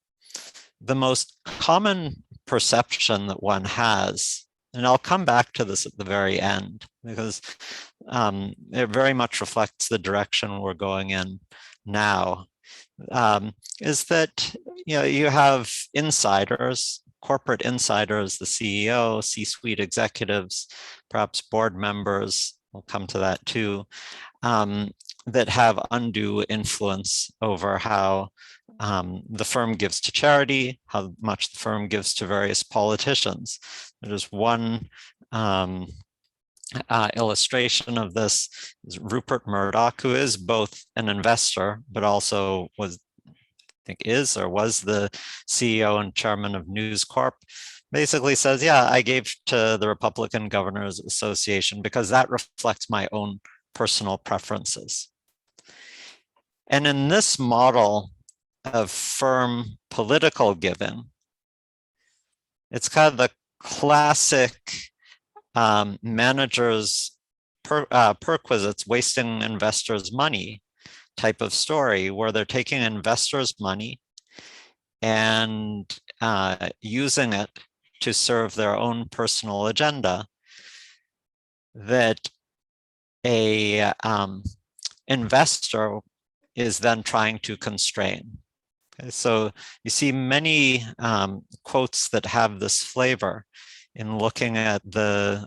the most common perception that one has, and I'll come back to this at the very end because it very much reflects the direction we're going in now, is that you have insiders, corporate insiders, the CEO, C-suite executives, perhaps board members, we'll come to that too, that have undue influence over how the firm gives to charity, how much the firm gives to various politicians. There's one illustration of this is Rupert Murdoch, who is both an investor, but also was the CEO and chairman of News Corp. Basically says, yeah, I gave to the Republican Governors Association because that reflects my own personal preferences. And in this model of firm political giving, it's kind of the classic managers perquisites wasting investors' money type of story, where they're taking investors' money and using it to serve their own personal agenda that a investor is then trying to constrain. Okay, so you see many quotes that have this flavor in looking at the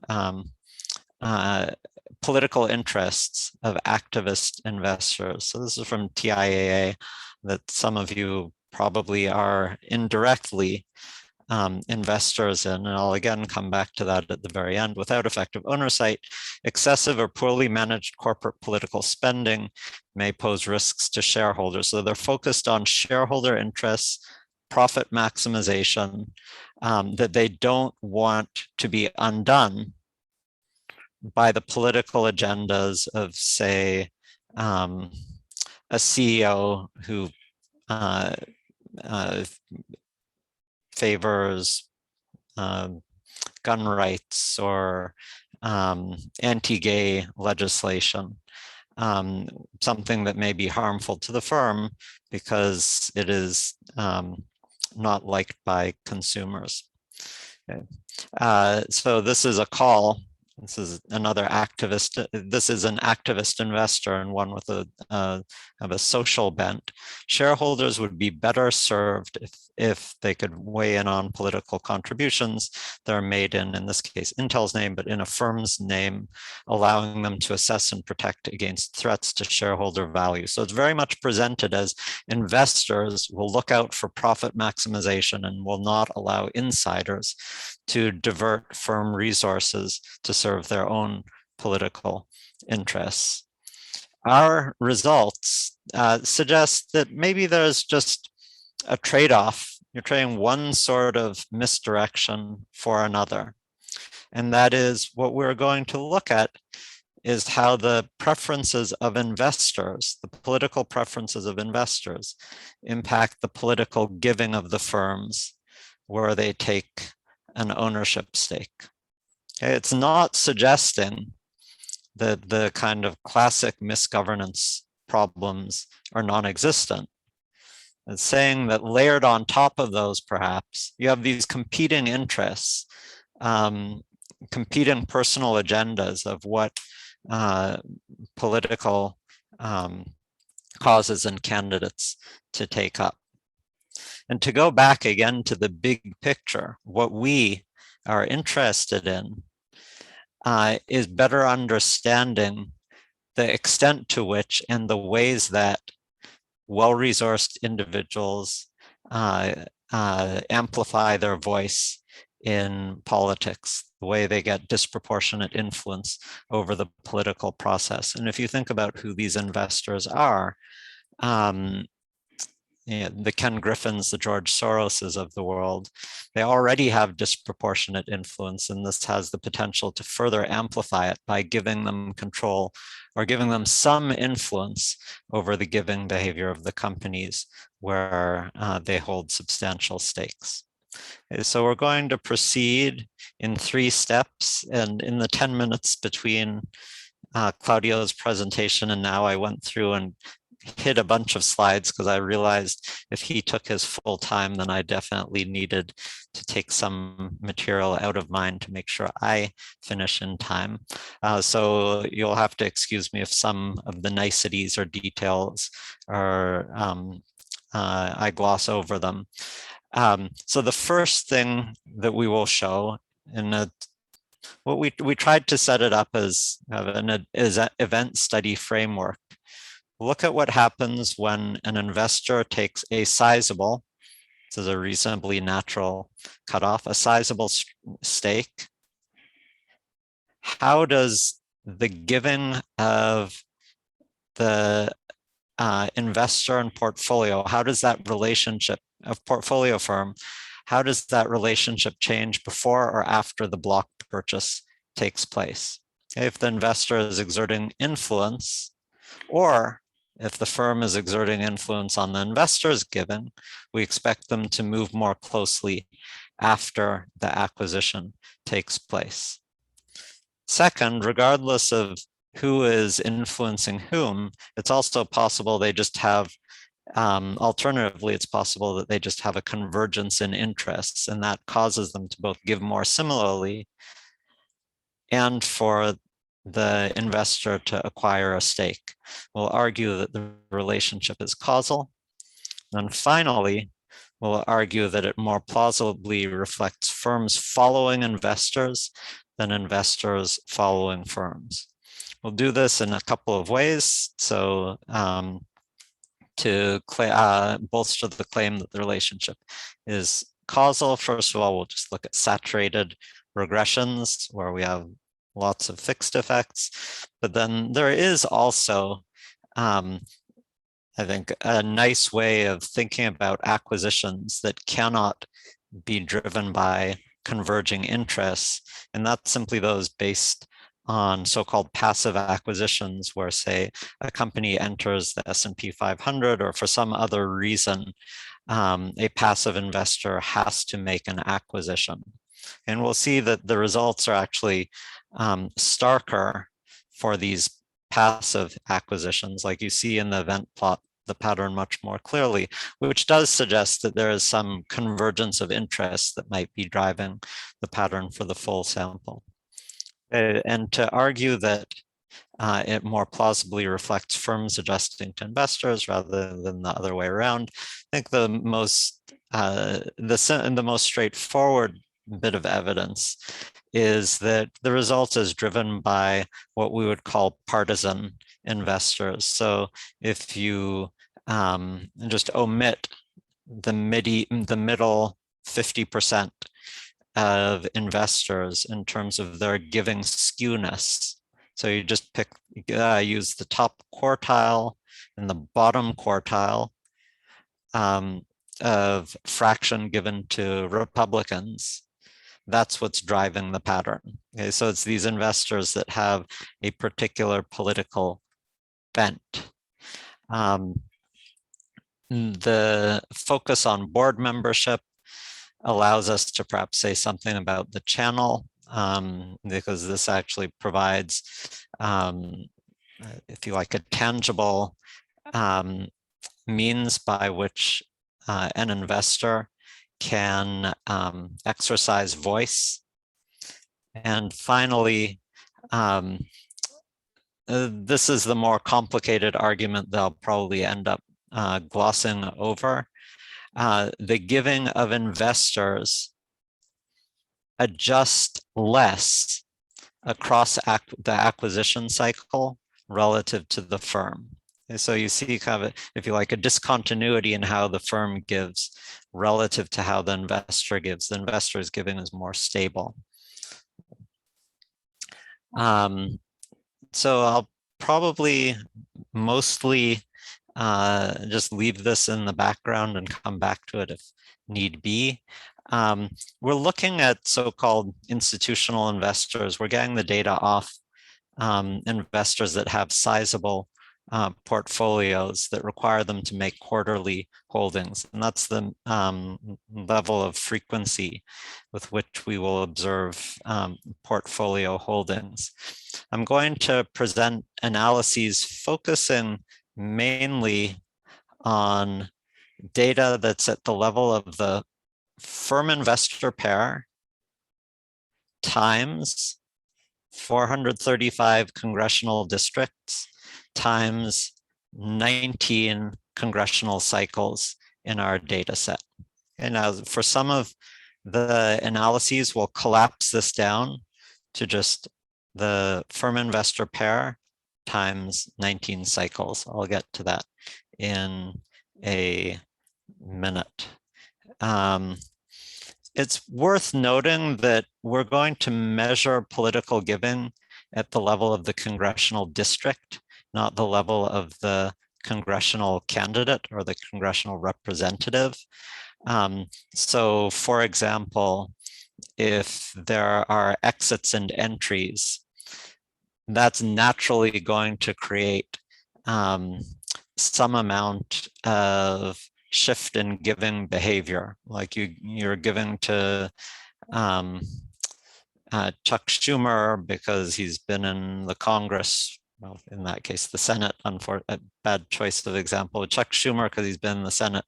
political interests of activist investors. So this is from TIAA that some of you probably are indirectly investors in, and I'll again come back to that at the very end. Without effective oversight, excessive or poorly managed corporate political spending may pose risks to shareholders. So they're focused on shareholder interests, profit maximization, that they don't want to be undone by the political agendas of, say, a CEO who favors gun rights or anti-gay legislation, something that may be harmful to the firm because it is not liked by consumers. Okay. So this is a call This is another activist. This is an activist investor and one with of a social bent. Shareholders would be better served if they could weigh in on political contributions that are made in this case, Intel's name, but in a firm's name, allowing them to assess and protect against threats to shareholder value. So it's very much presented as investors will look out for profit maximization and will not allow insiders to divert firm resources to serve their own political interests. Our results suggest that maybe there's just a trade-off. You're trading one sort of misdirection for another. And that is what we're going to look at is how the preferences of investors, the political preferences of investors, impact the political giving of the firms where they take an ownership stake. Okay, it's not suggesting that the kind of classic misgovernance problems are non-existent. It's saying that layered on top of those, perhaps, you have these competing interests, competing personal agendas of what political causes and candidates to take up. And to go back again to the big picture, what we are interested in is better understanding the extent to which and the ways that well-resourced individuals amplify their voice in politics, the way they get disproportionate influence over the political process. And if you think about who these investors are, the Ken Griffins, the George Soroses of the world, they already have disproportionate influence, and this has the potential to further amplify it by giving them control or giving them some influence over the giving behavior of the companies where they hold substantial stakes. So we're going to proceed in 3 steps, and in the 10 minutes between Claudio's presentation and now, I went through and hit a bunch of slides because I realized if he took his full time, then I definitely needed to take some material out of mine to make sure I finish in time. So you'll have to excuse me if some of the niceties or details are, I gloss over them. So the first thing that we will show in what we tried to set it up as an event study framework. Look at what happens when an investor takes a sizable, this is a reasonably natural cutoff, a sizable stake. How does the giving of the investor and portfolio, how does that relationship of portfolio firm, how does that relationship change before or after the block purchase takes place? If the investor is exerting influence, or if the firm is exerting influence on the investors given, we expect them to move more closely after the acquisition takes place. Second, regardless of who is influencing whom, it's also possible they just have, alternatively, it's possible that they just have a convergence in interests, and that causes them to both give more similarly and for the investor to acquire a stake. We'll argue that the relationship is causal. And finally, we'll argue that it more plausibly reflects firms following investors than investors following firms. We'll do this in a couple of ways. So to bolster the claim that the relationship is causal, first of all, we'll just look at saturated regressions where we have lots of fixed effects, but then there is also, I think, a nice way of thinking about acquisitions that cannot be driven by converging interests, and that's simply those based on so-called passive acquisitions where, say, a company enters the S&P 500 or for some other reason, a passive investor has to make an acquisition. And we'll see that the results are actually starker for these passive acquisitions, like you see in the event plot, the pattern much more clearly, which does suggest that there is some convergence of interest that might be driving the pattern for the full sample. And to argue that it more plausibly reflects firms adjusting to investors rather than the other way around, I think the most straightforward bit of evidence is that the result is driven by what we would call partisan investors. So if you just omit the middle 50% of investors in terms of their giving skewness, so you just use the top quartile and the bottom quartile of fraction given to Republicans, that's what's driving the pattern. Okay, so it's these investors that have a particular political bent. The focus on board membership allows us to perhaps say something about the channel, because this actually provides, if you like, a tangible means by which an investor can exercise voice. And finally, this is the more complicated argument that I'll probably end up glossing over. The giving of investors adjust less across the acquisition cycle relative to the firm. And so you see kind of, if you like, a discontinuity in how the firm gives relative to how the investor gives. The investor's giving is more stable. So I'll probably mostly just leave this in the background and come back to it if need be. We're looking at so-called institutional investors. We're getting the data off investors that have sizable portfolios that require them to make quarterly holdings. And that's the level of frequency with which we will observe portfolio holdings. I'm going to present analyses focusing mainly on data that's at the level of the firm investor pair times 435 congressional districts times 19 congressional cycles in our data set. And now for some of the analyses, we'll collapse this down to just the firm investor pair times 19 cycles. I'll get to that in a minute. It's worth noting that we're going to measure political giving at the level of the congressional district, not the level of the congressional candidate or the congressional representative. So for example, if there are exits and entries, that's naturally going to create some amount of shift in giving behavior. Like you're giving to Chuck Schumer because he's been in the Congress, well, in that case, the Senate, a bad choice of example. Chuck Schumer because he's been in the Senate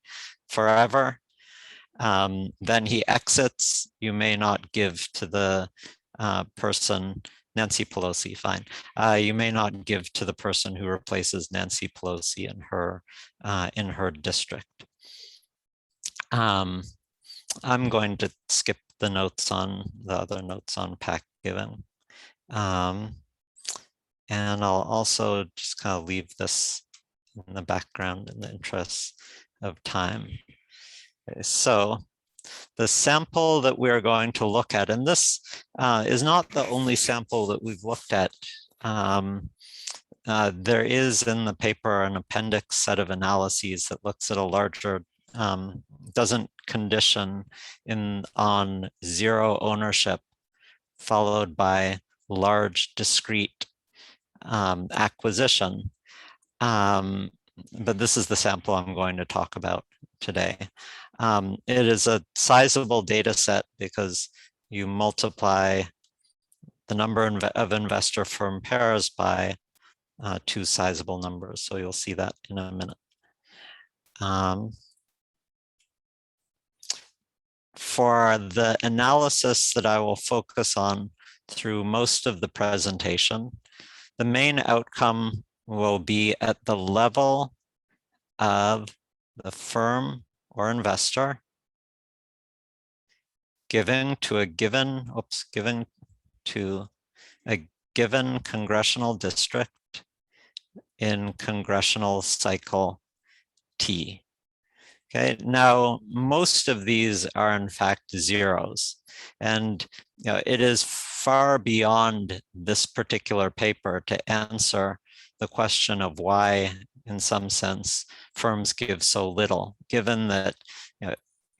forever. Then he exits, you may not give to the person, Nancy Pelosi, fine. You may not give to the person who replaces Nancy Pelosi in her district. I'm going to skip the notes on the other notes on PAC giving. And I'll also just kind of leave this in the background in the interest of time. Okay, so the sample that we're going to look at, and this is not the only sample that we've looked at. There is in the paper an appendix set of analyses that looks at a larger, doesn't condition on zero ownership followed by large discrete acquisition. But this is the sample I'm going to talk about today. It is a sizable data set because you multiply the number of investor firm pairs by two sizable numbers. So you'll see that in a minute. For the analysis that I will focus on through most of the presentation. The main outcome will be at the level of the firm or investor giving to a given congressional district in congressional cycle T. Okay, now most of these are in fact zeros, and it is far beyond this particular paper to answer the question of why, in some sense, firms give so little, given that,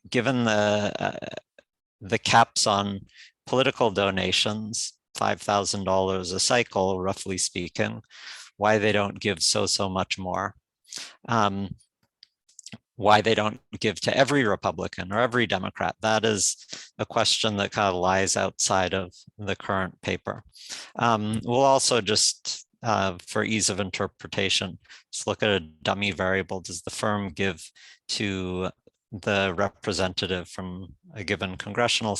given the caps on political donations, $5,000 a cycle, roughly speaking, why they don't give so much more. Why they don't give to every Republican or every Democrat. That is a question that kind of lies outside of the current paper. We'll also just, for ease of interpretation, just look at a dummy variable. Does the firm give to the representative from a given congressional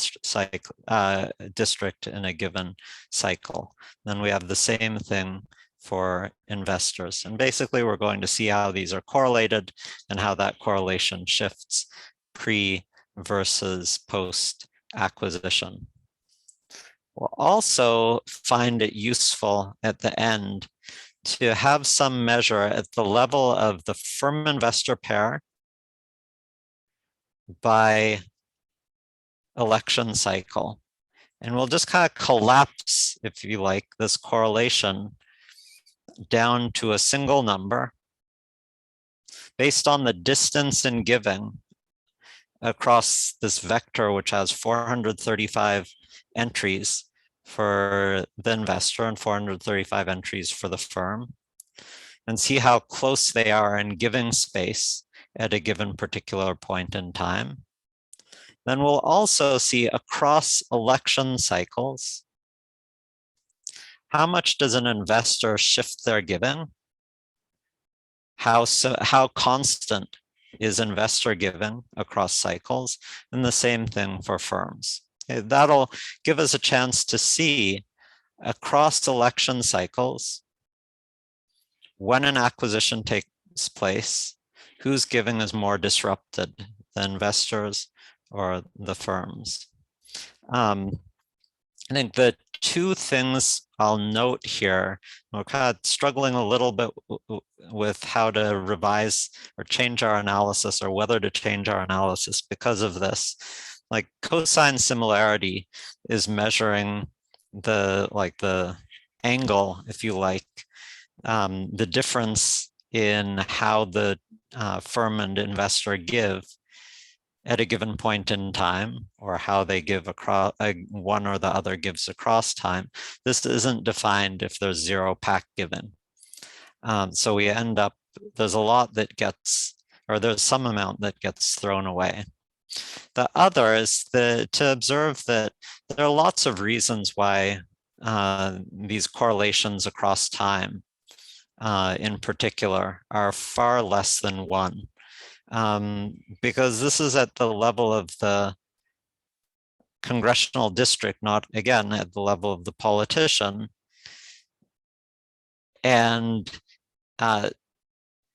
district in a given cycle? Then we have the same thing for investors. And basically, we're going to see how these are correlated and how that correlation shifts pre versus post acquisition. We'll also find it useful at the end to have some measure at the level of the firm investor pair by election cycle. And we'll just kind of collapse, if you like, this correlation down to a single number based on the distance in giving across this vector, which has 435 entries for the investor and 435 entries for the firm, and see how close they are in giving space at a given particular point in time. Then we'll also see across election cycles, how much does an investor shift their giving? How constant is investor giving across cycles? And the same thing for firms. Okay, that'll give us a chance to see across election cycles, when an acquisition takes place, whose giving is more disrupted, the investors or the firms. I think the two things I'll note here, we're kind of struggling a little bit with how to revise or change our analysis, or whether to change our analysis because of this. Like cosine similarity is measuring the angle, if you like, the difference in how the firm and investor give at a given point in time, or how they give across, one or the other gives across time. This isn't defined if there's zero pack given. So we end up, there's a lot that gets, or there's some amount that gets thrown away. The other is to observe that there are lots of reasons why these correlations across time in particular are far less than one. Because this is at the level of the congressional district, not again at the level of the politician. And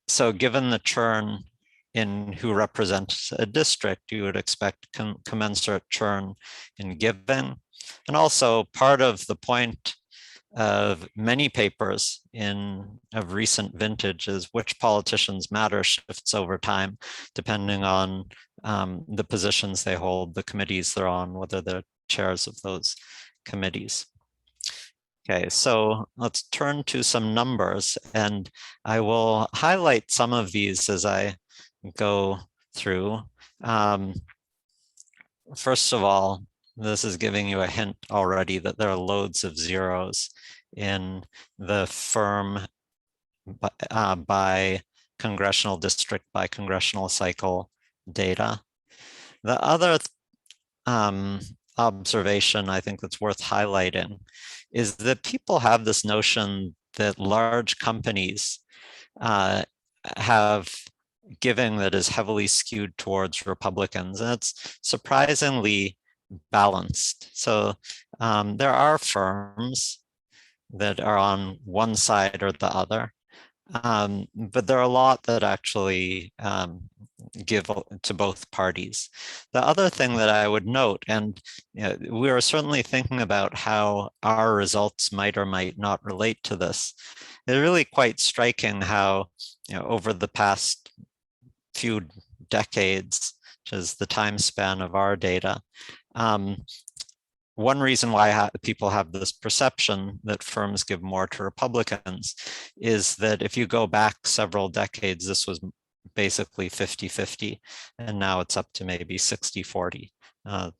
so given the churn in who represents a district, you would expect commensurate churn in giving. And also part of the point of many papers of recent vintage is which politicians matter shifts over time, depending on the positions they hold, the committees they're on, whether they're chairs of those committees. Okay, so let's turn to some numbers, and I will highlight some of these as I go through. First of all, this is giving you a hint already that there are loads of zeros in the firm by congressional district, by congressional cycle data. The other observation I think that's worth highlighting is that people have this notion that large companies have giving that is heavily skewed towards Republicans. And it's surprisingly balanced. So there are firms that are on one side or the other, but there are a lot that actually give to both parties. The other thing that I would note, and we are certainly thinking about how our results might or might not relate to this, it's really quite striking how over the past few decades, which is the time span of our data, one reason why people have this perception that firms give more to Republicans is that if you go back several decades, this was basically 50-50, and now it's up to maybe 60-40.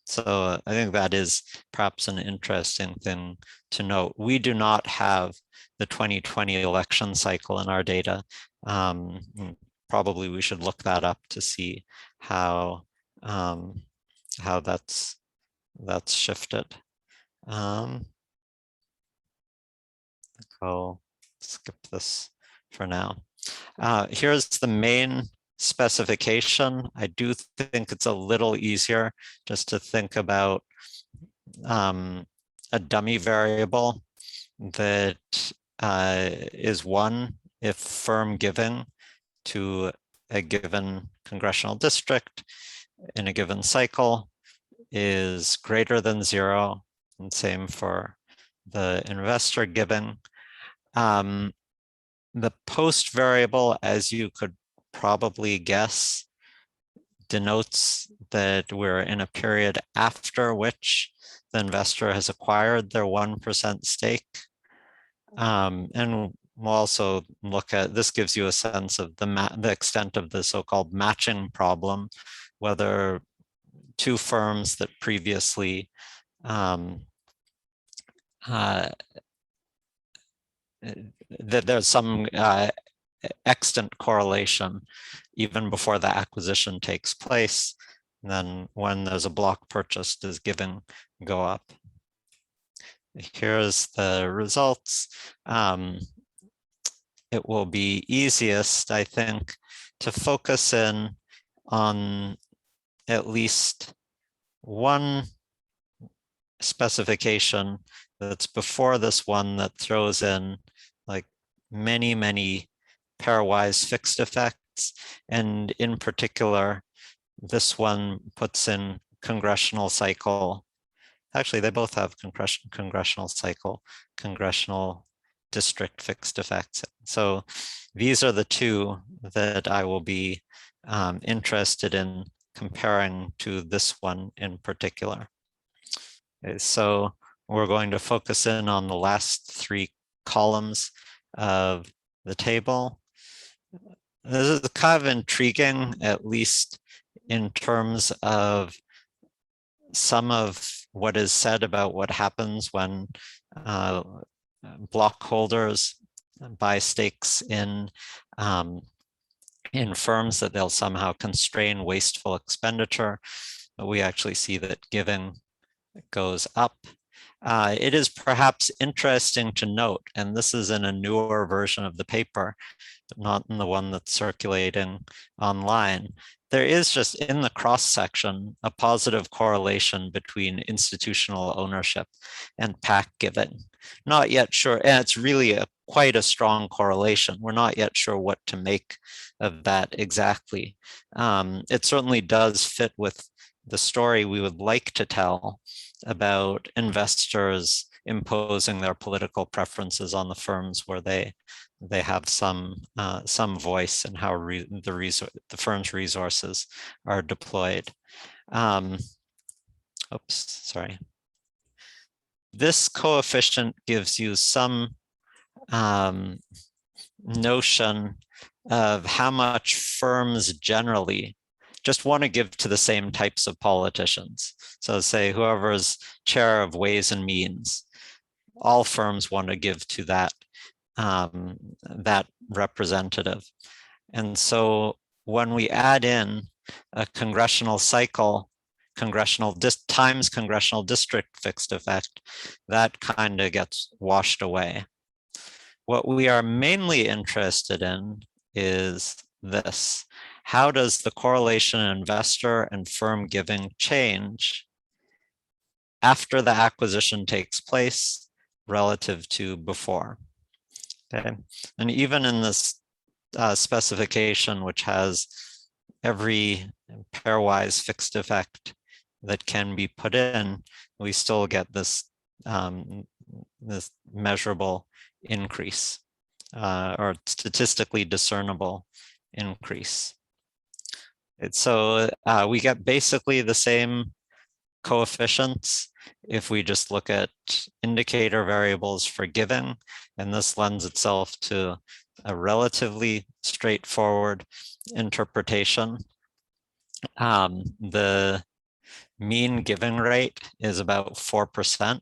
So I think that is perhaps an interesting thing to note. We do not have the 2020 election cycle in our data. Probably we should look that up to see how that's shifted. I'll skip this for now. Here's the main specification. I do think it's a little easier just to think about a dummy variable that is one if firm giving to a given congressional district in a given cycle is greater than 0, and same for the investor giving. The post variable, as you could probably guess, denotes that we're in a period after which the investor has acquired their 1% stake. And we'll also look at, this gives you a sense of the extent of the so-called matching problem, whether two firms that previously that there's some extant correlation even before the acquisition takes place. And then when there's a block purchase, does giving go up? Here's the results. It will be easiest, I think, to focus in on at least one specification that's before this one that throws in like many pairwise fixed effects. And in particular, this one puts in congressional cycle. Actually, they both have congressional cycle, congressional district fixed effects. So these are the two that I will be interested in comparing to this one in particular. Okay, so we're going to focus in on the last 3 columns of the table. This is kind of intriguing, at least in terms of some of what is said about what happens when block holders buy stakes in firms, that they'll somehow constrain wasteful expenditure. But we actually see that giving goes up. It is perhaps interesting to note, and this is in a newer version of the paper, but not in the one that's circulating online, there is just in the cross-section a positive correlation between institutional ownership and PAC giving. Not yet sure, and it's really quite a strong correlation. We're not yet sure what to make of that exactly. It certainly does fit with the story we would like to tell about investors imposing their political preferences on the firms where they have some voice in how the firm's resources are deployed. Oops, sorry. This coefficient gives you some notion of how much firms generally just want to give to the same types of politicians. So say whoever's chair of Ways and Means, all firms want to give to that, that representative. And so when we add in a congressional cycle, times congressional district fixed effect, that kind of gets washed away. What we are mainly interested in is this. How does the correlation in investor and firm giving change after the acquisition takes place relative to before. Okay, and even in this specification, which has every pairwise fixed effect that can be put in, we still get this this measurable increase or statistically discernible increase. So we get basically the same coefficients if we just look at indicator variables for giving, and this lends itself to a relatively straightforward interpretation. The mean giving rate is about 4%.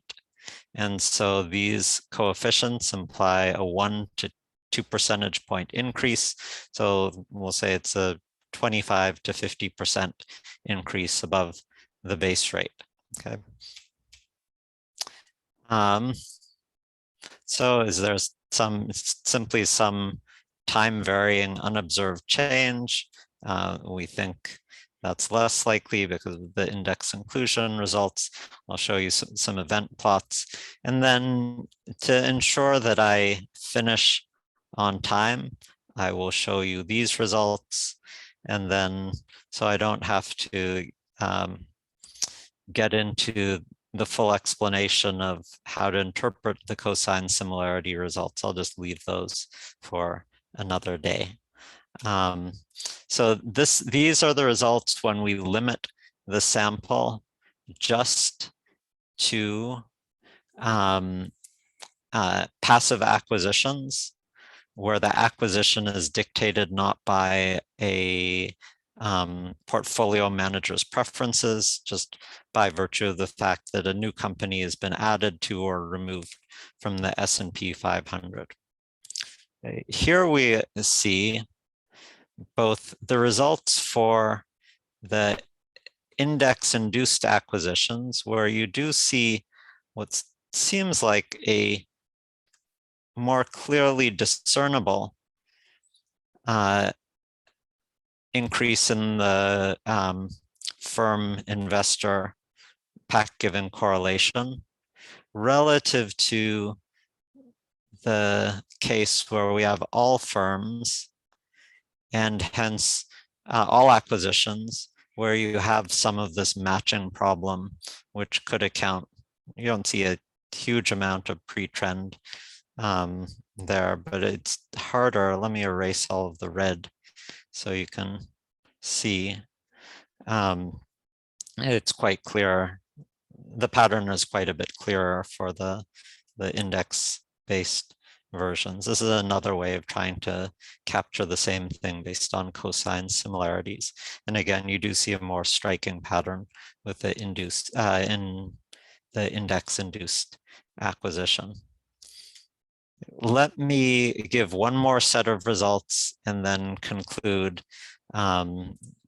And so these coefficients imply a 1 to 2 percentage point increase. So we'll say it's a 25 to 50% increase above the base rate. Okay. So is there simply some time varying unobserved change? We think that's less likely because of the index inclusion results. I'll show you some event plots. And then to ensure that I finish on time, I will show you these results. And then, so I don't have to get into the full explanation of how to interpret the cosine similarity results. I'll just leave those for another day. So these are the results when we limit the sample just to passive acquisitions, where the acquisition is dictated not by a portfolio manager's preferences, just by virtue of the fact that a new company has been added to or removed from the S&P 500. Here we see both the results for the index-induced acquisitions, where you do see what seems like a more clearly discernible increase in the firm investor pack-given correlation relative to the case where we have all firms and hence all acquisitions where you have some of this matching problem, which could account, you don't see a huge amount of pre-trend there, but it's harder. Let me erase all of the red so you can see. It's quite clear. The pattern is quite a bit clearer for the index-based versions. This is another way of trying to capture the same thing based on cosine similarities. And again, you do see a more striking pattern with the induced in the index-induced acquisition. Let me give one more set of results and then conclude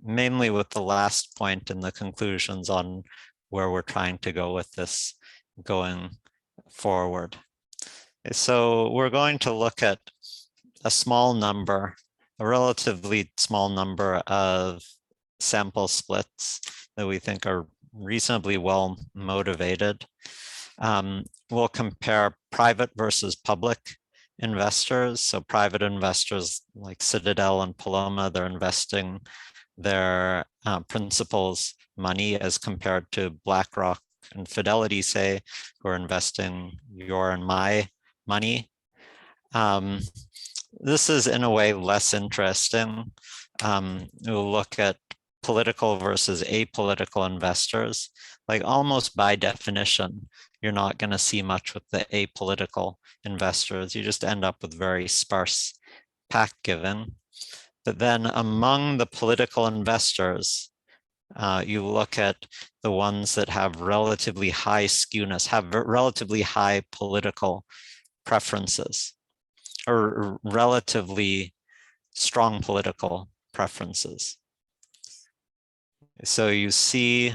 mainly with the last point in the conclusions on where we're trying to go with this going forward. So we're going to look at a small number, a relatively small number of sample splits that we think are reasonably well motivated. We'll compare private versus public investors. So private investors like Citadel and Paloma, they're investing their principals' money as compared to BlackRock and Fidelity, say, who are investing your and my money. This is in a way less interesting. We'll look at political versus apolitical investors. Like almost by definition, you're not going to see much with the apolitical investors. You just end up with very sparse pack giving. But then among the political investors, you look at the ones that have relatively high skewness, have relatively high political preferences, or relatively strong political preferences. So you see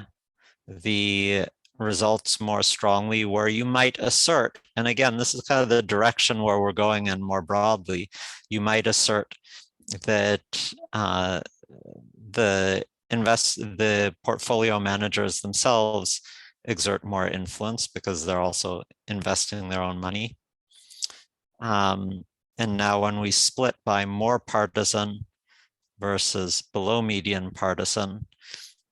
the results more strongly where you might assert, and again, this is kind of the direction where we're going in more broadly, you might assert that the portfolio managers themselves exert more influence because they're also investing their own money. And now when we split by more partisan versus below median partisan,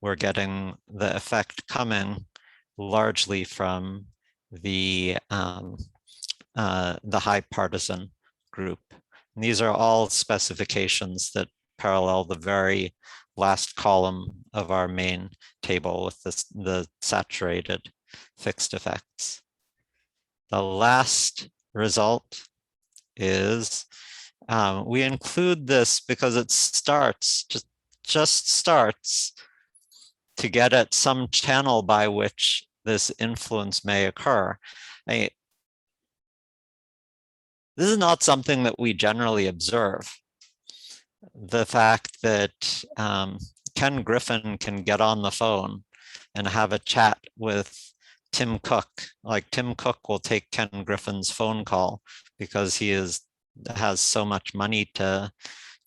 we're getting the effect coming largely from the high partisan group. And these are all specifications that parallel the very last column of our main table with the saturated fixed effects. The last result is we include this because it starts, just starts to get at some channel by which this influence may occur. This is not something that we generally observe. The fact that Ken Griffin can get on the phone and have a chat with Tim Cook, like Tim Cook will take Ken Griffin's phone call because he has so much money to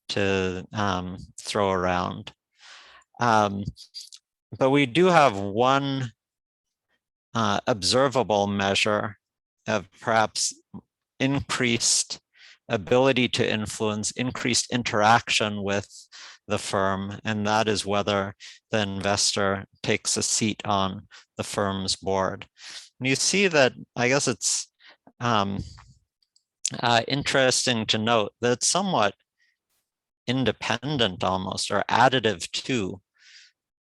throw around. But we do have one observable measure of perhaps increased ability to influence, increased interaction with the firm, and that is whether the investor takes a seat on the firm's board. And you see that, I guess it's interesting to note that it's somewhat independent almost, or additive to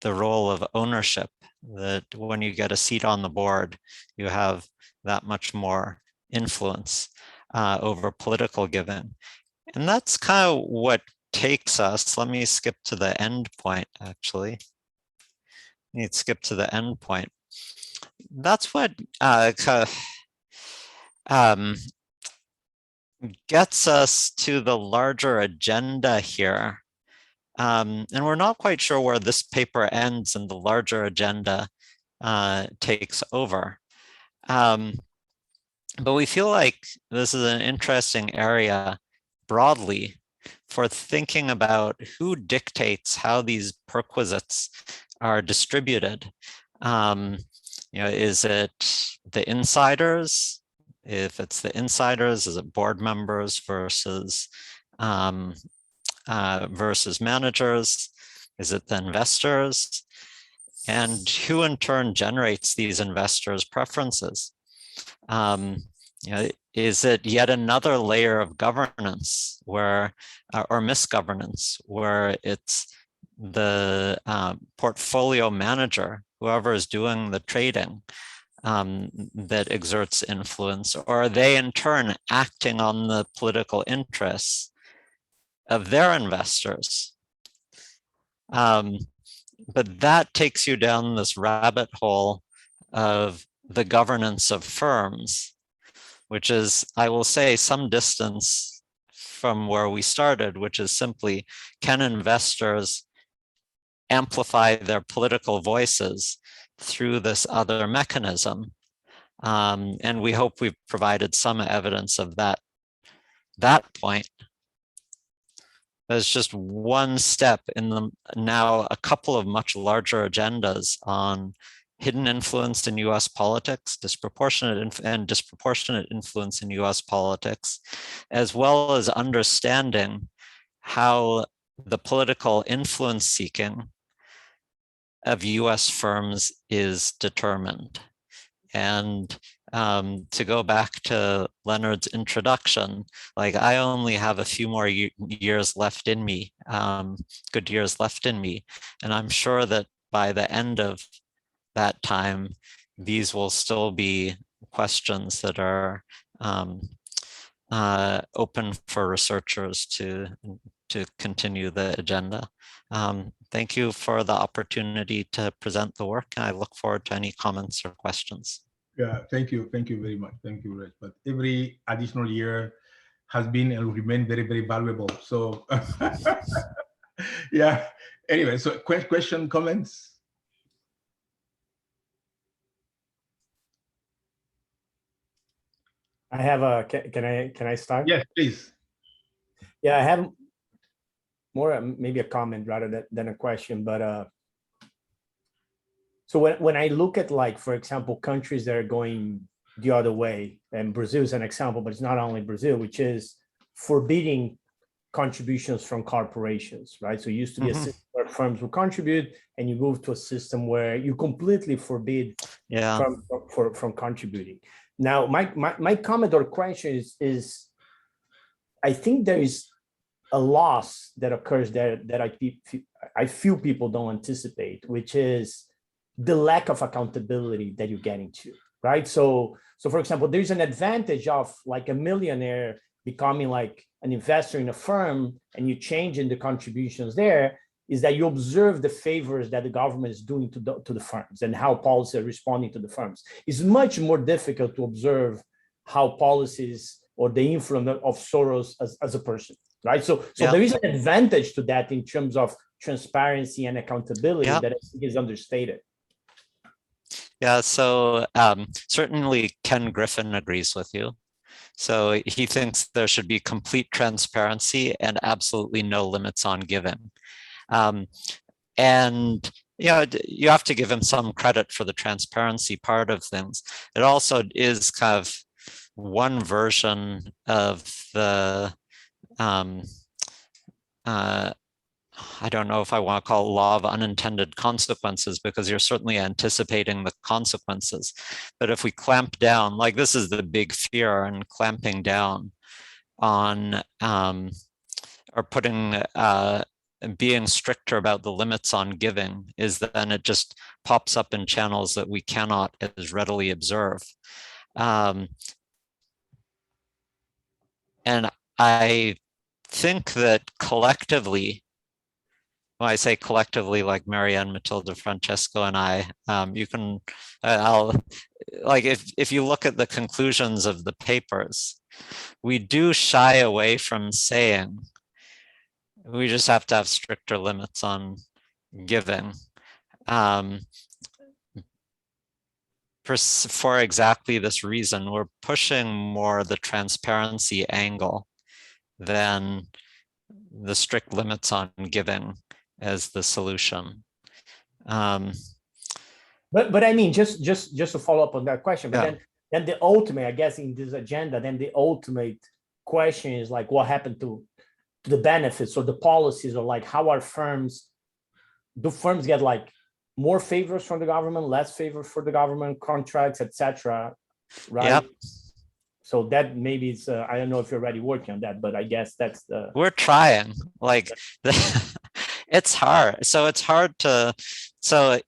the role of ownership, that when you get a seat on the board, you have that much more influence over political giving. And that's kind of what takes us, let me skip to the end point actually. I need to skip to the end point. That's what gets us to the larger agenda here. And we're not quite sure where this paper ends and the larger agenda takes over. But we feel like this is an interesting area broadly for thinking about who dictates how these perquisites are distributed. Is it the insiders? If it's the insiders, is it board members versus managers? Is it the investors? And who in turn generates these investors' preferences? Is it yet another layer of governance where, or misgovernance, where it's the portfolio manager, whoever is doing the trading, that exerts influence, or are they in turn acting on the political interests of their investors? But that takes you down this rabbit hole of the governance of firms, which is, I will say, some distance from where we started, which is simply, can investors amplify their political voices through this other mechanism? And we hope we've provided some evidence of that point. There's just one step in the now a couple of much larger agendas on hidden influence in US politics, disproportionate influence in US politics, as well as understanding how the political influence seeking of US firms is determined. And to go back to Leonard's introduction, like I only have a few more years left in me, good years left in me. And I'm sure that by the end of that time, these will still be questions that are open for researchers to continue the agenda. Thank you for the opportunity to present the work. I look forward to any comments or questions. Yeah, thank you very much. Thank you, Rich. But every additional year has been and will remain very, very valuable. So yeah, anyway, so question, comments? I have a, can I start? Yes, please. Yeah, I have more maybe a comment rather than a question, but So when I look at, like, for example, countries that are going the other way, and Brazil is an example, but it's not only Brazil, which is forbidding contributions from corporations, right? So it used to be a system where firms would contribute, and you move to a system where you completely forbid from contributing. Now, my comment or question is I think there is a loss that occurs there that I feel people don't anticipate, which is the lack of accountability that you get into, right? So for example, there's an advantage of like a millionaire becoming like an investor in a firm, and you change in the contributions there, is that you observe the favors that the government is doing to the firms and how policies are responding to the firms. It's much more difficult to observe how policies or the influence of Soros as a person, right? So there is an advantage to that in terms of transparency and accountability that I think is understated. Yeah, so certainly Ken Griffin agrees with you. So he thinks there should be complete transparency and absolutely no limits on giving. And you know, you have to give him some credit for the transparency part of things. It also is kind of one version of the I don't know if I want to call it law of unintended consequences, because you're certainly anticipating the consequences. But if we clamp down, like this is the big fear in clamping down on or putting being stricter about the limits on giving, is that then it just pops up in channels that we cannot as readily observe. And I think that collectively, when I say collectively, like Marianne, Matilda, Francesco, and I, you can, like if you look at the conclusions of the papers, we do shy away from saying we just have to have stricter limits on giving. For exactly this reason, we're pushing more the transparency angle than the strict limits on giving as the solution. But I mean, just to follow up on that question, but then the ultimate, I guess, in this agenda, then the ultimate question is like, what happened to the benefits or the policies, or like how are firms, do firms get like more favors from the government, less favors for the government, contracts, etc., right? Yep. So that maybe it's, I don't know if you're already working on that, but I guess that's the... We're trying, like, it's hard. So it's hard to, so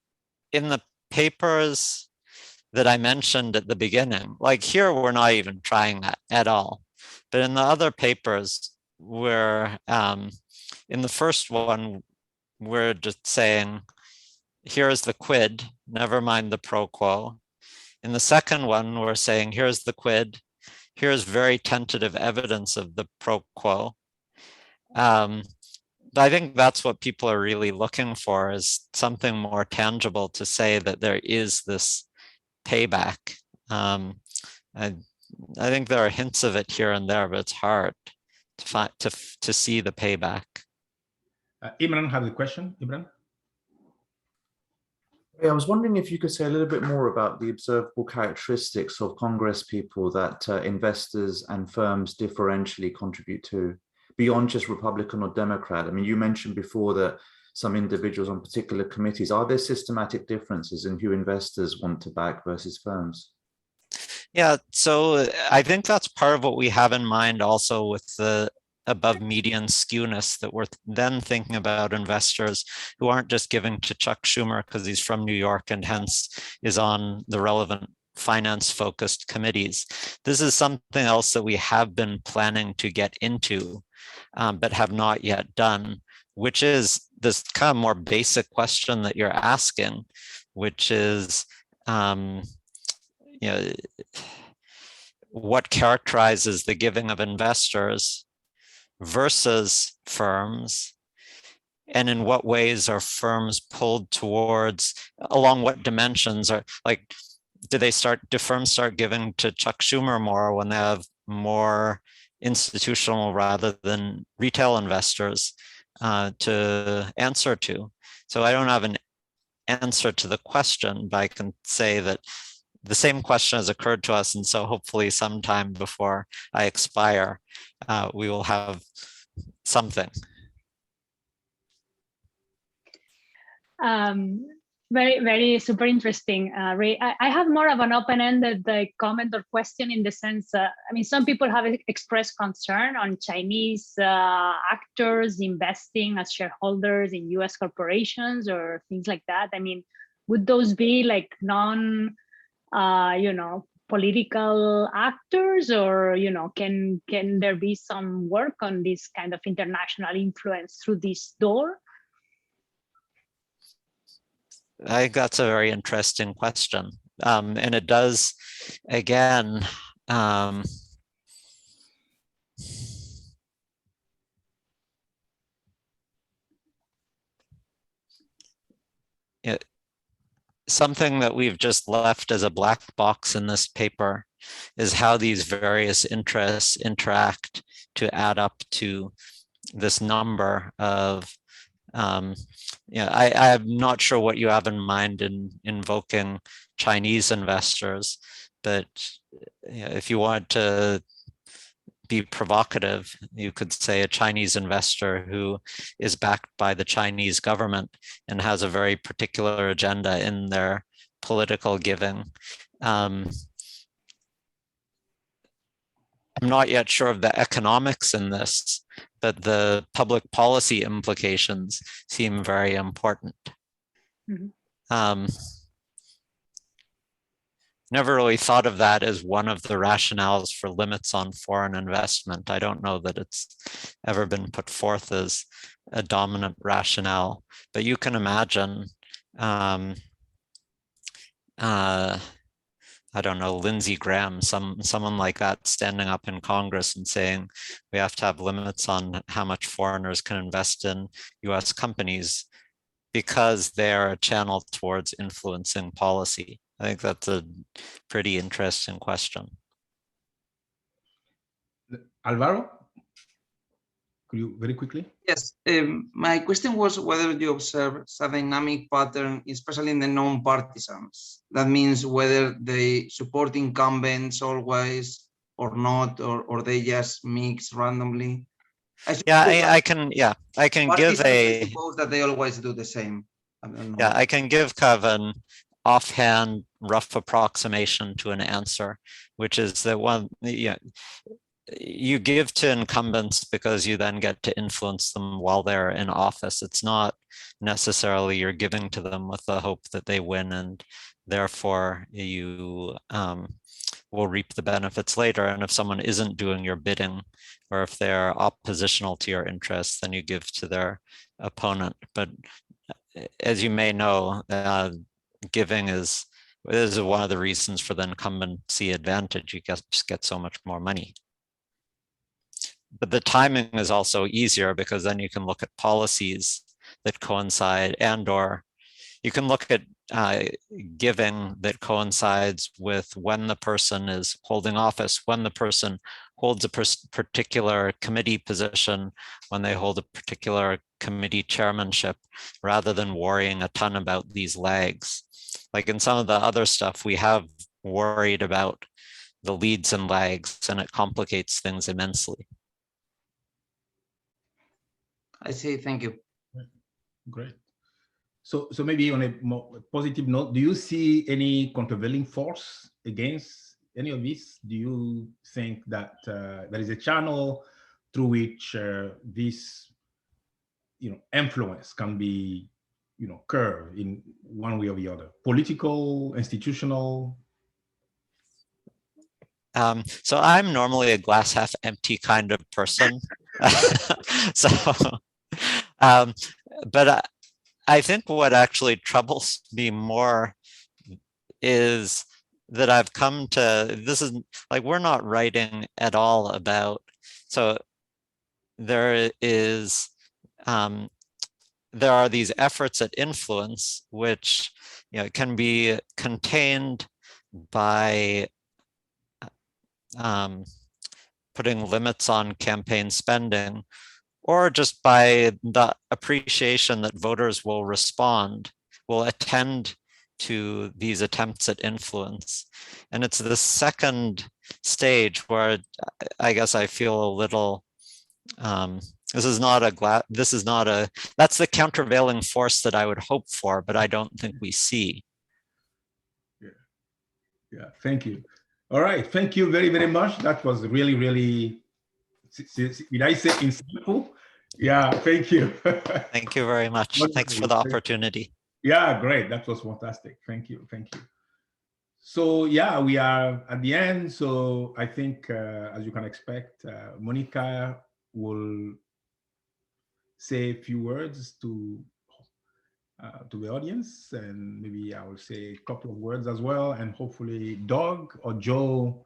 in the papers that I mentioned at the beginning, like here, we're not even trying that at all. But in the other papers, we're, in the first one, we're just saying, here's the quid, never mind the pro quo. In the second one, we're saying, here's the quid, here's very tentative evidence of the pro quo. I think that's what people are really looking for, is something more tangible to say that there is this payback. I think there are hints of it here and there, but it's hard to see the payback. Imran has a question. Imran? Yeah, I was wondering if you could say a little bit more about the observable characteristics of Congress people that investors and firms differentially contribute to, beyond just Republican or Democrat. I mean, you mentioned before that some individuals on particular committees, are there systematic differences in who investors want to back versus firms? Yeah, so I think that's part of what we have in mind also with the above median skewness, that we're then thinking about investors who aren't just giving to Chuck Schumer because he's from New York and hence is on the relevant finance focused committees. This is something else that we have been planning to get into, but have not yet done, which is this kind of more basic question that you're asking, which is, you know, what characterizes the giving of investors versus firms, and in what ways are firms pulled towards, along what dimensions, are like, do firms start giving to Chuck Schumer more when they have more institutional rather than retail investors to answer to? So I don't have an answer to the question, but I can say that the same question has occurred to us, and so hopefully sometime before I expire, we will have something. Very, very super interesting, Ray. I have more of an open-ended comment or question in the sense, I mean, some people have expressed concern on Chinese actors investing as shareholders in US corporations or things like that. I mean, would those be like political actors, or, can there be some work on this kind of international influence through this door? I think that's a very interesting question. And it does, again, something that we've just left as a black box in this paper is how these various interests interact to add up to this number of I'm not sure what you have in mind in invoking Chinese investors, but if you want to be provocative, you could say a Chinese investor who is backed by the Chinese government and has a very particular agenda in their political giving. I'm not yet sure of the economics in this, but the public policy implications seem very important. Mm-hmm. Never really thought of that as one of the rationales for limits on foreign investment. I don't know that it's ever been put forth as a dominant rationale, but you can imagine, I don't know, Lindsey Graham, someone like that standing up in Congress and saying we have to have limits on how much foreigners can invest in US companies because they're a channel towards influencing policy. I think that's a pretty interesting question. Alvaro, could you very quickly? Yes, my question was whether you observe a dynamic pattern, especially in the non-partisans. That means whether they support incumbents always or not, or they just mix randomly. I can give I suppose that they always do the same. I can give Kevin offhand rough approximation to an answer, which is that you give to incumbents because you then get to influence them while they're in office. It's not necessarily you're giving to them with the hope that they win and therefore you will reap the benefits later. And if someone isn't doing your bidding, or if they're oppositional to your interests, then you give to their opponent. But as you may know, giving is one of the reasons for the incumbency advantage. You just get so much more money. But the timing is also easier because then you can look at policies that coincide, or you can look at giving that coincides with when the person is holding office, when the person holds a particular committee position, when they hold a particular committee chairmanship, rather than worrying a ton about these lags. Like in some of the other stuff, we have worried about the leads and lags, and it complicates things immensely. I see, thank you. Great. So maybe on a more positive note, do you see any countervailing force against any of this? Do you think that there is a channel through which this influence can be curbed in one way or the other? Political, institutional? So I'm normally a glass half empty kind of person. But I think what actually troubles me more is that I've come to, this is like, we're not writing at all about, so there are these efforts at influence, which can be contained by putting limits on campaign spending, or just by the appreciation that voters will respond will attend to these attempts at influence. And it's the second stage where I guess I feel a little, that's the countervailing force that I would hope for, but I don't think we see. Yeah, thank you. All right, thank you very, very much. That was really, really, did I say insightful? Yeah, thank you. Thank you very much. Thanks for the opportunity. Yeah, great. That was fantastic. Thank you. Thank you. So yeah, we are at the end. So I think, as you can expect, Monica will say a few words to the audience, and maybe I will say a couple of words as well, and hopefully Doug or Joe,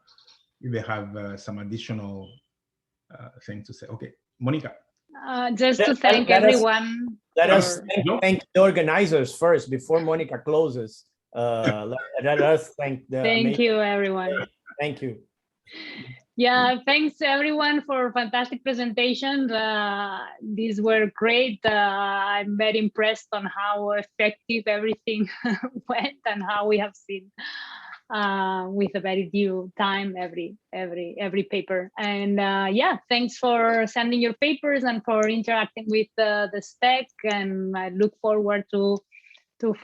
if they have some additional thing to say. Okay, Monica. Just to thank everyone. Let us thank the organizers first before Monica closes. Let us thank the. Thank you, everyone. Thank you. Yeah, thanks everyone for fantastic presentations. These were great. I'm very impressed on how effective everything went and how we have seen with a very due time every paper. And yeah, thanks for sending your papers and for interacting with the STEC. And I look forward to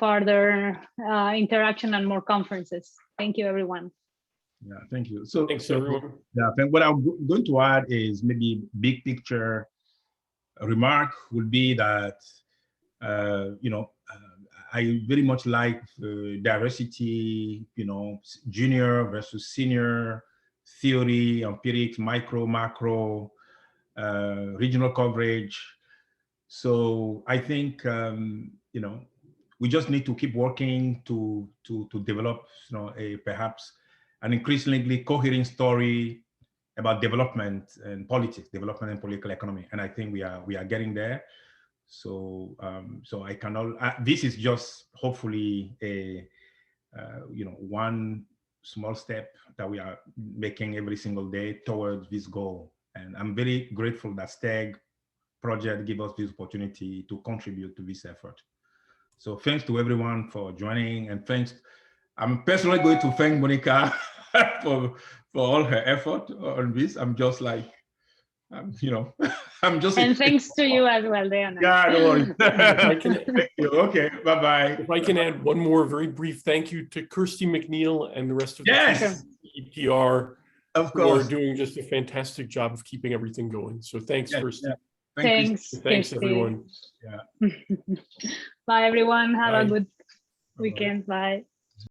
further interaction and more conferences. Thank you, everyone. Yeah, thank you. So thanks, everyone. Yeah, what I'm going to add is maybe big picture remark would be that, I very much like diversity, junior versus senior theory, empirics, micro, macro, regional coverage. So I think, we just need to keep working to develop, perhaps an increasingly coherent story about development and politics, development and political economy. And I think we are getting there. So I cannot, this is just hopefully a, one small step that we are making every single day towards this goal. And I'm very grateful that STEG project give us this opportunity to contribute to this effort. So thanks to everyone for joining, and thanks. I'm personally going to thank Monica for all her effort on this. I'm just like, I'm just. And thanks to you as well, Leonard. Yeah, no worries. Thank you. Okay, bye-bye. If I can add one more very brief thank you to Kirsty McNeil and the rest of the CEPR, of course, who are doing just a fantastic job of keeping everything going. So thanks, Kirsty. Yeah. Thanks, everyone. Yeah. Bye, everyone. Have a good weekend. Bye.